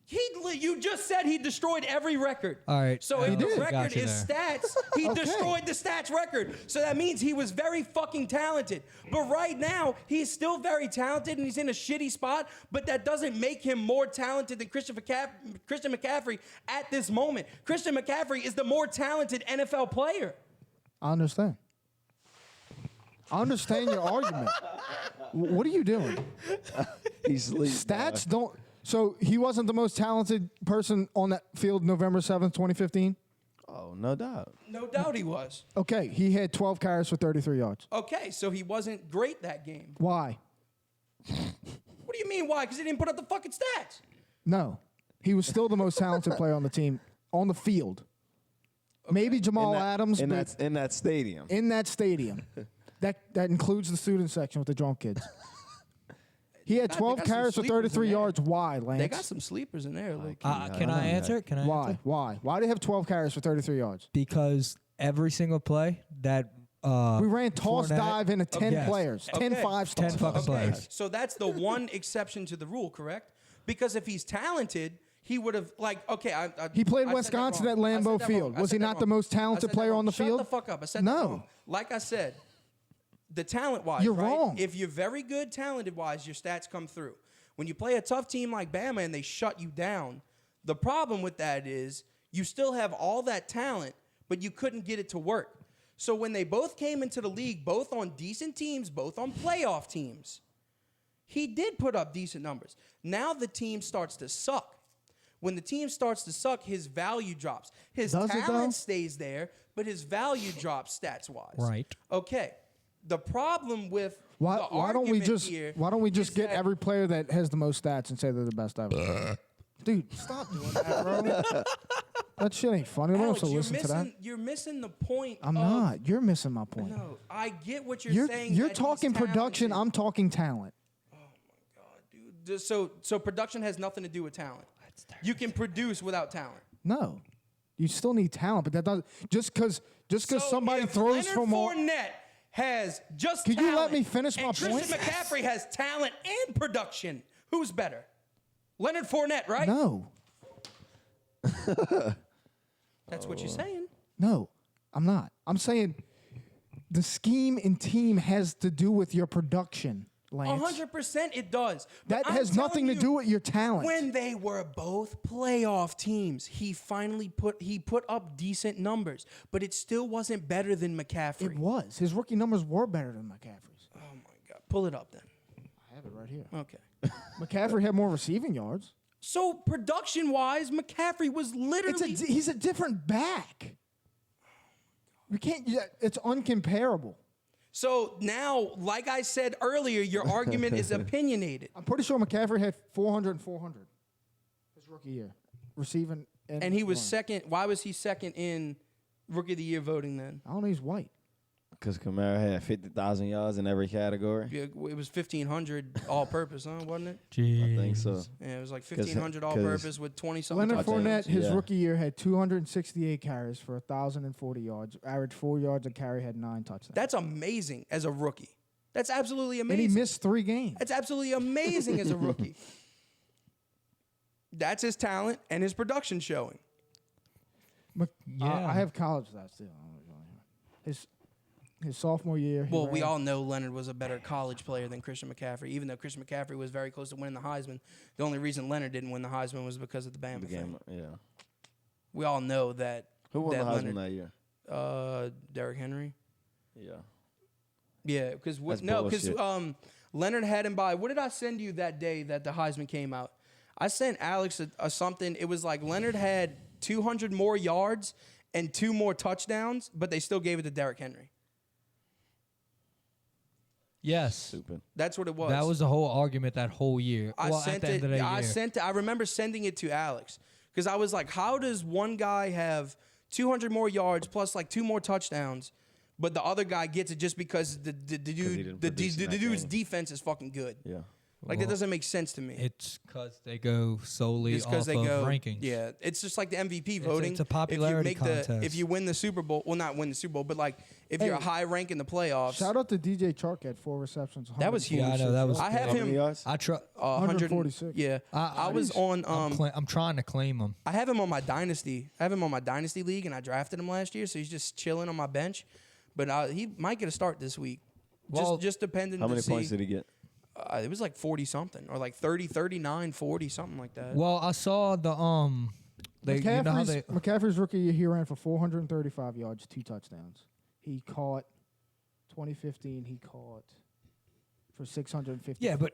Speaker 1: You just said he destroyed every record.
Speaker 3: All right.
Speaker 1: So if the
Speaker 3: Got
Speaker 1: record
Speaker 3: you
Speaker 1: is
Speaker 3: there.
Speaker 1: stats, he destroyed the stats record. So that means he was very fucking talented. But right now, he's still very talented and he's in a shitty spot, but that doesn't make him more talented than Christian McCaffrey at this moment. Christian McCaffrey is the more talented NFL player.
Speaker 4: I understand. I understand your argument. What are you doing?
Speaker 5: He's sleep.
Speaker 4: Stats don't. So he wasn't the most talented person on that field November 7th, 2015?
Speaker 5: Oh, no doubt.
Speaker 1: No doubt he was.
Speaker 4: Okay, he had 12 carries for 33 yards.
Speaker 1: Okay, so he wasn't great that game.
Speaker 4: Why?
Speaker 1: What do you mean why? Because he didn't put up the fucking stats.
Speaker 4: No. He was still the most talented player on the team, on the field. Okay. Maybe Jamal Adams,
Speaker 5: in
Speaker 4: but
Speaker 5: that stadium.
Speaker 4: in that stadium. That includes the student section with the drunk kids. He had 12 carries for 33 yards. Why, Lance?
Speaker 1: They got some sleepers in there. Look.
Speaker 3: Can I answer? Can I
Speaker 4: Why?
Speaker 3: answer?
Speaker 4: Why? Why do they have 12 carries for 33 yards?
Speaker 3: Because every single play that
Speaker 4: We ran toss
Speaker 3: Fournette-
Speaker 4: dive into 10
Speaker 3: Yes.
Speaker 4: players. 10
Speaker 1: Okay.
Speaker 4: 5-stars.
Speaker 3: 10 fucking players.
Speaker 1: So that's the one exception to the rule, correct? Because if he's talented, he would have
Speaker 4: He played
Speaker 1: I said
Speaker 4: Wisconsin
Speaker 1: that
Speaker 4: at
Speaker 1: wrong. I
Speaker 4: Lambeau
Speaker 1: said that
Speaker 4: Field.
Speaker 1: wrong. I
Speaker 4: Was
Speaker 1: said
Speaker 4: he
Speaker 1: that
Speaker 4: not the
Speaker 1: wrong.
Speaker 4: most
Speaker 1: I
Speaker 4: talented
Speaker 1: said that
Speaker 4: player
Speaker 1: wrong.
Speaker 4: on the
Speaker 1: Shut
Speaker 4: field?
Speaker 1: the fuck up. I said
Speaker 4: No.
Speaker 1: that wrong. Like I said, the talent-wise,
Speaker 4: You're
Speaker 1: right?
Speaker 4: wrong.
Speaker 1: If you're very good talented-wise, your stats come through. When you play a tough team like Bama and they shut you down, the problem with that is you still have all that talent, but you couldn't get it to work. So when they both came into the league, both on decent teams, both on playoff teams, he did put up decent numbers. Now the team starts to suck. When the team starts to suck, his value drops. His
Speaker 4: Does it, though?
Speaker 1: talent stays there, but his value drops stats-wise.
Speaker 3: Right.
Speaker 1: Okay. The problem with
Speaker 4: Why
Speaker 1: the
Speaker 4: don't we
Speaker 1: argument
Speaker 4: just
Speaker 1: here
Speaker 4: get
Speaker 1: is that-
Speaker 4: every player that has the most stats and say they're the best ever? Dude, stop doing that, bro. That shit ain't funny.
Speaker 1: Alex,
Speaker 4: Don't
Speaker 1: you're
Speaker 4: listen to that.
Speaker 1: You're missing the point.
Speaker 4: I'm
Speaker 1: of-
Speaker 4: not. You're missing my point.
Speaker 1: No, I get what you're
Speaker 4: You're
Speaker 1: saying.
Speaker 4: you're
Speaker 1: that he's
Speaker 4: talking production.
Speaker 1: talented.
Speaker 4: I'm talking talent.
Speaker 1: Dude, so production has nothing to do with talent. You can produce without talent.
Speaker 4: No, you still need talent, but that doesn't just because
Speaker 1: So
Speaker 4: somebody
Speaker 1: if
Speaker 4: throws
Speaker 1: Leonard
Speaker 4: from all.
Speaker 1: Fournette has just
Speaker 4: Could you
Speaker 1: talent,
Speaker 4: let me finish my
Speaker 1: and Christian
Speaker 4: point?
Speaker 1: McCaffrey has talent and production. Who's better? Leonard Fournette, right?
Speaker 4: No,
Speaker 1: That's what you're saying.
Speaker 4: no, I'm not. I'm saying the scheme and team has to do with your production, Lance.
Speaker 1: 100% it does. But
Speaker 4: That
Speaker 1: I'm
Speaker 4: has nothing to
Speaker 1: telling
Speaker 4: do
Speaker 1: you,
Speaker 4: with your talent.
Speaker 1: When they were both playoff teams, he finally put up decent numbers, but it still wasn't better than McCaffrey.
Speaker 4: It was. His rookie numbers were better than McCaffrey's.
Speaker 1: Oh my God. Pull it up then.
Speaker 4: I have it right here.
Speaker 1: Okay.
Speaker 4: McCaffrey had more receiving yards.
Speaker 1: So production-wise, McCaffrey was literally
Speaker 4: He's a different back. We can't. It's uncomparable.
Speaker 1: So now, like I said earlier, your argument is opinionated.
Speaker 4: I'm pretty sure McCaffrey had 400 and 400 his rookie year, receiving.
Speaker 1: And he was
Speaker 4: running.
Speaker 1: second. Why was he second in Rookie of the Year voting then?
Speaker 4: I don't know. He's white.
Speaker 5: Because Kamara had 50,000 yards in every category.
Speaker 1: Yeah, it was 1,500 all-purpose, huh? Wasn't it?
Speaker 5: I think so.
Speaker 1: Yeah, it was like 1,500 all-purpose with 20-something
Speaker 4: Leonard
Speaker 1: touchdowns.
Speaker 4: Fournette, his
Speaker 5: Yeah.
Speaker 4: rookie year, had 268 carries for 1,040 yards. Average 4 yards a carry, had 9 touchdowns.
Speaker 1: That's amazing as a rookie. That's absolutely
Speaker 4: and
Speaker 1: amazing.
Speaker 4: he missed 3 games.
Speaker 1: That's absolutely amazing as a rookie. That's his talent and his production showing.
Speaker 3: Yeah.
Speaker 4: I have college stats too. His sophomore year.
Speaker 1: Well, we all know Leonard was a better college player than Christian McCaffrey, even though Christian McCaffrey was very close to winning the Heisman. The only reason Leonard didn't win the Heisman was because of the Bama thing.
Speaker 5: Yeah.
Speaker 1: We all know that.
Speaker 5: Who won the
Speaker 1: that
Speaker 5: Heisman
Speaker 1: Leonard,
Speaker 5: that year?
Speaker 1: Derrick Henry.
Speaker 5: Yeah.
Speaker 1: Yeah, because
Speaker 5: bullshit.
Speaker 1: Leonard had him by. What did I send you that day that the Heisman came out? I sent Alex a something. It was like Leonard had 200 more yards and 2 more touchdowns, but they still gave it to Derrick Henry.
Speaker 3: Yes.
Speaker 5: Stupid.
Speaker 1: That's what it was.
Speaker 3: That was the whole argument that whole year.
Speaker 1: I
Speaker 3: well,
Speaker 1: sent
Speaker 3: at the
Speaker 1: it.
Speaker 3: end of the year.
Speaker 1: I remember sending it to Alex because I was like, "How does one guy have 200 more yards plus like 2 more touchdowns, but the other guy gets it just because the
Speaker 5: didn't produce in that
Speaker 1: dude's
Speaker 5: game.
Speaker 1: defense is fucking good?"
Speaker 5: Yeah.
Speaker 1: Like that doesn't make sense to me.
Speaker 3: It's because they go solely
Speaker 1: Just
Speaker 3: off
Speaker 1: because they
Speaker 3: of
Speaker 1: go,
Speaker 3: rankings.
Speaker 1: yeah, it's just like the MVP voting.
Speaker 3: It's a popularity contest.
Speaker 1: If you win the Super Bowl, well, not win the Super Bowl, but like if you're a high rank in the playoffs.
Speaker 4: Shout out to DJ Chark at 4 receptions.
Speaker 1: That was huge.
Speaker 3: Yeah, I know that was.
Speaker 1: I have
Speaker 5: How many
Speaker 1: him.
Speaker 5: yards?
Speaker 3: I try.
Speaker 4: 146.
Speaker 1: Yeah, I was on.
Speaker 3: I'm trying to claim him.
Speaker 1: I have him on my dynasty. I have him on my dynasty league, and I drafted him last year, so he's just chilling on my bench. But he might get a start this week.
Speaker 3: Well,
Speaker 1: just depending.
Speaker 5: How many
Speaker 1: to see.
Speaker 5: points did he get?
Speaker 1: It was like 40 something, or like 30, 39, 40, something like that.
Speaker 3: Well, I saw the They, you know how they,
Speaker 4: McCaffrey's rookie year, he ran for 435 yards, 2 touchdowns. He caught 2015. He caught for 650.
Speaker 3: Yeah, but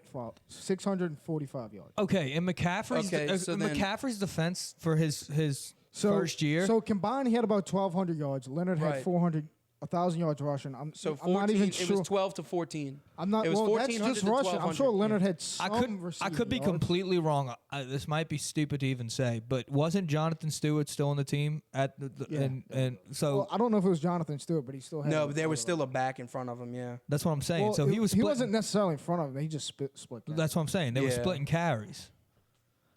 Speaker 4: 645 yards.
Speaker 3: okay, in McCaffrey's
Speaker 1: Okay, so then-
Speaker 3: McCaffrey's defense for his
Speaker 4: So,
Speaker 3: first year.
Speaker 4: So combined, he had about 1,200 yards. Leonard had
Speaker 1: Right.
Speaker 4: 1,000 yards rushing.
Speaker 1: So
Speaker 4: I'm
Speaker 1: 14,
Speaker 4: not even sure.
Speaker 1: it was 12 to 14.
Speaker 4: I'm not.
Speaker 1: It was
Speaker 4: Well, that's
Speaker 1: 1,400
Speaker 4: just
Speaker 1: to
Speaker 4: rushing. I'm sure
Speaker 1: 1,200.
Speaker 4: Leonard
Speaker 1: Yeah.
Speaker 4: had some.
Speaker 3: I could be
Speaker 4: receiving yards.
Speaker 3: completely wrong. This might be stupid to even say, but wasn't Jonathan Stewart still on the team at the
Speaker 4: Yeah.
Speaker 3: and so
Speaker 4: Well, I don't know if it was Jonathan Stewart, but he still had.
Speaker 1: No, but there was still a back in front of him, yeah.
Speaker 3: that's what I'm saying.
Speaker 4: Well,
Speaker 3: so he was
Speaker 4: He
Speaker 3: splitting,
Speaker 4: wasn't necessarily in front of him. He just split. That.
Speaker 3: That's what I'm saying. They were
Speaker 1: Yeah.
Speaker 3: splitting carries.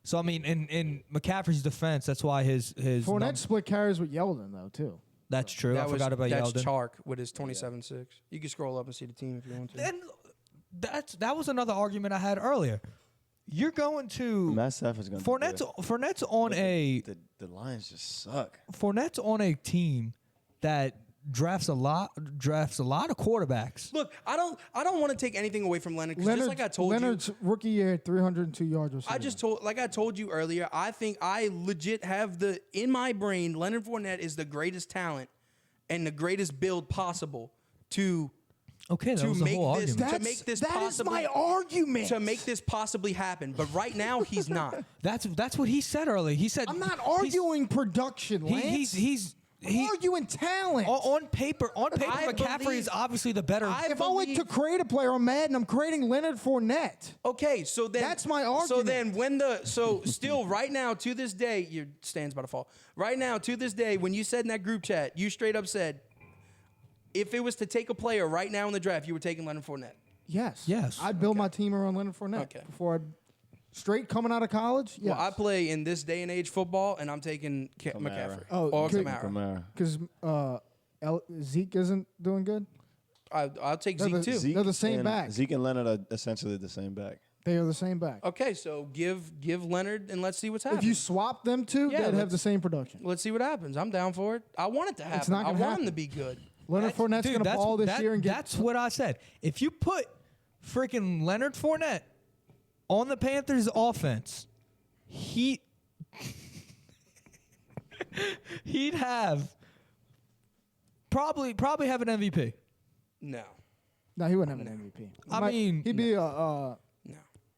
Speaker 3: So I mean, in McCaffrey's defense, that's why his
Speaker 4: Fournette split carries with Yeldon though too.
Speaker 3: that's true. I
Speaker 1: That
Speaker 3: forgot about
Speaker 1: that's
Speaker 3: Yeldon.
Speaker 1: Chark with his 27-6. You can scroll up and see the team if you want to.
Speaker 3: And that was another argument I had earlier. You're going to
Speaker 5: Matt Stafford's going to
Speaker 3: Fournette's on a
Speaker 5: The Lions just suck.
Speaker 3: Fournette's on a team that drafts a lot of quarterbacks.
Speaker 1: Look, I don't want to take anything away from Leonard, because just like I told
Speaker 4: Leonard's rookie year had 302 yards receiving.
Speaker 1: I told you earlier, I think I legit have in my brain, Leonard Fournette is the greatest talent and the greatest build possible to
Speaker 3: Okay, that
Speaker 1: to
Speaker 3: was the
Speaker 1: make
Speaker 3: whole
Speaker 1: this
Speaker 3: argument.
Speaker 1: to make this
Speaker 4: that is
Speaker 1: possibly
Speaker 4: my argument.
Speaker 1: to make this possibly happen. But right now he's not.
Speaker 3: That's what he said earlier. He said
Speaker 4: I'm not arguing production, Lance.
Speaker 3: he's
Speaker 4: I'm arguing talent.
Speaker 3: on paper.
Speaker 1: I
Speaker 3: McCaffrey
Speaker 1: believe-
Speaker 3: is obviously the better.
Speaker 4: If I went to create a player on Madden, I'm creating Leonard Fournette.
Speaker 1: Okay, so then
Speaker 4: That's my
Speaker 1: So
Speaker 4: argument.
Speaker 1: then still right now to this day, your stand's about to fall. Right now to this day, when you said in that group chat, you straight up said, if it was to take a player right now in the draft, you were taking Leonard Fournette.
Speaker 4: Yes. I'd build my team around Leonard Fournette
Speaker 1: Okay.
Speaker 4: before I'd straight coming out of college. Yes.
Speaker 1: Well, I play in this day and age football, and I'm taking McCaffrey
Speaker 4: Oh,
Speaker 1: or
Speaker 4: could-
Speaker 1: Kamara.
Speaker 4: because Zeke isn't doing good.
Speaker 1: I'll take
Speaker 4: They're
Speaker 1: Zeke
Speaker 4: the-
Speaker 1: too.
Speaker 4: They're the same
Speaker 5: and
Speaker 4: back.
Speaker 5: Zeke and Leonard are essentially the same back.
Speaker 4: They are the same back.
Speaker 1: Okay, so give Leonard and let's see what's happening.
Speaker 4: If you swap them two,
Speaker 1: Yeah,
Speaker 4: they'd have
Speaker 1: let's-
Speaker 4: the same production.
Speaker 1: Let's see what happens. I'm down for it. I want it to happen.
Speaker 4: not
Speaker 1: I
Speaker 4: gonna
Speaker 1: want him
Speaker 4: happen.
Speaker 1: to be good.
Speaker 4: Leonard Fournette's going to ball this year and get.
Speaker 3: That's what I said. If you put freaking Leonard Fournette on the Panthers offense, he'd have probably have an MVP.
Speaker 1: No,
Speaker 4: No, he wouldn't have an MVP.
Speaker 3: I mean,
Speaker 4: he'd be
Speaker 1: no.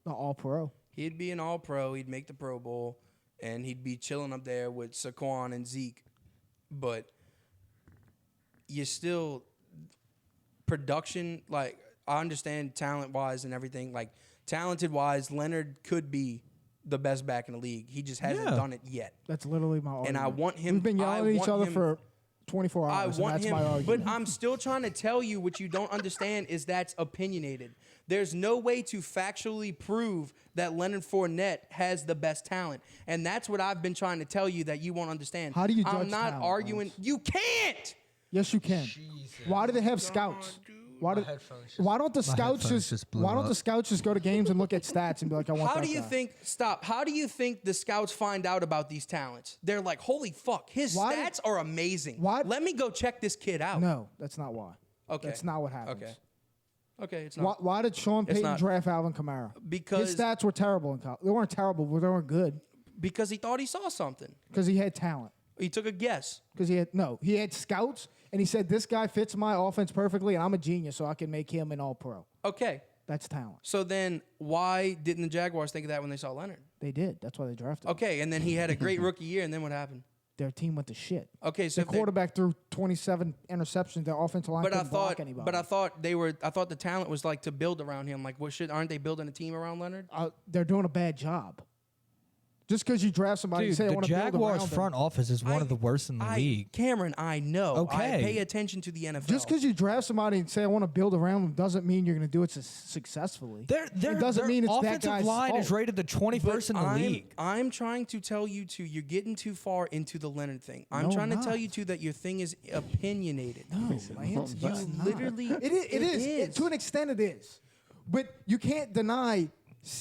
Speaker 4: an All-Pro.
Speaker 1: He'd be an All-Pro. He'd make the Pro Bowl, and he'd be chilling up there with Saquon and Zeke. But you still production. Like, I understand talent-wise and everything. Like, talented-wise, Leonard could be the best back in the league. He just hasn't
Speaker 3: Yeah.
Speaker 1: done it yet.
Speaker 4: That's literally my argument.
Speaker 1: And I want him.
Speaker 4: We've been
Speaker 1: I
Speaker 4: yelling at each
Speaker 1: want
Speaker 4: other
Speaker 1: him-
Speaker 4: for 24
Speaker 1: I
Speaker 4: hours.
Speaker 1: want
Speaker 4: and that's
Speaker 1: him,
Speaker 4: my argument.
Speaker 1: but I'm still trying to tell you what you don't understand is that's opinionated. There's no way to factually prove that Leonard Fournette has the best talent, and that's what I've been trying to tell you that you won't understand.
Speaker 4: How do you
Speaker 1: I'm
Speaker 4: judge
Speaker 1: not
Speaker 4: talent,
Speaker 1: arguing.
Speaker 4: Lance?
Speaker 1: You can't.
Speaker 4: Yes, you can. Why do they have scouts? Why don't the scouts just
Speaker 3: blew
Speaker 4: why don't
Speaker 3: up.
Speaker 4: the scouts just go to games and look at stats and be like, I want
Speaker 1: How
Speaker 4: that
Speaker 1: do you
Speaker 4: guy?
Speaker 1: think? Stop. How do you think the scouts find out about these talents? They're like, holy fuck, his
Speaker 4: Why-
Speaker 1: stats are amazing.
Speaker 4: why-
Speaker 1: Let me go check this kid out.
Speaker 4: No, that's not why.
Speaker 1: Okay.
Speaker 4: That's not what happens.
Speaker 1: Okay. Okay, it's not.
Speaker 4: Why did Sean Payton
Speaker 1: not.
Speaker 4: draft Alvin Kamara?
Speaker 1: Because-
Speaker 4: his stats were terrible in college. They weren't terrible, but they weren't good
Speaker 1: Because he thought he saw something.
Speaker 4: because he had talent.
Speaker 1: He took a guess.
Speaker 4: Because he had scouts, and he said this guy fits my offense perfectly, and I'm a genius, so I can make him an All-Pro.
Speaker 1: Okay.
Speaker 4: That's talent.
Speaker 1: So then why didn't the Jaguars think of that when they saw Leonard?
Speaker 4: They did. That's why they drafted him.
Speaker 1: Okay, and then he had a great rookie year, and then what happened?
Speaker 4: Their team went to shit.
Speaker 1: Okay, so
Speaker 4: Their
Speaker 1: if they-
Speaker 4: quarterback threw 27 interceptions. Their offensive line couldn't block anybody.
Speaker 1: I thought the talent was like to build around him. Like, aren't they building a team around Leonard?
Speaker 4: They're doing a bad job.
Speaker 2: Just because you draft somebody and
Speaker 3: Dude,
Speaker 2: say I
Speaker 3: the
Speaker 2: want to build
Speaker 3: Jaguars
Speaker 2: around
Speaker 3: front
Speaker 2: them.
Speaker 3: office is one of the worst in the league.
Speaker 1: Cameron, I know.
Speaker 3: Okay.
Speaker 1: I pay attention to the NFL.
Speaker 2: Just because you draft somebody and say I want to build around them doesn't mean you're going to do it successfully.
Speaker 3: It
Speaker 2: doesn't mean it's that
Speaker 3: offensive
Speaker 2: guy's
Speaker 3: line
Speaker 2: fault.
Speaker 3: is rated the 21st in the league.
Speaker 1: I'm trying to tell you you're getting too far into the Leonard thing. I'm
Speaker 2: No,
Speaker 1: trying to
Speaker 2: I'm
Speaker 1: tell
Speaker 2: not.
Speaker 1: you that your thing is opinionated.
Speaker 2: No, Lance,
Speaker 1: You
Speaker 2: it's not.
Speaker 1: literally
Speaker 2: It is. To an extent, it is. But you can't deny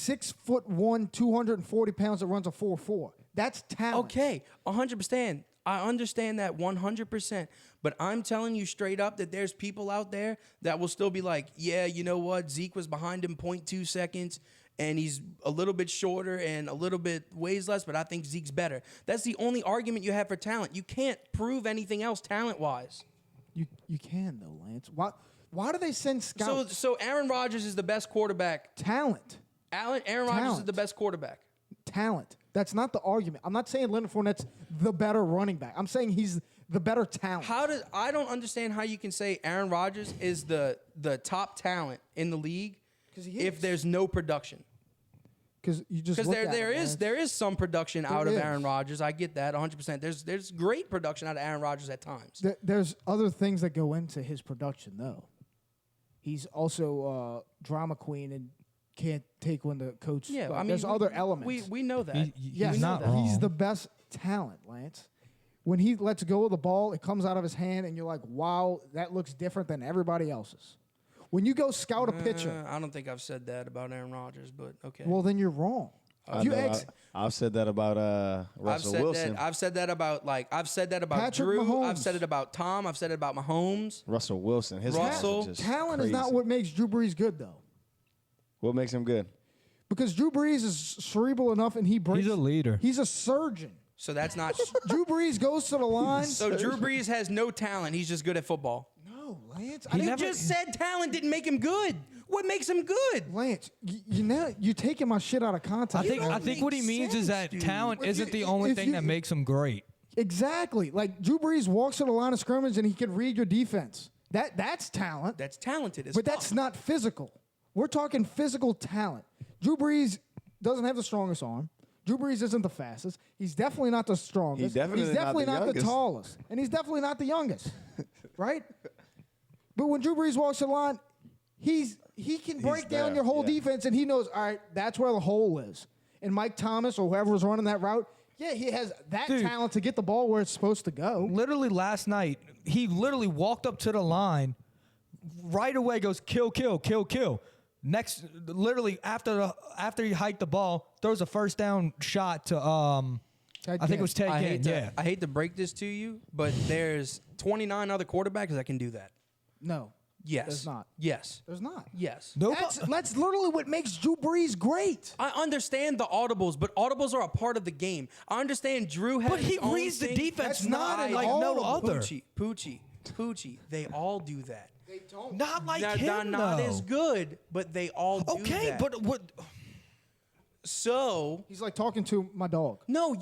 Speaker 2: 6'1", 240 pounds that runs a 4.4. That's talent.
Speaker 1: Okay, 100%. I understand that 100%. But I'm telling you straight up that there's people out there that will still be like, yeah, you know what? Zeke was behind him 0.2 seconds, and he's a little bit shorter and a little bit weighs less, but I think Zeke's better. That's the only argument you have for talent. You can't prove anything else talent-wise.
Speaker 2: You can though, Lance. Why do they send scouts?
Speaker 1: So Aaron Rodgers is the best quarterback.
Speaker 2: Talent.
Speaker 1: Aaron Rodgers is
Speaker 2: Talent.
Speaker 1: the best quarterback.
Speaker 2: Talent. That's not the argument. I'm not saying Leonard Fournette's the better running back. I'm saying he's the better talent.
Speaker 1: I don't understand how you can say Aaron Rodgers is the top talent in the league
Speaker 2: 'Cause he
Speaker 1: if
Speaker 2: is.
Speaker 1: there's no production.
Speaker 2: Because you just
Speaker 1: Because
Speaker 2: look at it, Lance.
Speaker 1: there is some production out of
Speaker 2: is.
Speaker 1: Aaron Rodgers. I get that 100%. There's great production out of Aaron Rodgers at times.
Speaker 2: There's other things that go into his production though. He's also drama queen and can't take when the coach.
Speaker 1: Yeah, I mean,
Speaker 2: there's other elements.
Speaker 1: We know that.
Speaker 2: Yes,
Speaker 3: He's not
Speaker 2: he's
Speaker 3: wrong.
Speaker 2: the best talent, Lance. When he lets go of the ball, it comes out of his hand, and you're like, "Wow, that looks different than everybody else's." When you go scout a pitcher,
Speaker 1: I don't think I've said that about Aaron Rodgers, but okay.
Speaker 2: well, then you're wrong.
Speaker 5: I've said that about Russell Wilson.
Speaker 1: I've said that about
Speaker 2: Patrick
Speaker 1: Drew.
Speaker 2: Mahomes.
Speaker 1: I've said it about Tom. I've said it about Mahomes.
Speaker 5: Russell Wilson. His
Speaker 1: Russell.
Speaker 5: hands are just
Speaker 2: Talent is
Speaker 5: crazy.
Speaker 2: not what makes Drew Brees good, though,
Speaker 5: What makes him good?
Speaker 2: because Drew Brees is cerebral enough, and he breaks.
Speaker 3: He's a leader.
Speaker 2: He's a surgeon.
Speaker 1: So that's not.
Speaker 2: Drew Brees goes to the line.
Speaker 1: So Drew Brees has no talent. He's just good at football.
Speaker 2: No, Lance.
Speaker 1: You just said talent didn't make him good. What makes him good?
Speaker 2: Lance, you're taking my shit out of context.
Speaker 3: I think what he means is that talent
Speaker 2: But
Speaker 3: isn't the
Speaker 2: if
Speaker 3: only thing
Speaker 2: you-
Speaker 3: that makes him great.
Speaker 2: Exactly. Like Drew Brees walks to the line of scrimmage and he can read your defense. That's talent.
Speaker 1: That's talented as
Speaker 2: But
Speaker 1: fuck.
Speaker 2: that's not physical. We're talking physical talent. Drew Brees doesn't have the strongest arm. Drew Brees isn't the fastest. He's definitely not the strongest.
Speaker 5: He's definitely not the
Speaker 2: not the
Speaker 5: youngest.
Speaker 2: tallest. And he's definitely not the youngest. Right? But when Drew Brees walks to the line, he can break down
Speaker 5: there,
Speaker 2: your whole
Speaker 5: yeah.
Speaker 2: defense, and he knows, all right, that's where the hole is. And Mike Thomas or whoever was running that route, yeah, he has that
Speaker 3: Dude.
Speaker 2: talent to get the ball where it's supposed to go.
Speaker 3: Literally last night, he literally walked up to the line, right away goes kill, kill, kill, kill. Next, literally after he hiked the ball, throws a first down shot to I think it was Ted
Speaker 1: I
Speaker 3: Ginn.
Speaker 1: hate to,
Speaker 3: Yeah,
Speaker 1: I hate to break this to you, but there's 29 other quarterbacks that can do that.
Speaker 2: No.
Speaker 1: Yes.
Speaker 2: There's not.
Speaker 1: Yes.
Speaker 2: There's not.
Speaker 1: Yes.
Speaker 3: Nope.
Speaker 2: That's literally what makes Drew Brees great.
Speaker 1: I understand the audibles, but audibles are a part of the game. I understand Drew has
Speaker 3: but he
Speaker 1: his own
Speaker 3: reads the
Speaker 1: thing.
Speaker 3: defense
Speaker 2: That's not
Speaker 3: not
Speaker 2: an
Speaker 3: like no
Speaker 2: audible.
Speaker 3: other.
Speaker 1: Poochie. They all do that.
Speaker 2: They don't.
Speaker 3: Not like
Speaker 1: They're
Speaker 3: him
Speaker 1: not
Speaker 3: though.
Speaker 1: as good, but they all do
Speaker 3: Okay,
Speaker 1: that.
Speaker 3: but what?
Speaker 1: So
Speaker 2: He's like talking to my dog.
Speaker 1: no,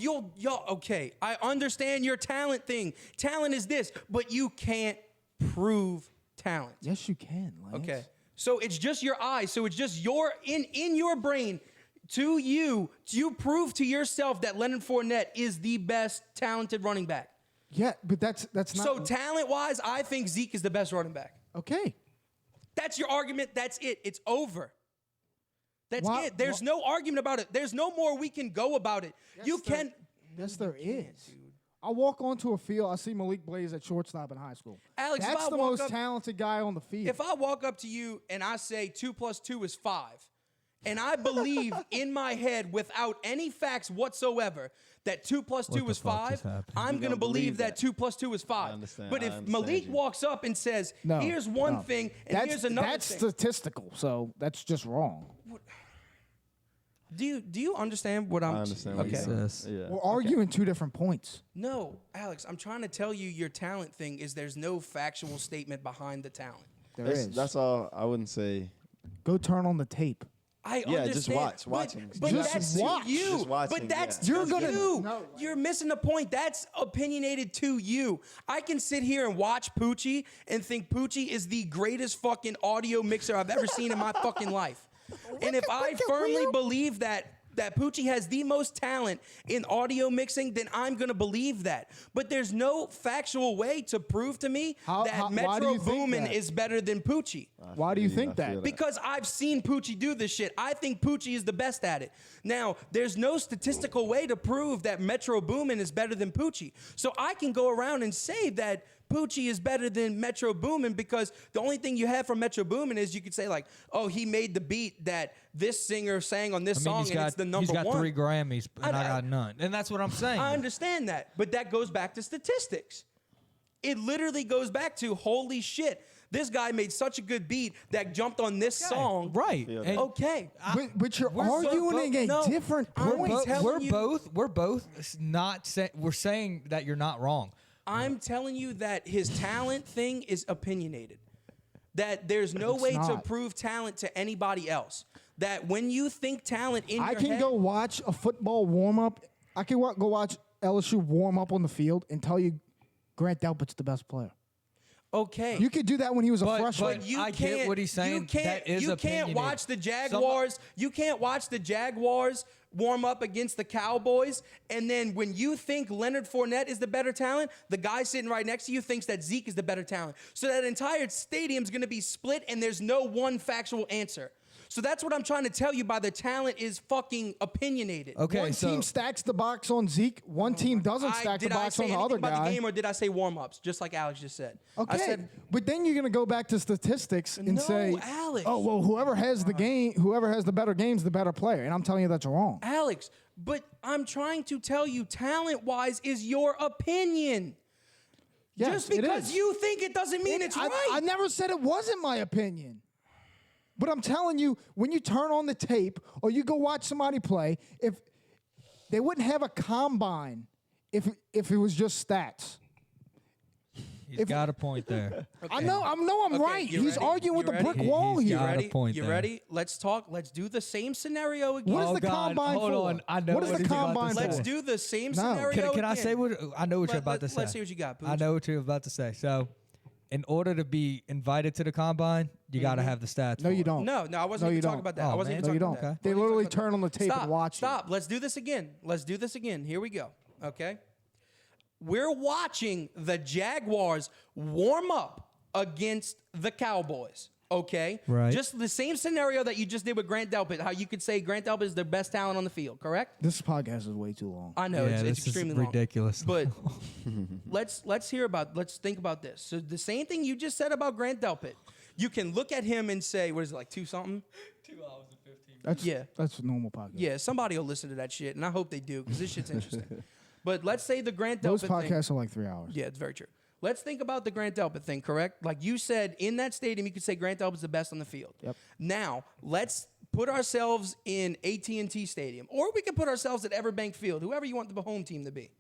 Speaker 1: okay. I understand your talent thing. Talent is this, but you can't prove talent.
Speaker 2: Yes, you can, Lance.
Speaker 1: Okay. So it's just your eyes. So it's just in your brain to you prove to yourself that Leonard Fournette is the best talented running back.
Speaker 2: Yeah, but that's not.
Speaker 1: So talent-wise, I think Zeke is the best running back.
Speaker 2: okay.
Speaker 1: That's your argument. That's it. It's over. That's
Speaker 2: Why-
Speaker 1: it. There's no argument about it. There's no more we can go about it. You can.
Speaker 2: Yes, there is. I walk onto a field. I see Malik Blaise at shortstop in high school.
Speaker 1: Alex, if
Speaker 2: that's
Speaker 1: I
Speaker 2: the
Speaker 1: walk
Speaker 2: most
Speaker 1: up-
Speaker 2: talented guy on the field.
Speaker 1: If I walk up to you and I say 2 + 2 is 5, and I believe in my head without any facts whatsoever that 2 + 2
Speaker 3: the
Speaker 1: is
Speaker 3: fuck
Speaker 1: 5,
Speaker 3: just happened?
Speaker 1: I'm going to
Speaker 5: don't
Speaker 1: believe
Speaker 5: believe
Speaker 1: that
Speaker 5: that.
Speaker 1: 2 + 2 is 5.
Speaker 5: understand-
Speaker 1: But
Speaker 5: I
Speaker 1: if
Speaker 5: understand
Speaker 1: Malik
Speaker 5: you.
Speaker 1: walks up and says,
Speaker 2: no,
Speaker 1: here's one
Speaker 2: no.
Speaker 1: thing and here's another
Speaker 2: that's
Speaker 1: thing.
Speaker 2: statistical, so that's just wrong.
Speaker 1: Do you understand what I'm
Speaker 5: I understand what
Speaker 1: okay.
Speaker 5: you're
Speaker 3: Yes.
Speaker 5: saying. Yeah.
Speaker 2: We're arguing two different points.
Speaker 1: No, Alex, I'm trying to tell you your talent thing is there's no factual statement behind the talent.
Speaker 2: There is.
Speaker 5: That's all. I wouldn't say.
Speaker 2: Go turn on the tape.
Speaker 1: I
Speaker 5: Yeah,
Speaker 1: understand.
Speaker 5: just watch. Watching.
Speaker 1: But
Speaker 2: Just
Speaker 1: that's
Speaker 2: watch.
Speaker 1: to you.
Speaker 5: Just watching,
Speaker 1: but that's
Speaker 5: yeah.
Speaker 1: to
Speaker 2: You're gonna-
Speaker 1: you.
Speaker 2: No,
Speaker 1: You're missing the point. That's opinionated to you. I can sit here and watch Poochie and think Poochie is the greatest fucking audio mixer I've ever seen in my fucking life. And if I firmly believe that that Poochie has the most talent in audio mixing, then I'm going to believe that. But there's no factual way to prove to me
Speaker 2: why
Speaker 1: that
Speaker 2: do
Speaker 1: Metro
Speaker 2: you think
Speaker 1: Boomin
Speaker 2: that?
Speaker 1: is better than Poochie.
Speaker 2: Why do you think
Speaker 5: I
Speaker 2: that?
Speaker 5: feel
Speaker 1: Because I've seen Poochie do this shit. I think Poochie is the best at it. Now, there's no statistical way to prove that Metro Boomin is better than Poochie. So I can go around and say that Poochie is better than Metro Boomin because the only thing you have from Metro Boomin is you could say like, oh, he made the beat that this singer sang on this song and it's the number one.
Speaker 3: He's got 3 Grammys, and I got none. And that's what I'm saying.
Speaker 1: I understand that, but that goes back to statistics. It literally goes back to, holy shit, this guy made such a good beat that jumped on this song.
Speaker 3: Right.
Speaker 5: Yeah.
Speaker 3: And
Speaker 1: Okay.
Speaker 2: But you're arguing a different point.
Speaker 3: we're both not saying, we're saying that you're not wrong.
Speaker 1: I'm telling you that his talent thing is opinionated. That there's no way to
Speaker 2: not.
Speaker 1: prove talent to anybody else. That when you think talent in
Speaker 2: I
Speaker 1: your
Speaker 2: can
Speaker 1: head,
Speaker 2: go watch a football warm up. I can go watch LSU warm up on the field and tell you Grant Delpit's the best player.
Speaker 1: okay.
Speaker 2: You could do that when he was a
Speaker 3: But-
Speaker 2: freshman.
Speaker 3: but I get what he's saying.
Speaker 1: You can't,
Speaker 3: That is
Speaker 1: you can't
Speaker 3: opinionated.
Speaker 1: watch the Jaguars. You can't watch the Jaguars warm up against the Cowboys, and then when you think Leonard Fournette is the better talent, the guy sitting right next to you thinks that Zeke is the better talent. So that entire stadium's going to be split, and there's no one factual answer. So that's what I'm trying to tell you by the talent is fucking opinionated.
Speaker 3: Okay,
Speaker 2: one
Speaker 3: so
Speaker 2: team stacks the box on Zeke. One team doesn't stack the
Speaker 1: Did I
Speaker 2: box
Speaker 1: say
Speaker 2: on the
Speaker 1: anything
Speaker 2: other
Speaker 1: about
Speaker 2: guy.
Speaker 1: the game, or did I say warm-ups, just like Alex just said?
Speaker 2: Okay,
Speaker 1: I said,
Speaker 2: but then you're gonna go back to statistics and
Speaker 1: No,
Speaker 2: say,
Speaker 1: Alex.
Speaker 2: "Oh, well, whoever has the game, whoever has the better game's the better player." And I'm telling you that's wrong.
Speaker 1: Alex, but I'm trying to tell you, talent-wise is your opinion.
Speaker 2: Yes,
Speaker 1: Just
Speaker 2: it
Speaker 1: because
Speaker 2: is.
Speaker 1: you think it doesn't mean it's right.
Speaker 2: I never said it wasn't my opinion. But I'm telling you, when you turn on the tape or you go watch somebody play, if they wouldn't have a combine if it was just stats.
Speaker 3: he's got a point there.
Speaker 2: I know I'm
Speaker 1: Okay,
Speaker 2: right.
Speaker 1: you
Speaker 2: He's
Speaker 1: ready?
Speaker 2: arguing with
Speaker 1: You
Speaker 2: a brick
Speaker 1: ready?
Speaker 2: wall
Speaker 3: He's
Speaker 2: here.
Speaker 3: got a
Speaker 1: ready?
Speaker 3: point
Speaker 1: You
Speaker 3: there.
Speaker 1: ready? Let's talk. Let's do the same scenario again.
Speaker 2: What is
Speaker 3: Oh,
Speaker 2: the
Speaker 3: God,
Speaker 2: combine
Speaker 3: hold
Speaker 2: for?
Speaker 3: on. I know
Speaker 2: what is
Speaker 3: what
Speaker 2: the
Speaker 3: he's about to
Speaker 2: combine
Speaker 3: say.
Speaker 2: for?
Speaker 1: Let's do the same
Speaker 2: No.
Speaker 1: scenario
Speaker 3: Can I
Speaker 1: again.
Speaker 3: say what I know what you're about to say?
Speaker 1: Let's see what you got, Pooch.
Speaker 3: I know what you're about to say. So, in order to be invited to the combine, you got to have the stats.
Speaker 2: No,
Speaker 3: for
Speaker 2: you
Speaker 3: it.
Speaker 2: don't.
Speaker 1: No, I wasn't
Speaker 2: No,
Speaker 1: even
Speaker 2: you
Speaker 1: talking
Speaker 2: don't.
Speaker 1: about that.
Speaker 3: Oh,
Speaker 1: I wasn't
Speaker 3: man.
Speaker 1: even
Speaker 2: No, you
Speaker 1: talking
Speaker 2: don't.
Speaker 1: about that.
Speaker 2: They
Speaker 1: I wasn't
Speaker 2: literally
Speaker 1: talking about
Speaker 2: turn on the tape
Speaker 1: Stop,
Speaker 2: and watch
Speaker 1: Stop. Let's do this again. Let's do this again. Here we go. Okay. We're watching the Jaguars warm up against the Cowboys. Okay.
Speaker 3: Right.
Speaker 1: Just the same scenario that you just did with Grant Delpit. How you could say Grant Delpit is the best talent on the field. Correct.
Speaker 2: This podcast is way too long.
Speaker 1: I know
Speaker 3: Yeah,
Speaker 1: it's
Speaker 3: this is
Speaker 1: extremely long.
Speaker 3: ridiculous.
Speaker 1: But let's think about this. So the same thing you just said about Grant Delpit. You can look at him and say, what is it, like 2 something?
Speaker 3: 2 hours and 15 minutes.
Speaker 2: That's a normal podcast.
Speaker 1: Yeah, somebody will listen to that shit, and I hope they do because this shit's interesting. But let's say the Grant Delpit
Speaker 2: Those
Speaker 1: thing.
Speaker 2: podcasts are like 3 hours.
Speaker 1: Yeah, it's very true. Let's think about the Grant Delpit thing, correct? Like you said, in that stadium, you could say Grant Delpit's the best on the field.
Speaker 2: Yep.
Speaker 1: Now, let's put ourselves in AT&T Stadium, or we can put ourselves at Everbank Field, whoever you want the home team to be.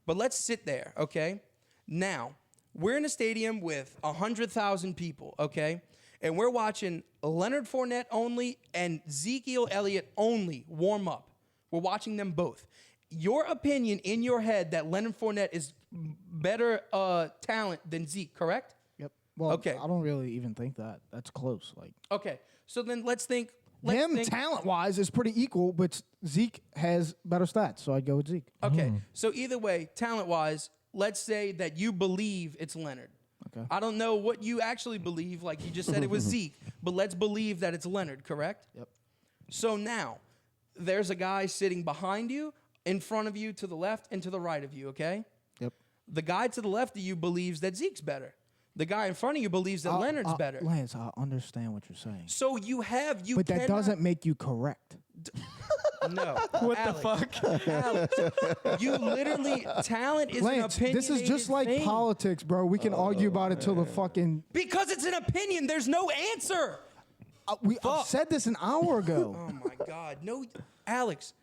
Speaker 1: But let's sit there, okay? Now, we're in a stadium with 100,000 people, okay? And we're watching Leonard Fournette only and Ezekiel Elliott only warm up. We're watching them both. Your opinion in your head that Leonard Fournette is better talent than Zeke, correct?
Speaker 2: Yep. Well,
Speaker 1: Okay.
Speaker 2: I don't really even think that. That's close. Like
Speaker 1: Okay. So then let's think.
Speaker 2: talent-wise is pretty equal, but Zeke has better stats, so I'd go with Zeke.
Speaker 1: Okay. So either way, talent-wise, let's say that you believe it's Leonard.
Speaker 2: Okay.
Speaker 1: I don't know what you actually believe. Like you just said it was Zeke, but let's believe that it's Leonard, correct?
Speaker 2: Yep.
Speaker 1: So now, there's a guy sitting behind you, in front of you, to the left, and to the right of you, okay?
Speaker 2: Yep.
Speaker 1: The guy to the left of you believes that Zeke's better. The guy in front of you believes that Leonard's better.
Speaker 2: Lance, I understand what you're saying.
Speaker 1: So you
Speaker 2: But that doesn't make you correct.
Speaker 1: No.
Speaker 3: What
Speaker 1: Alex,
Speaker 3: the fuck?
Speaker 1: Alex, you literally, talent is
Speaker 2: Lance,
Speaker 1: an opinion.
Speaker 2: this is just like politics, bro. We can argue about it till the fucking...
Speaker 1: Because it's an opinion. There's no answer.
Speaker 2: I said this an hour ago.
Speaker 1: Oh my God. No, Alex.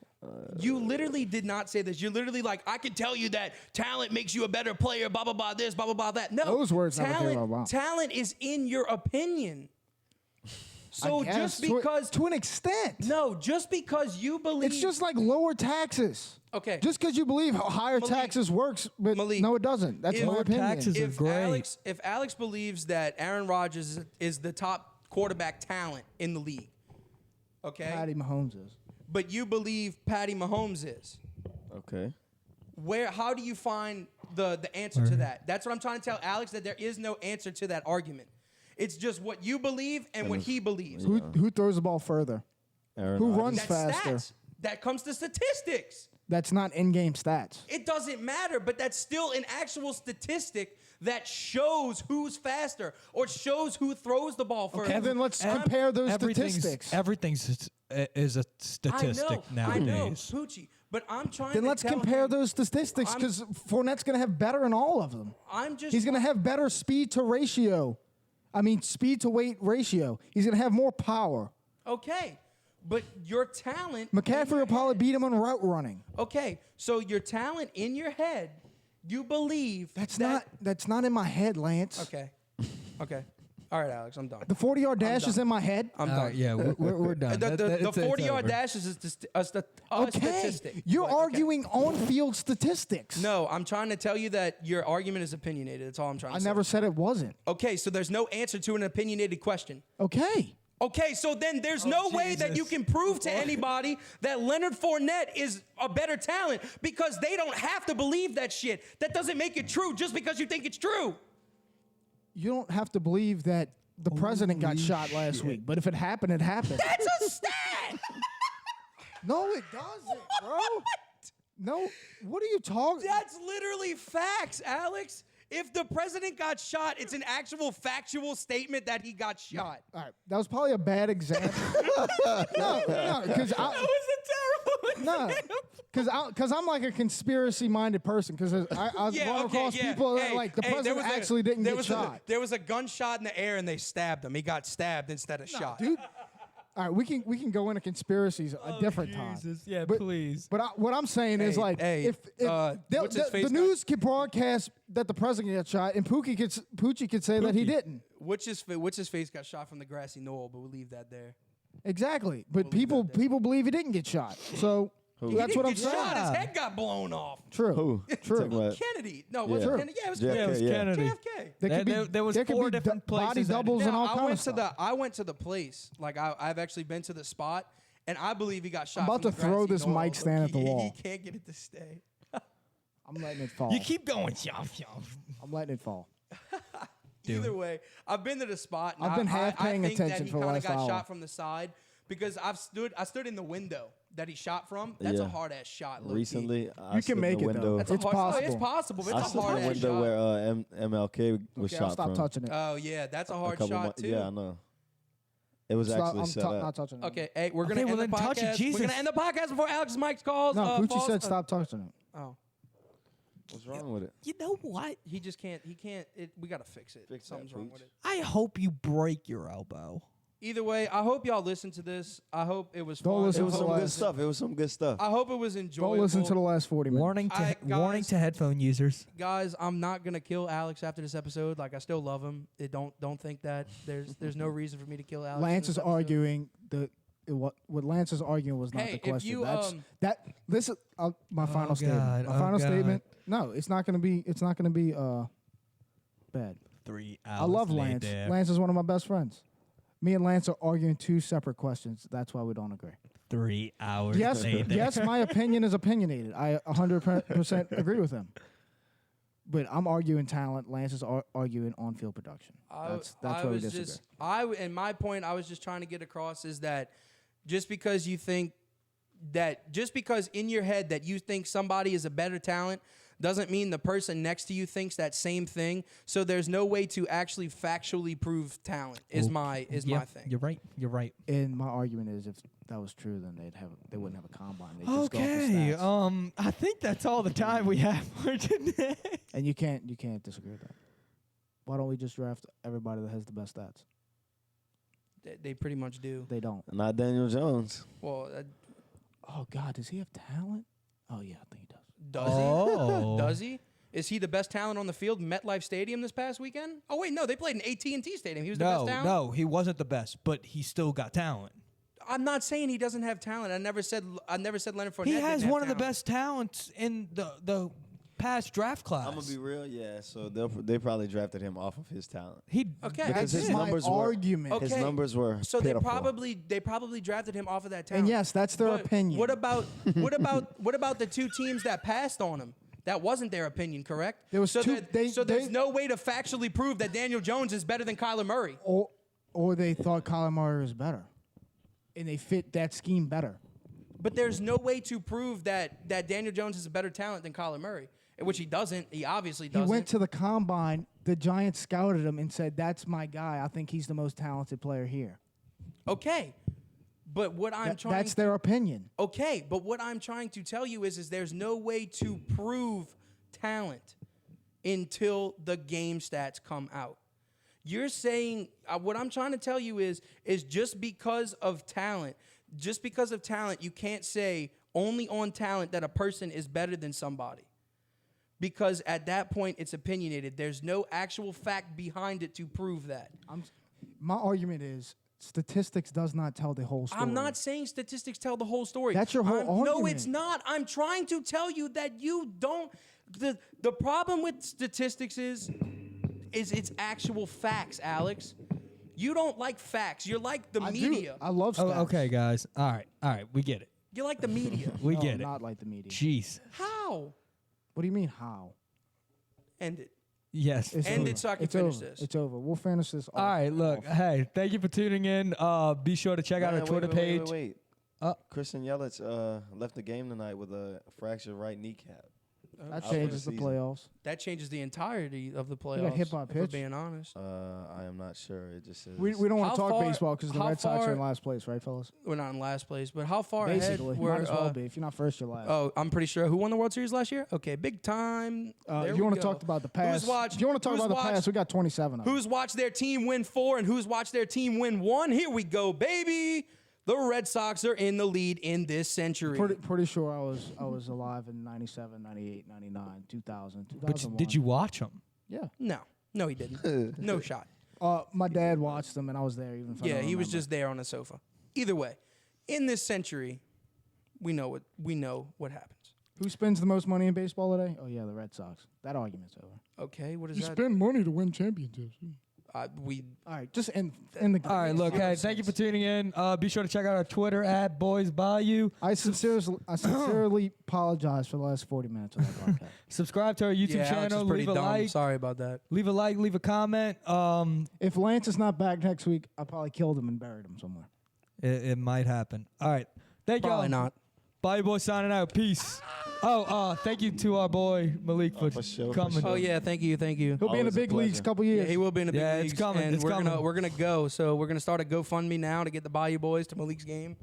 Speaker 1: You literally did not say this. You're literally like, I can tell you that talent makes you a better player, blah, blah, blah, this, blah, blah, blah, that. No.
Speaker 2: Those words never came out of my mouth.
Speaker 1: Talent is in your opinion. So
Speaker 2: I guess,
Speaker 1: just because...
Speaker 2: to an extent.
Speaker 1: No, just because you believe...
Speaker 2: It's just like lower taxes.
Speaker 1: Okay.
Speaker 2: Just because you believe higher
Speaker 1: Malik,
Speaker 2: taxes works, but
Speaker 1: Malik,
Speaker 2: no, it doesn't. That's
Speaker 1: if-
Speaker 2: my
Speaker 1: Lower
Speaker 2: opinion.
Speaker 3: taxes are great.
Speaker 1: If Alex believes that Aaron Rodgers is the top quarterback talent in the league, okay?
Speaker 2: Patty Mahomes is.
Speaker 1: but you believe Patty Mahomes is.
Speaker 5: Okay.
Speaker 1: How do you find the answer to that? That's what I'm trying to tell Alex, that there is no answer to that argument. It's just what you believe and what he believes.
Speaker 2: Who throws the ball further?
Speaker 5: Aaron
Speaker 2: Who
Speaker 5: Rodgers.
Speaker 2: runs
Speaker 1: That's
Speaker 2: faster?
Speaker 1: stats. That comes to statistics.
Speaker 2: That's not in-game stats.
Speaker 1: It doesn't matter, but that's still an actual statistic that shows who's faster or shows who throws the ball further.
Speaker 2: Okay, then let's compare those statistics.
Speaker 3: Everything's is a statistic
Speaker 1: I know,
Speaker 3: nowadays.
Speaker 1: Poochie, but I'm trying
Speaker 2: Then
Speaker 1: to
Speaker 2: let's
Speaker 1: tell
Speaker 2: compare
Speaker 1: him,
Speaker 2: those statistics because Fournette's going to have better in all of them. He's going to have better speed to weight ratio. He's going to have more power.
Speaker 1: Okay, but your talent.
Speaker 2: McCaffrey will probably beat him on route running.
Speaker 1: Okay, so your talent in your head, you believe
Speaker 2: That's not in my head, Lance.
Speaker 1: Okay. All right, Alex, I'm done.
Speaker 2: The 40-yard dash is in my head.
Speaker 1: I'm done.
Speaker 3: Yeah, we're done.
Speaker 1: The
Speaker 3: It's
Speaker 1: 40-yard
Speaker 3: over.
Speaker 1: dash is a statistic.
Speaker 2: You're
Speaker 1: But, okay.
Speaker 2: arguing on-field statistics.
Speaker 1: No, I'm trying to tell you that your argument is opinionated. That's all I'm trying to
Speaker 2: I
Speaker 1: say.
Speaker 2: never said it wasn't.
Speaker 1: Okay, so there's no answer to an opinionated question.
Speaker 2: Okay.
Speaker 1: Okay, so then there's no way that you
Speaker 3: Jesus.
Speaker 1: can prove to anybody that Leonard Fournette is a better talent because they don't have to believe that shit. That doesn't make it true just because you think it's true.
Speaker 2: You don't have to believe that the president got shot last week, but if it happened, it happened.
Speaker 1: That's a stat.
Speaker 2: No, it doesn't, bro. No, what are you talking?
Speaker 1: That's literally facts, Alex. If the president got shot, it's an actual factual statement that he got shot.
Speaker 2: All right, that was probably a bad example. no, because
Speaker 1: That was a terrible example.
Speaker 2: because I'm like a conspiracy-minded person. Because I run across people that like the president actually didn't get shot.
Speaker 1: There was a gunshot in the air and they stabbed him. He got stabbed instead of shot.
Speaker 2: Dude, all right, we can go into conspiracies a different
Speaker 3: Jesus.
Speaker 2: time.
Speaker 3: Yeah,
Speaker 2: But-
Speaker 3: please.
Speaker 2: But what I'm saying is like if
Speaker 1: what's his face
Speaker 2: the news could broadcast that the president got shot, and Poochie could say that he didn't.
Speaker 1: What's his face got shot from the grassy knoll, but we'll leave that there.
Speaker 2: Exactly, but people believe he didn't get shot. So that's what I'm
Speaker 1: He didn't get
Speaker 2: saying.
Speaker 1: shot. His head got blown off.
Speaker 2: True.
Speaker 5: Who?
Speaker 2: True.
Speaker 5: Talking about-
Speaker 1: Kennedy. No, was it
Speaker 5: Yeah.
Speaker 1: Kennedy? Yeah, it was
Speaker 5: JFK,
Speaker 1: Kennedy.
Speaker 3: it was
Speaker 5: yeah.
Speaker 3: Kennedy.
Speaker 1: JFK.
Speaker 3: There was
Speaker 2: there could
Speaker 3: 4
Speaker 2: be
Speaker 3: different
Speaker 2: body
Speaker 3: places that-
Speaker 2: doubles and all
Speaker 1: I
Speaker 2: kinds
Speaker 1: went
Speaker 2: of
Speaker 1: to
Speaker 2: stuff.
Speaker 1: I went to the place. Like I've actually been to the spot, and I believe he got shot.
Speaker 2: I'm about
Speaker 1: from
Speaker 2: to
Speaker 1: the
Speaker 2: throw
Speaker 1: grassy
Speaker 2: this
Speaker 1: knoll.
Speaker 2: mic stand at the wall.
Speaker 1: He can't get it to stay.
Speaker 2: I'm letting it fall.
Speaker 3: You keep going, Sean.
Speaker 2: I'm letting it fall.
Speaker 1: Either way, I've been to the spot. And
Speaker 2: I've been half paying
Speaker 1: I think
Speaker 2: attention
Speaker 1: that
Speaker 2: for the
Speaker 1: he
Speaker 2: last
Speaker 1: kind of got
Speaker 2: hour.
Speaker 1: shot from the side because I stood in the window that he shot from. That's a
Speaker 5: Yeah.
Speaker 1: hard ass shot. low-key.
Speaker 5: Recently, I
Speaker 2: You
Speaker 5: stood
Speaker 2: can
Speaker 5: in
Speaker 2: make
Speaker 5: the
Speaker 2: it, though.
Speaker 5: window.
Speaker 1: That's a
Speaker 2: It's
Speaker 1: hard,
Speaker 2: possible.
Speaker 1: It's possible. But
Speaker 5: I
Speaker 1: it's a
Speaker 5: stood in
Speaker 1: hard
Speaker 5: the
Speaker 1: ass
Speaker 5: window
Speaker 1: shot.
Speaker 5: where MLK was
Speaker 2: Okay, I'll
Speaker 5: shot
Speaker 2: stop
Speaker 5: from.
Speaker 2: touching it.
Speaker 1: Oh yeah, that's a
Speaker 5: a
Speaker 1: hard
Speaker 5: couple
Speaker 1: shot too.
Speaker 5: Yeah, I know. It was
Speaker 2: Stop-
Speaker 5: actually
Speaker 2: I'm
Speaker 5: set
Speaker 2: not
Speaker 5: up.
Speaker 2: touching it.
Speaker 1: Okay, hey, we're gonna
Speaker 3: Okay, well
Speaker 1: end the
Speaker 3: then touch it,
Speaker 1: podcast. We're
Speaker 3: Jesus.
Speaker 1: gonna end the podcast before Alex's mic calls.
Speaker 2: No, Poochie
Speaker 1: falls.
Speaker 2: said stop touching it.
Speaker 1: Oh,
Speaker 5: What's wrong with it?
Speaker 3: You know what?
Speaker 1: he just can't. He can't. We gotta fix it.
Speaker 5: Fix that,
Speaker 1: Something's wrong
Speaker 5: Pooch.
Speaker 1: with it.
Speaker 3: I hope you break your elbow.
Speaker 1: Either way, I hope y'all listen to this. I hope it was
Speaker 2: Don't
Speaker 1: fun.
Speaker 2: listen
Speaker 5: It was
Speaker 2: to
Speaker 5: some
Speaker 2: the
Speaker 5: good
Speaker 2: last-
Speaker 5: stuff. It was some good stuff.
Speaker 1: I hope it was enjoyable.
Speaker 2: Don't listen to the last 40 minutes.
Speaker 3: Warning to warning
Speaker 1: guys.
Speaker 3: to headphone users.
Speaker 1: Guys, I'm not gonna kill Alex after this episode. Like I still love him. Don't think that there's no reason for me to kill Alex. in
Speaker 2: Lance
Speaker 1: this
Speaker 2: is
Speaker 1: episode.
Speaker 2: arguing what Lance is arguing was not
Speaker 1: Hey,
Speaker 2: the
Speaker 1: if
Speaker 2: question.
Speaker 1: you,
Speaker 2: That listen, my final statement.
Speaker 3: God,
Speaker 2: My
Speaker 3: oh,
Speaker 2: final
Speaker 3: God.
Speaker 2: statement. No, it's not gonna be. It's not gonna be bad.
Speaker 3: 3 hours.
Speaker 2: I love Lance.
Speaker 3: later.
Speaker 2: Lance is one of my best friends. Me and Lance are arguing 2 separate questions. That's why we don't agree.
Speaker 3: 3 hours.
Speaker 2: Yes,
Speaker 3: later.
Speaker 2: yes, my opinion is opinionated. I 100% agree with him. But I'm arguing talent. Lance is arguing on-field production. That's
Speaker 1: I
Speaker 2: where we
Speaker 1: was
Speaker 2: disagree.
Speaker 1: just and my point I was just trying to get across is that just because you think that just because in your head that you think somebody is a better talent doesn't mean the person next to you thinks that same thing. So there's no way to actually factually prove talent is my thing.
Speaker 3: You're right. You're right.
Speaker 2: And my argument is, if that was true, then they wouldn't have a combine. They'd just go off the
Speaker 3: Okay.
Speaker 2: stats.
Speaker 3: I think that's all the time we have for today.
Speaker 2: And you can't disagree with that. Why don't we just draft everybody that has the best stats?
Speaker 1: They pretty much do.
Speaker 2: They don't.
Speaker 5: Not Daniel Jones.
Speaker 1: Well,
Speaker 2: Oh God, does he have talent? Oh yeah, I think he does.
Speaker 1: does
Speaker 3: Oh.
Speaker 1: he? Does he? Is he the best talent on the field? MetLife Stadium this past weekend? Oh wait, no, they played in AT&T Stadium. He was the best talent.
Speaker 3: No, he wasn't the best, but he still got talent.
Speaker 1: I'm not saying he doesn't have talent. I never said Leonard Fournette.
Speaker 3: He
Speaker 1: didn't
Speaker 3: has
Speaker 1: have
Speaker 3: one of the
Speaker 1: talent.
Speaker 3: best talents in the past draft class.
Speaker 5: I'm gonna be real, yeah. So they probably drafted him off of his talent.
Speaker 3: He
Speaker 1: Okay,
Speaker 5: Because
Speaker 1: I
Speaker 5: his
Speaker 1: did.
Speaker 2: my
Speaker 5: numbers were
Speaker 2: argument.
Speaker 5: his
Speaker 1: Okay.
Speaker 5: numbers were
Speaker 1: So
Speaker 5: pitiful.
Speaker 1: they probably drafted him off of that talent.
Speaker 2: And yes, that's their
Speaker 1: But
Speaker 2: opinion.
Speaker 1: What about the two teams that passed on him? That wasn't their opinion, correct?
Speaker 2: There was
Speaker 1: so
Speaker 2: two-
Speaker 1: there's no way to factually prove that Daniel Jones is better than Kyler Murray.
Speaker 2: Or they thought Kyler Murray was better, and they fit that scheme better.
Speaker 1: But there's no way to prove that Daniel Jones is a better talent than Kyler Murray, which he doesn't. He obviously
Speaker 2: He
Speaker 1: doesn't.
Speaker 2: went to the combine. The Giants scouted him and said, "That's my guy. I think he's the most talented player here."
Speaker 1: Okay, but what I'm trying
Speaker 2: That's their opinion.
Speaker 1: Okay, but what I'm trying to tell you is there's no way to prove talent until the game stats come out. You're saying what I'm trying to tell you is just because of talent, you can't say only on talent that a person is better than somebody. Because at that point, it's opinionated. There's no actual fact behind it to prove that.
Speaker 2: My argument is statistics does not tell the whole story.
Speaker 1: I'm not saying statistics tell the whole story.
Speaker 2: That's your whole
Speaker 1: No,
Speaker 2: argument.
Speaker 1: it's not. I'm trying to tell you that you don't. The problem with statistics is it's actual facts, Alex. You don't like facts. You're like the
Speaker 2: I
Speaker 1: media.
Speaker 2: do. I love stats.
Speaker 3: okay, guys. All right, we get it.
Speaker 1: You're like the media.
Speaker 3: We
Speaker 2: No,
Speaker 3: get it.
Speaker 2: Not like the media.
Speaker 3: Jeez.
Speaker 1: How?
Speaker 2: What do you mean how?
Speaker 1: End it.
Speaker 3: Yes.
Speaker 1: End
Speaker 2: over.
Speaker 1: it so I can
Speaker 2: It's
Speaker 1: finish
Speaker 2: over.
Speaker 1: this.
Speaker 2: It's over. We'll finish this.
Speaker 3: All right, look. Hey, thank you for tuning in. Be sure to check out our
Speaker 5: Man,
Speaker 3: Twitter page.
Speaker 5: Wait.
Speaker 3: Uh,
Speaker 5: Christian Yelich left the game tonight with a fractured right kneecap.
Speaker 2: That
Speaker 5: Out for the
Speaker 2: changes the
Speaker 5: season.
Speaker 2: playoffs.
Speaker 1: That changes the entirety of the playoffs.
Speaker 2: He got hit by a
Speaker 1: if we're
Speaker 2: pitch.
Speaker 1: being honest.
Speaker 5: I am not sure. It just says
Speaker 2: We don't want
Speaker 1: How
Speaker 2: to talk
Speaker 1: far-
Speaker 2: baseball because the
Speaker 1: how
Speaker 2: Red Sox are in
Speaker 1: far-
Speaker 2: last place, right, fellas?
Speaker 1: We're not in last place, but how far
Speaker 2: Basically,
Speaker 1: ahead were?
Speaker 2: might as well be. If you're not first, you're last.
Speaker 1: Oh, I'm pretty sure. Who won the World Series last year? Okay, big time. There
Speaker 2: you
Speaker 1: we
Speaker 2: want to
Speaker 1: go.
Speaker 2: talk about the past?
Speaker 1: Who's watched?
Speaker 2: If you want to talk
Speaker 1: who's
Speaker 2: about the
Speaker 1: watched-
Speaker 2: past, we got 27 of them.
Speaker 1: Who's watched their team win 4 and who's watched their team win 1? Here we go, baby. The Red Sox are in the lead in this century.
Speaker 2: Pretty sure I was alive in 97, 98, 99, 2000, 2001.
Speaker 3: but did you watch them?
Speaker 2: Yeah.
Speaker 1: No, he didn't. No shot.
Speaker 2: My dad watched them, and I was there even. If I
Speaker 1: Yeah,
Speaker 2: don't
Speaker 1: he was
Speaker 2: remember.
Speaker 1: just there on the sofa. Either way, in this century, we know what happens.
Speaker 2: Who spends the most money in baseball today? Oh yeah, the Red Sox. That argument's over.
Speaker 1: Okay, what is that?
Speaker 2: money to win championships.
Speaker 1: We
Speaker 2: All right, just end the.
Speaker 3: All right, look. Hey, thank you for tuning in. Be sure to check out our Twitter at Boys Bayou.
Speaker 2: I sincerely apologize for the last 40 minutes of that podcast.
Speaker 3: Subscribe to our YouTube
Speaker 1: Alex
Speaker 3: channel.
Speaker 1: is pretty
Speaker 3: Leave a
Speaker 1: dumb.
Speaker 3: like.
Speaker 1: Sorry about that.
Speaker 3: Leave a like. Leave a comment.
Speaker 2: If Lance is not back next week, I probably killed him and buried him somewhere.
Speaker 3: It might happen. All right. Thank y'all.
Speaker 1: Probably not.
Speaker 3: Bayou Boys signing out. Peace. Thank you to our boy Malik for
Speaker 5: for sure, for
Speaker 3: coming.
Speaker 5: sure.
Speaker 1: Oh yeah, thank you.
Speaker 2: He'll be in the
Speaker 5: Always a
Speaker 2: big leagues
Speaker 5: pleasure.
Speaker 2: couple
Speaker 1: Yeah,
Speaker 2: years.
Speaker 1: he will be in the big
Speaker 3: Yeah, it's
Speaker 1: leagues,
Speaker 3: coming,
Speaker 1: and
Speaker 3: it's
Speaker 1: we're
Speaker 3: coming.
Speaker 1: gonna go. So we're gonna start a GoFundMe now to get the Bayou Boys to Malik's game.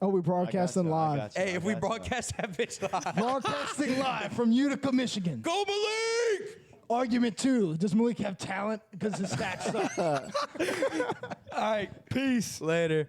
Speaker 2: Oh, we broadcasting
Speaker 5: you, I
Speaker 2: live.
Speaker 5: got you.
Speaker 1: Hey, if we broadcast that bitch live,
Speaker 2: Broadcasting live from Utica, Michigan.
Speaker 1: go Malik!
Speaker 2: Argument 2. Does Malik have talent? Because his stats suck.
Speaker 3: All right. Peace.
Speaker 1: Later.